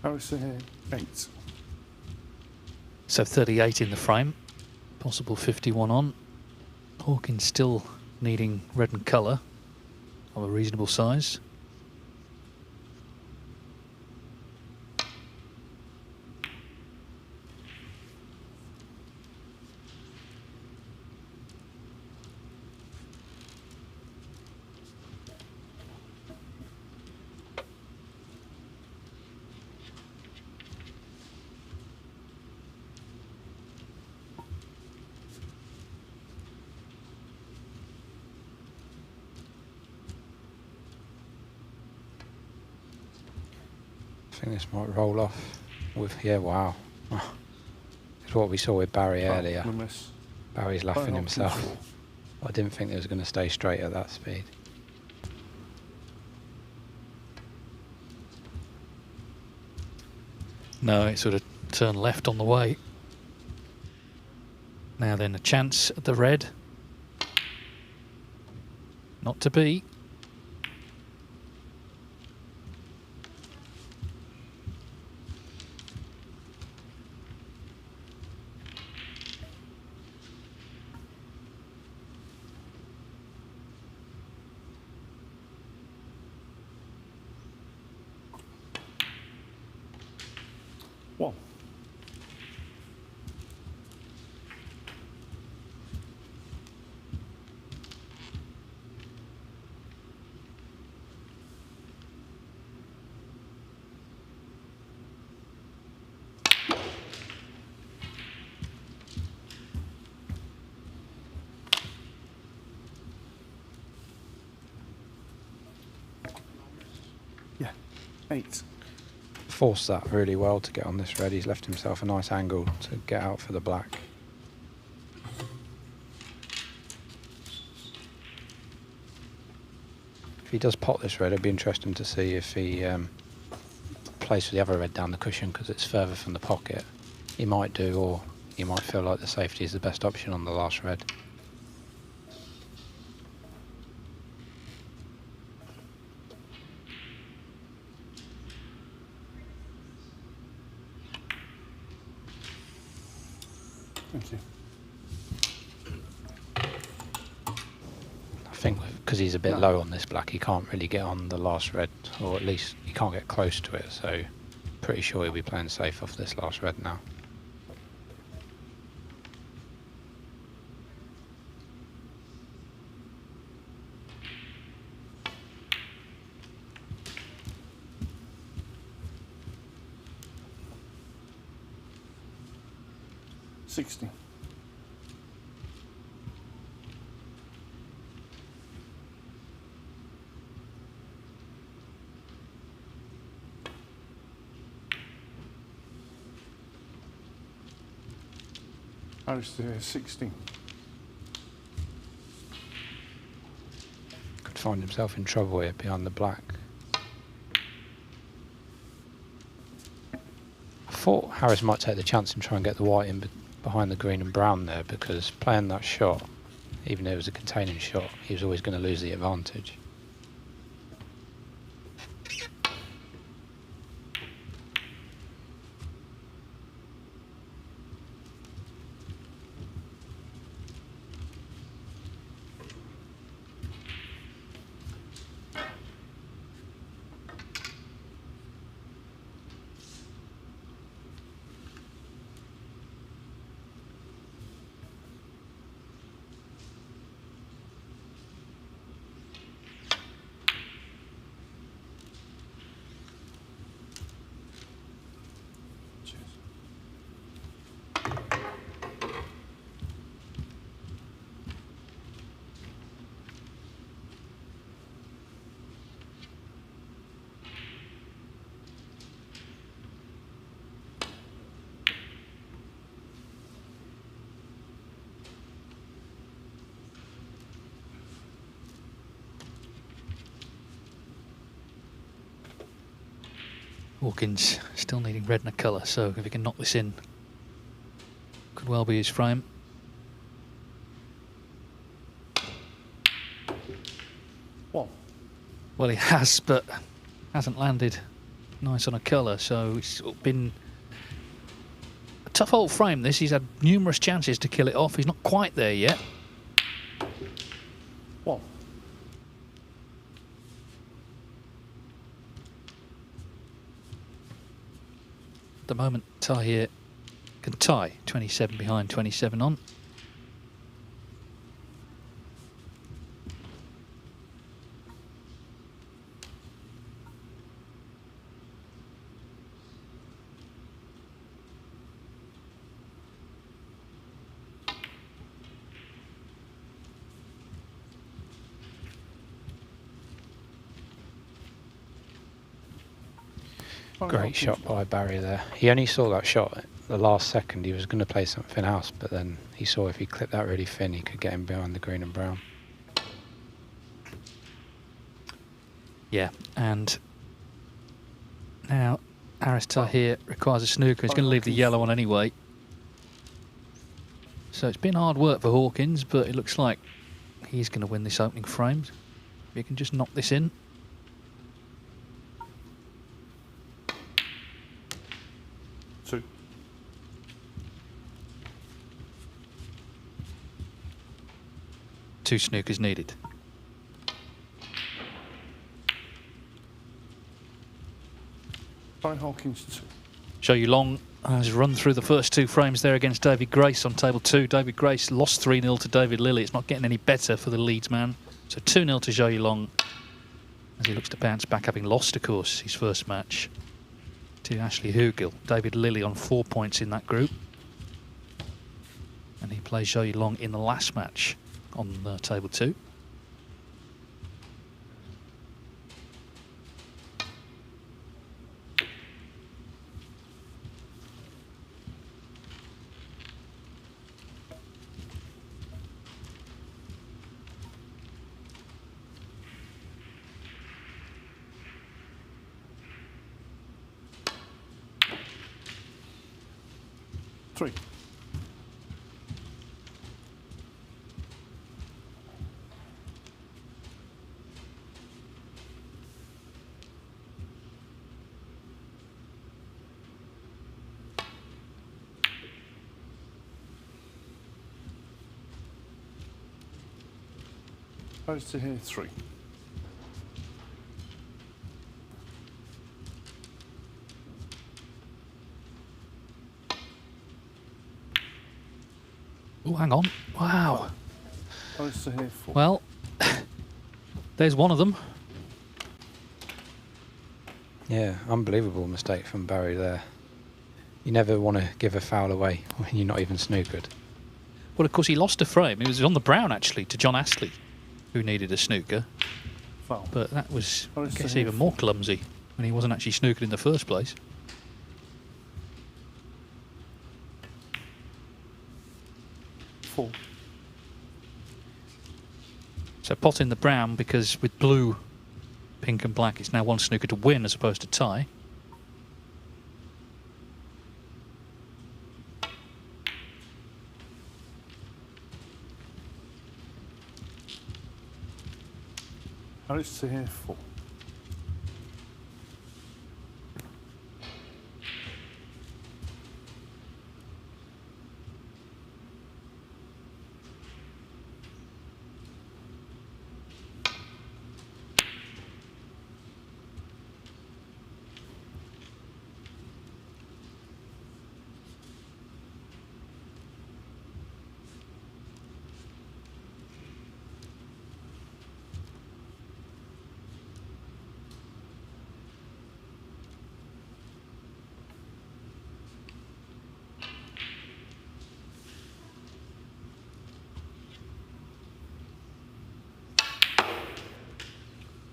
Harris here, 8. So 38 in the frame, possible 51 on. Hawkins still needing red and colour of a reasonable size. I think this might roll off with, yeah, wow. It's what we saw with Barry earlier. Barry's laughing himself. I didn't think it was going to stay straight at that speed. No, it sort of turned left on the way. Now then, a chance at the red. Not to be. One. Yeah, 8. Forced that really well to get on this red. He's left himself a nice angle to get out for the black. If he does pot this red, it'd be interesting to see if he plays for the other red down the cushion because it's further from the pocket. He might do, or he might feel like the safety is the best option on the last red. Thank you. I think because he's a bit low on this black, he can't really get on the last red, or at least he can't get close to it, so pretty sure he'll be playing safe off this last red now. 60. Harris to here, 60. Could find himself in trouble here behind the black. I thought Harris might take the chance and try and get the white in behind the green and brown there, because playing that shot, even though it was a containing shot, he was always going to lose the advantage. Hawkins still needing red and a colour, so if he can knock this in, could well be his frame. What? Well, he has, but hasn't landed nice on a colour, so it's been a tough old frame this. He's had numerous chances to kill it off. He's not quite there yet. What? At the moment, Taher can tie 27 behind, 27 on. Great shot by Barry there. He only saw that shot at the last second. He was going to play something else, but then he saw if he clipped that really thin, he could get him behind the green and brown. Yeah, and now Harris Taher requires a snooker. He's going to leave the yellow on anyway. So it's been hard work for Hawkins, but it looks like he's going to win this opening frame. If he can just knock this in. Two snookers needed. By Hawkins 2. Show you Long has run through the first two frames there against David Grace on table 2. David Grace lost 3-0 to David Lilly. It's not getting any better for the Leeds man. So 2-0 to Show you Long as he looks to bounce back, having lost, of course, his first match to Ashley Hugill. David Lilly on 4 points in that group. And he plays Show you Long in the last match on table 2. Three. Goes to here 3. Oh, hang on. Wow. Goes to here 4. Well, there's one of them. Yeah, unbelievable mistake from Barry there. You never want to give a foul away when you're not even snookered. Well, of course, he lost a frame. It was on the brown, actually, to John Astley, who needed a snooker. Foul. But that was, I Harris guess, Tahir even more clumsy when he wasn't actually snookered in the first place. Four. So pot in the brown, because with blue, pink and black, it's now one snooker to win as opposed to tie. Harris Tahir 4.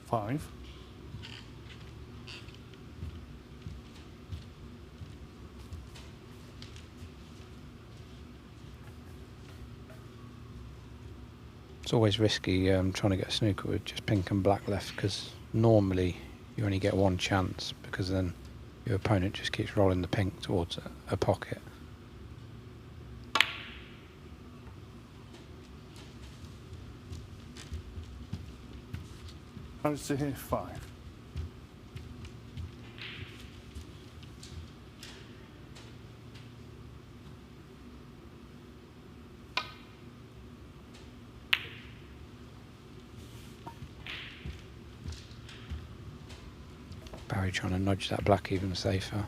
Five. It's always risky trying to get a snooker with just pink and black left, because normally you only get one chance, because then your opponent just keeps rolling the pink towards a pocket. Harris Tahir 5. Barry trying to nudge that black even safer.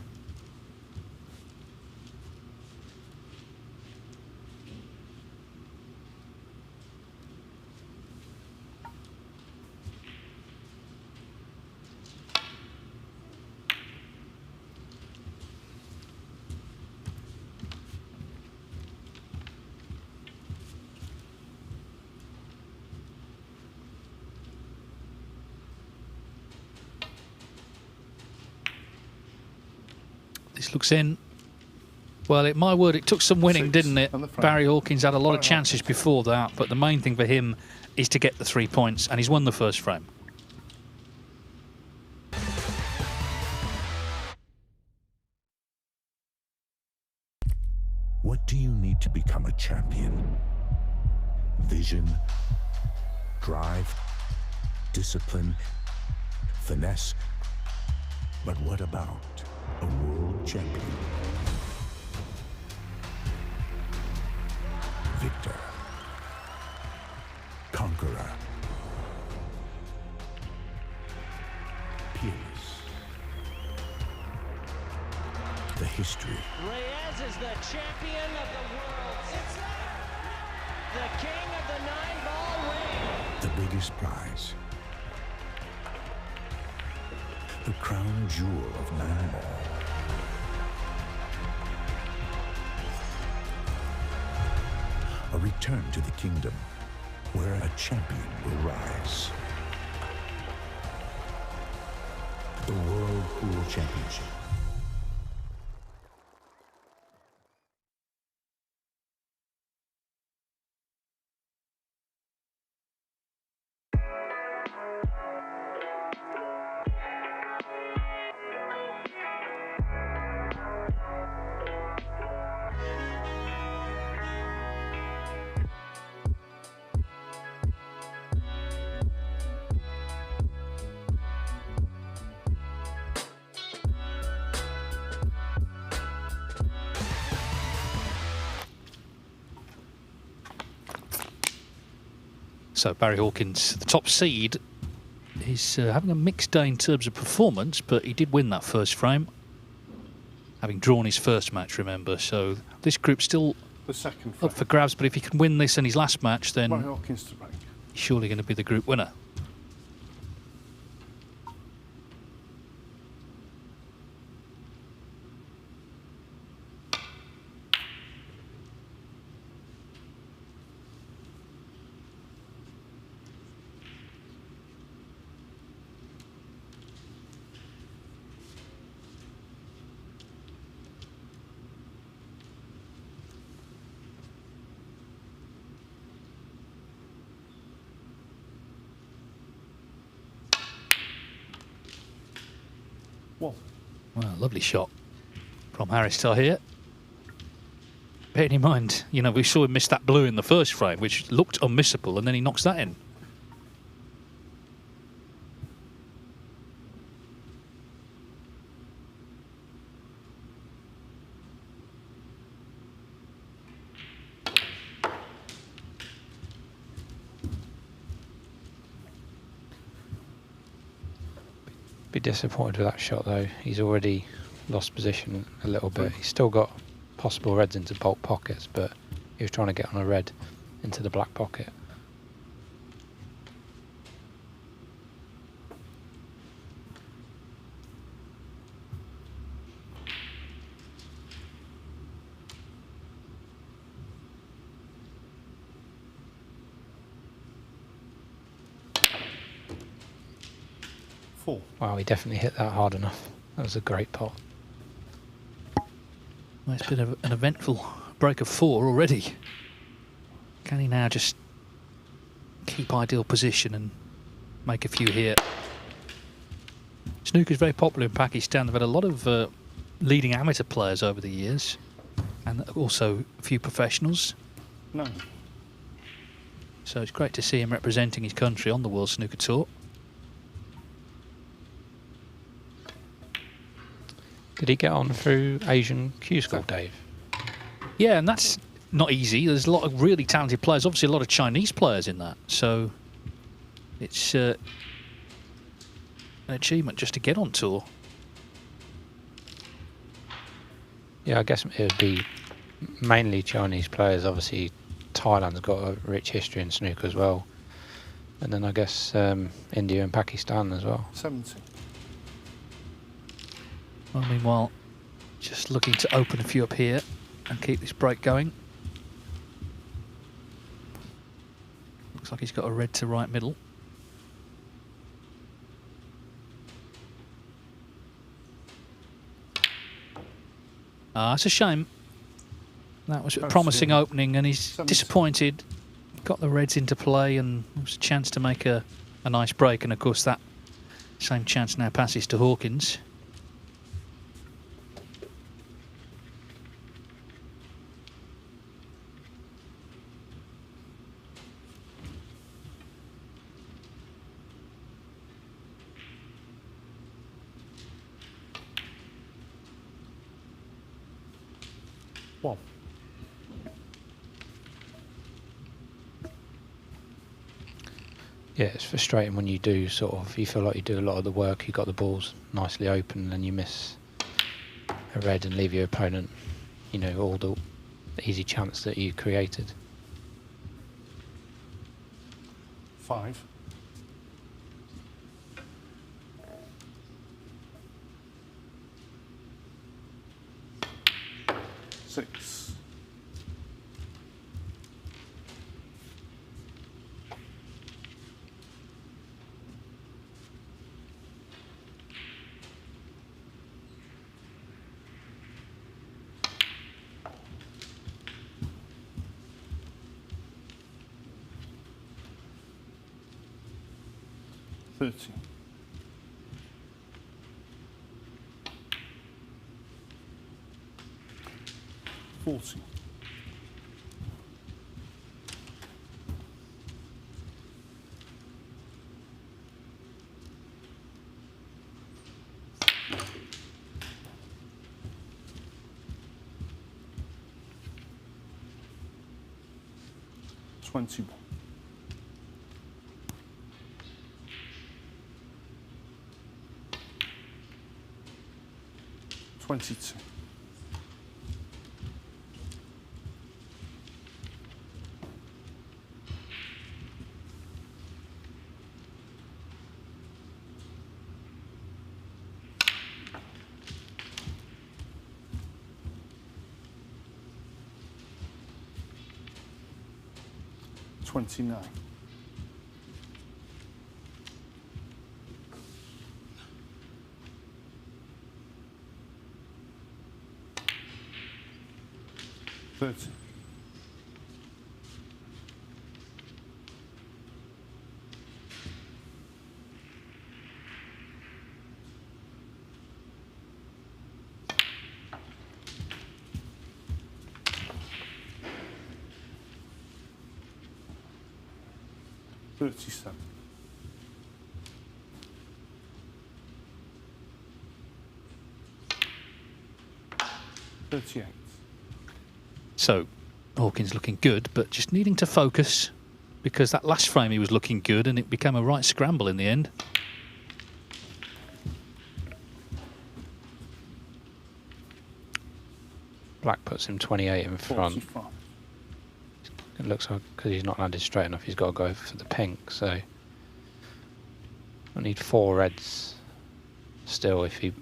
This looks in. Well, my word, it took some winning, didn't it? Barry Hawkins had a lot of chances before that, but the main thing for him is to get the 3 points, and he's won the first frame. What do you need to become a champion? Vision, drive, discipline, finesse. But what about a world champion? Victor, conqueror, peerless. The history. Reyes is the champion of the world. It's the king of the 9-ball ring. The biggest prize. The crown jewel of 9-ball. A return to the kingdom where a champion will rise. The World Pool Championship. So Barry Hawkins, the top seed, is having a mixed day in terms of performance, but he did win that first frame, having drawn his first match, remember. So this group's still up for grabs, but if he can win this in his last match, then Barry Hawkins to break. he's surely going to be the group winner. Well, lovely shot from Harris Taher. Bearing in mind, you know, we saw him miss that blue in the first frame, which looked unmissable, and then he knocks that in. Be disappointed with that shot though. He's already lost position a little bit. He's still got possible reds into bulk pockets, but he was trying to get on a red into the black pocket. Wow, he definitely hit that hard enough. That was a great pot. Well, it's been an eventful break of 4 already. Can he now just keep ideal position and make a few here? Snooker is very popular in Pakistan. They've had a lot of leading amateur players over the years, and also a few professionals. No. So it's great to see him representing his country on the World Snooker Tour. Did he get on through Asian Q School, Dave? Yeah, and that's not easy. There's a lot of really talented players, obviously a lot of Chinese players in that. So it's an achievement just to get on tour. Yeah, I guess it would be mainly Chinese players. Obviously, Thailand's got a rich history in snooker as well. And then I guess India and Pakistan as well. 70. Well, meanwhile, just looking to open a few up here and keep this break going. Looks like he's got a red to right middle. Ah, it's a shame. That was a promising opening, and he's disappointed. Got the reds into play, and it was a chance to make a nice break. And of course, that same chance now passes to Hawkins. Well. Yeah, it's frustrating when you do sort of, you feel like you do a lot of the work, you got the balls nicely open, and then you miss a red and leave your opponent, you know, all the easy chance that you created. 5. Six. $30. 40. $21. 22. 29. 30. 40. 37. 38. So, Hawkins looking good, but just needing to focus because that last frame he was looking good and it became a right scramble in the end. Black puts him 28 in front. 45. It looks like because he's not landed straight enough, he's got to go for the pink. So I need 4 reds still if he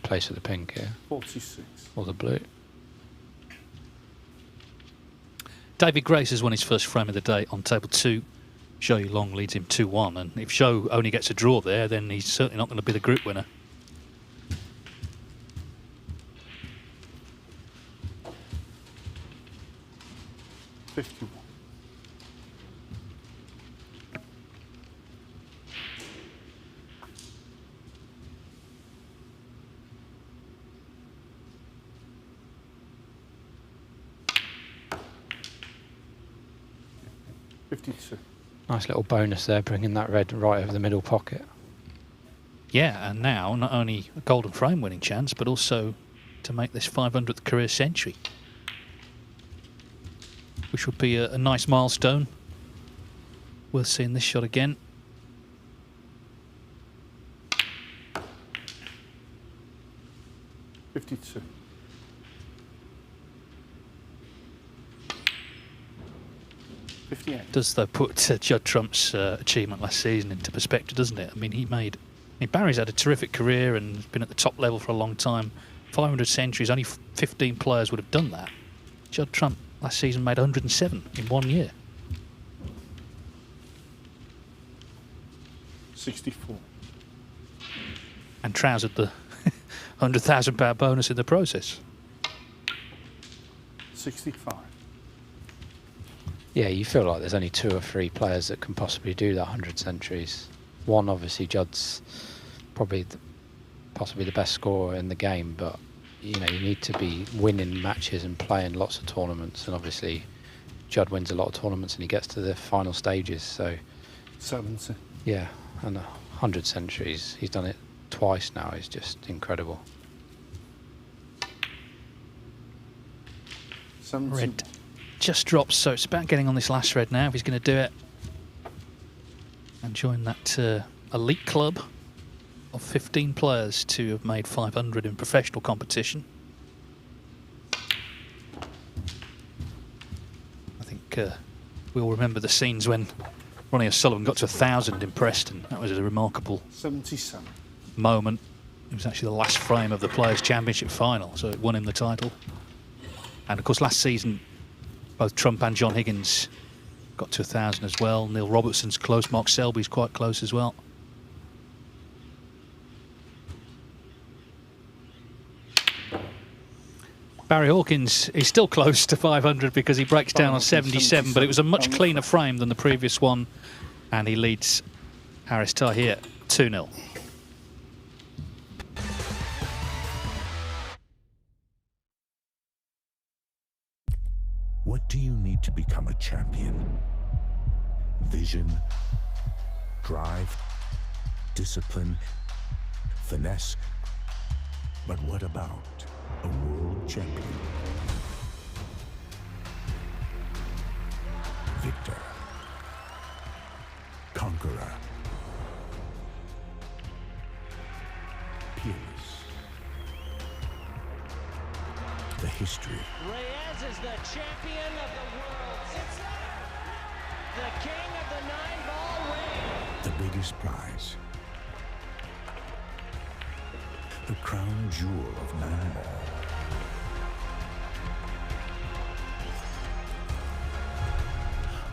plays for the pink here. 46. Or the blue. David Grace has won his first frame of the day on table 2. Zhou Yulong leads him 2-1, and if Zhou only gets a draw there, then he's certainly not going to be the group winner. Nice little bonus there, bringing that red right over the middle pocket. Yeah, and now not only a golden frame winning chance, but also to make this 500th career century, which would be a nice milestone. Worth seeing this shot again. $52. Does though put Judd Trump's achievement last season into perspective, doesn't it? I mean, Barry's had a terrific career and been at the top level for a long time. 500 centuries, only 15 players would have done that. Judd Trump last season made 107 in 1 year. 64. And trousered the £100,000 bonus in the process. 65. Yeah, you feel like there's only 2 or 3 players that can possibly do that 100 centuries. One, obviously, Judd's probably possibly the best scorer in the game, but you need to be winning matches and playing lots of tournaments. And obviously, Judd wins a lot of tournaments and he gets to the final stages. So 70. Yeah, and 100 centuries. He's done it twice now. It's just incredible. 70. Red just drops, so it's about getting on this last red now if he's going to do it and join that elite club of 15 players to have made 500 in professional competition. I think we all remember the scenes when Ronnie O'Sullivan got to 1,000 in Preston. That was a remarkable 77 moment. It was actually the last frame of the Players' Championship final, so it won him the title. And of course, last season, both Trump and John Higgins got to 1,000 as well. Neil Robertson's close. Mark Selby's quite close as well. Barry Hawkins is still close to 500 because he breaks down on 77, but it was a much cleaner frame than the previous one, and he leads Haris Taher 2-0. What do you need to become a champion? Vision, drive, discipline, finesse. But what about a world champion? Victor, conqueror, peerless. The history. Reyes is the champion of the world. It's the king of the 9-ball ring. The biggest prize. The crown jewel of 9-ball.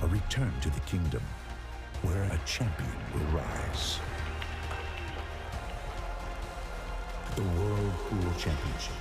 A return to the kingdom where a champion will rise. The World Pool Championship.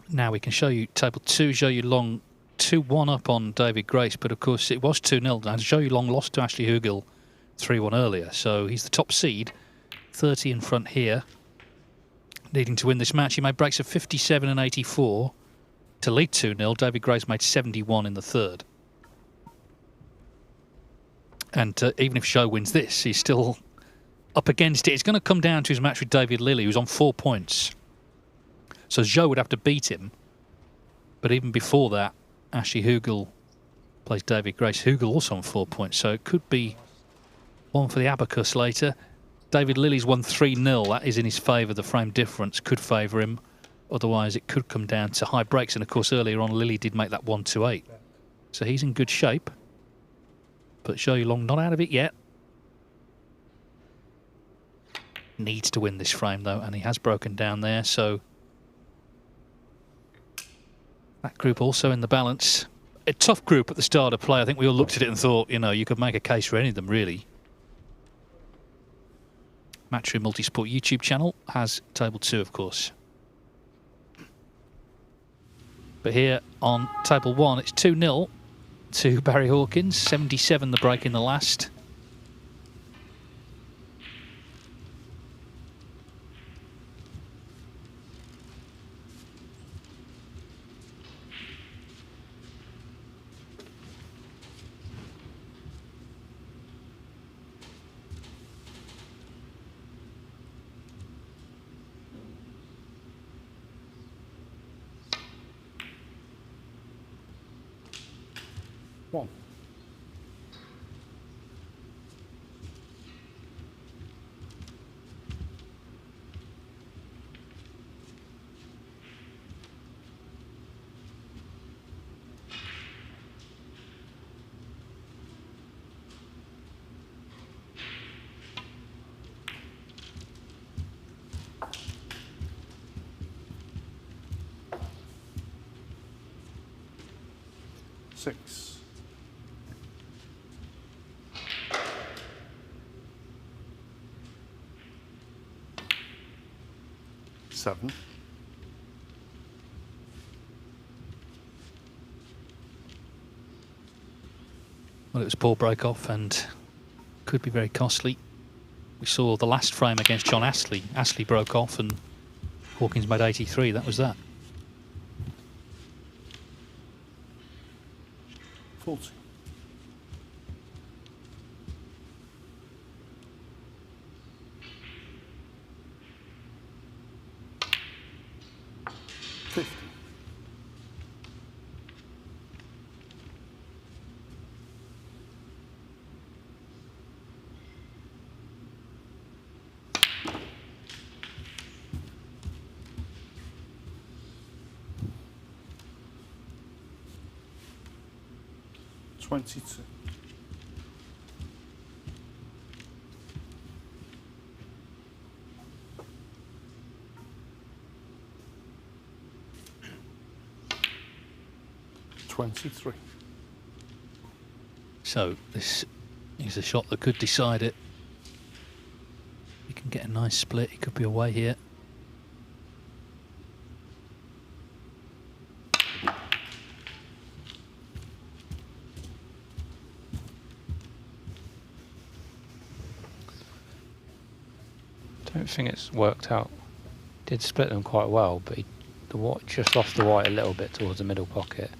now we can show you table 2, show you Long 2-1 up on David Grace, but of course it was 2-0. And show you Long lost to Ashley Hugel 3-1 earlier, so he's the top seed, 30 in front here, needing to win this match. He made breaks of 57 and 84 to lead 2-0. David Grace made 71 in the third. And even if Zhou wins this, he's still up against it. It's going to come down to his match with David Lilley, who's on 4 points. So Zhou would have to beat him. But even before that, Ashley Hugel plays David Grace. Hugel also on 4 points, so it could be one for the abacus later. David Lilley's won 3-0. That is in his favour. The frame difference could favour him. Otherwise, it could come down to high breaks. And of course, earlier on, Lilley did make that 1-8. So he's in good shape. But Zhou Long not out of it yet. Needs to win this frame, though, and he has broken down there. So that group also in the balance. A tough group at the start of play. I think we all looked at it and thought, you know, you could make a case for any of them, really. Matchroom Multisport YouTube channel has table 2, of course. But here on table 1, it's 2-0 to Barry Hawkins. 77 the break in the last. One. Six. 7. Well, it was poor break off and could be very costly. We saw the last frame against John Astley. Astley broke off and Hawkins made 83. That was that. 40. 50. 22. 23. So this is a shot that could decide it. You can get a nice split. It could be away here. Don't think it's worked out. Did split them quite well, but the white just lost the white a little bit towards the middle pocket.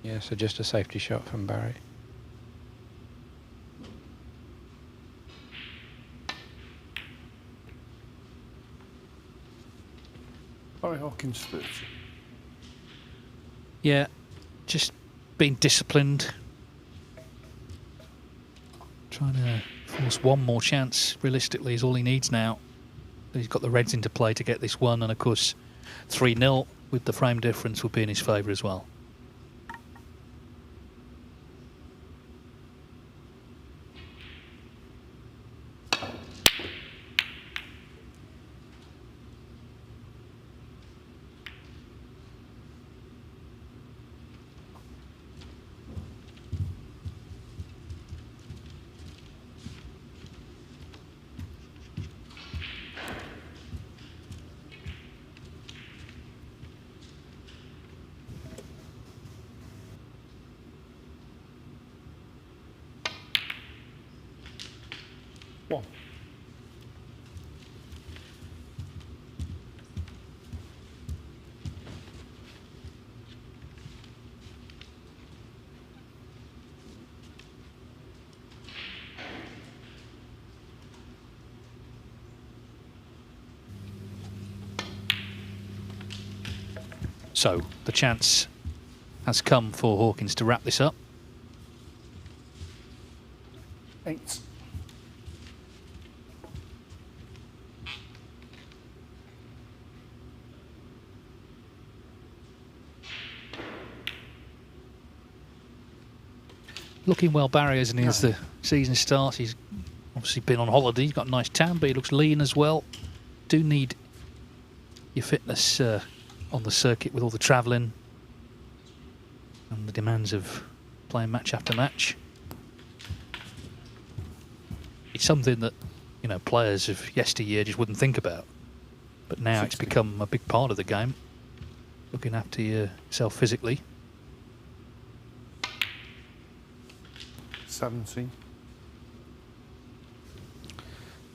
Yeah, so just a safety shot from Barry. Barry Hawkins 30. Yeah, just being disciplined. Trying to force one more chance, realistically, is all he needs now. He's got the reds into play to get this one, and of course 3-0 with the frame difference will be in his favour as well. 1. So the chance has come for Hawkins to wrap this up. 8. Looking well, Barry, isn't he, as the season starts? He's obviously been on holiday. He's got a nice tan, but he looks lean as well. Do need your fitness on the circuit with all the travelling and the demands of playing match after match. It's something that, you know, players of yesteryear just wouldn't think about. But now 60. It's become a big part of the game, looking after yourself physically. 17.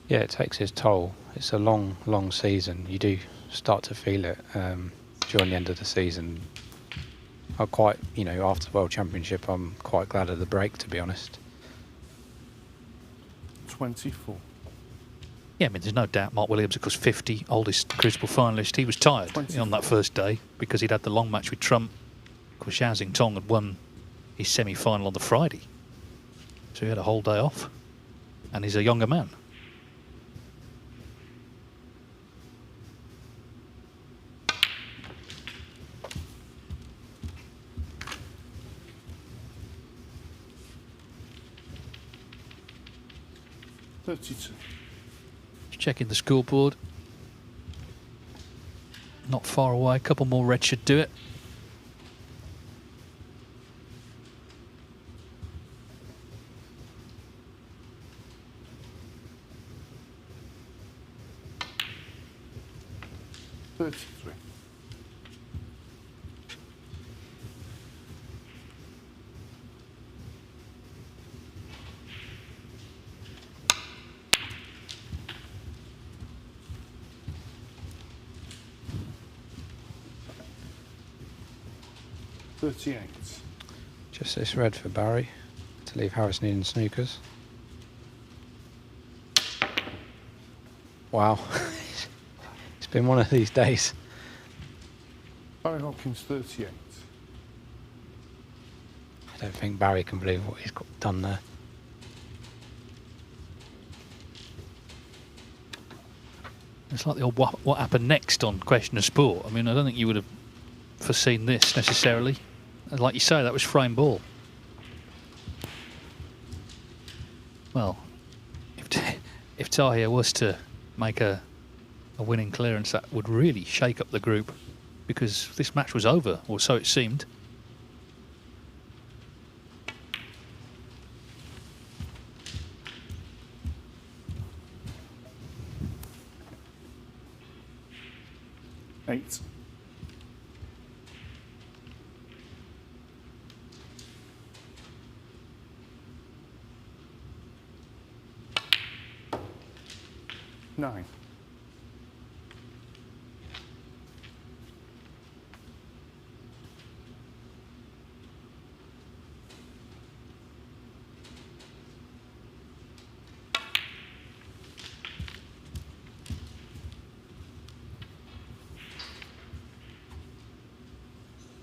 Yeah, it takes its toll. It's a long, long season. You do start to feel it during the end of the season. I quite, you know, after the World Championship, I'm quite glad of the break, to be honest. 24. Yeah, I mean, there's no doubt Mark Williams, of course, 50, oldest Crucible finalist. He was tired 24. on that first day because he'd had the long match with Trump. Of course, Xiao Xingtong had won his semi-final on the Friday. So he had a whole day off. And he's a younger man. $32. Checking the scoreboard. Not far away. A couple more reds should do it. $33. $38. Just this red for Barry to leave Harris needing snookers. Wow. It's been one of these days. Barry Hawkins 38. I don't think Barry can believe what he's got done there. It's like the old what happened next on Question of Sport. I mean, I don't think you would have foreseen this necessarily. And like you say, that was frame ball. Well, if Taher was to make a winning clearance, that would really shake up the group, because this match was over, or so it seemed. $8. $9.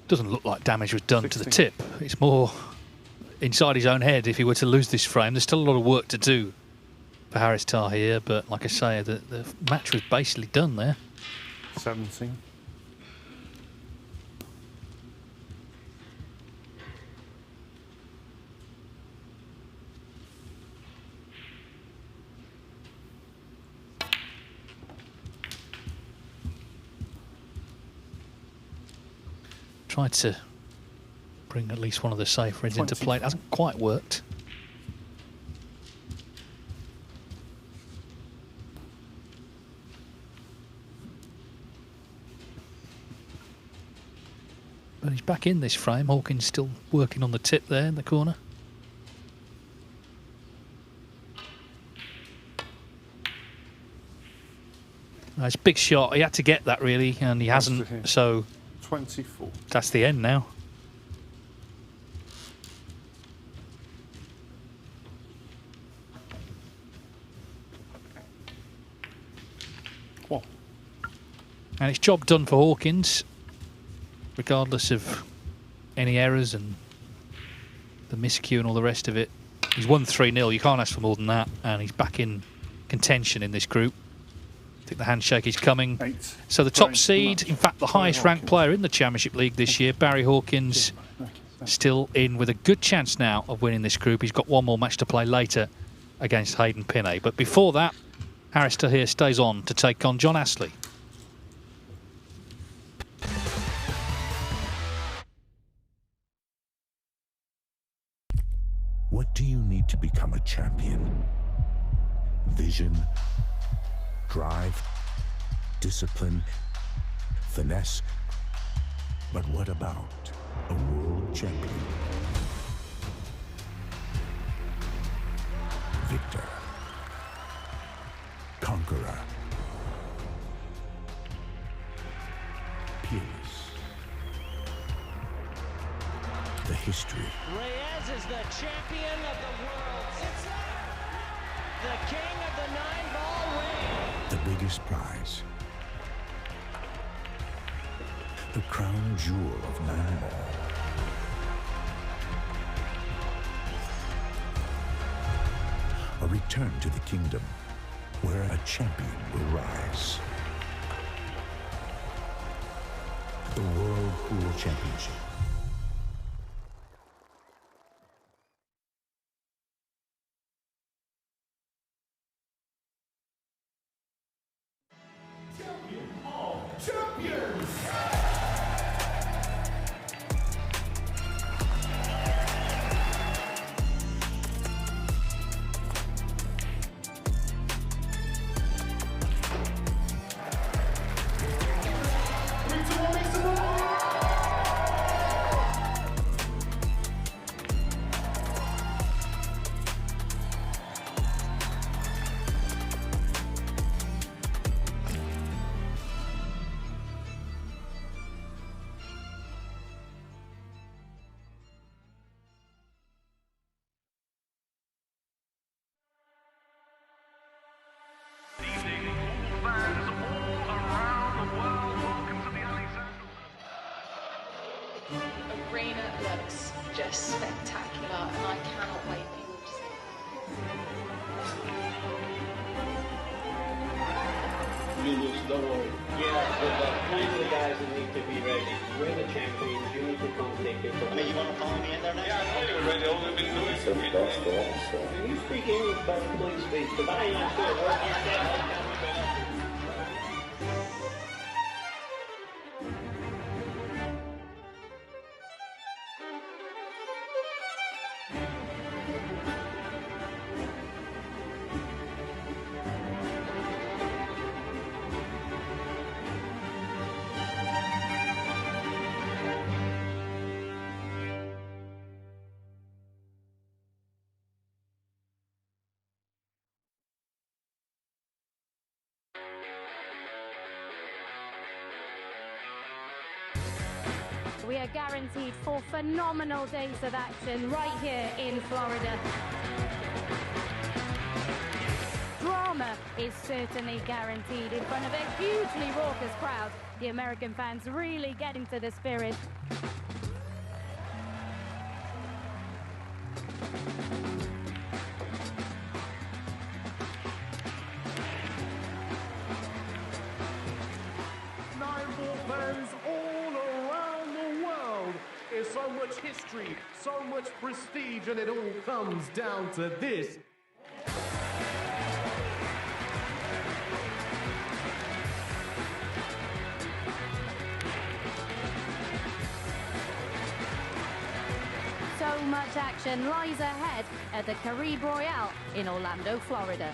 Doesn't look like damage was done 16. to the tip. It's more inside his own head if he were to lose this frame. There's still a lot of work to do for Harris Taher, but like I say, the match was basically done there. 17. Tried to bring at least one of the safe reds into play. It hasn't quite worked. But he's back in this frame. Hawkins still working on the tip there in the corner. It's a big shot. He had to get that, really, and he hasn't. So 24. That's the end now. Well. And it's job done for Hawkins, regardless of any errors and the miscue and all the rest of it. He's won 3-0. You can't ask for more than that, and he's back in contention in this group. I think the handshake is coming. 8. So the top seed, in fact, the highest ranked player in the Championship League this year, Barry Hawkins, still in with a good chance now of winning this group. He's got one more match to play later against Hayden Pinhey. But before that, Harris Taher stays on to take on John Astley. What do you need to become a champion? Vision, drive, discipline, finesse. But what about a world champion? Victor, conqueror, peerless. The history. Reyes is the champion of the world. It's the king of the 9-ball ring. The biggest prize. The crown jewel of 9-ball. A return to the kingdom where a champion will rise. The World Pool Championship. Arena looks just spectacular, and I cannot wait for you all to see it. Julius, don't worry. Yeah, there's plenty of the guys that need to be ready. We're the champions. You need to come take it. I mean, you want to follow me in there now? Yeah, I know you're ready. All we've been doing. So best officer. Can you speak English, but please speak? Because I ain't understood a word you said. We are guaranteed 4 phenomenal days of action right here in Florida. Drama is certainly guaranteed in front of a hugely raucous crowd. The American fans really get into the spirit. So much history, so much prestige, and it all comes down to this. So much action lies ahead at the Caribe Royale in Orlando, Florida.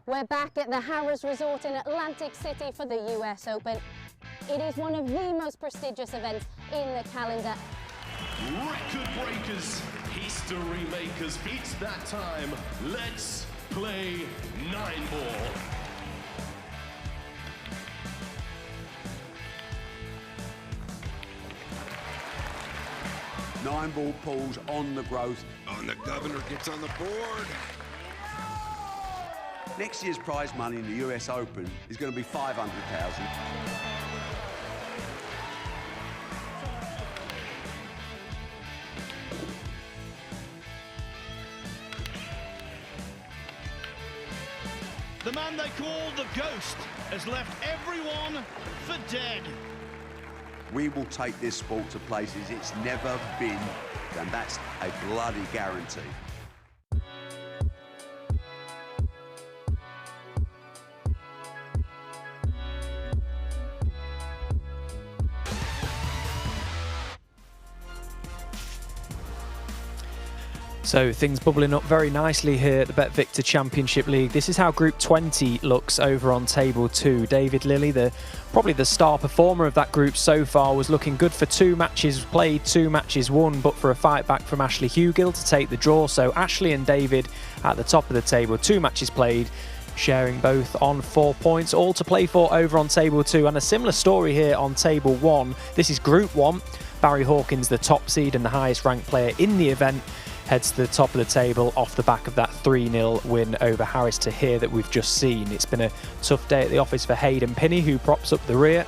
We're back at the Harris Resort in Atlantic City for the US Open. It is one of the most prestigious events in the calendar. Record breakers, history makers. It's that time. Let's play 9-ball. Nine-ball pulls on the growth. And the governor gets on the board. Next year's prize money in the US Open is going to be $500,000. The man they call the Ghost has left everyone for dead. We will take this sport to places it's never been, and that's a bloody guarantee. So things bubbling up very nicely here at the BetVictor Championship League. This is how Group 20 looks over on Table 2. David Lilly, probably the star performer of that group so far, was looking good for 2 matches played, 2 matches won, but for a fight back from Ashley Hugill to take the draw. So Ashley and David at the top of the table, 2 matches played, sharing both on 4 points, all to play for over on Table 2. And a similar story here on Table 1. This is Group 1. Barry Hawkins, the top seed and the highest ranked player in the event, heads to the top of the table off the back of that 3-0 win over Harris Taher that we've just seen. It's been a tough day at the office for Hayden Pinhey, who props up the rear,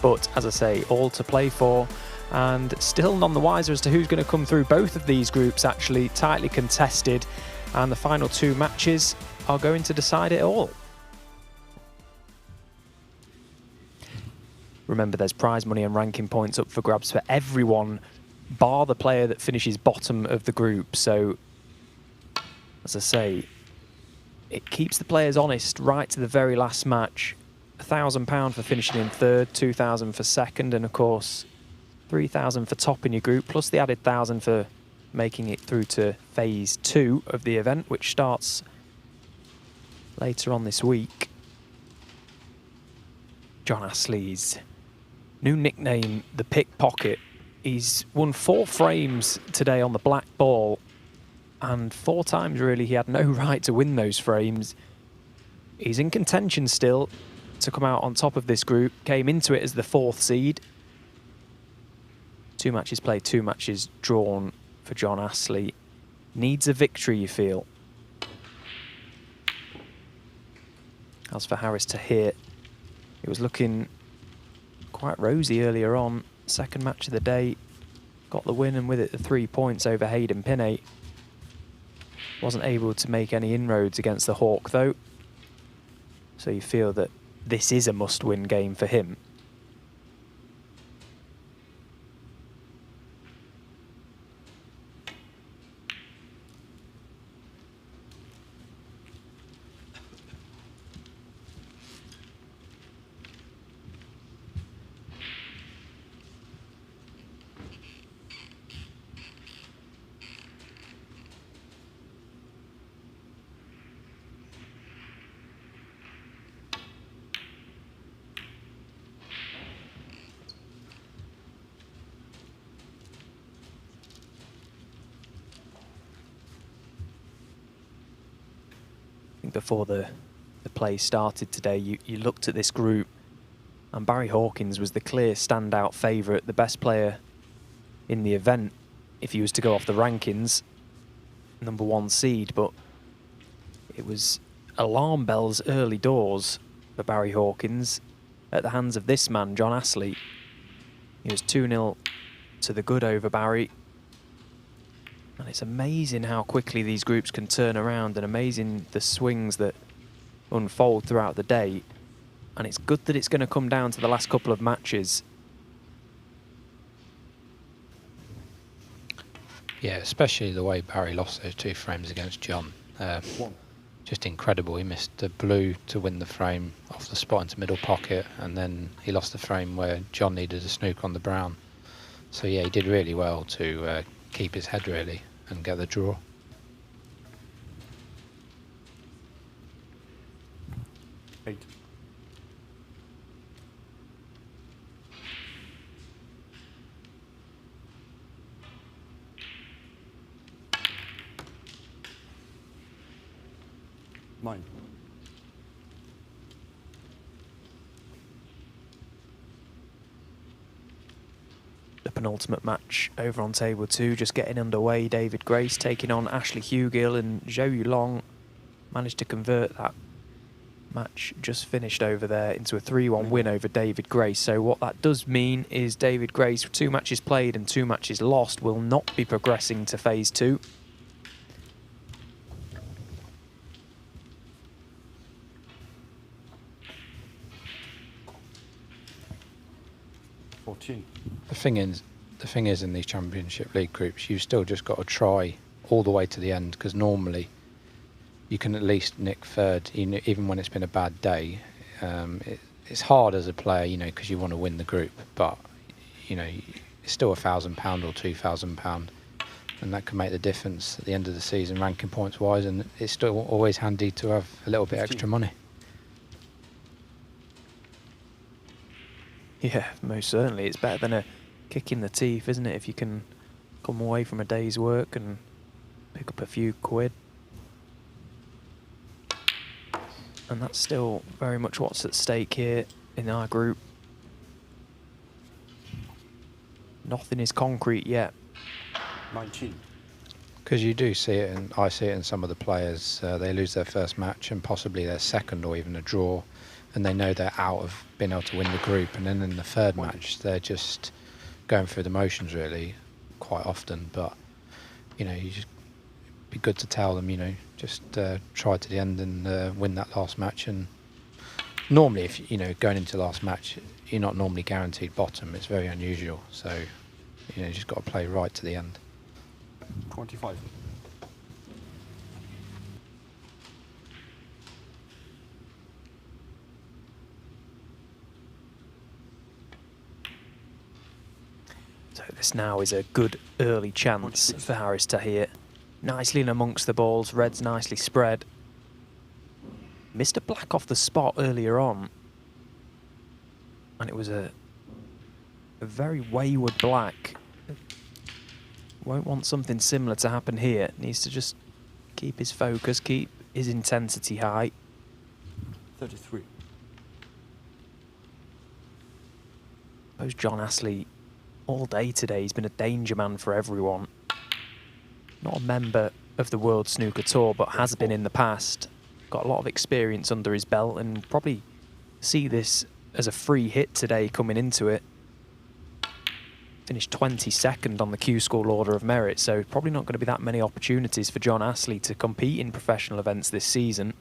but as I say, all to play for, and still none the wiser as to who's going to come through. Both of these groups actually tightly contested, and the final 2 matches are going to decide it all. Remember, there's prize money and ranking points up for grabs for everyone, bar the player that finishes bottom of the group. So, as I say, it keeps the players honest right to the very last match. £1,000 for finishing in third, £2,000 for second, and of course, £3,000 for top in your group, plus the added £1,000 for making it through to phase 2 of the event, which starts later on this week. John Astley's new nickname, the Pickpocket. He's won 4 frames today on the black ball, and 4 times really he had no right to win those frames. He's in contention still to come out on top of this group. Came into it as the 4th seed. 2 matches played, 2 matches drawn for John Astley. Needs a victory, you feel. As for Harris Taher, it was looking quite rosy earlier on. Second match of the day, got the win, and with it the 3 points over Hayden Pinhey. Wasn't able to make any inroads against the Hawk though, so you feel that this is a must-win game for him. Before the play started today, you looked at this group, and Barry Hawkins was the clear standout favourite, the best player in the event if he was to go off the rankings, #1 seed, but it was alarm bells early doors for Barry Hawkins at the hands of this man, John Astley. He was 2-0 to the good over Barry. And it's amazing how quickly these groups can turn around, and amazing the swings that unfold throughout the day. And it's good that it's going to come down to the last couple of matches. Yeah, especially the way Barry lost those 2 frames against John. Just incredible. He missed the blue to win the frame off the spot into middle pocket, and then he lost the frame where John needed a snooker on the brown. So yeah, he did really well to keep his head really and get the draw. 9. The penultimate match over on table 2, just getting underway. David Grace taking on Ashley Hugill, and Zhou Yulong managed to convert that match just finished over there into a 3-1 win over David Grace. So what that does mean is David Grace, 2 matches played and 2 matches lost, will not be progressing to phase 2. The thing is, in these Championship League groups, you've still just got to try all the way to the end, because normally you can at least nick third, even when it's been a bad day. It's hard as a player, you know, because you want to win the group, but you know, it's still £1,000 or £2,000, and that can make the difference at the end of the season, ranking points wise. And it's still always handy to have a little bit extra money. Yeah, most certainly. It's better than a kick in the teeth, isn't it? If you can come away from a day's work and pick up a few quid. And that's still very much what's at stake here in our group. Nothing is concrete yet. 19. Because you do see it, and I see it in some of the players. They lose their first match and possibly their second, or even a draw, and they know they're out of being able to win the group. And then in the third match, they're just going through the motions really quite often. But you know, you just be good to tell them, you know, just try to the end and win that last match. And normally, if you know, going into the last match, you're not normally guaranteed bottom. It's very unusual. So you know, you just got to play right to the end. 25. So this now is a good early chance for Haris Taher. Nicely in amongst the balls, red's nicely spread. Mr. Black off the spot earlier on, and it was a very wayward black. Won't want something similar to happen here. Needs to just keep his focus, keep his intensity high. 33. I suppose John Astley, all day today, he's been a danger man for everyone. Not a member of the World Snooker Tour, but has been in the past. Got a lot of experience under his belt, and probably see this as a free hit today coming into it. Finished 22nd on the Q School Order of Merit, so probably not going to be that many opportunities for John Astley to compete in professional events this season.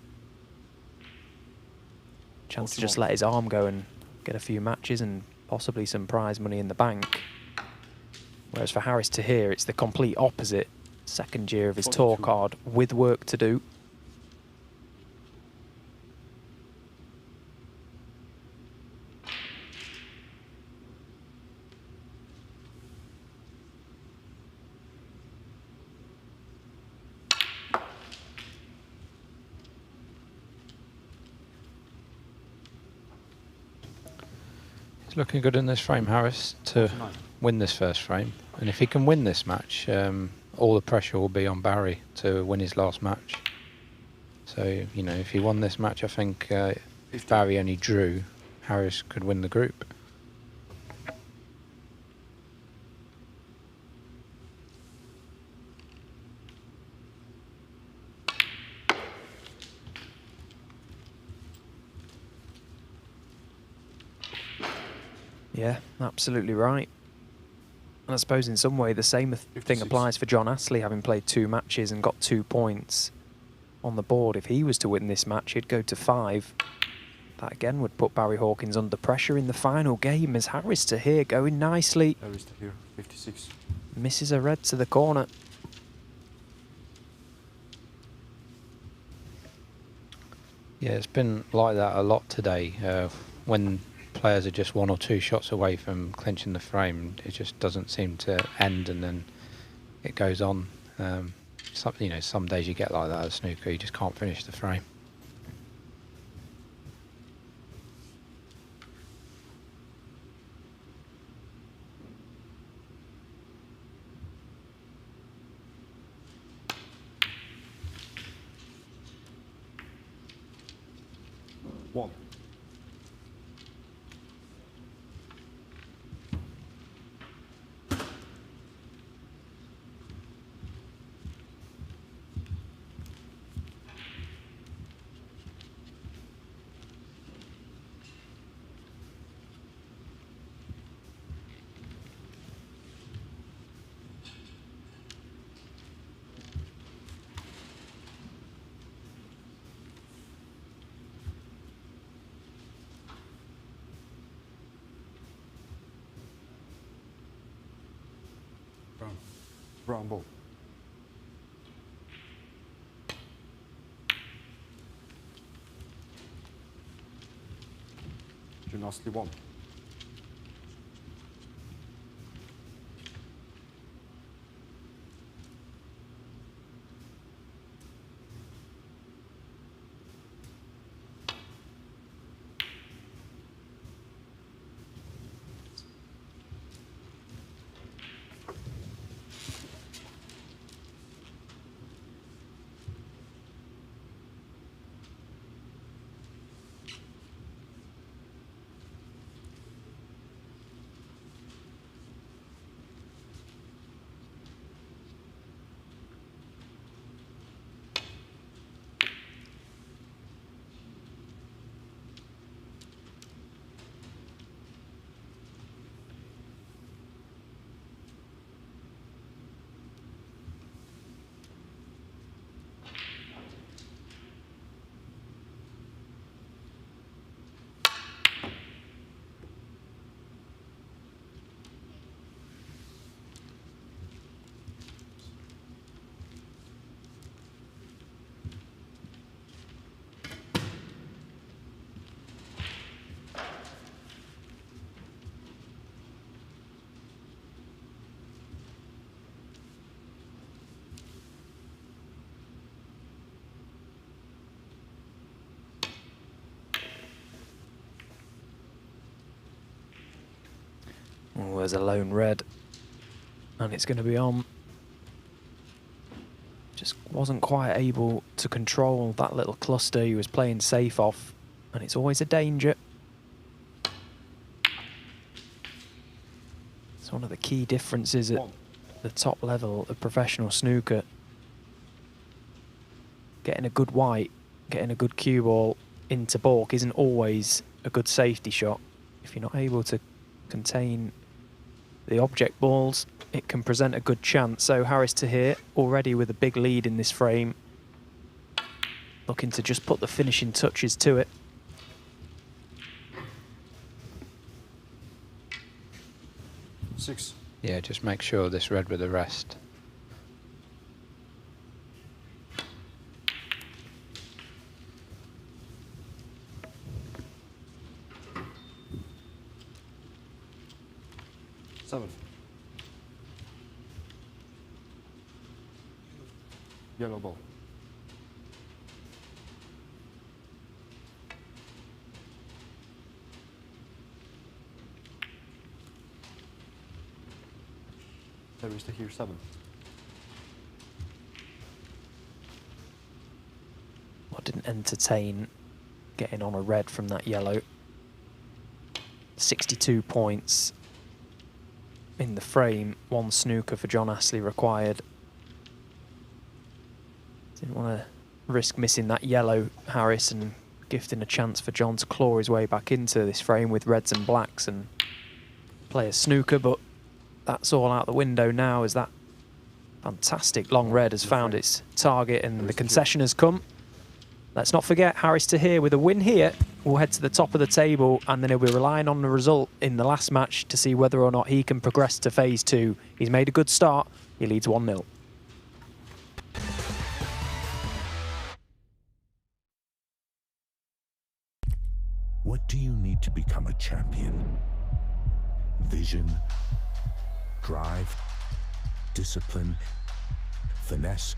Chance to just let his arm go and get a few matches and possibly some prize money in the bank. Whereas for Haris Taher, it's the complete opposite. Second year of his tour card with work to do. He's looking good in this frame, Haris, to win this first frame. And if he can win this match, all the pressure will be on Barry to win his last match. So, you know, if he won this match, I think if Barry only drew, Haris could win the group. Yeah, absolutely right. And I suppose in some way the same thing applies for John Astley, having played 2 matches and got 2 points on the board. If he was to win this match, he'd go to 5. That again would put Barry Hawkins under pressure in the final game, as Haris Taher going nicely. Haris Taher, 56. Misses a red to the corner. Yeah, it's been like that a lot today. When players are just 1 or 2 shots away from clinching the frame, it just doesn't seem to end, and then it goes on. You know, some days you get like that at snooker, you just can't finish the frame. 1. Brown ball. Gymnasty 1. Oh, there's a lone red, and it's going to be on. Just wasn't quite able to control that little cluster he was playing safe off, and it's always a danger. It's one of the key differences at the top level of professional snooker. Getting a good white, getting a good cue ball into baulk isn't always a good safety shot. If you're not able to contain the object balls, it can present a good chance. So Harris Taher already with a big lead in this frame, looking to just put the finishing touches to it. Six. Yeah, just make sure this red with the rest. Seven. Yellow ball. There is the here 7. I didn't entertain getting on a red from that yellow. 62 points in the frame, 1 snooker for John Astley required. Didn't want to risk missing that yellow, Harris, and gifting a chance for John to claw his way back into this frame with reds and blacks and play a snooker, but that's all out the window now as that fantastic long red has found its target and the concession has come. Let's not forget Harris Taher with a win here will head to the top of the table, and then he'll be relying on the result in the last match to see whether or not he can progress to phase 2. He's made a good start. He leads 1-0. What do you need to become a champion? Vision, drive, discipline, finesse.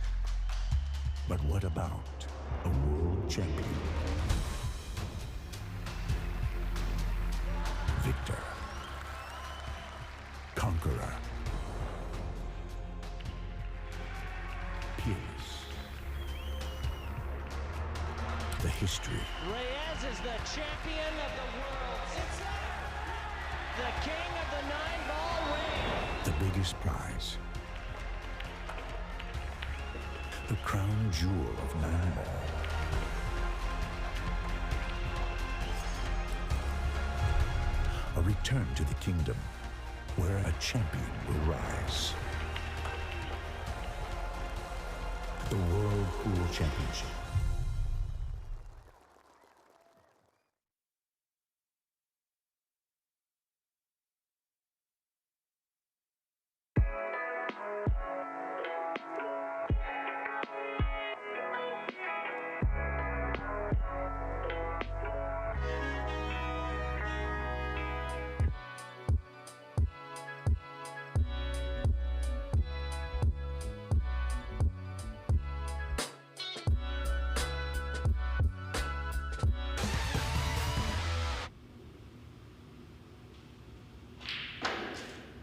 But what about a world champion? Victor, conqueror, peerless, the history. Reyes is the champion of the world. It's the king of the 9-ball ring. The biggest prize. The crown jewel of 9-ball. A return to the kingdom where a champion will rise. The World Pool Championship.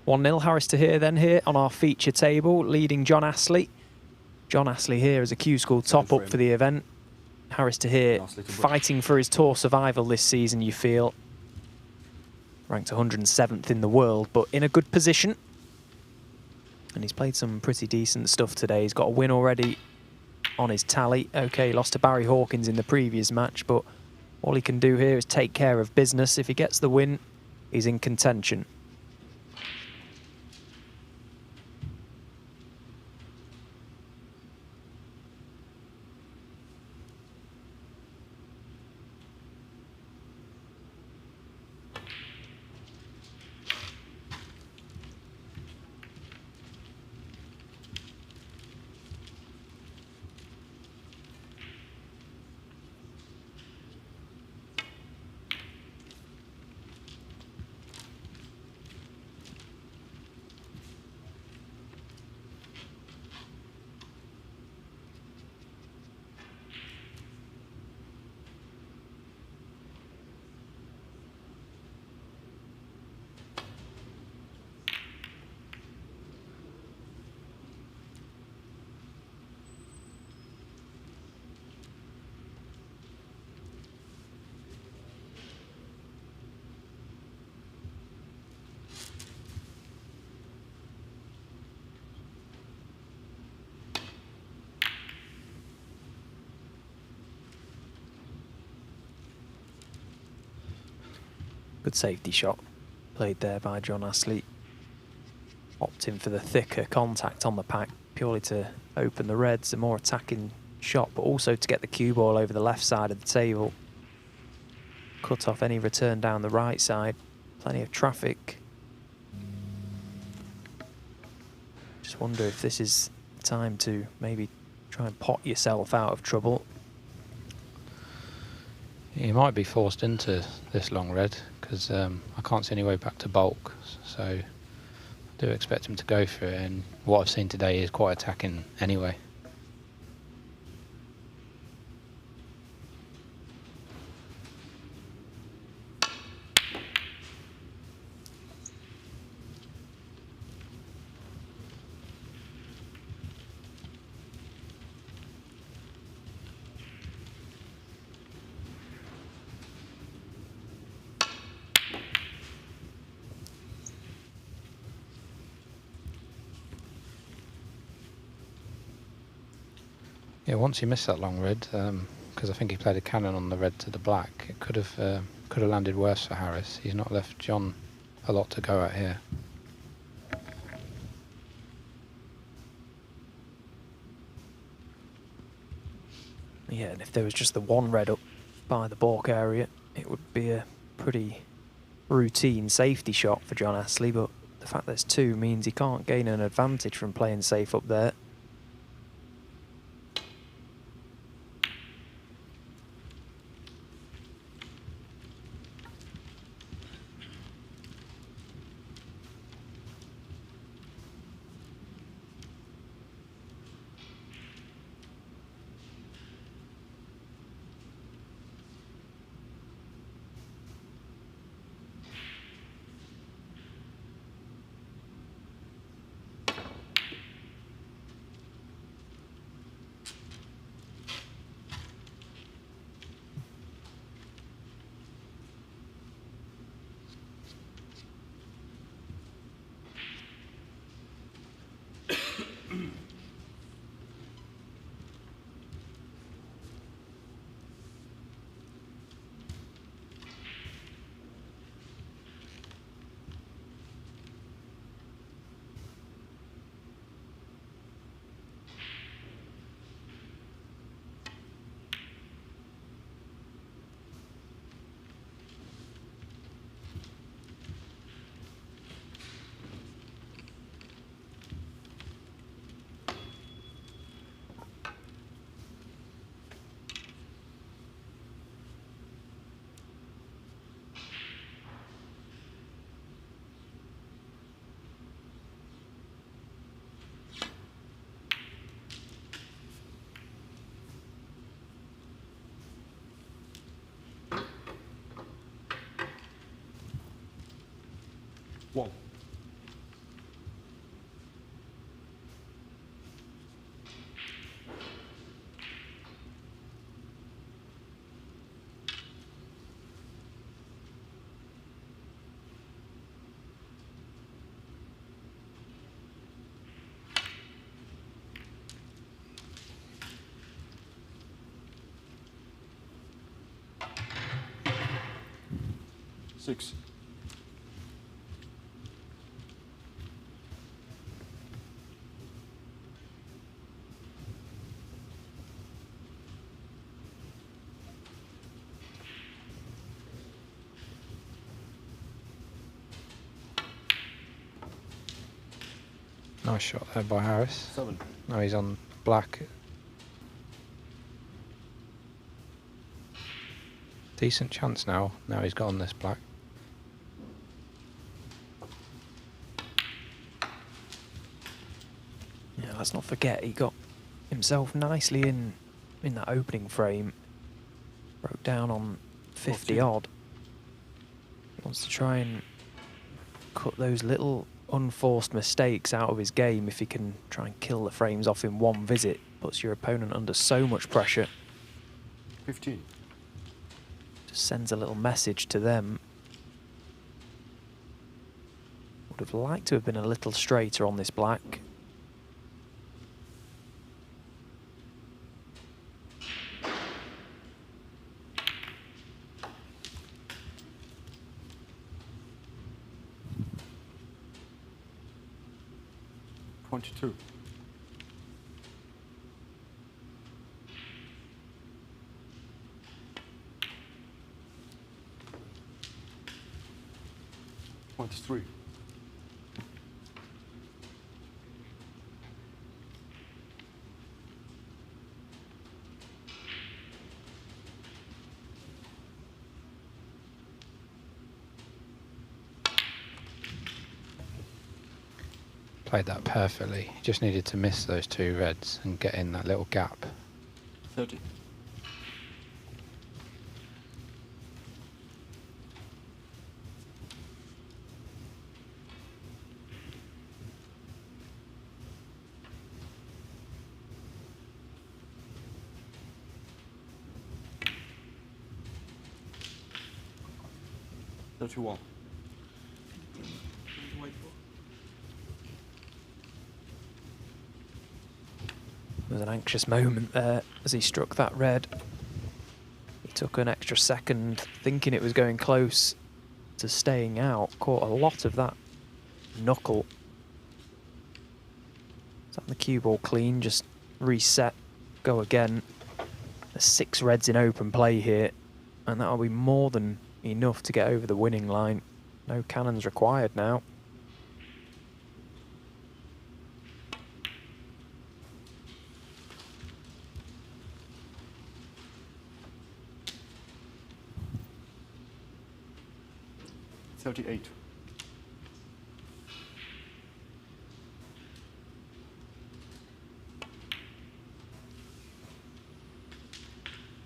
One 0 Harris Taher then here on our feature table, leading John Astley. John Astley here as a Q-School top-up for the event. Harris Taher fighting for his tour survival this season, you feel. Ranked 107th in the world, but in a good position. And he's played some pretty decent stuff today. He's got a win already on his tally. Okay, lost to Barry Hawkins in the previous match, but all he can do here is take care of business. If he gets the win, he's in contention. Good safety shot played there by John Astley. Opting for the thicker contact on the pack, purely to open the reds, a more attacking shot, but also to get the cue ball over the left side of the table. Cut off any return down the right side. Plenty of traffic. Just wonder if this is the time to maybe try and pot yourself out of trouble. He might be forced into this long red because I can't see any way back to bulk, so I do expect him to go for it, and what I've seen today is quite attacking anyway. Yeah, once he missed that long red, because I think he played a cannon on the red to the black, it could have landed worse for Harris. He's not left John a lot to go at here. Yeah, and if there was just the one red up by the balk area, it would be a pretty routine safety shot for John Astley, but the fact there's two means he can't gain an advantage from playing safe up there. 1. Six. Nice shot there by Harris. 7. Now he's on black. Decent chance now. Now he's got on this black. Yeah, let's not forget he got himself nicely in that opening frame. Broke down on 50 odd. Wants to try and cut those little unforced mistakes out of his game. If he can try and kill the frames off in one visit, puts your opponent under so much pressure. 15. Just sends a little message to them. Would have liked to have been a little straighter on this black. Two. Three. Played that perfectly. Just needed to miss those two reds and get in that little gap. 30. $31. There was an anxious moment there as he struck that red. He took an extra second thinking it was going close to staying out. Caught a lot of that knuckle. Is that the cue ball clean? Just reset, go again. There's 6 reds in open play here, and that'll be more than enough to get over the winning line. No cannons required now. $38.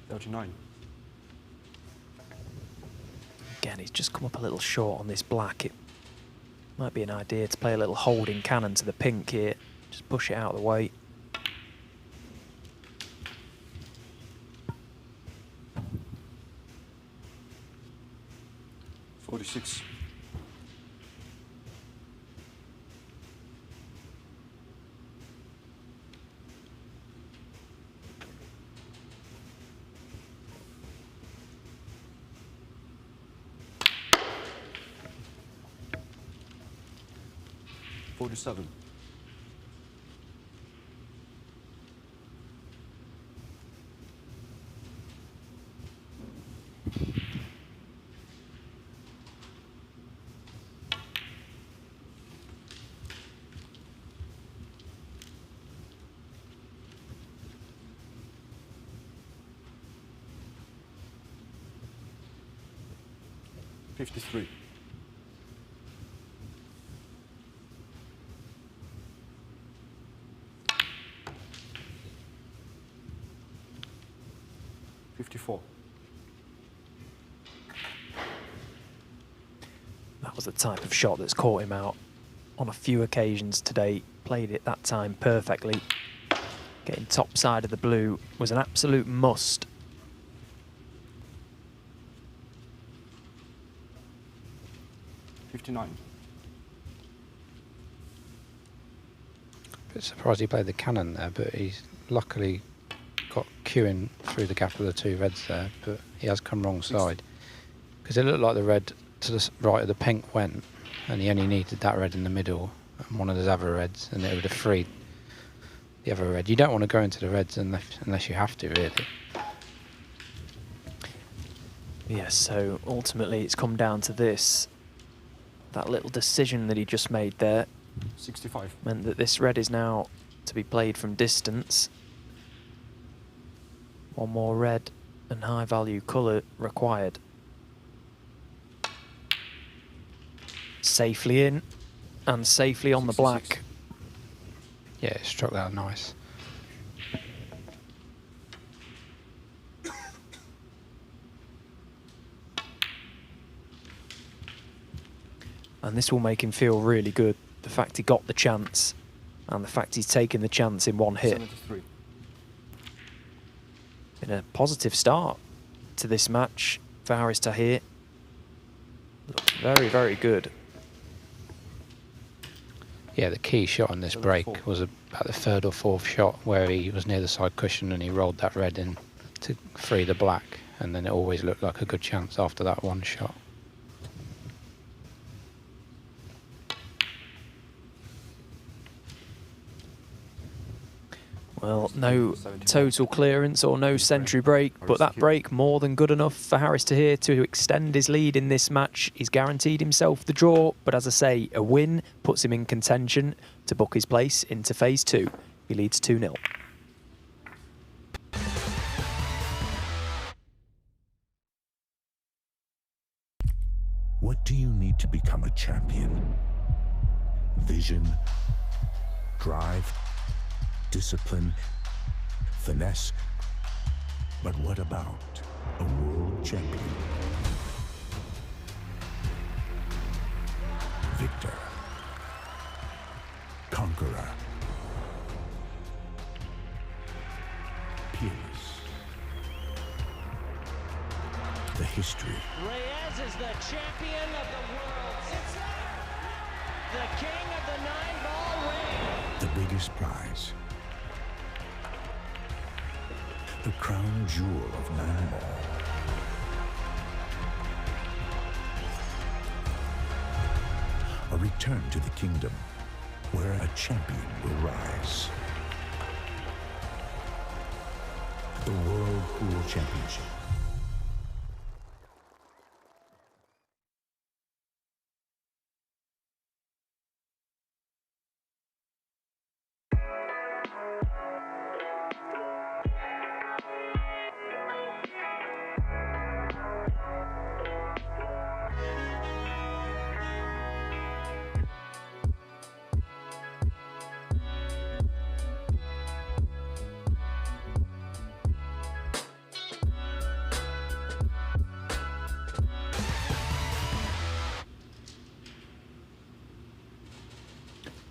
$39. Again, he's just come up a little short on this black. It might be an idea to play a little holding cannon to the pink here. Just push it out of the way. $46. $47. $53. was the type of shot that's caught him out on a few occasions today. Played it that time perfectly. Getting top side of the blue was an absolute must. $59. Bit surprised he played the cannon there, but he's luckily got queuing through the gap of the two reds there, but he has come wrong side. Because it looked like the red to the right of the pink went, and he only needed that red in the middle and one of those other reds, and it would have freed the other red. You don't want to go into the reds unless you have to, really. Yes, so ultimately it's come down to this. That little decision that he just made there 65 meant that this red is now to be played from distance. One more red and high value colour required. Safely in and safely on the black. Yeah, it struck that nice. And this will make him feel really good. The fact he got the chance and the fact he's taken the chance in one hit. 73. Been a positive start to this match for Haris Taher. Looked very, very good. Yeah, the key shot on this break was about the third or fourth shot where he was near the side cushion and he rolled that red in to free the black, and then it always looked like a good chance after that one shot. Well, no total clearance or no century break, but that break more than good enough for Haris Taher to extend his lead in this match. He's guaranteed himself the draw, but as I say, a win puts him in contention to book his place into phase 2. He leads 2-0. What do you need to become a champion? Vision, drive, discipline, finesse. But what about a world champion? Victor, conqueror, peerless. The history. Reyes is the champion of the world. It's the king of the 9-ball ring. The biggest prize. The crown jewel of 9-ball. A return to the kingdom where a champion will rise. The World Pool Championship.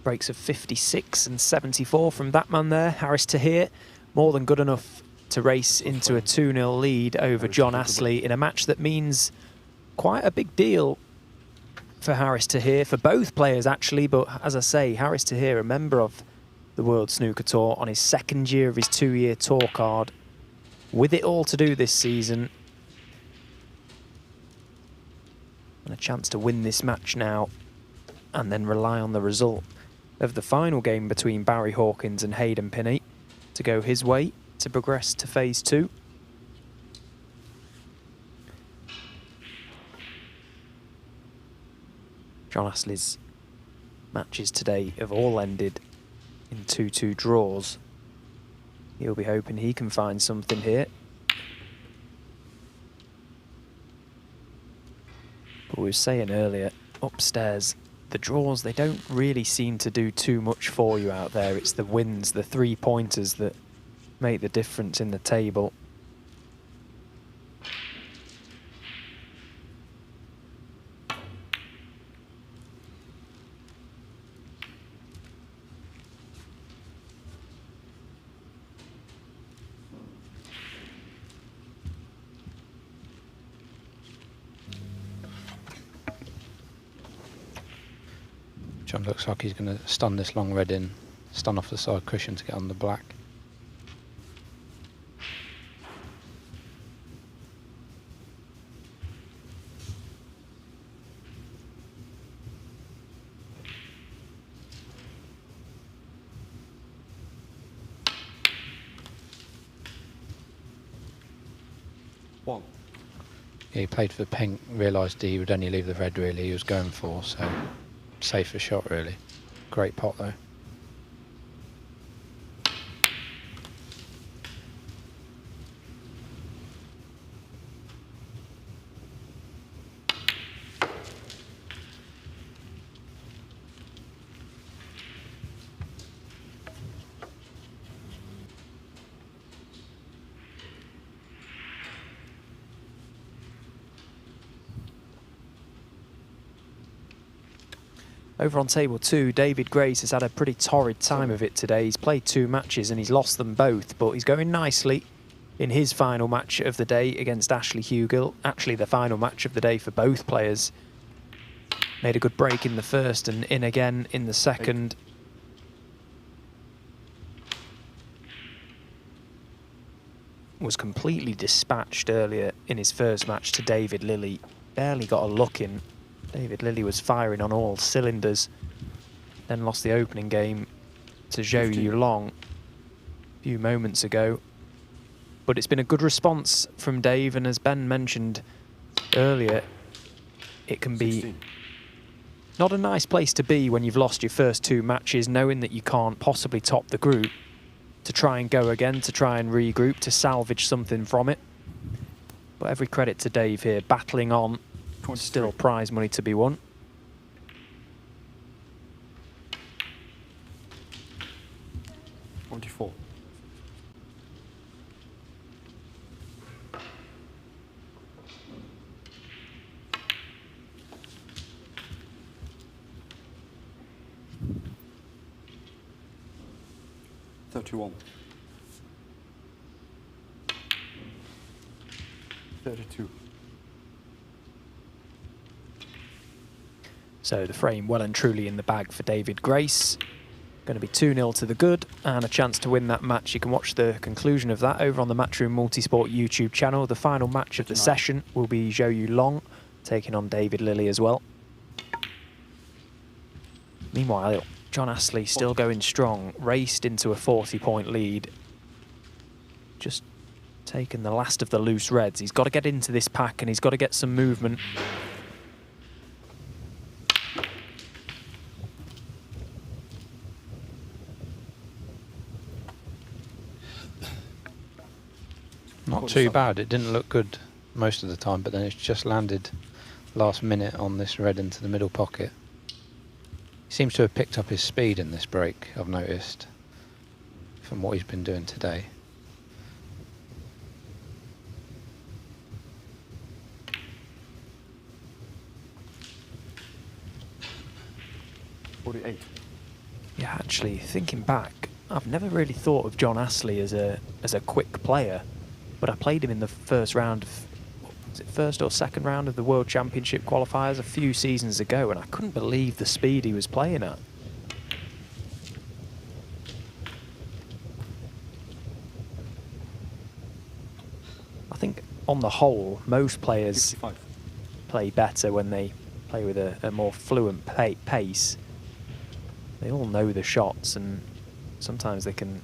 Breaks of 56 and 74 from that man there, Haris Taher. More than good enough to race into a 2-0 lead over John Astley in a match that means quite a big deal for Haris Taher, for both players actually, but as I say, Haris Taher, a member of the World Snooker Tour on his second year of his 2-year tour card, with it all to do this season. And a chance to win this match now and then rely on the result of the final game between Barry Hawkins and Hayden Pinhey to go his way to progress to phase 2. John Astley's matches today have all ended in 2-2 draws. He'll be hoping he can find something here. But we were saying earlier, upstairs, the draws, they don't really seem to do too much for you out there. It's the wins, the 3-pointers that make the difference in the table. John looks like he's going to stun this long red in, stun off the side cushion to get on the black. One. Yeah, he played for pink, realised he would only leave the red really he was going for, so safer shot really. Great pot though. Over on table 2, David Grace has had a pretty torrid time of it today. He's played 2 matches and he's lost them both, but he's going nicely in his final match of the day against Ashley Hugill. Actually, the final match of the day for both players. Made a good break in the first and in again in the second. Was completely dispatched earlier in his first match to David Lilley. Barely got a look in. David Lilley was firing on all cylinders, then lost the opening game to Zhou Yulong a few moments ago. But it's been a good response from Dave, and as Ben mentioned earlier, it can be not a nice place to be when you've lost your first 2 matches, knowing that you can't possibly top the group, to try and go again, to try and regroup, to salvage something from it. But every credit to Dave here, battling on. Still prize money to be won. $24. $31. 32. So the frame well and truly in the bag for David Grace. Going to be 2-0 to the good and a chance to win that match. You can watch the conclusion of that over on the Matchroom Multisport YouTube channel. The final match of the session will be Zhou Yulong taking on David Lilley as well. Meanwhile, John Astley still going strong, raced into a 40-point lead. Just taken the last of the loose reds. He's got to get into this pack and he's got to get some movement. Not too bad. It didn't look good most of the time, but then it's just landed last minute on this red into the middle pocket. He seems to have picked up his speed in this break, I've noticed, from what he's been doing today. $48. Yeah, actually, thinking back, I've never really thought of John Astley as a quick player, but I played him in the first round of, was it first or second round of the World Championship qualifiers a few seasons ago, and I couldn't believe the speed he was playing at. I think on the whole, most players 55. play better when they play with a more fluent pace. They all know the shots, and sometimes they can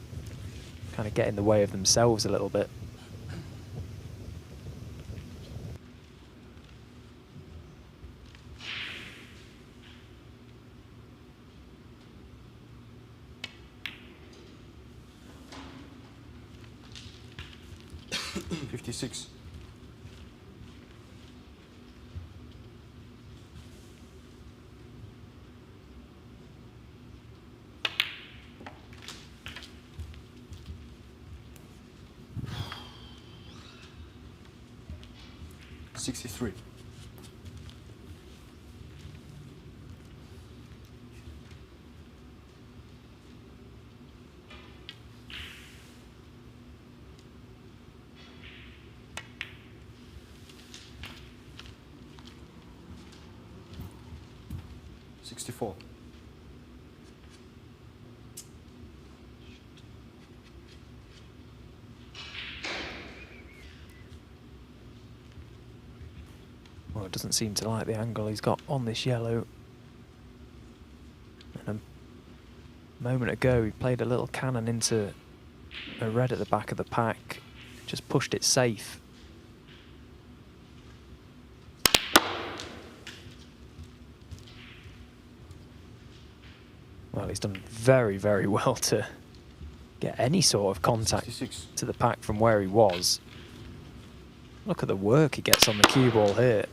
kind of get in the way of themselves a little bit. $56. $63. $64. it doesn't seem to like the angle he's got on this yellow. And a moment ago, he played a little cannon into a red at the back of the pack, just pushed it safe. Well, he's done very, very well to get any sort of contact 66. to the pack from where he was. Look at the work he gets on the cue ball here.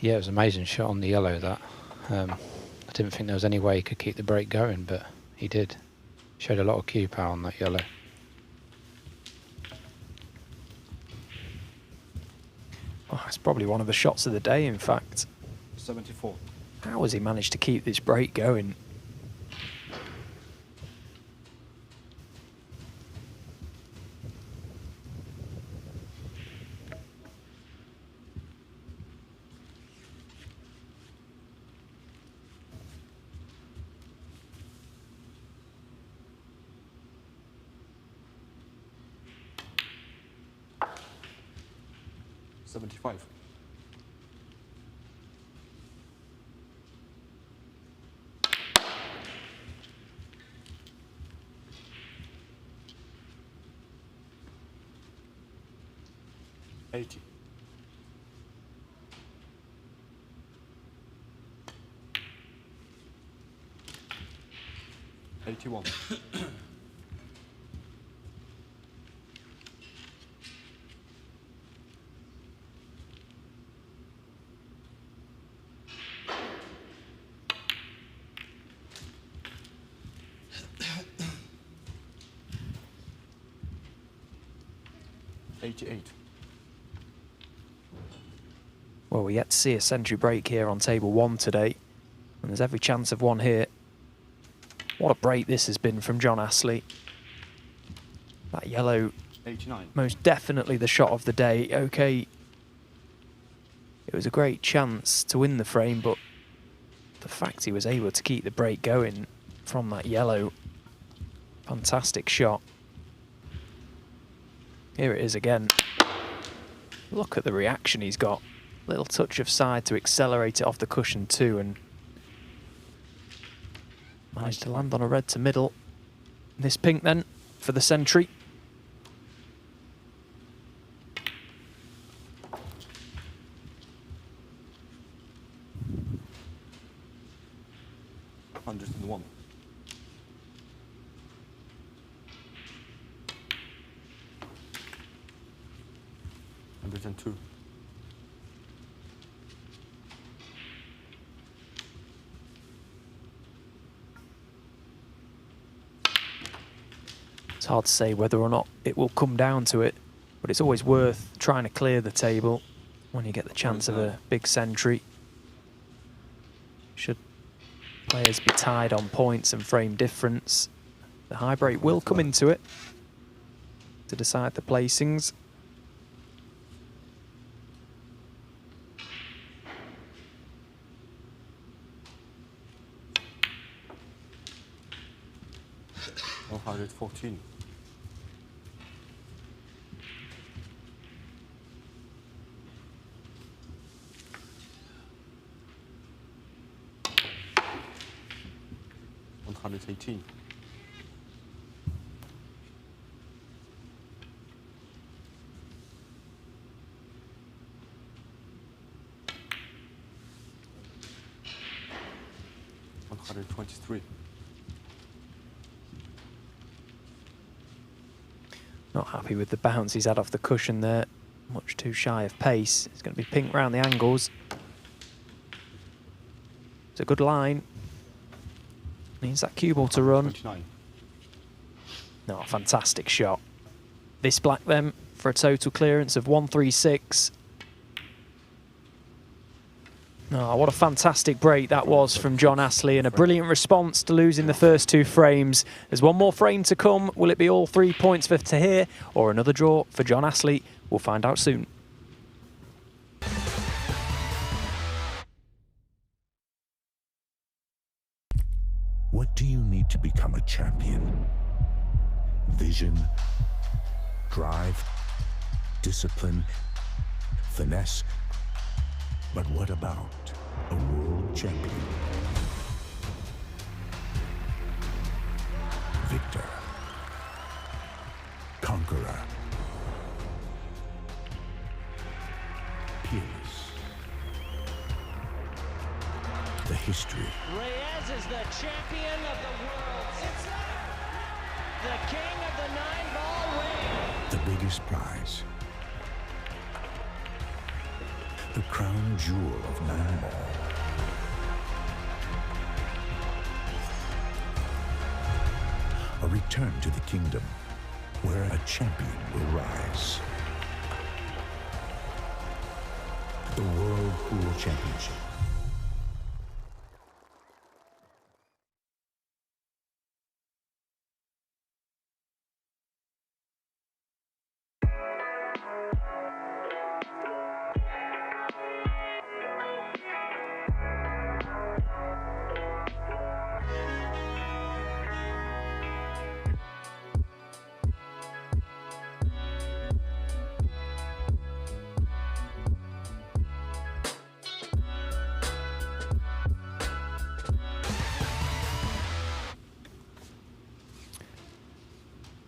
Yeah, it was an amazing shot on the yellow, that. I didn't think there was any way he could keep the break going, but he did. Showed a lot of cue power on that yellow. Oh, it's probably one of the shots of the day, in fact. 74. How has he managed to keep this break going? Eighty-one. Well, we're yet to see a century break here on table 1 today, and there's every chance of one here. What a break this has been from John Astley. That yellow, 89. most definitely the shot of the day. Okay, it was a great chance to win the frame, but the fact he was able to keep the break going from that yellow, fantastic shot. Here it is again. Look at the reaction he's got. Little touch of side to accelerate it off the cushion too, and managed to land on a red to middle. This pink then for the century. $101. 102. It's hard to say whether or not it will come down to it, but it's always worth trying to clear the table when you get the chance of a big century. Should players be tied on points and frame difference, the high break will come into it to decide the placings. $114. $118. $123. Not happy with the bounce he's had off the cushion there. Much too shy of pace. It's going to be pink round the angles. It's a good line. Needs that cue ball to run. 29. No, fantastic shot. This black then for a total clearance of 136. Oh, what a fantastic break that was from John Astley, and a brilliant response to losing the first 2 frames. There's one more frame to come. Will it be all 3 points for Taher or another draw for John Astley? We'll find out soon. What do you need to become a champion? Vision, drive, discipline, finesse. But what about a world champion? Victor, conqueror, peerless. The history. Reyes is the champion of the world. It's the king of the 9-ball ring. The biggest prize. The crown jewel of 9-ball. A return to the kingdom where a champion will rise. The World Pool Championship.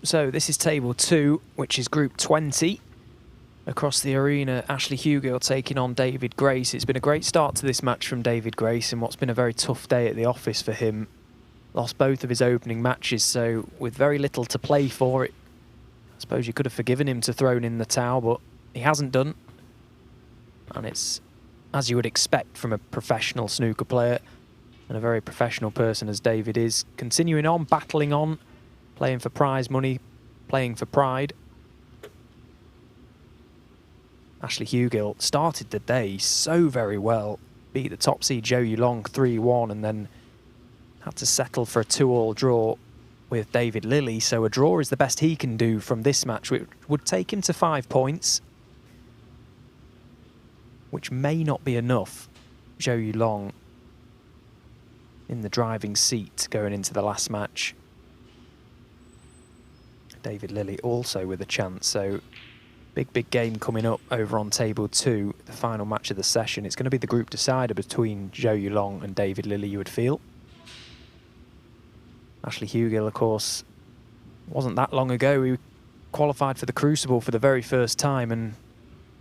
So this is table 2, which is group 20. Across the arena, Ashley Hugill taking on David Grace. It's been a great start to this match from David Grace in what's been a very tough day at the office for him. Lost both of his opening matches, so with very little to play for, I suppose you could have forgiven him to thrown in the towel, but he hasn't done. And it's as you would expect from a professional snooker player and a very professional person as David is, continuing on, battling on, playing for prize money, playing for pride. Ashley Hugill started the day so very well, beat the top seed Zhou Yulong 3-1 and then had to settle for a 2-all draw with David Lilley, so a draw is the best he can do from this match, which would take him to 5 points, which may not be enough. Zhou Yulong in the driving seat going into the last match. David Lilley also with a chance, so big game coming up over on table 2, the final match of the session. It's going to be the group decider between Zhou Yulong and David Lilley, you would feel. Ashley Hugill, of course, wasn't that long ago. He qualified for the Crucible for the very first time, and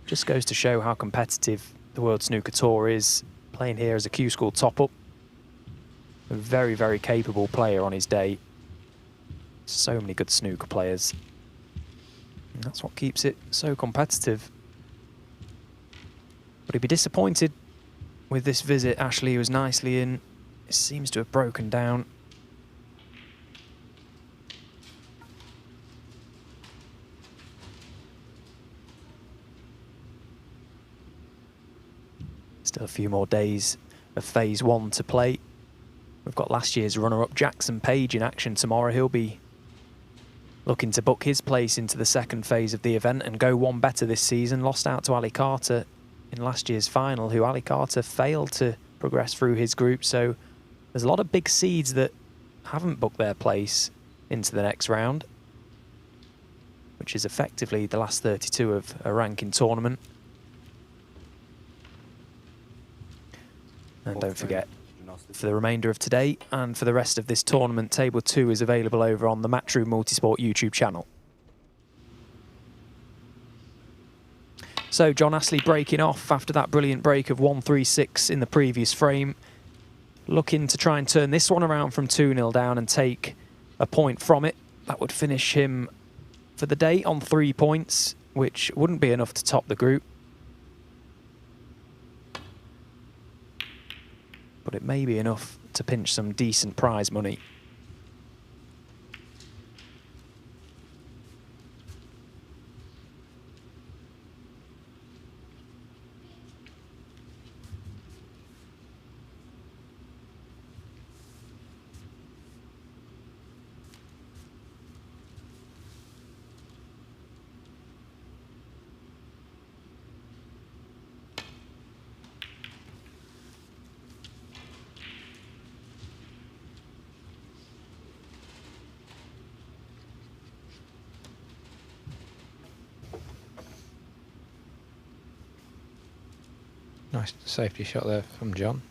just goes to show how competitive the World Snooker Tour is, playing here as a Q-School top-up. A very, very capable player on his day. So many good snooker players. And that's what keeps it so competitive. But he'd be disappointed with this visit. Ashley was nicely in. It seems to have broken down. Still a few more days of phase 1 to play. We've got last year's runner-up Jackson Page in action tomorrow. He'll be looking to book his place into the second phase of the event and go one better this season. Lost out to Ali Carter in last year's final, who Ali Carter failed to progress through his group. So there's a lot of big seeds that haven't booked their place into the next round, which is effectively the last 32 of a ranking tournament. And don't forget, for the remainder of today and for the rest of this tournament, table 2 is available over on the Matchroom Multisport YouTube channel. So John Astley breaking off after that brilliant break of 1-3-6 in the previous frame. Looking to try and turn this one around from 2-0 down and take a point from it. That would finish him for the day on 3 points, which wouldn't be enough to top the group. But it may be enough to pinch some decent prize money. Nice safety shot there from John.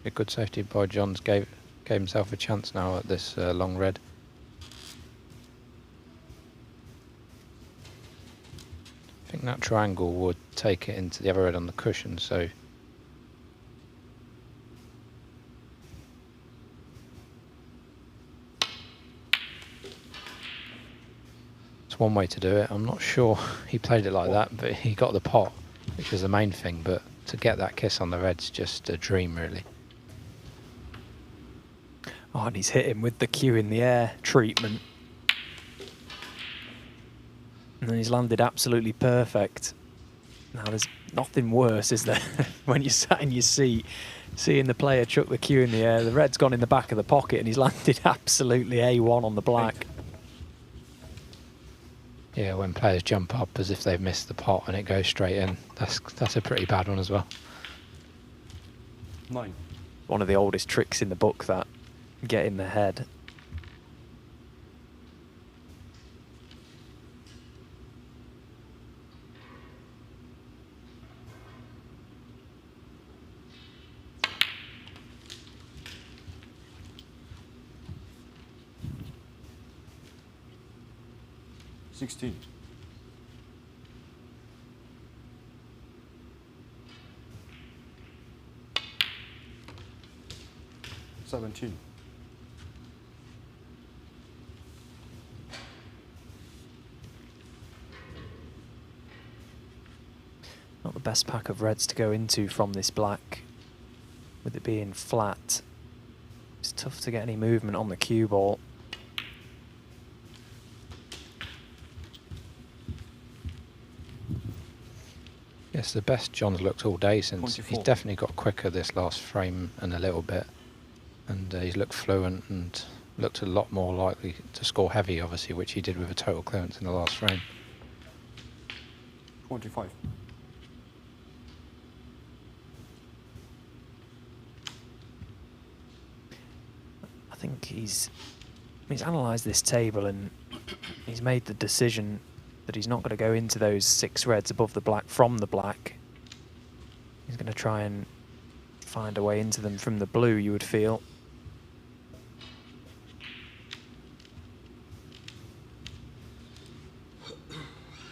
A good safety by Johns gave himself a chance now at this long red. I think that triangle would take it into the other red on the cushion, so it's one way to do it. I'm not sure he played it like that, but he got the pot, which was the main thing. But to get that kiss on the red's just a dream, really. Oh, and he's hit him with the cue in the air treatment. And then he's landed absolutely perfect. Now, there's nothing worse, is there, when you're sat in your seat, seeing the player chuck the cue in the air, the red's gone in the back of the pocket, and he's landed absolutely A1 on the black. Yeah, when players jump up as if they've missed the pot and it goes straight in, that's a pretty bad one as well. 9. One of the oldest tricks in the book, that. Get in the head. $16. 17. Not the best pack of reds to go into from this black, with it being flat. It's tough to get any movement on the cue ball. Yes, the best John's looked all day since 24. he's definitely got quicker this last frame and a little bit, and he's looked fluent and looked a lot more likely to score heavy, obviously, which he did with a total clearance in the last frame. 25. I think he's analysed this table and he's made the decision that he's not going to go into those 6 reds above the black from the black. He's going to try and find a way into them from the blue, you would feel.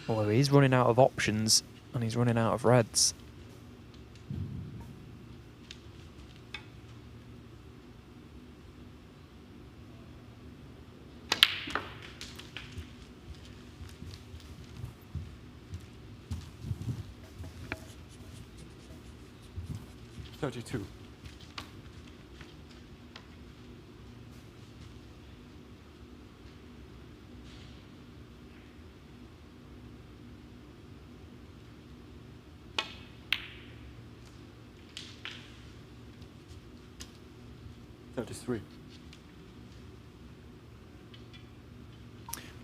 Although he's running out of options and he's running out of reds. $32. $33.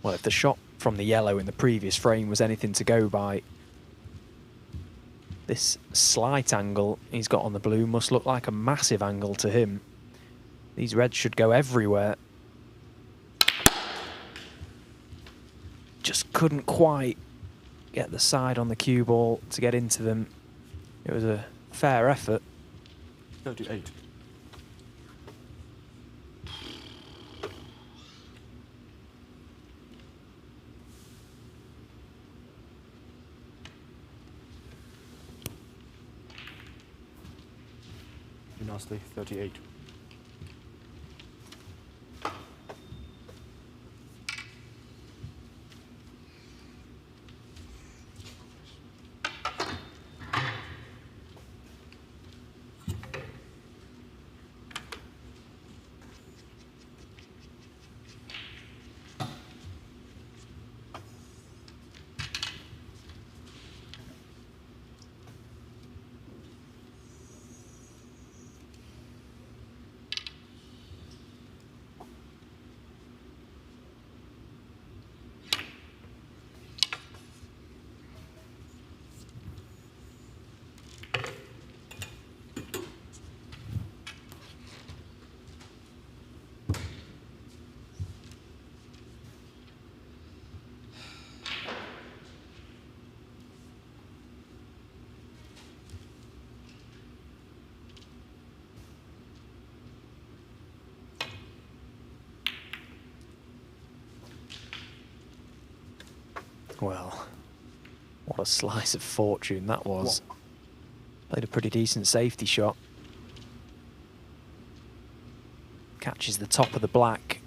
Well, if the shot from the yellow in the previous frame was anything to go by, this slight angle he's got on the blue must look like a massive angle to him. These reds should go everywhere. Just couldn't quite get the side on the cue ball to get into them. It was a fair effort. 38. Nasty, 38. Well, what a slice of fortune that was. Played a pretty decent safety shot. Catches the top of the black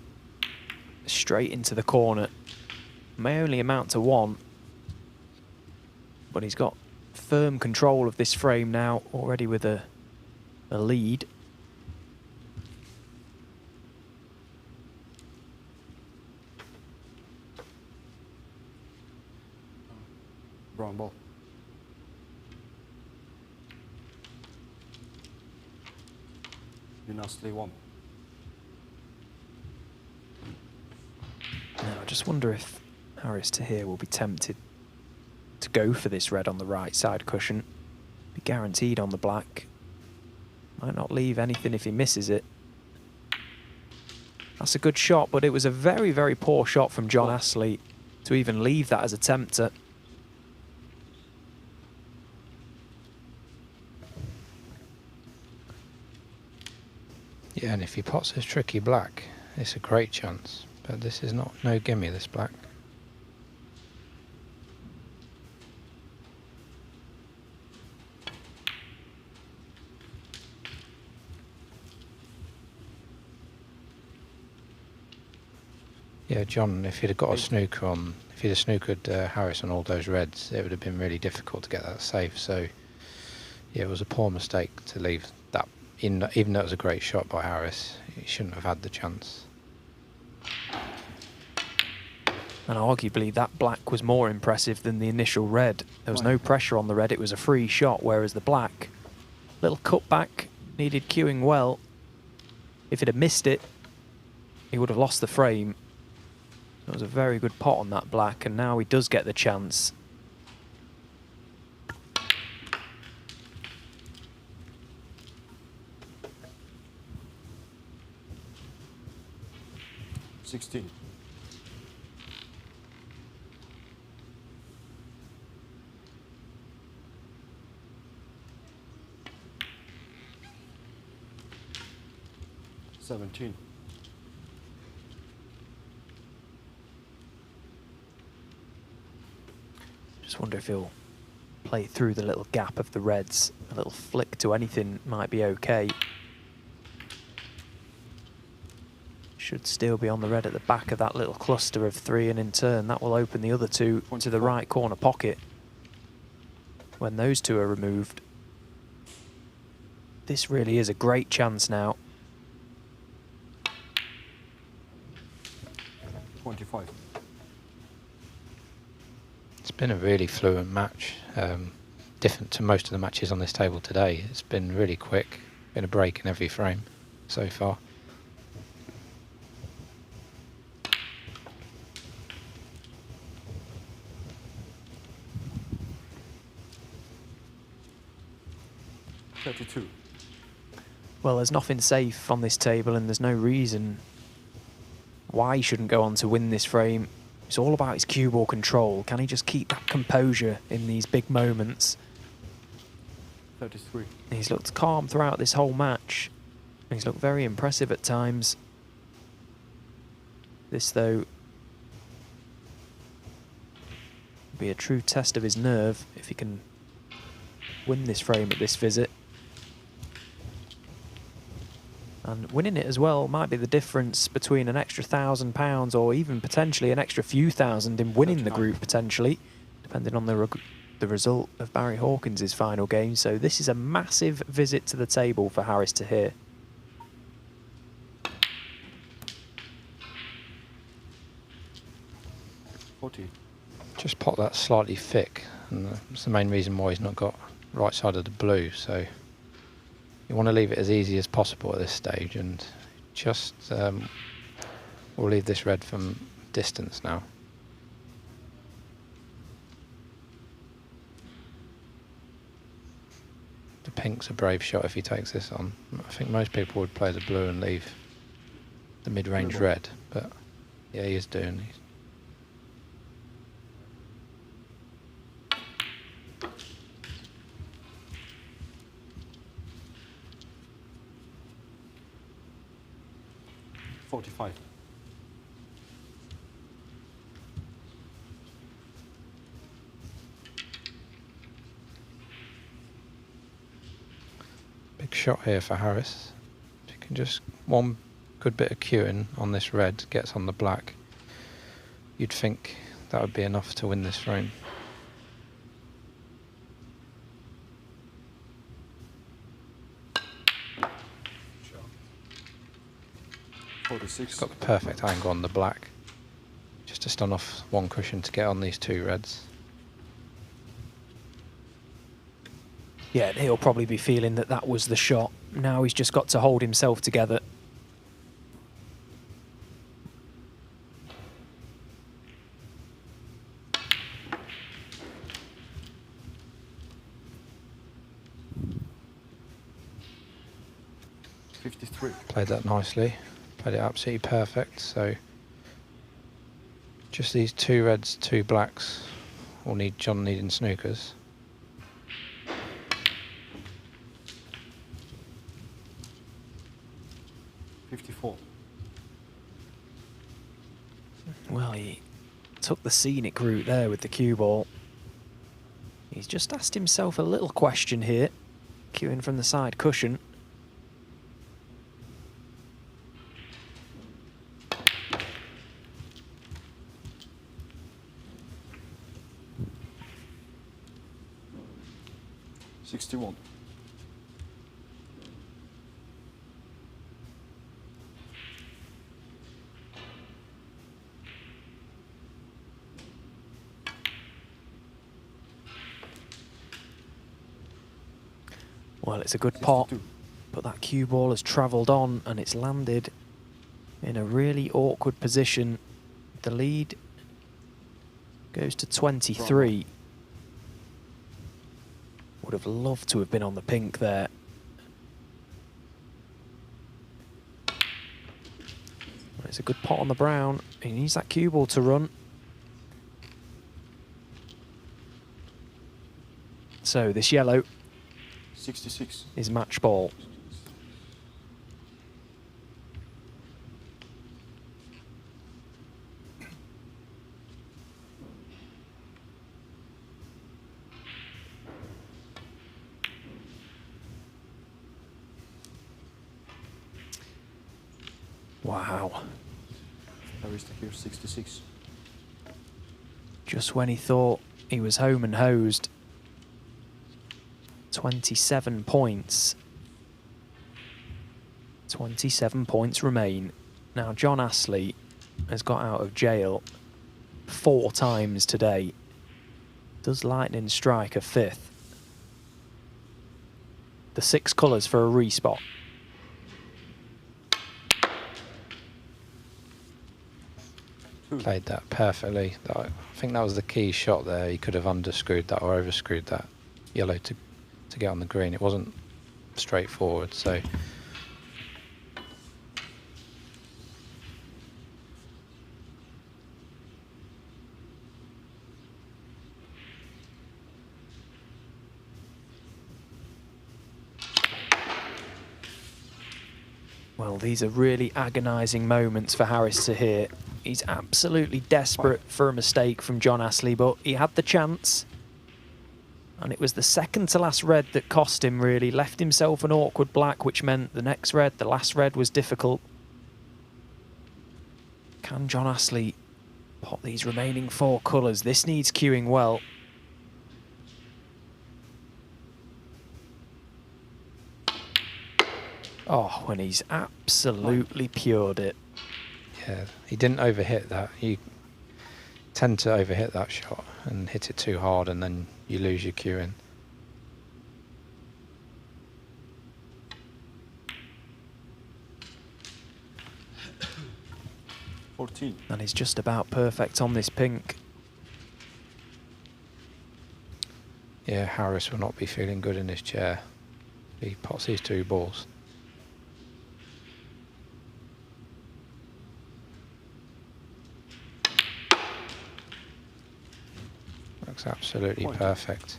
straight into the corner. May only amount to one, but he's got firm control of this frame now, already with a lead. Brown ball. Dynasty 1. Now, I just wonder if Harris Taher will be tempted to go for this red on the right side cushion. Be guaranteed on the black. Might not leave anything if he misses it. That's a good shot, but it was a very, very poor shot from John Astley to even leave that as a tempter. Yeah, and if he pots his tricky black, it's a great chance. But this is not no gimme, this black. Yeah, John, if he'd have got a snooker on, if he'd have snookered Harris on all those reds, it would have been really difficult to get that safe. So, yeah, it was a poor mistake to leave that in, even though it was a great shot by Harris. He shouldn't have had the chance. And arguably that black was more impressive than the initial red. There was no pressure on the red, it was a free shot, whereas the black, little cutback, needed cueing well. If it had missed it, he would have lost the frame. It was a very good pot on that black, and now he does get the chance. $16. $17. Just wonder if he'll play through the little gap of the reds. A little flick to anything might be okay. Should still be on the red at the back of that little cluster of three, and in turn that will open the other two to the right corner pocket. When those two are removed, this really is a great chance now. 25. It's been a really fluent match, different to most of the matches on this table today. It's been really quick, been a break in every frame so far. $32. Well, there's nothing safe on this table, and there's no reason why he shouldn't go on to win this frame. It's all about his cue ball control. Can he just keep that composure in these big moments? 33. He's looked calm throughout this whole match. He's looked very impressive at times. This, though, will be a true test of his nerve if he can win this frame at this visit. And winning it as well might be the difference between an extra £1,000 or even potentially an extra few thousand in winning the group, potentially, depending on the result of Barry Hawkins' final game. So this is a massive visit to the table for Harris Taher. Just pot that slightly thick, and that's the main reason why he's not got right side of the blue. So you want to leave it as easy as possible at this stage, and just we'll leave this red from distance now. The pink's a brave shot if he takes this on. I think most people would play the blue and leave the mid-range red, but yeah, he is doing these. $45. Big shot here for Harris. If you can just one good bit of cueing on this red gets on the black, you'd think that would be enough to win this frame. He's got the perfect angle on the black. Just to stun off one cushion to get on these two reds. Yeah, he'll probably be feeling that that was the shot. Now he's just got to hold himself together. Played that nicely. Played it absolutely perfect. So just these two reds, two blacks will need John needing snookers. Well, he took the scenic route there with the cue ball. He's just asked himself a little question here, cueing from the side cushion. Well, it's a good pot, but that cue ball has travelled on and it's landed in a really awkward position. The lead goes to 23. Would have loved to have been on the pink there. It's a good pot on the brown. He needs that cue ball to run. So this yellow 66 is match ball. Wow. Here 66. Just when he thought he was home and hosed. 27 points. 27 points remain. Now John Astley has got out of jail 4 times today. Does lightning strike a 5th? The 6 colours for a respot. Played that perfectly. I think that was the key shot there. He could have underscrewed that or overscrewed that yellow to get on the green. It wasn't straightforward, so well, these are really agonising moments for Harris Taher. He's absolutely desperate for a mistake from John Astley, but he had the chance. And it was the second to last red that cost him, really. Left himself an awkward black, which meant the next red, the last red, was difficult. Can John Astley pot these remaining 4 colours? This needs cueing well. Oh, when he's absolutely pured it. yeah, he didn't overhit that. You tend to overhit that shot and hit it too hard, and then you lose your cueing. And he's just about perfect on this pink. Yeah, Harris will not be feeling good in his chair. He pots these 2 balls. Looks absolutely perfect.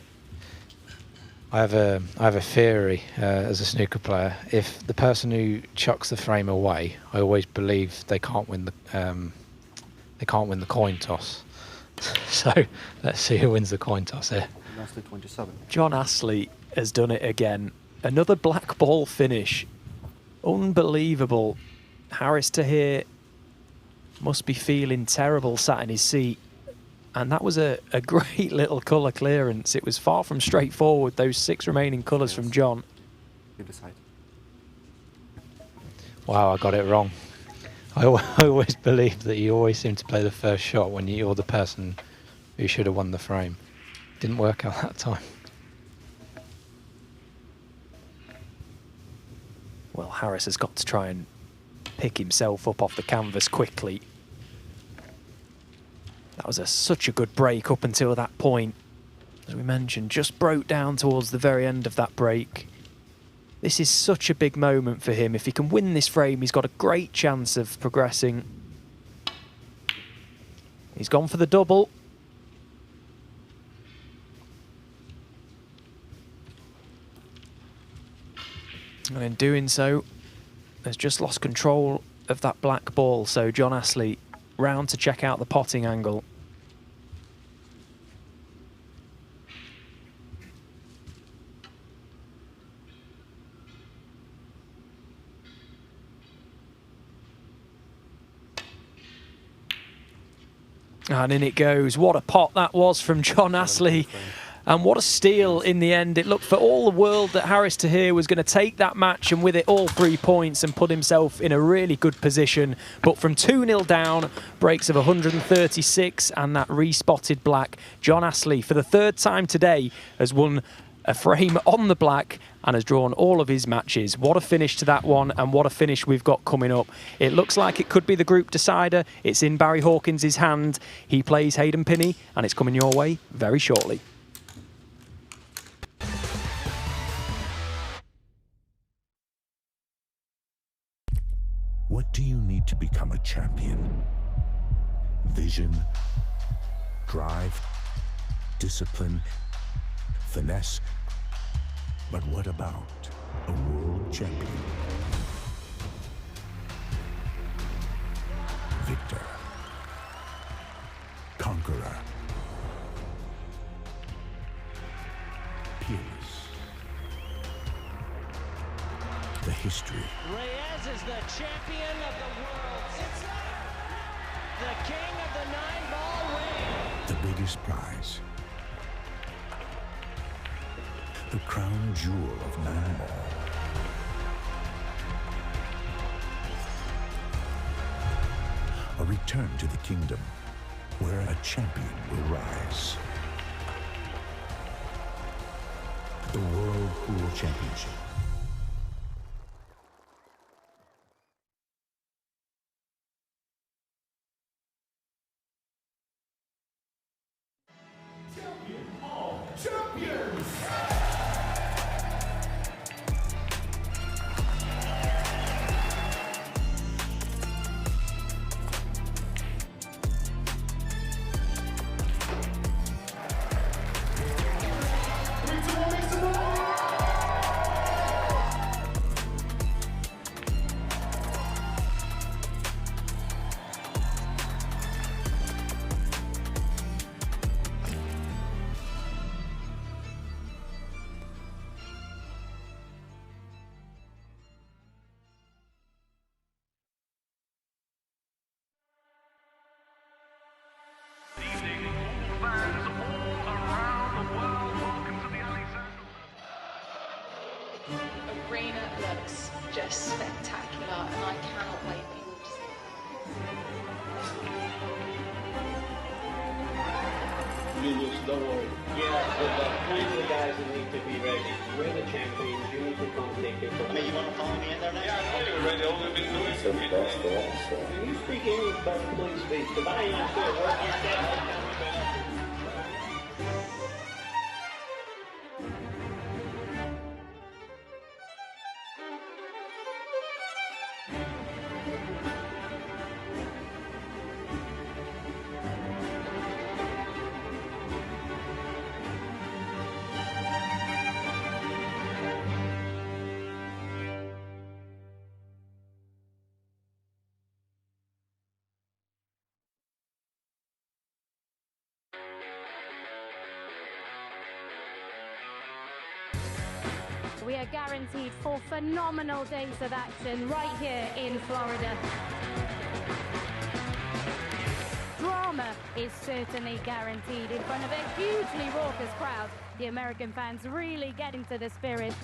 I have a theory as a snooker player. If the person who chucks the frame away, I always believe they can't win the coin toss. So let's see who wins the coin toss here. Lastly 27. John Astley has done it again. Another black ball finish. Unbelievable. Haris Taher must be feeling terrible sat in his seat. And that was a great little colour clearance. It was far from straightforward, those 6 remaining colours from John. You decide. Wow, I got it wrong. I always believed that you always seem to play the first shot when you're the person who should have won the frame. Didn't work out that time. Well, Haris has got to try and pick himself up off the canvas quickly. That was such a good break up until that point. As we mentioned, just broke down towards the very end of that break. This is such a big moment for him. If he can win this frame, he's got a great chance of progressing. He's gone for the double. And in doing so, has just lost control of that black ball. So John Astley round to check out the potting angle. And in it goes. What a pot that was from John Astley. And what a steal in the end. It looked for all the world that Haris Taher was going to take that match and with it all 3 points and put himself in a really good position. But from 2-0 down, breaks of 136 and that respotted black, John Astley, for the 3rd time today, has won a frame on the black and has drawn all of his matches. What a finish to that one, and what a finish we've got coming up. It looks like it could be the group decider. It's in Barry Hawkins' hand. He plays Hayden Pinhey, and it's coming your way very shortly. What do you need to become a champion? Vision, drive, discipline, finesse. But what about a world champion? Victor, conqueror, peerless. The history. Reyes is the champion of the world. It's the king of the 9-ball ring. The biggest prize. The crown jewel of 9-ball. A return to the kingdom where a champion will rise. The World Pool Championship. Arena looks just spectacular, and I cannot wait for you all to see it. You just don't worry. Yeah, but plenty of guys that need to be ready. We're the champions. You need to come take it. I mean, you want to follow me in there next? Yeah, I know you're ready. All we've been doing is Can you speak English, but please speak? Because I ain't sure what you said. We are guaranteed 4 phenomenal days of action right here in Florida. Drama is certainly guaranteed in front of a hugely raucous crowd. The American fans really get into the spirit.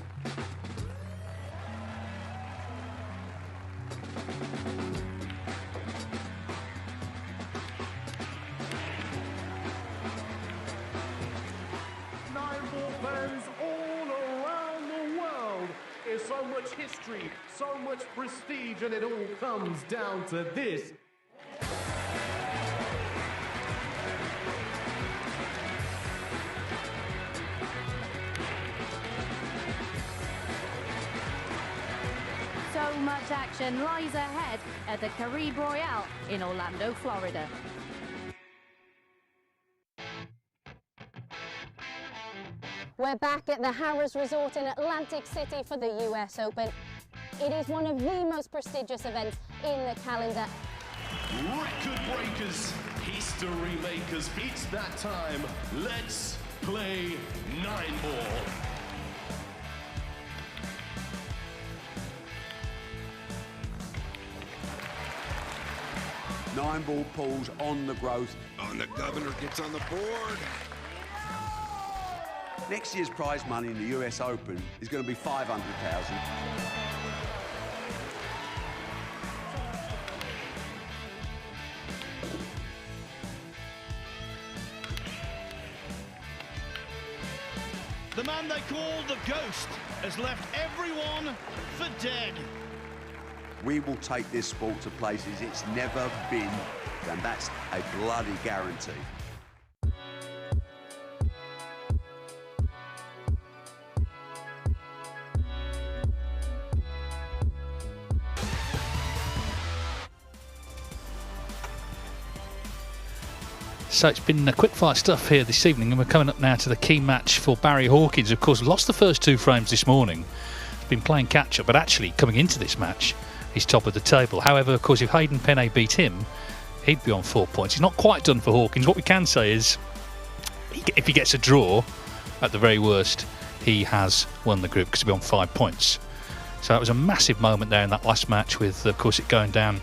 Nine-ball fans all around the world. There's so much history, so much prestige, and it all comes down to this. So much action lies ahead at the Caribe Royale in Orlando, Florida. We're back at the Harrah's Resort in Atlantic City for the US Open. It is one of the most prestigious events in the calendar. Record breakers, history makers, it's that time. Let's play 9-ball. Nine-ball pulls on the growth. And the governor gets on the board. Next year's prize money in the US Open is going to be $500,000. The man they call the Ghost has left everyone for dead. We will take this sport to places it's never been, and that's a bloody guarantee. So it's been quick-fire stuff here this evening, and we're coming up now to the key match for Barry Hawkins. Of course, lost the first 2 frames this morning. He's been playing catch-up, but actually coming into this match, he's top of the table. However, of course, if Hayden Pinhey beat him, he'd be on 4 points. He's not quite done for Hawkins. What we can say is, if he gets a draw, at the very worst, he has won the group because he'll be on 5 points. So that was a massive moment there in that last match with, of course, it going down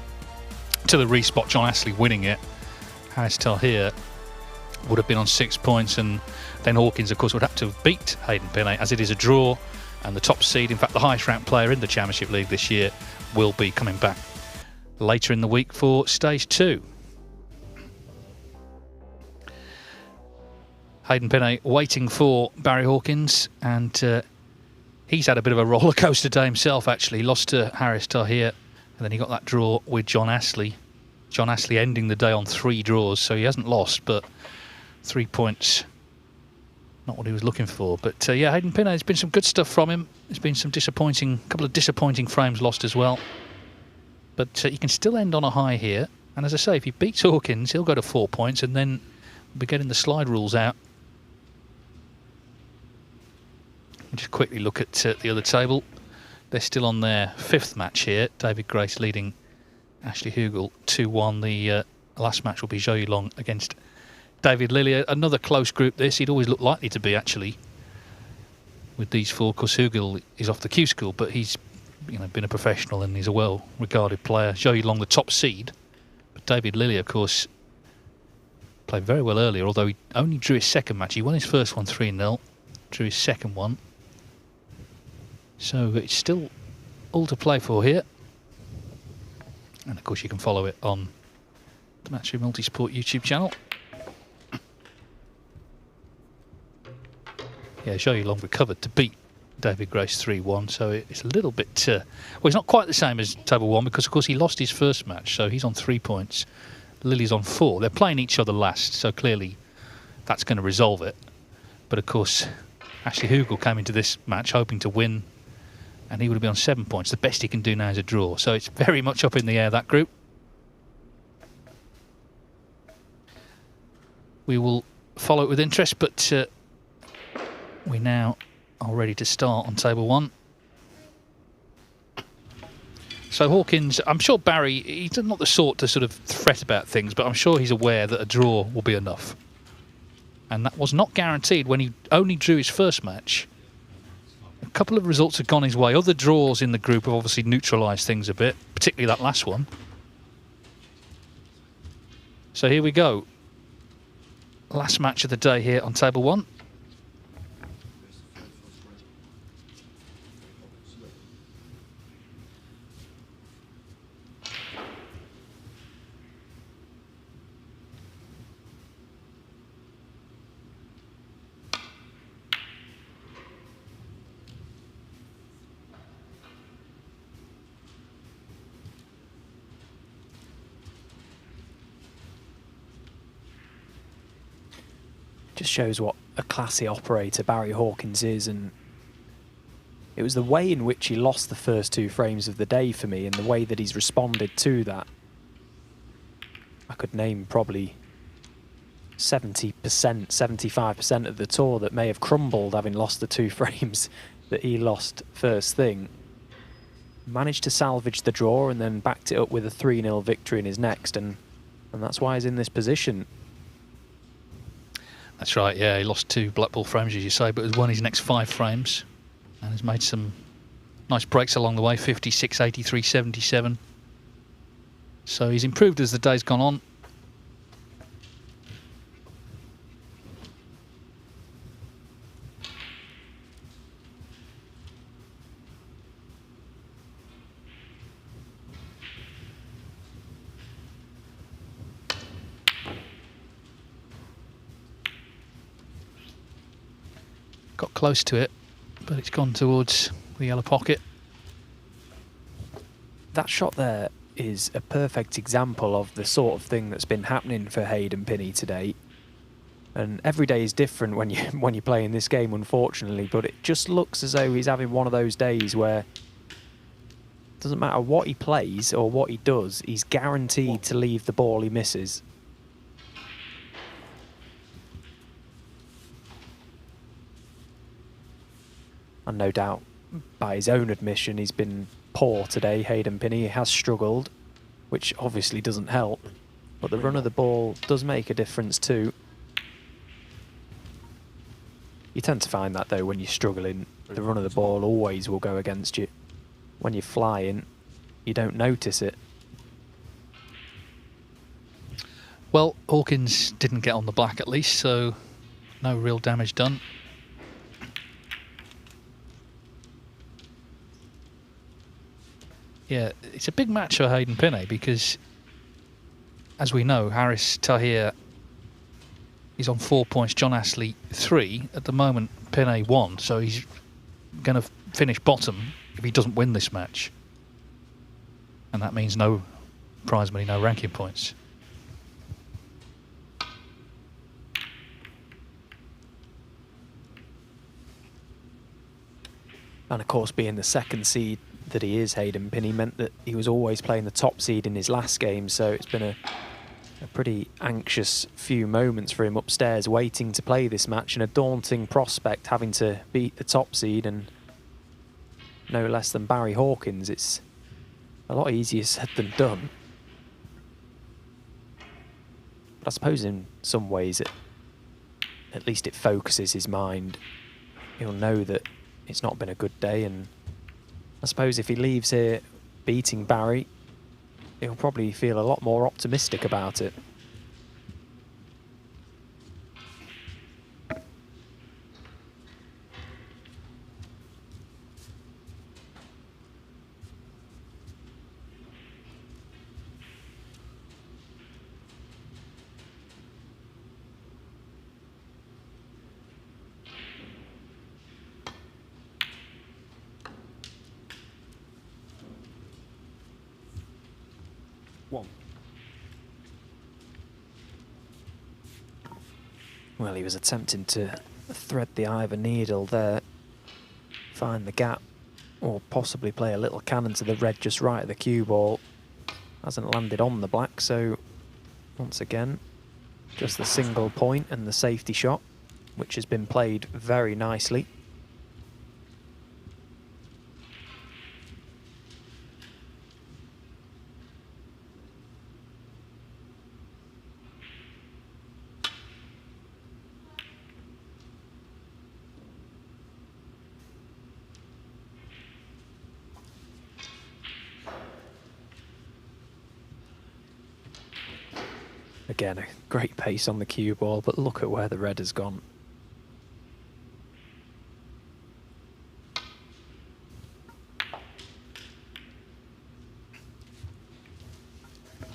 to the respot, John Astley winning it. Taher would have been on 6 points, and then Hawkins, of course, would have to have beat Hayden Pinhey, as it is a draw, and the top seed, in fact the highest ranked player in the Championship League this year, will be coming back later in the week for stage 2. Hayden Pinhey waiting for Barry Hawkins, and he's had a bit of a roller coaster day himself, actually. He lost to Taher, and then he got that draw with John Astley. John Astley ending the day on 3 draws, so he hasn't lost, but 3 points, not what he was looking for. But yeah, Hayden Pinhey, there's been some good stuff from him. There's been some couple of disappointing frames lost as well. But he can still end on a high here. And as I say, if he beats Hawkins, he'll go to 4 points, and then we'll be getting the slide rules out. We'll just quickly look at the other table. They're still on their 5th match here. David Grace leading Ashley Hugel 2-1. The last match will be Zhou Yulong against David Lillier. Another close group this. He'd always looked likely to be, actually, with these 4. Of course, Hugel is off the Q school, but he's been a professional and he's a well-regarded player. Zhou Yulong, the top seed. But David Lillier, of course, played very well earlier, although he only drew his 2nd match. He won his first one 3-0, drew his 2nd one. So it's still all to play for here. And of course you can follow it on the Matchroom Multisport YouTube channel. Yeah, Zhou Yulong recovered to beat David Grace 3-1, so it's a little bit... well, it's not quite the same as table 1, because of course he lost his first match, so he's on 3 points. Lily's on 4. They're playing each other last, so clearly that's going to resolve it. But of course, Ashley Hugel came into this match hoping to win, and he would have been on 7 points. The best he can do now is a draw. So it's very much up in the air, that group. We will follow it with interest, but we now are ready to start on table 1. So Hawkins, I'm sure Barry, he's not the sort to sort of fret about things, but I'm sure he's aware that a draw will be enough. And that was not guaranteed when he only drew his first match A couple of results have gone his way. Other draws in the group have obviously neutralised things a bit, particularly that last one. So here we go. Last match of the day here on table 1. Just shows what a classy operator Barry Hawkins is, and it was the way in which he lost the first 2 frames of the day for me, and the way that he's responded to that. I could name probably 70%, 75% of the tour that may have crumbled having lost the 2 frames that he lost first thing. Managed to salvage the draw and then backed it up with a 3-0 victory in his next, and that's why he's in this position. That's right, yeah, he lost 2 black ball frames, as you say, but has won his next 5 frames and has made some nice breaks along the way, 56, 83, 77. So he's improved as the day's gone on. Got close to it, but it's gone towards the yellow pocket. That shot there is a perfect example of the sort of thing that's been happening for Hayden Pinhey today. And every day is different when you're playing this game, unfortunately, but it just looks as though he's having one of those days where it doesn't matter what he plays or what he does, he's guaranteed to leave the ball he misses. And no doubt, by his own admission, he's been poor today, Hayden Pinhey. He has struggled, which obviously doesn't help. But the run of the ball does make a difference too. You tend to find that, though, when you're struggling, the run of the ball always will go against you. When you're flying, you don't notice it. Well, Hawkins didn't get on the black at least, so no real damage done. Yeah, it's a big match for Hayden Pinhey because, as we know, Haris Taher is on 4 points, John Astley 3. At the moment, Pinhey 1, so he's going to finish bottom if he doesn't win this match. And that means no prize money, no ranking points. And of course, being the second seed that he is, Hayden Pinhey, meant that he was always playing the top seed in his last game, so it's been a pretty anxious few moments for him upstairs waiting to play this match, and a daunting prospect having to beat the top seed and no less than Barry Hawkins. It's a lot easier said than done. But I suppose in some ways at least it focuses his mind. He'll know that it's not been a good day, and I suppose if he leaves here beating Barry, he'll probably feel a lot more optimistic about it. Well, he was attempting to thread the eye of a needle there, find the gap, or possibly play a little cannon to the red just right at the cue ball. Hasn't landed on the black, so once again, just the single point and the safety shot, which has been played very nicely. Again, a great pace on the cue ball, but look at where the red has gone.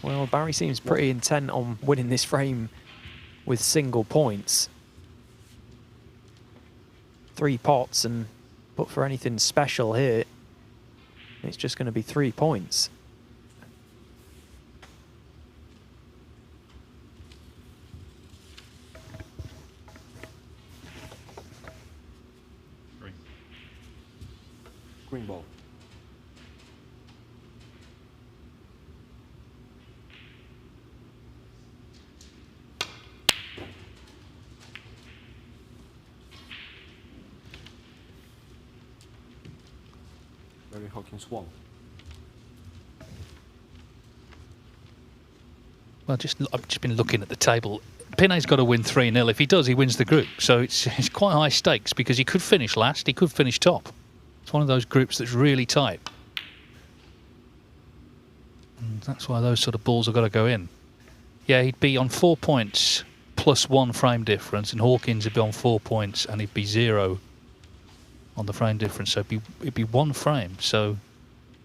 Well, Barry seems pretty intent on winning this frame with single points. 3 pots, and but for anything special here, it's just going to be 3 points. Green ball. Very Hawkins 1. Well, I've just been looking at the table. Pinhey's got to win 3-0. If he does, he wins the group. So it's quite high stakes because he could finish last, he could finish top. It's one of those groups that's really tight. And that's why those sort of balls have got to go in. Yeah, he'd be on 4 points plus 1 frame difference, and Hawkins would be on 4 points and he'd be 0 on the frame difference. So it'd be 1 frame. So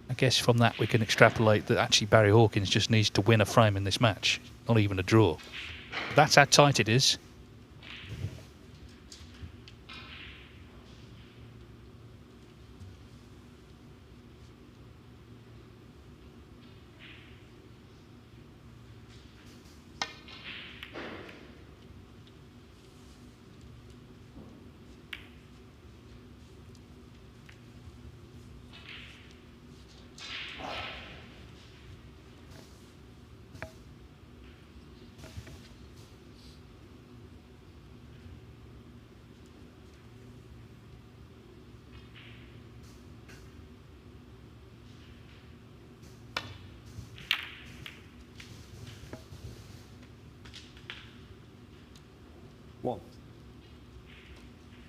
I guess from that we can extrapolate that actually Barry Hawkins just needs to win a frame in this match, not even a draw. That's how tight it is.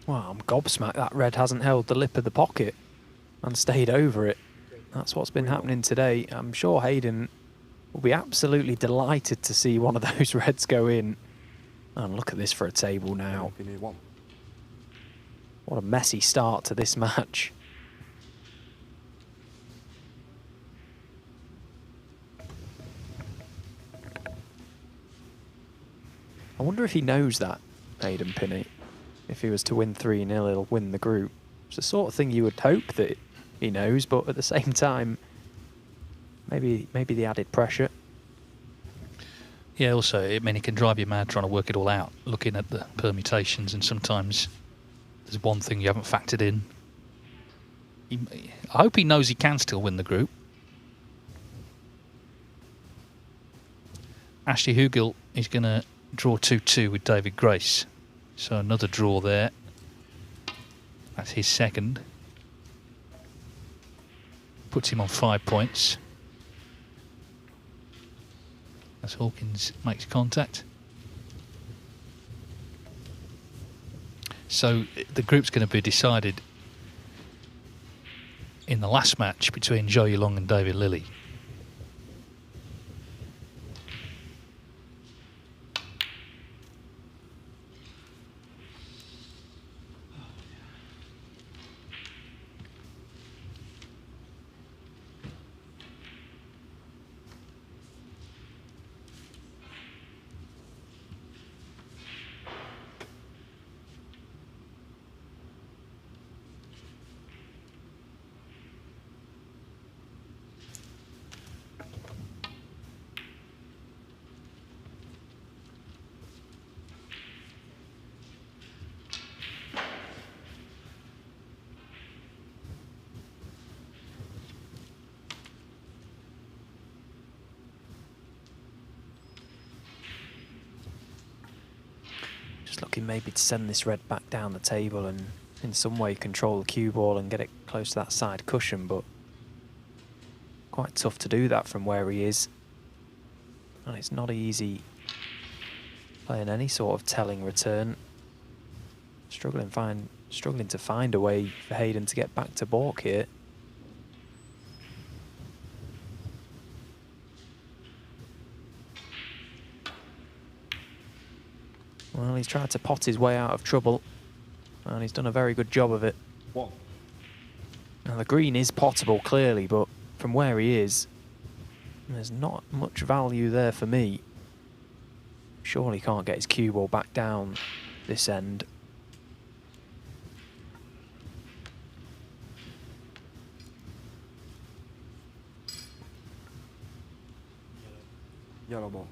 Well, I'm gobsmacked that red hasn't held the lip of the pocket and stayed over it. That's what's been happening today. I'm sure Hayden will be absolutely delighted to see one of those reds go in. And look at this for a table now. What a messy start to this match. I wonder if he knows that, Hayden Pinhey. If he was to win 3-0, he'll win the group. It's the sort of thing you would hope that he knows, but at the same time, maybe the added pressure. Yeah, also, I mean, it can drive you mad trying to work it all out, looking at the permutations, and sometimes there's one thing you haven't factored in. I hope he knows he can still win the group. Ashley Hugill is going to draw 2-2 with David Grace. So another draw there. That's his second. Puts him on 5 points. As Hawkins makes contact. So the group's going to be decided in the last match between Zhou Yulong and David Lilley. Looking maybe to send this red back down the table and in some way control the cue ball and get it close to that side cushion, but quite tough to do that from where he is. And it's not easy playing any sort of telling return. Struggling to find a way for Hayden to get back to balk here. Well, he's tried to pot his way out of trouble, and he's done a very good job of it. One. Now, the green is potable, clearly, but from where he is, there's not much value there for me. Surely can't get his cue ball back down this end. Yellow ball.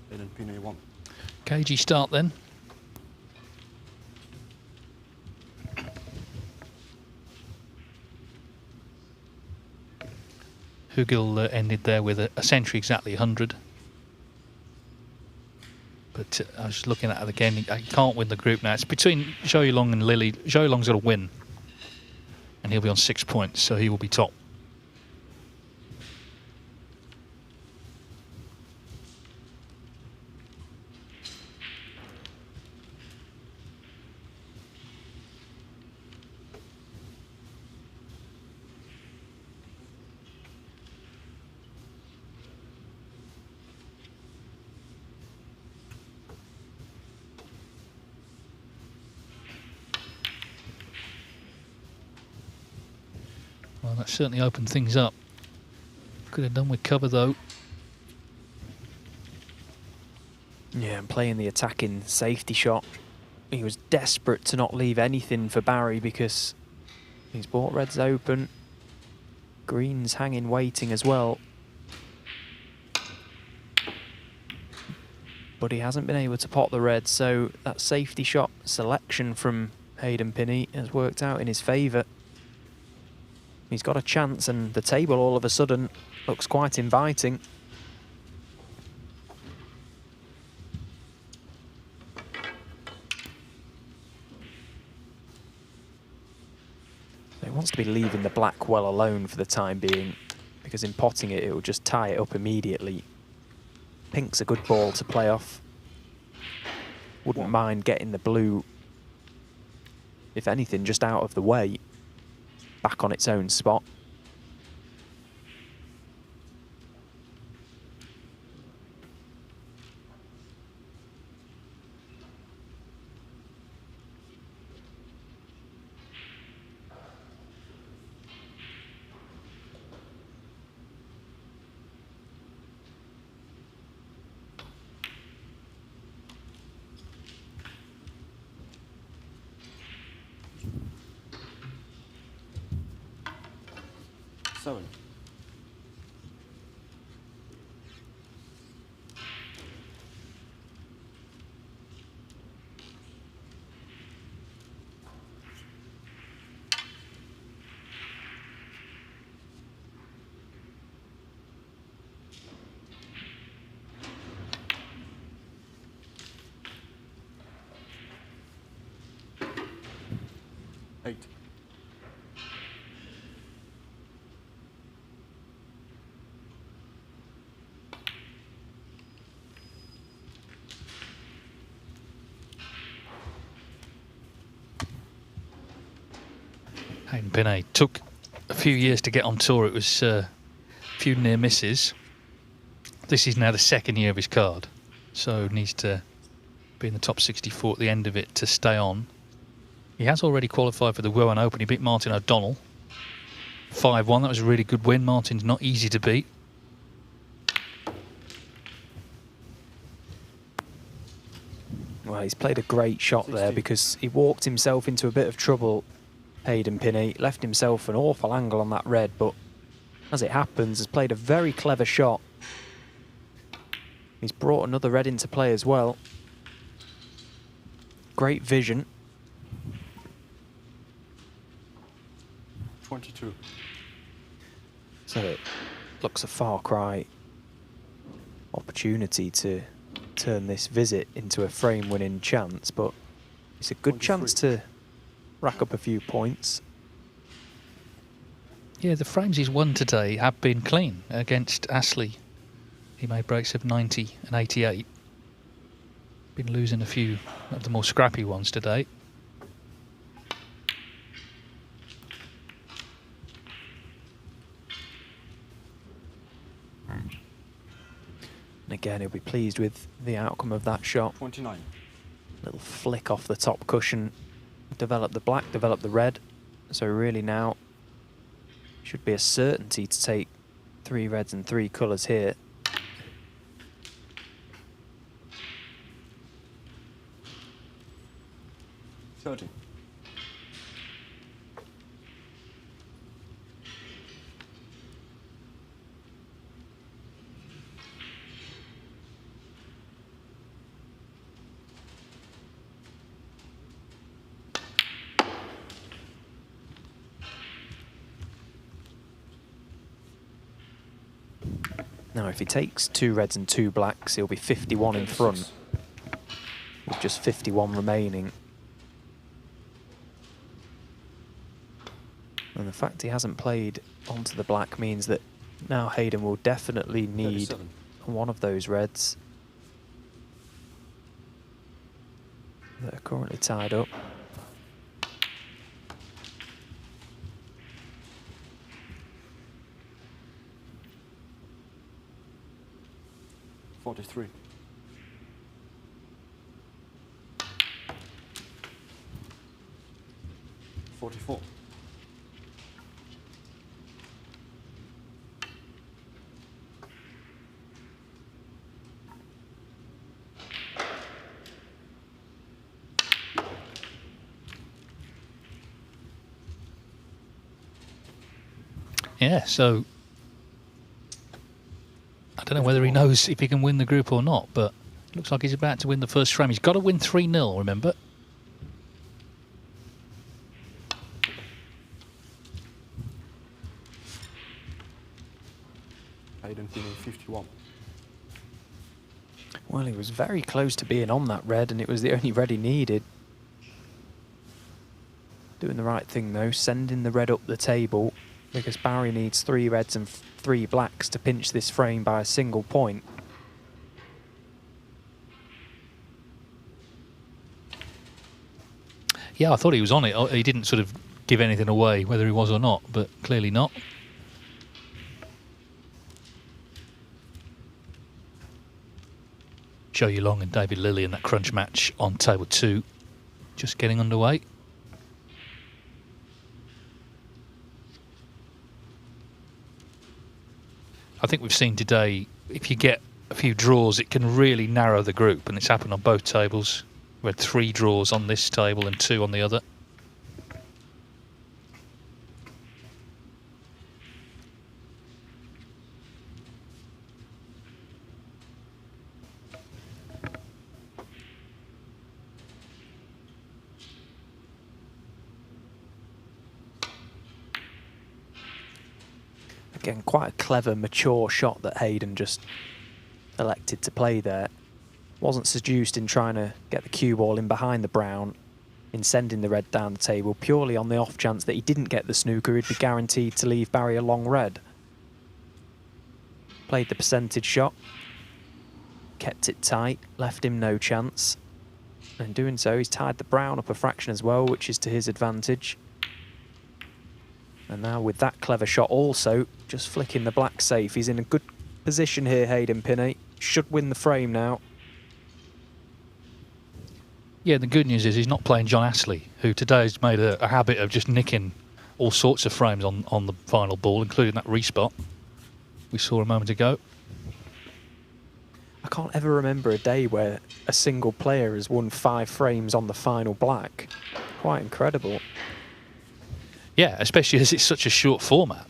And Pinhey 1. Cagey start then. Hugel ended there with a century exactly 100. But I was looking at it again. He can't win the group now. It's between Zhou Yulong and Lily. Zhou Yulong's got to win, and he'll be on 6 points, so he will be top. Well, that certainly opened things up. Could have done with cover though. Yeah, and playing the attacking safety shot. He was desperate to not leave anything for Barry because he's bought reds open. Green's hanging waiting as well. But he hasn't been able to pot the red, so that safety shot selection from Hayden Pinhey has worked out in his favour. He's got a chance, and the table all of a sudden looks quite inviting. He wants to be leaving the black well alone for the time being, because in potting it, it will just tie it up immediately. Pink's a good ball to play off. Wouldn't mind getting the blue, if anything, just out of the way. Back on its own spot. Seven. Eight. Hayden Pinhey took a few years to get on tour. It was a few near misses. This is now the second year of his card, so needs to be in the top 64 at the end of it to stay on. He has already qualified for the Wuhan Open. He beat Martin O'Donnell 5-1. That was a really good win. Martin's not easy to beat. Well, he's played a great shot there because he walked himself into a bit of trouble. Hayden Pinhey left himself an awful angle on that red, but as it happens, has played a very clever shot. He's brought another red into play as well. Great vision. 22. So it looks a far cry opportunity to turn this visit into a frame-winning chance, but it's a good chance to rack up a few points. Yeah, the frames he's won today have been clean. Against Astley, he made breaks of 90 and 88. Been losing a few of the more scrappy ones today. And again, he'll be pleased with the outcome of that shot. 29. Little flick off the top cushion. Develop the black, develop the red. So really now should be a certainty to take 3 reds and 3 colours here. Now, if he takes 2 reds and 2 blacks, he'll be 51 in front, with just 51 remaining. And the fact he hasn't played onto the black means that now Hayden will definitely need 37. one of those reds that are currently tied up. Three. 44. Yeah, so I don't know whether he knows if he can win the group or not, but it looks like he's about to win the first frame. He's got to win 3-0, remember? Hayden Pinhey, 51. Well, he was very close to being on that red, and it was the only red he needed. Doing the right thing, though, sending the red up the table, because Barry needs 3 reds and 3 blacks to pinch this frame by a single point. Yeah, I thought he was on it. He didn't sort of give anything away, whether he was or not, but clearly not. Joe Yulong and David Lilly in that crunch match on table 2, just getting underway. I think we've seen today, if you get a few draws, it can really narrow the group, and it's happened on both tables. We had 3 draws on this table and 2 on the other. Again, quite a clever, mature shot that Hayden just elected to play there. Wasn't seduced in trying to get the cue ball in behind the brown, in sending the red down the table, purely on the off chance that he didn't get the snooker, he'd be guaranteed to leave Barry a long red. Played the percentage shot, kept it tight, left him no chance. And in doing so, he's tied the brown up a fraction as well, which is to his advantage. And now with that clever shot also, just flicking the black safe. He's in a good position here, Hayden Pinhey. Should win the frame now. Yeah, the good news is he's not playing John Astley, who today has made a habit of just nicking all sorts of frames on the final ball, including that respot we saw a moment ago. I can't ever remember a day where a single player has won 5 frames on the final black. Quite incredible. Yeah, especially as it's such a short format.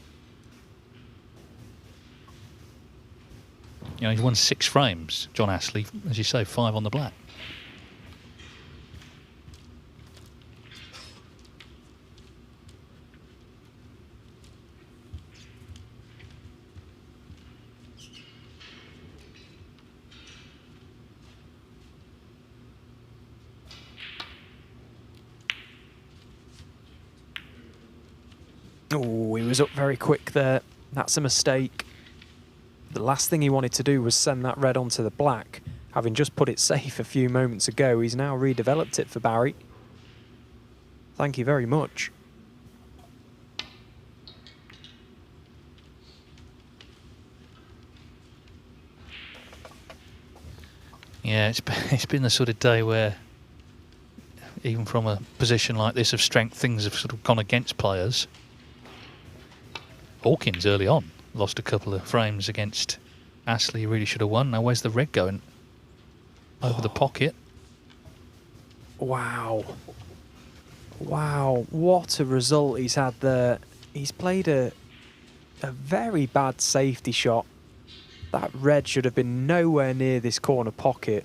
You know, he won 6 frames, John Astley, as you say, 5 on the black. Oh, he was up very quick there. That's a mistake. The last thing he wanted to do was send that red onto the black. Having just put it safe a few moments ago, he's now redeveloped it for Barry. Thank you very much. Yeah, it's been the sort of day where, even from a position like this of strength, things have sort of gone against players. Hawkins early on lost a couple of frames against Astley. He really should have won. Now where's the red going? Over the pocket. Wow. Wow, what a result he's had there. He's played a very bad safety shot. That red should have been nowhere near this corner pocket.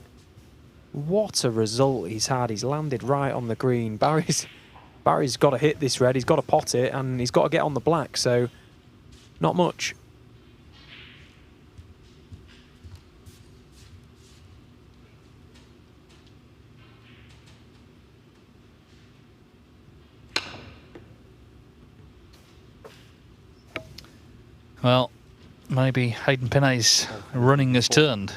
What a result he's had. He's landed right on the green. Barry's got to hit this red. He's got to pot it, and he's got to get on the black, so not much. Well, maybe Hayden Pinhey's running has turned.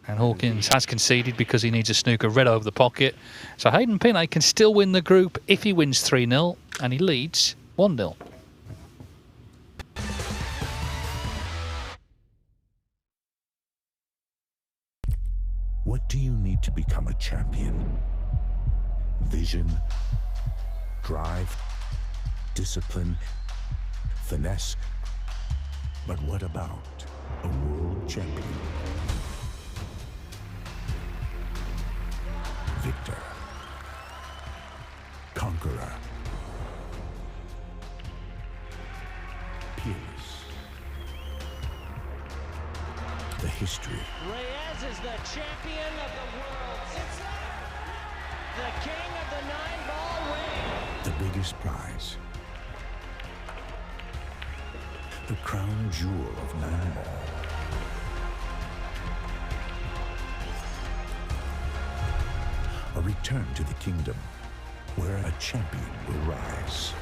And Hawkins has conceded because he needs a snooker red over the pocket. So Hayden Pinhey can still win the group if he wins 3-0, and he leads 1-0. What do you need to become a champion? Vision, drive, discipline, finesse. But what about a world champion? Victor. Conqueror. Peerless. The history. Reyes is the champion of the world. It's the king of the 9-ball ring. The biggest prize. The crown jewel of 9-ball. A return to the kingdom where a champion will rise.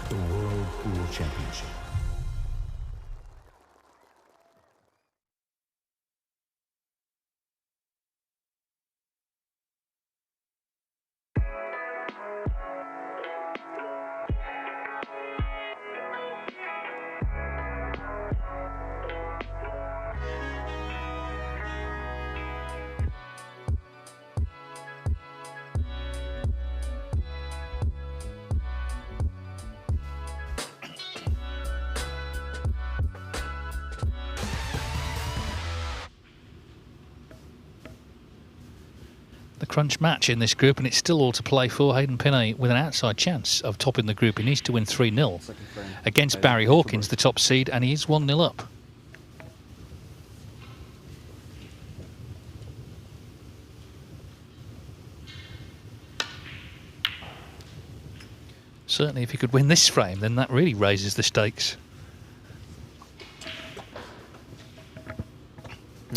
The World Pool Championship. Crunch match in this group, and it's still all to play for Hayden Pinhey with an outside chance of topping the group. He needs to win 3-0 against Barry Hawkins, the top seed, and he is 1-0 up. Certainly if he could win this frame, then that really raises the stakes.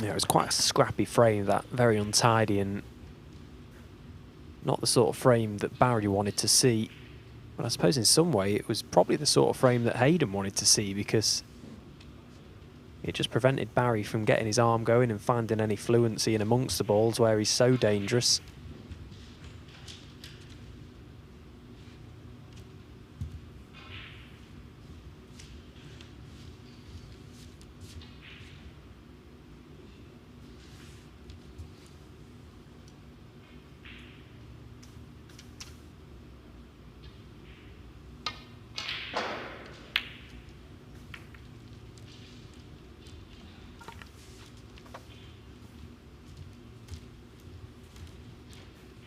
Yeah, it was quite a scrappy frame, that, very untidy, and not the sort of frame that Barry wanted to see. But I suppose in some way it was probably the sort of frame that Hayden wanted to see, because it just prevented Barry from getting his arm going and finding any fluency in amongst the balls where he's so dangerous.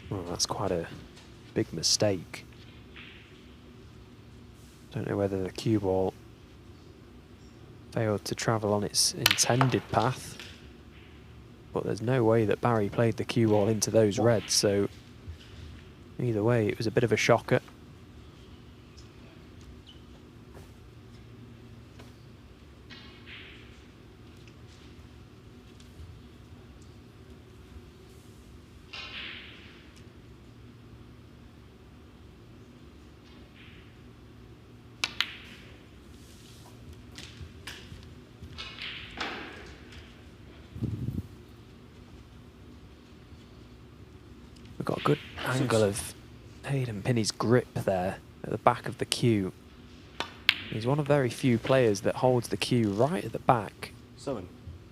Well, that's quite a big mistake. Don't know whether the cue ball failed to travel on its intended path, but there's no way that Barry played the cue ball into those reds, so either way it was a bit of a shocker. Got a good angle of Hayden Pinhey's grip there at the back of the cue. He's one of very few players that holds the cue right at the back.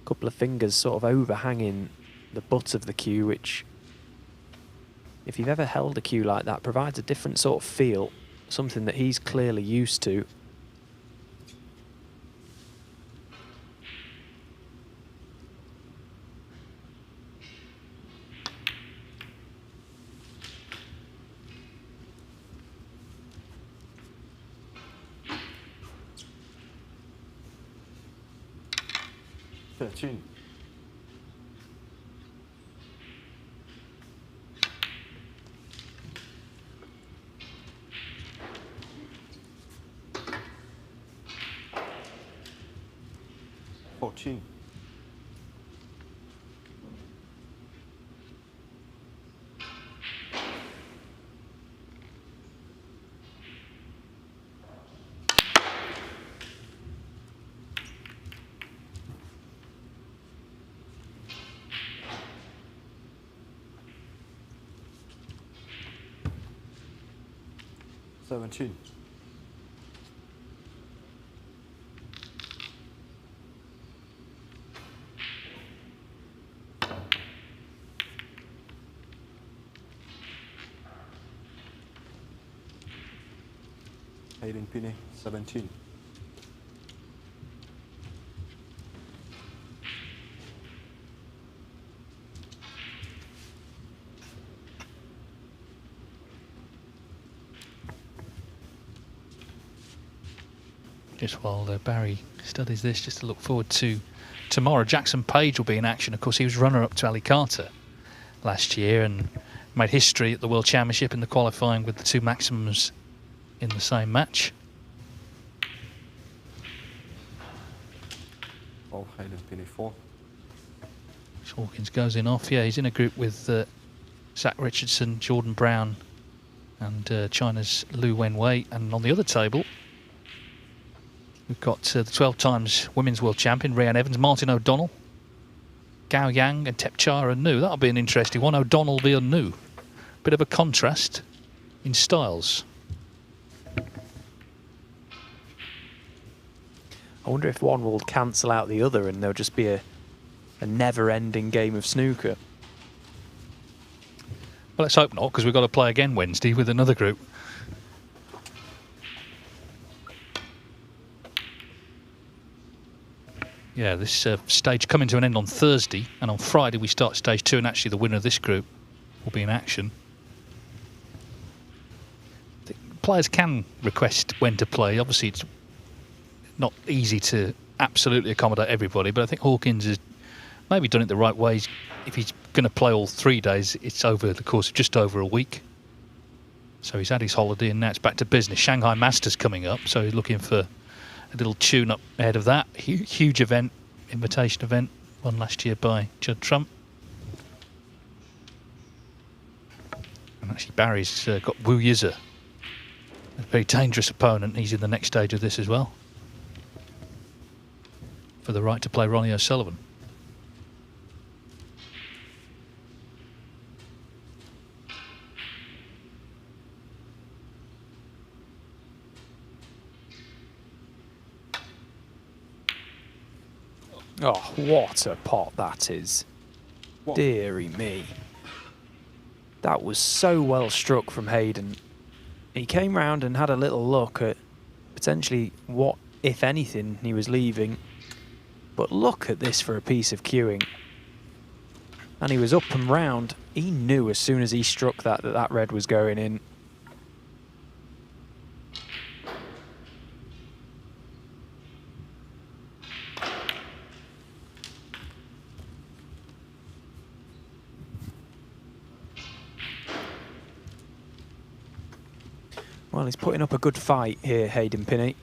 couple of fingers sort of overhanging the butt of the cue, which, if you've ever held a cue like that, provides a different sort of feel, something that he's clearly used to. Tune. Tune. Tune. Pinhey, 17. Just while Barry studies this, just to look forward to tomorrow. Jackson Page will be in action. Of course, he was runner-up to Ali Carter last year and made history at the World Championship in the qualifying with the two maximums in the same match. Oh, Hayden Pinhey 4. Hawkins goes in off. Yeah, he's in a group with Zach Richardson, Jordan Brown and China's Lu Wenwei. And on the other table, we've got the 12 times women's world champion, Rhian Evans, Martin O'Donnell, Gao Yang and Tepchara Nu. That'll be an interesting one. O'Donnell v Nu. Bit of a contrast in styles. I wonder if one will cancel out the other and there'll just be a never-ending game of snooker. Well, let's hope not, because we've got to play again Wednesday with another group. Yeah, this stage coming to an end on Thursday, and on Friday we start stage 2, and actually the winner of this group will be in action. The players can request when to play. Obviously, it's not easy to absolutely accommodate everybody, but I think Hawkins has maybe done it the right way. If he's going to play all 3 days, it's over the course of just over a week. So he's had his holiday, and now it's back to business. Shanghai Masters coming up, so he's looking for a little tune-up ahead of that. Huge event, invitation event, won last year by Judd Trump. And actually Barry's got Wu Yiza, a very dangerous opponent. He's in the next stage of this as well, for the right to play Ronnie O'Sullivan. Oh, what a pot that is. What? Deary me. That was so well struck from Hayden. He came round and had a little look at potentially what, if anything, he was leaving. But look at this for a piece of cueing. And he was up and round. He knew as soon as he struck that red was going in. Well, he's putting up a good fight here, Hayden Pinhey.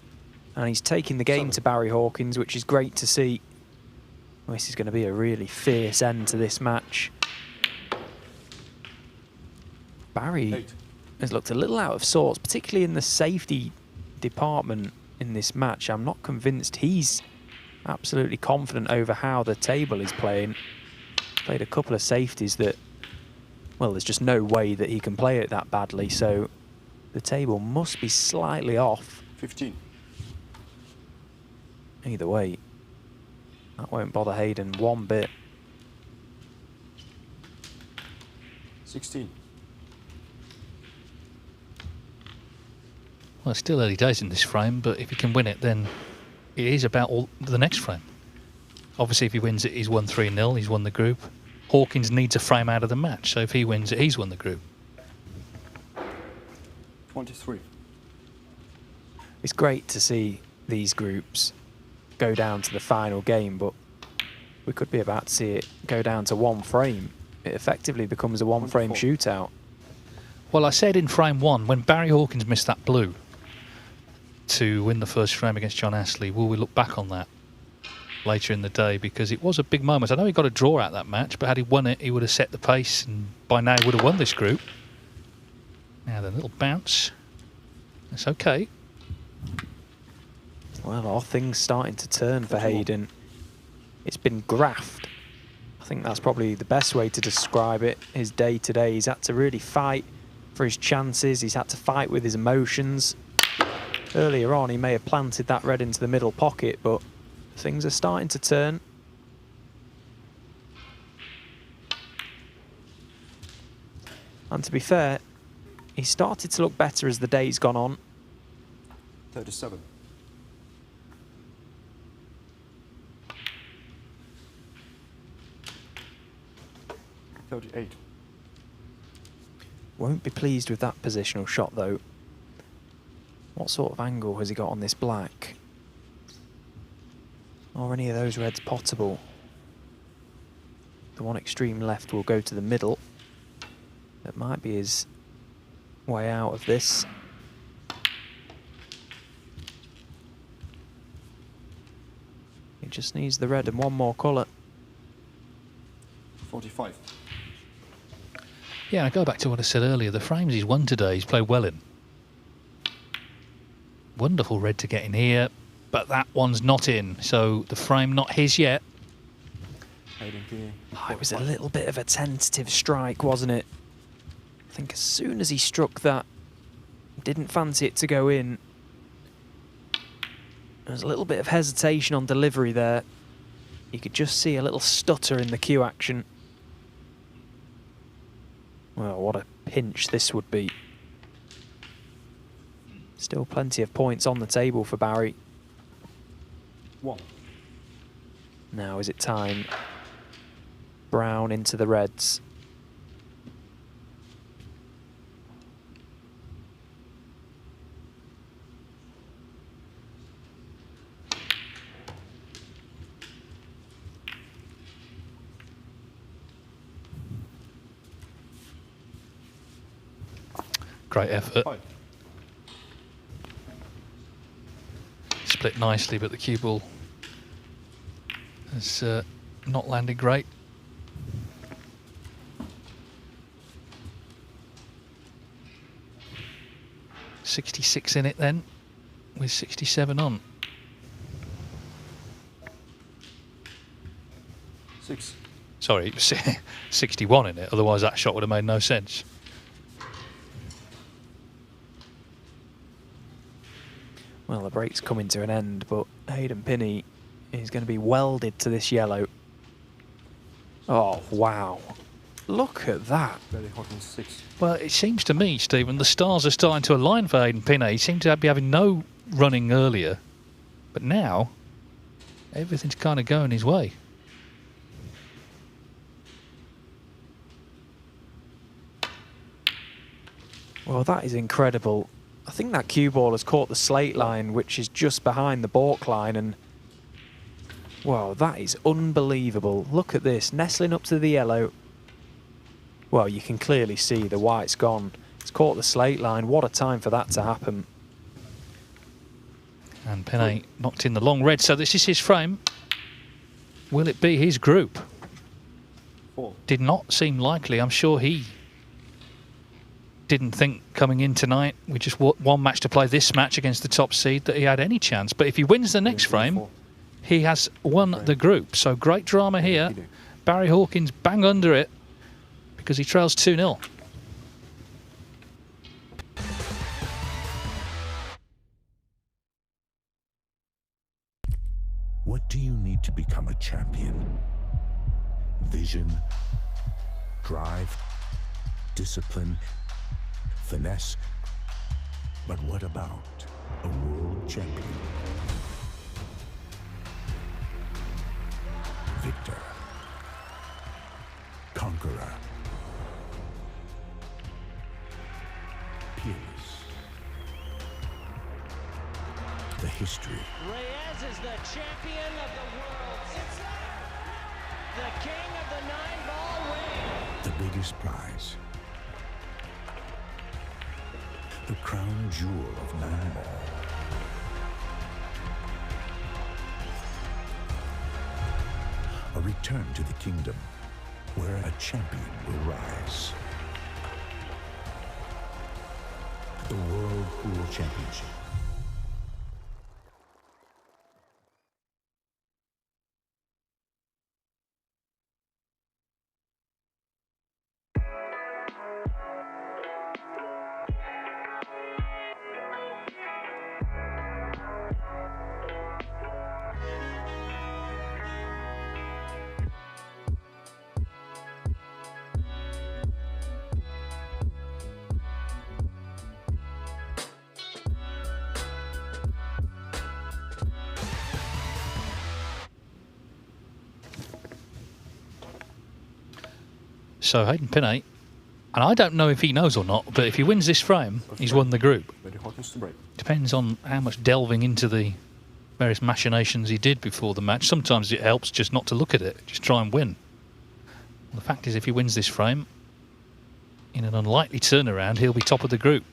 And he's taking the game to Barry Hawkins, which is great to see. Well, this is going to be a really fierce end to this match. Barry has looked a little out of sorts, particularly in the safety department in this match. I'm not convinced he's absolutely confident over how the table is playing. Played a couple of safeties that, well, there's just no way that he can play it that badly, so the table must be slightly off. 15. Either way, That won't bother Hayden one bit. 16. Well, it's still early days in this frame, but if he can win it, then it is about the next frame. Obviously, if he wins it, he's won 3-0, he's won the group. Hawkins needs a frame out of the match, so if he wins it, he's won the group. 23. It's great to see these groups go down to the final game, but we could be about to see it go down to one frame. It effectively becomes a one-frame shootout. Well, I said in frame 1, when Barry Hawkins missed that blue to win the first frame against John Astley, will we look back on that later in the day? Because it was a big moment. I know he got a draw out that match, but had he won it, he would have set the pace and by now he would have won this group. Now the little bounce. It's okay. Well, are things starting to turn for Hayden? It's been graft. I think that's probably the best way to describe it. His day today, he's had to really fight for his chances. He's had to fight with his emotions. Earlier on, he may have planted that red into the middle pocket, but things are starting to turn. And to be fair, he started to look better as the day's gone on. 37. 38. Won't be pleased with that positional shot, though. What sort of angle has he got on this black? Are any of those reds potable? The one extreme left will go to the middle. That might be his way out of this. He just needs the red and one more colour. 45. Yeah, I go back to what I said earlier. The frames he's won today, he's played well in. Wonderful red to get in here, but that one's not in. So the frame not his yet. Oh, it was a little bit of a tentative strike, wasn't it? I think as soon as he struck that, didn't fancy it to go in. There was a little bit of hesitation on delivery there. You could just see a little stutter in the cue action. Well, what a pinch this would be. Still plenty of points on the table for Barry. 1. Now is it time? Brown into the reds. Great effort. Split nicely, but the cue ball has not landed great. .66 in it then, with 67 on. 6. Sorry, 61 in it, otherwise that shot would have made no sense. Well, the break's coming to an end, but Hayden Pinhey is going to be welded to this yellow. Oh, wow. Look at that. Hawkins 6. Well, it seems to me, Stephen, the stars are starting to align for Hayden Pinhey. He seemed to be having no running earlier, but now everything's kind of going his way. Well, that is incredible. I think that cue ball has caught the slate line, which is just behind the balk line, and wow, that is unbelievable. Look at this, nestling up to the yellow. Well, you can clearly see the white's gone. It's caught the slate line. What a time for that to happen. And Pinhey knocked in the long red, so this is his frame. Will it be his group? 4. Did not seem likely. I'm sure he didn't think coming in tonight, we just one match to play, this match against the top seed, that he had any chance. But if he wins the next frame, he has won the group. So great drama here. Barry Hawkins bang under it because he trails 2-0. What do you need to become a champion? Vision, drive, discipline, finesse. But what about a world champion? Victor. Conqueror. Peerless. The history. Reyes is the champion of the world. It's the king of the 9-ball ring. The biggest prize. The crown jewel of 9-ball. A return to the kingdom where a champion will rise. The World Pool Championship. So Hayden Pinhey, and I don't know if he knows or not, but if he wins this frame, he's won the group. Hawkins to break. Depends on how much delving into the various machinations he did before the match. Sometimes it helps just not to look at it, just try and win. Well, the fact is, if he wins this frame, in an unlikely turnaround, he'll be top of the group.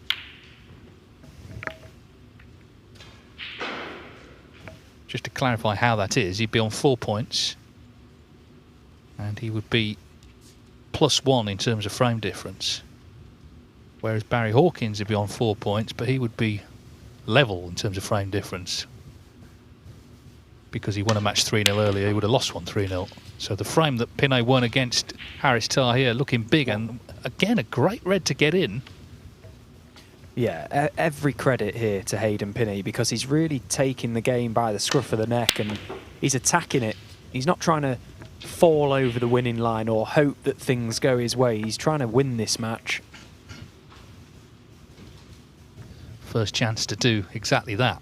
Just to clarify how that is, he'd be on 4 points, and he would be +1 in terms of frame difference, whereas Barry Hawkins would be on 4 points, but he would be level in terms of frame difference because he won a match 3-0 earlier. He would have lost one 3-0. So the frame that Pinhey won against Haris Taher looking big, and again a great red to get in. Yeah, every credit here to Hayden Pinhey because he's really taking the game by the scruff of the neck and he's attacking it. He's not trying to fall over the winning line or hope that things go his way. He's trying to win this match. First chance to do exactly that.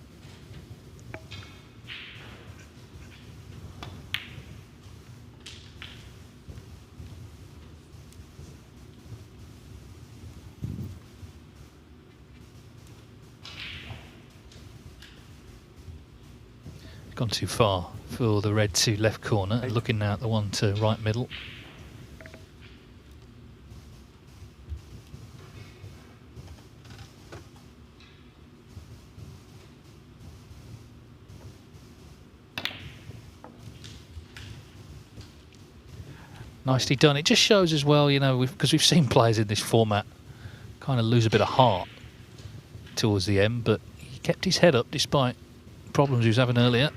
Gone too far for the red to left corner, looking now at the one to right middle. Nicely done. It just shows as well, you know, because we've seen players in this format kind of lose a bit of heart towards the end, but he kept his head up despite problems he was having earlier.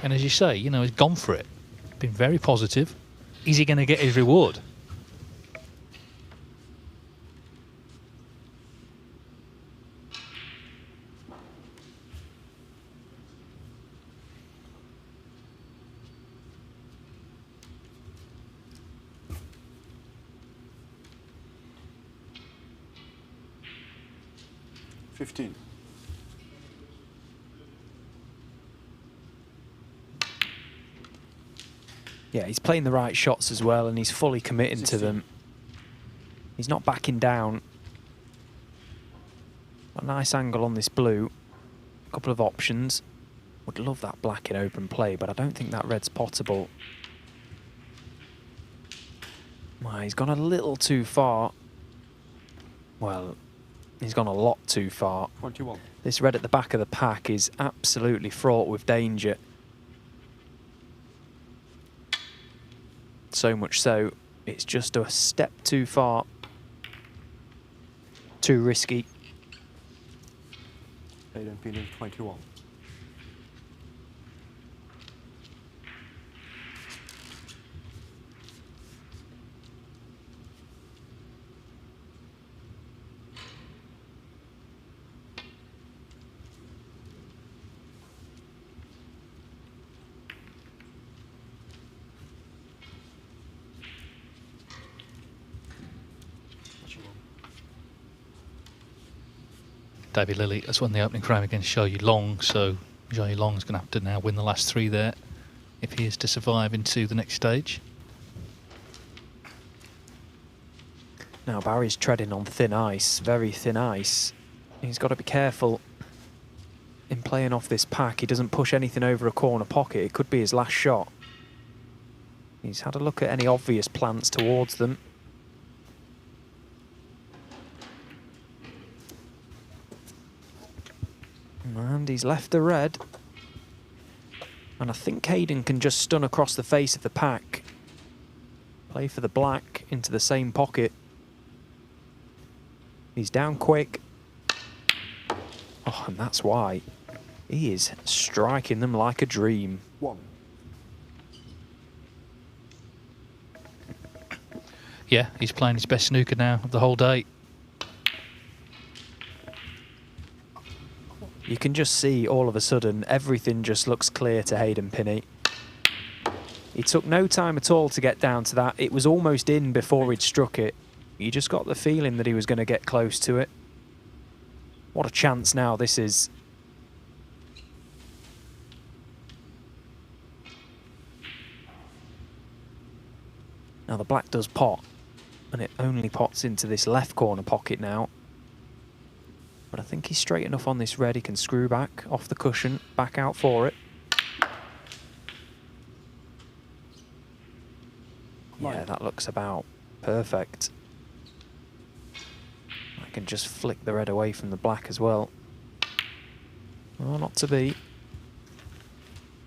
And as you say, you know, he's gone for it. Been very positive. Is he going to get his reward? Yeah, he's playing the right shots as well and he's fully committing to them. He's not backing down. A nice angle on this blue. A couple of options. Would love that black in open play, but I don't think that red's potable. Well, he's gone a little too far. Well, he's gone a lot too far. 21. This red at the back of the pack is absolutely fraught with danger. So much so, it's just a step too far. Too risky. Hayden Pinhey, 21. David Lilly has won the opening frame against Zhou Yulong, so Zhou Yulong's going to have to now win the last 3 there if he is to survive into the next stage. Now Barry's treading on thin ice, very thin ice. He's got to be careful in playing off this pack. He doesn't push anything over a corner pocket. It could be his last shot. He's had a look at any obvious plants towards them. And he's left the red. And I think Hayden can just stun across the face of the pack. Play for the black into the same pocket. He's down quick. Oh, and that's why. He is striking them like a dream. 1. Yeah, he's playing his best snooker now of the whole day. You can just see all of a sudden everything just looks clear to Hayden Pinhey. He took no time at all to get down to that. It was almost in before he'd struck it. You just got the feeling that he was going to get close to it. What a chance now this is. Now the black does pot, and it only pots into this left corner pocket now. But I think he's straight enough on this red. He can screw back off the cushion, back out for it. Yeah, that looks about perfect. I can just flick the red away from the black as well. Oh, not to be.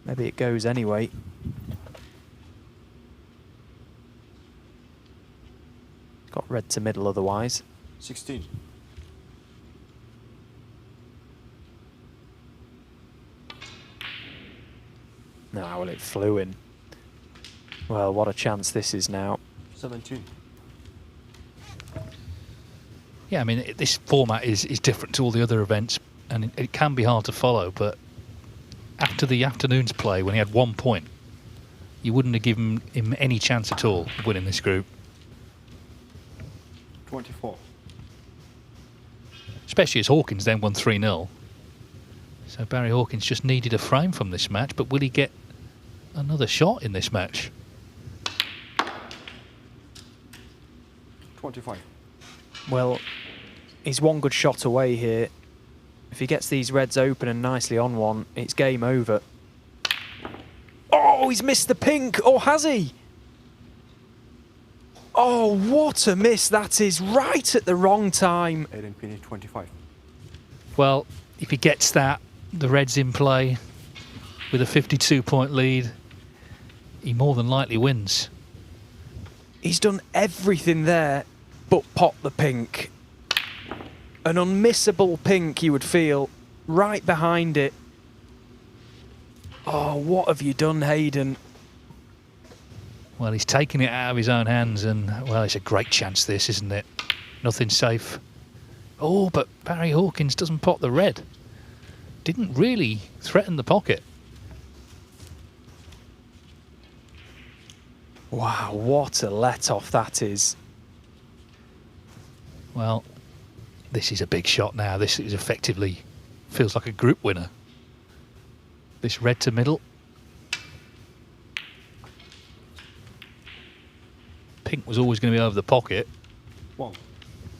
Maybe it goes anyway. Got red to middle otherwise. 16. No, well, it flew in. Well, what a chance this is now. 17. Yeah, I mean, this format is different to all the other events, and it can be hard to follow, but after the afternoon's play, when he had 1 point, you wouldn't have given him any chance at all of winning this group. 24. Especially as Hawkins then won 3-0. So Barry Hawkins just needed a frame from this match, but will he get another shot in this match? 25. Well, he's one good shot away here. If he gets these reds open and nicely on one, it's game over. Oh, he's missed the pink, or has he? Oh, what a miss that is, right at the wrong time. Hayden Pinhey, 25. Well, if he gets that, the red's in play with a 52-point lead, he more than likely wins. He's done everything there but pot the pink. An unmissable pink, you would feel, right behind it. Oh, what have you done, Hayden? Well, he's taking it out of his own hands, and, well, it's a great chance this, isn't it? Nothing safe. Oh, but Barry Hawkins doesn't pot the red. Didn't really threaten the pocket. Wow, what a let-off that is. Well, this is a big shot now. This is effectively, feels like a group winner. This red to middle. Pink was always going to be over the pocket. 1.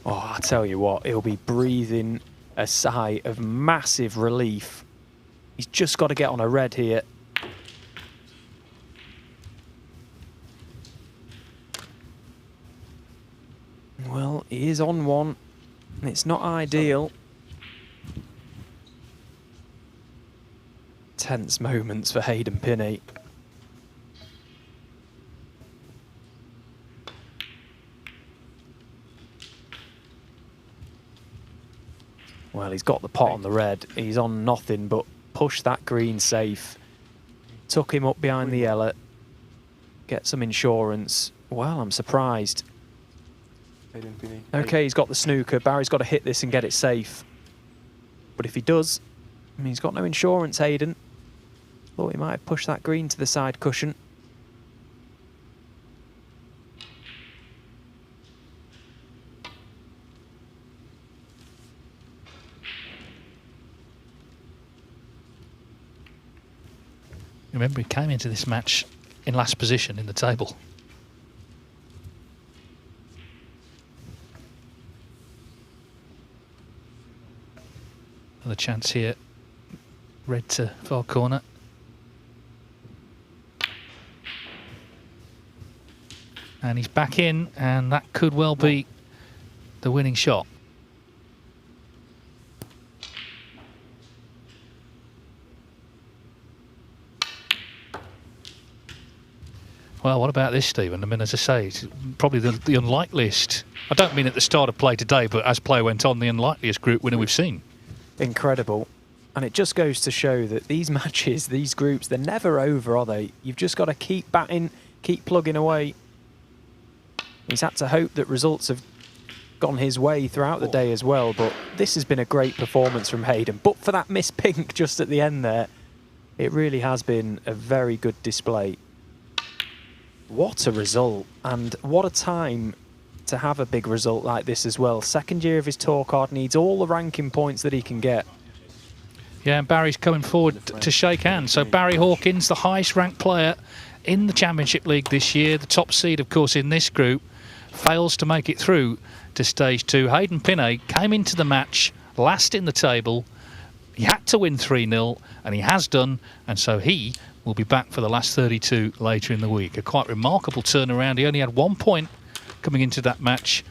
Oh, I tell you what, he'll be breathing a sigh of massive relief. He's just got to get on a red here. Well, he is on one, and it's not ideal. Tense moments for Hayden Pinhey. Well, he's got the pot on the red. He's on nothing but push that green safe. Tuck him up behind the yellow. Get some insurance. Well, I'm surprised. Okay, he's got the snooker. Barry's got to hit this and get it safe. But if he does, I mean, he's got no insurance, Hayden. Thought he might have pushed that green to the side cushion. Remember, he came into this match in last position in the table. Another chance here. Red to far corner. And he's back in, and that could well be the winning shot. Well, what about this, Stephen? I mean, as I say, it's probably the unlikeliest. I don't mean at the start of play today, but as play went on, the unlikeliest group winner we've seen. Incredible. And it just goes to show that these matches, these groups, they're never over, are they? You've just got to keep batting, keep plugging away. He's had to hope that results have gone his way throughout the day as well, but this has been a great performance from Hayden. But for that miss pink just at the end there, it really has been a very good display. What a result, and what a time to have a big result like this as well. Second year of his tour card, needs all the ranking points that he can get. Yeah, and Barry's coming forward to shake hands. So Barry Hawkins, the highest ranked player in the Championship League this year, the top seed, of course, in this group, fails to make it through to stage 2. Hayden Pinhey came into the match last in the table. He had to win 3-0, and he has done, and so he will be back for the last 32 later in the week. A quite remarkable turnaround. He only had 1 point coming into that match,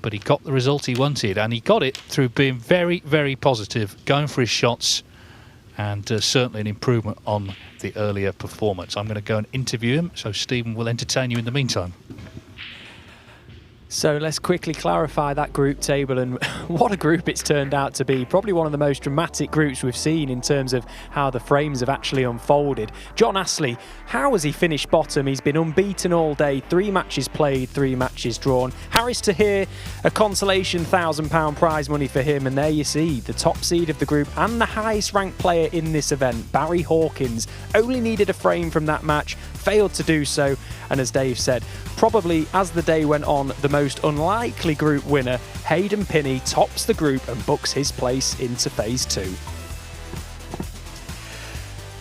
but he got the result he wanted, and he got it through being very, very positive, going for his shots, and certainly an improvement on the earlier performance. I'm going to go and interview him, so Stephen will entertain you in the meantime. So let's quickly clarify that group table, and what a group it's turned out to be. Probably one of the most dramatic groups we've seen in terms of how the frames have actually unfolded. John Astley, how has he finished bottom? He's been unbeaten all day, 3 matches played, 3 matches drawn. Haris Taher, a consolation £1,000 prize money for him, and there you see the top seed of the group and the highest ranked player in this event, Barry Hawkins. Only needed a frame from that match, failed to do so, and as Dave said, probably as the day went on, the most unlikely group winner, Hayden Pinhey, tops the group and books his place into phase 2.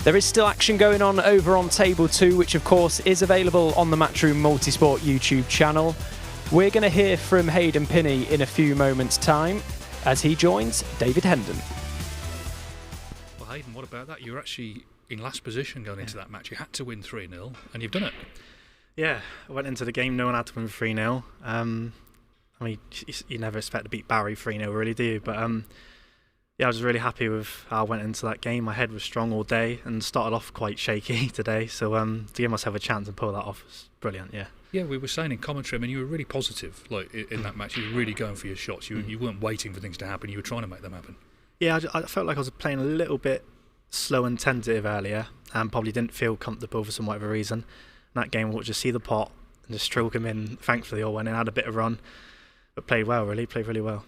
There is still action going on over on table 2, which of course is available on the Matchroom Multisport YouTube channel. We're going to hear from Hayden Pinhey in a few moments' time as he joins David Hendon. Well, Hayden, what about that? You're actually in last position going into that match. You had to win 3-0, and you've done it. Yeah, I went into the game knowing I had to win 3-0. I mean, you never expect to beat Barry 3-0, really, do you? But yeah, I was really happy with how I went into that game. My head was strong all day and started off quite shaky today. So to give myself a chance and pull that off was brilliant, yeah. Yeah, we were saying in commentary, I mean, you were really positive like in that match. You were really going for your shots. You weren't waiting for things to happen. You were trying to make them happen. Yeah, I felt like I was playing a little bit slow and tentative earlier and probably didn't feel comfortable for some whatever reason. In that game, we'll just see the pot and just stroke him in. Thankfully, all went in, had a bit of run, but played well, played really well.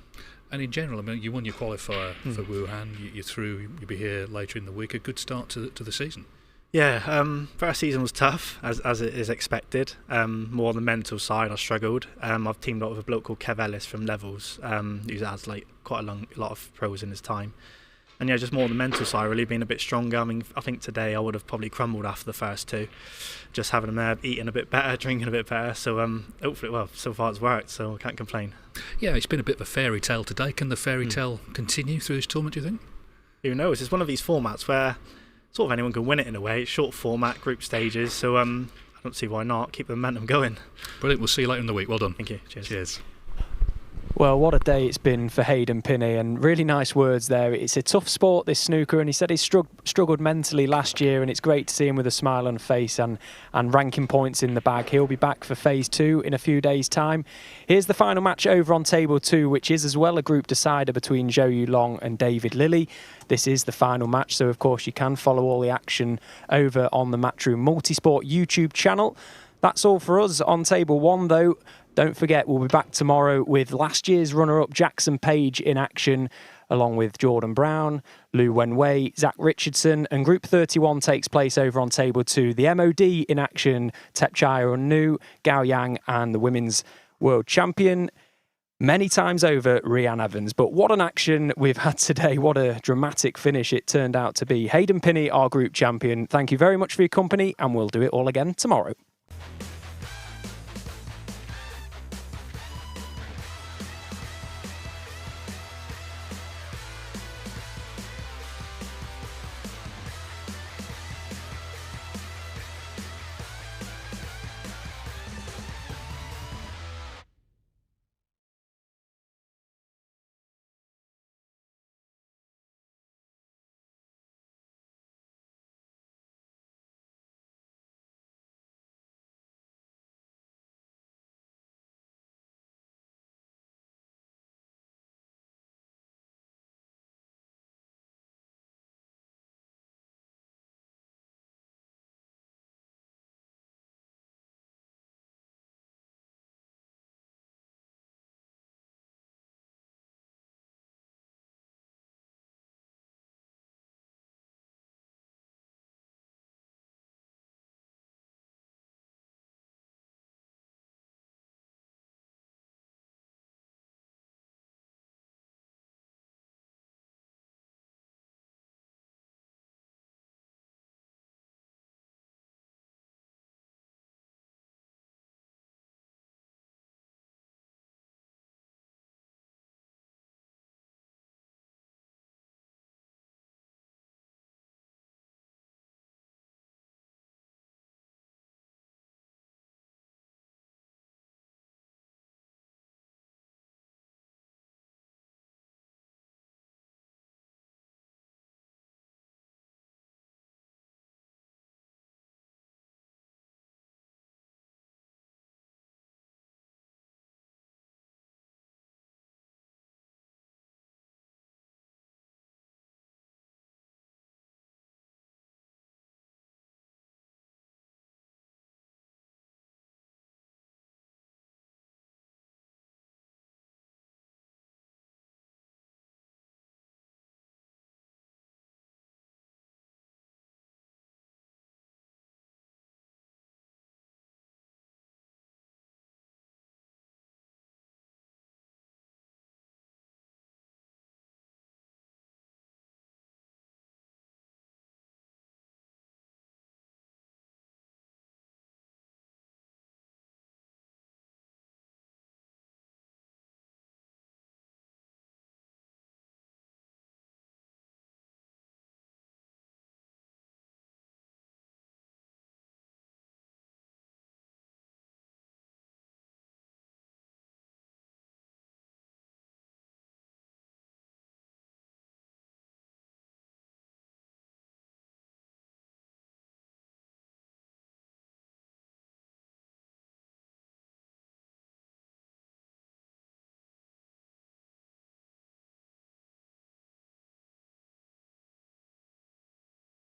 And in general, I mean, you won your qualifier for Wuhan. You're through. You'll be here later in the week. A good start to the season. Yeah, first season was tough, as it is expected. More on the mental side, I struggled. I've teamed up with a bloke called Kev Ellis from Levels, who has like quite a lot of pros in his time. And yeah, just more on the mental side, really being a bit stronger. I mean, I think today I would have probably crumbled after the first 2. Just having them there, eating a bit better, drinking a bit better. So hopefully, well, so far it's worked, so I can't complain. Yeah, it's been a bit of a fairy tale today. Can the fairy tale continue through this tournament, do you think? Who knows? It's one of these formats where sort of anyone can win it in a way. It's short format, group stages, so I don't see why not. Keep the momentum going. Brilliant. We'll see you later in the week. Well done. Thank you. Cheers. Cheers. Well, what a day it's been for Hayden Pinhey, and really nice words there. It's a tough sport, this snooker, and he said he struggled mentally last year, and it's great to see him with a smile on his face and ranking points in the bag. He'll be back for phase 2 in a few days' time. Here's the final match over on table 2, which is as well a group decider between Zhou Yulong and David Lilley. This is the final match, so of course you can follow all the action over on the Matchroom Multisport YouTube channel. That's all for us on table 1, though. Don't forget, we'll be back tomorrow with last year's runner-up Jackson Page in action, along with Jordan Brown, Liu Wenwei, Zach Richardson, and Group 31 takes place over on table 2. The MOD in action, Tepchai Unnu, Gao Yang, and the women's world champion, many times over Rhian Evans. But what an action we've had today. What a dramatic finish it turned out to be. Hayden Pinhey, our group champion, thank you very much for your company, and we'll do it all again tomorrow.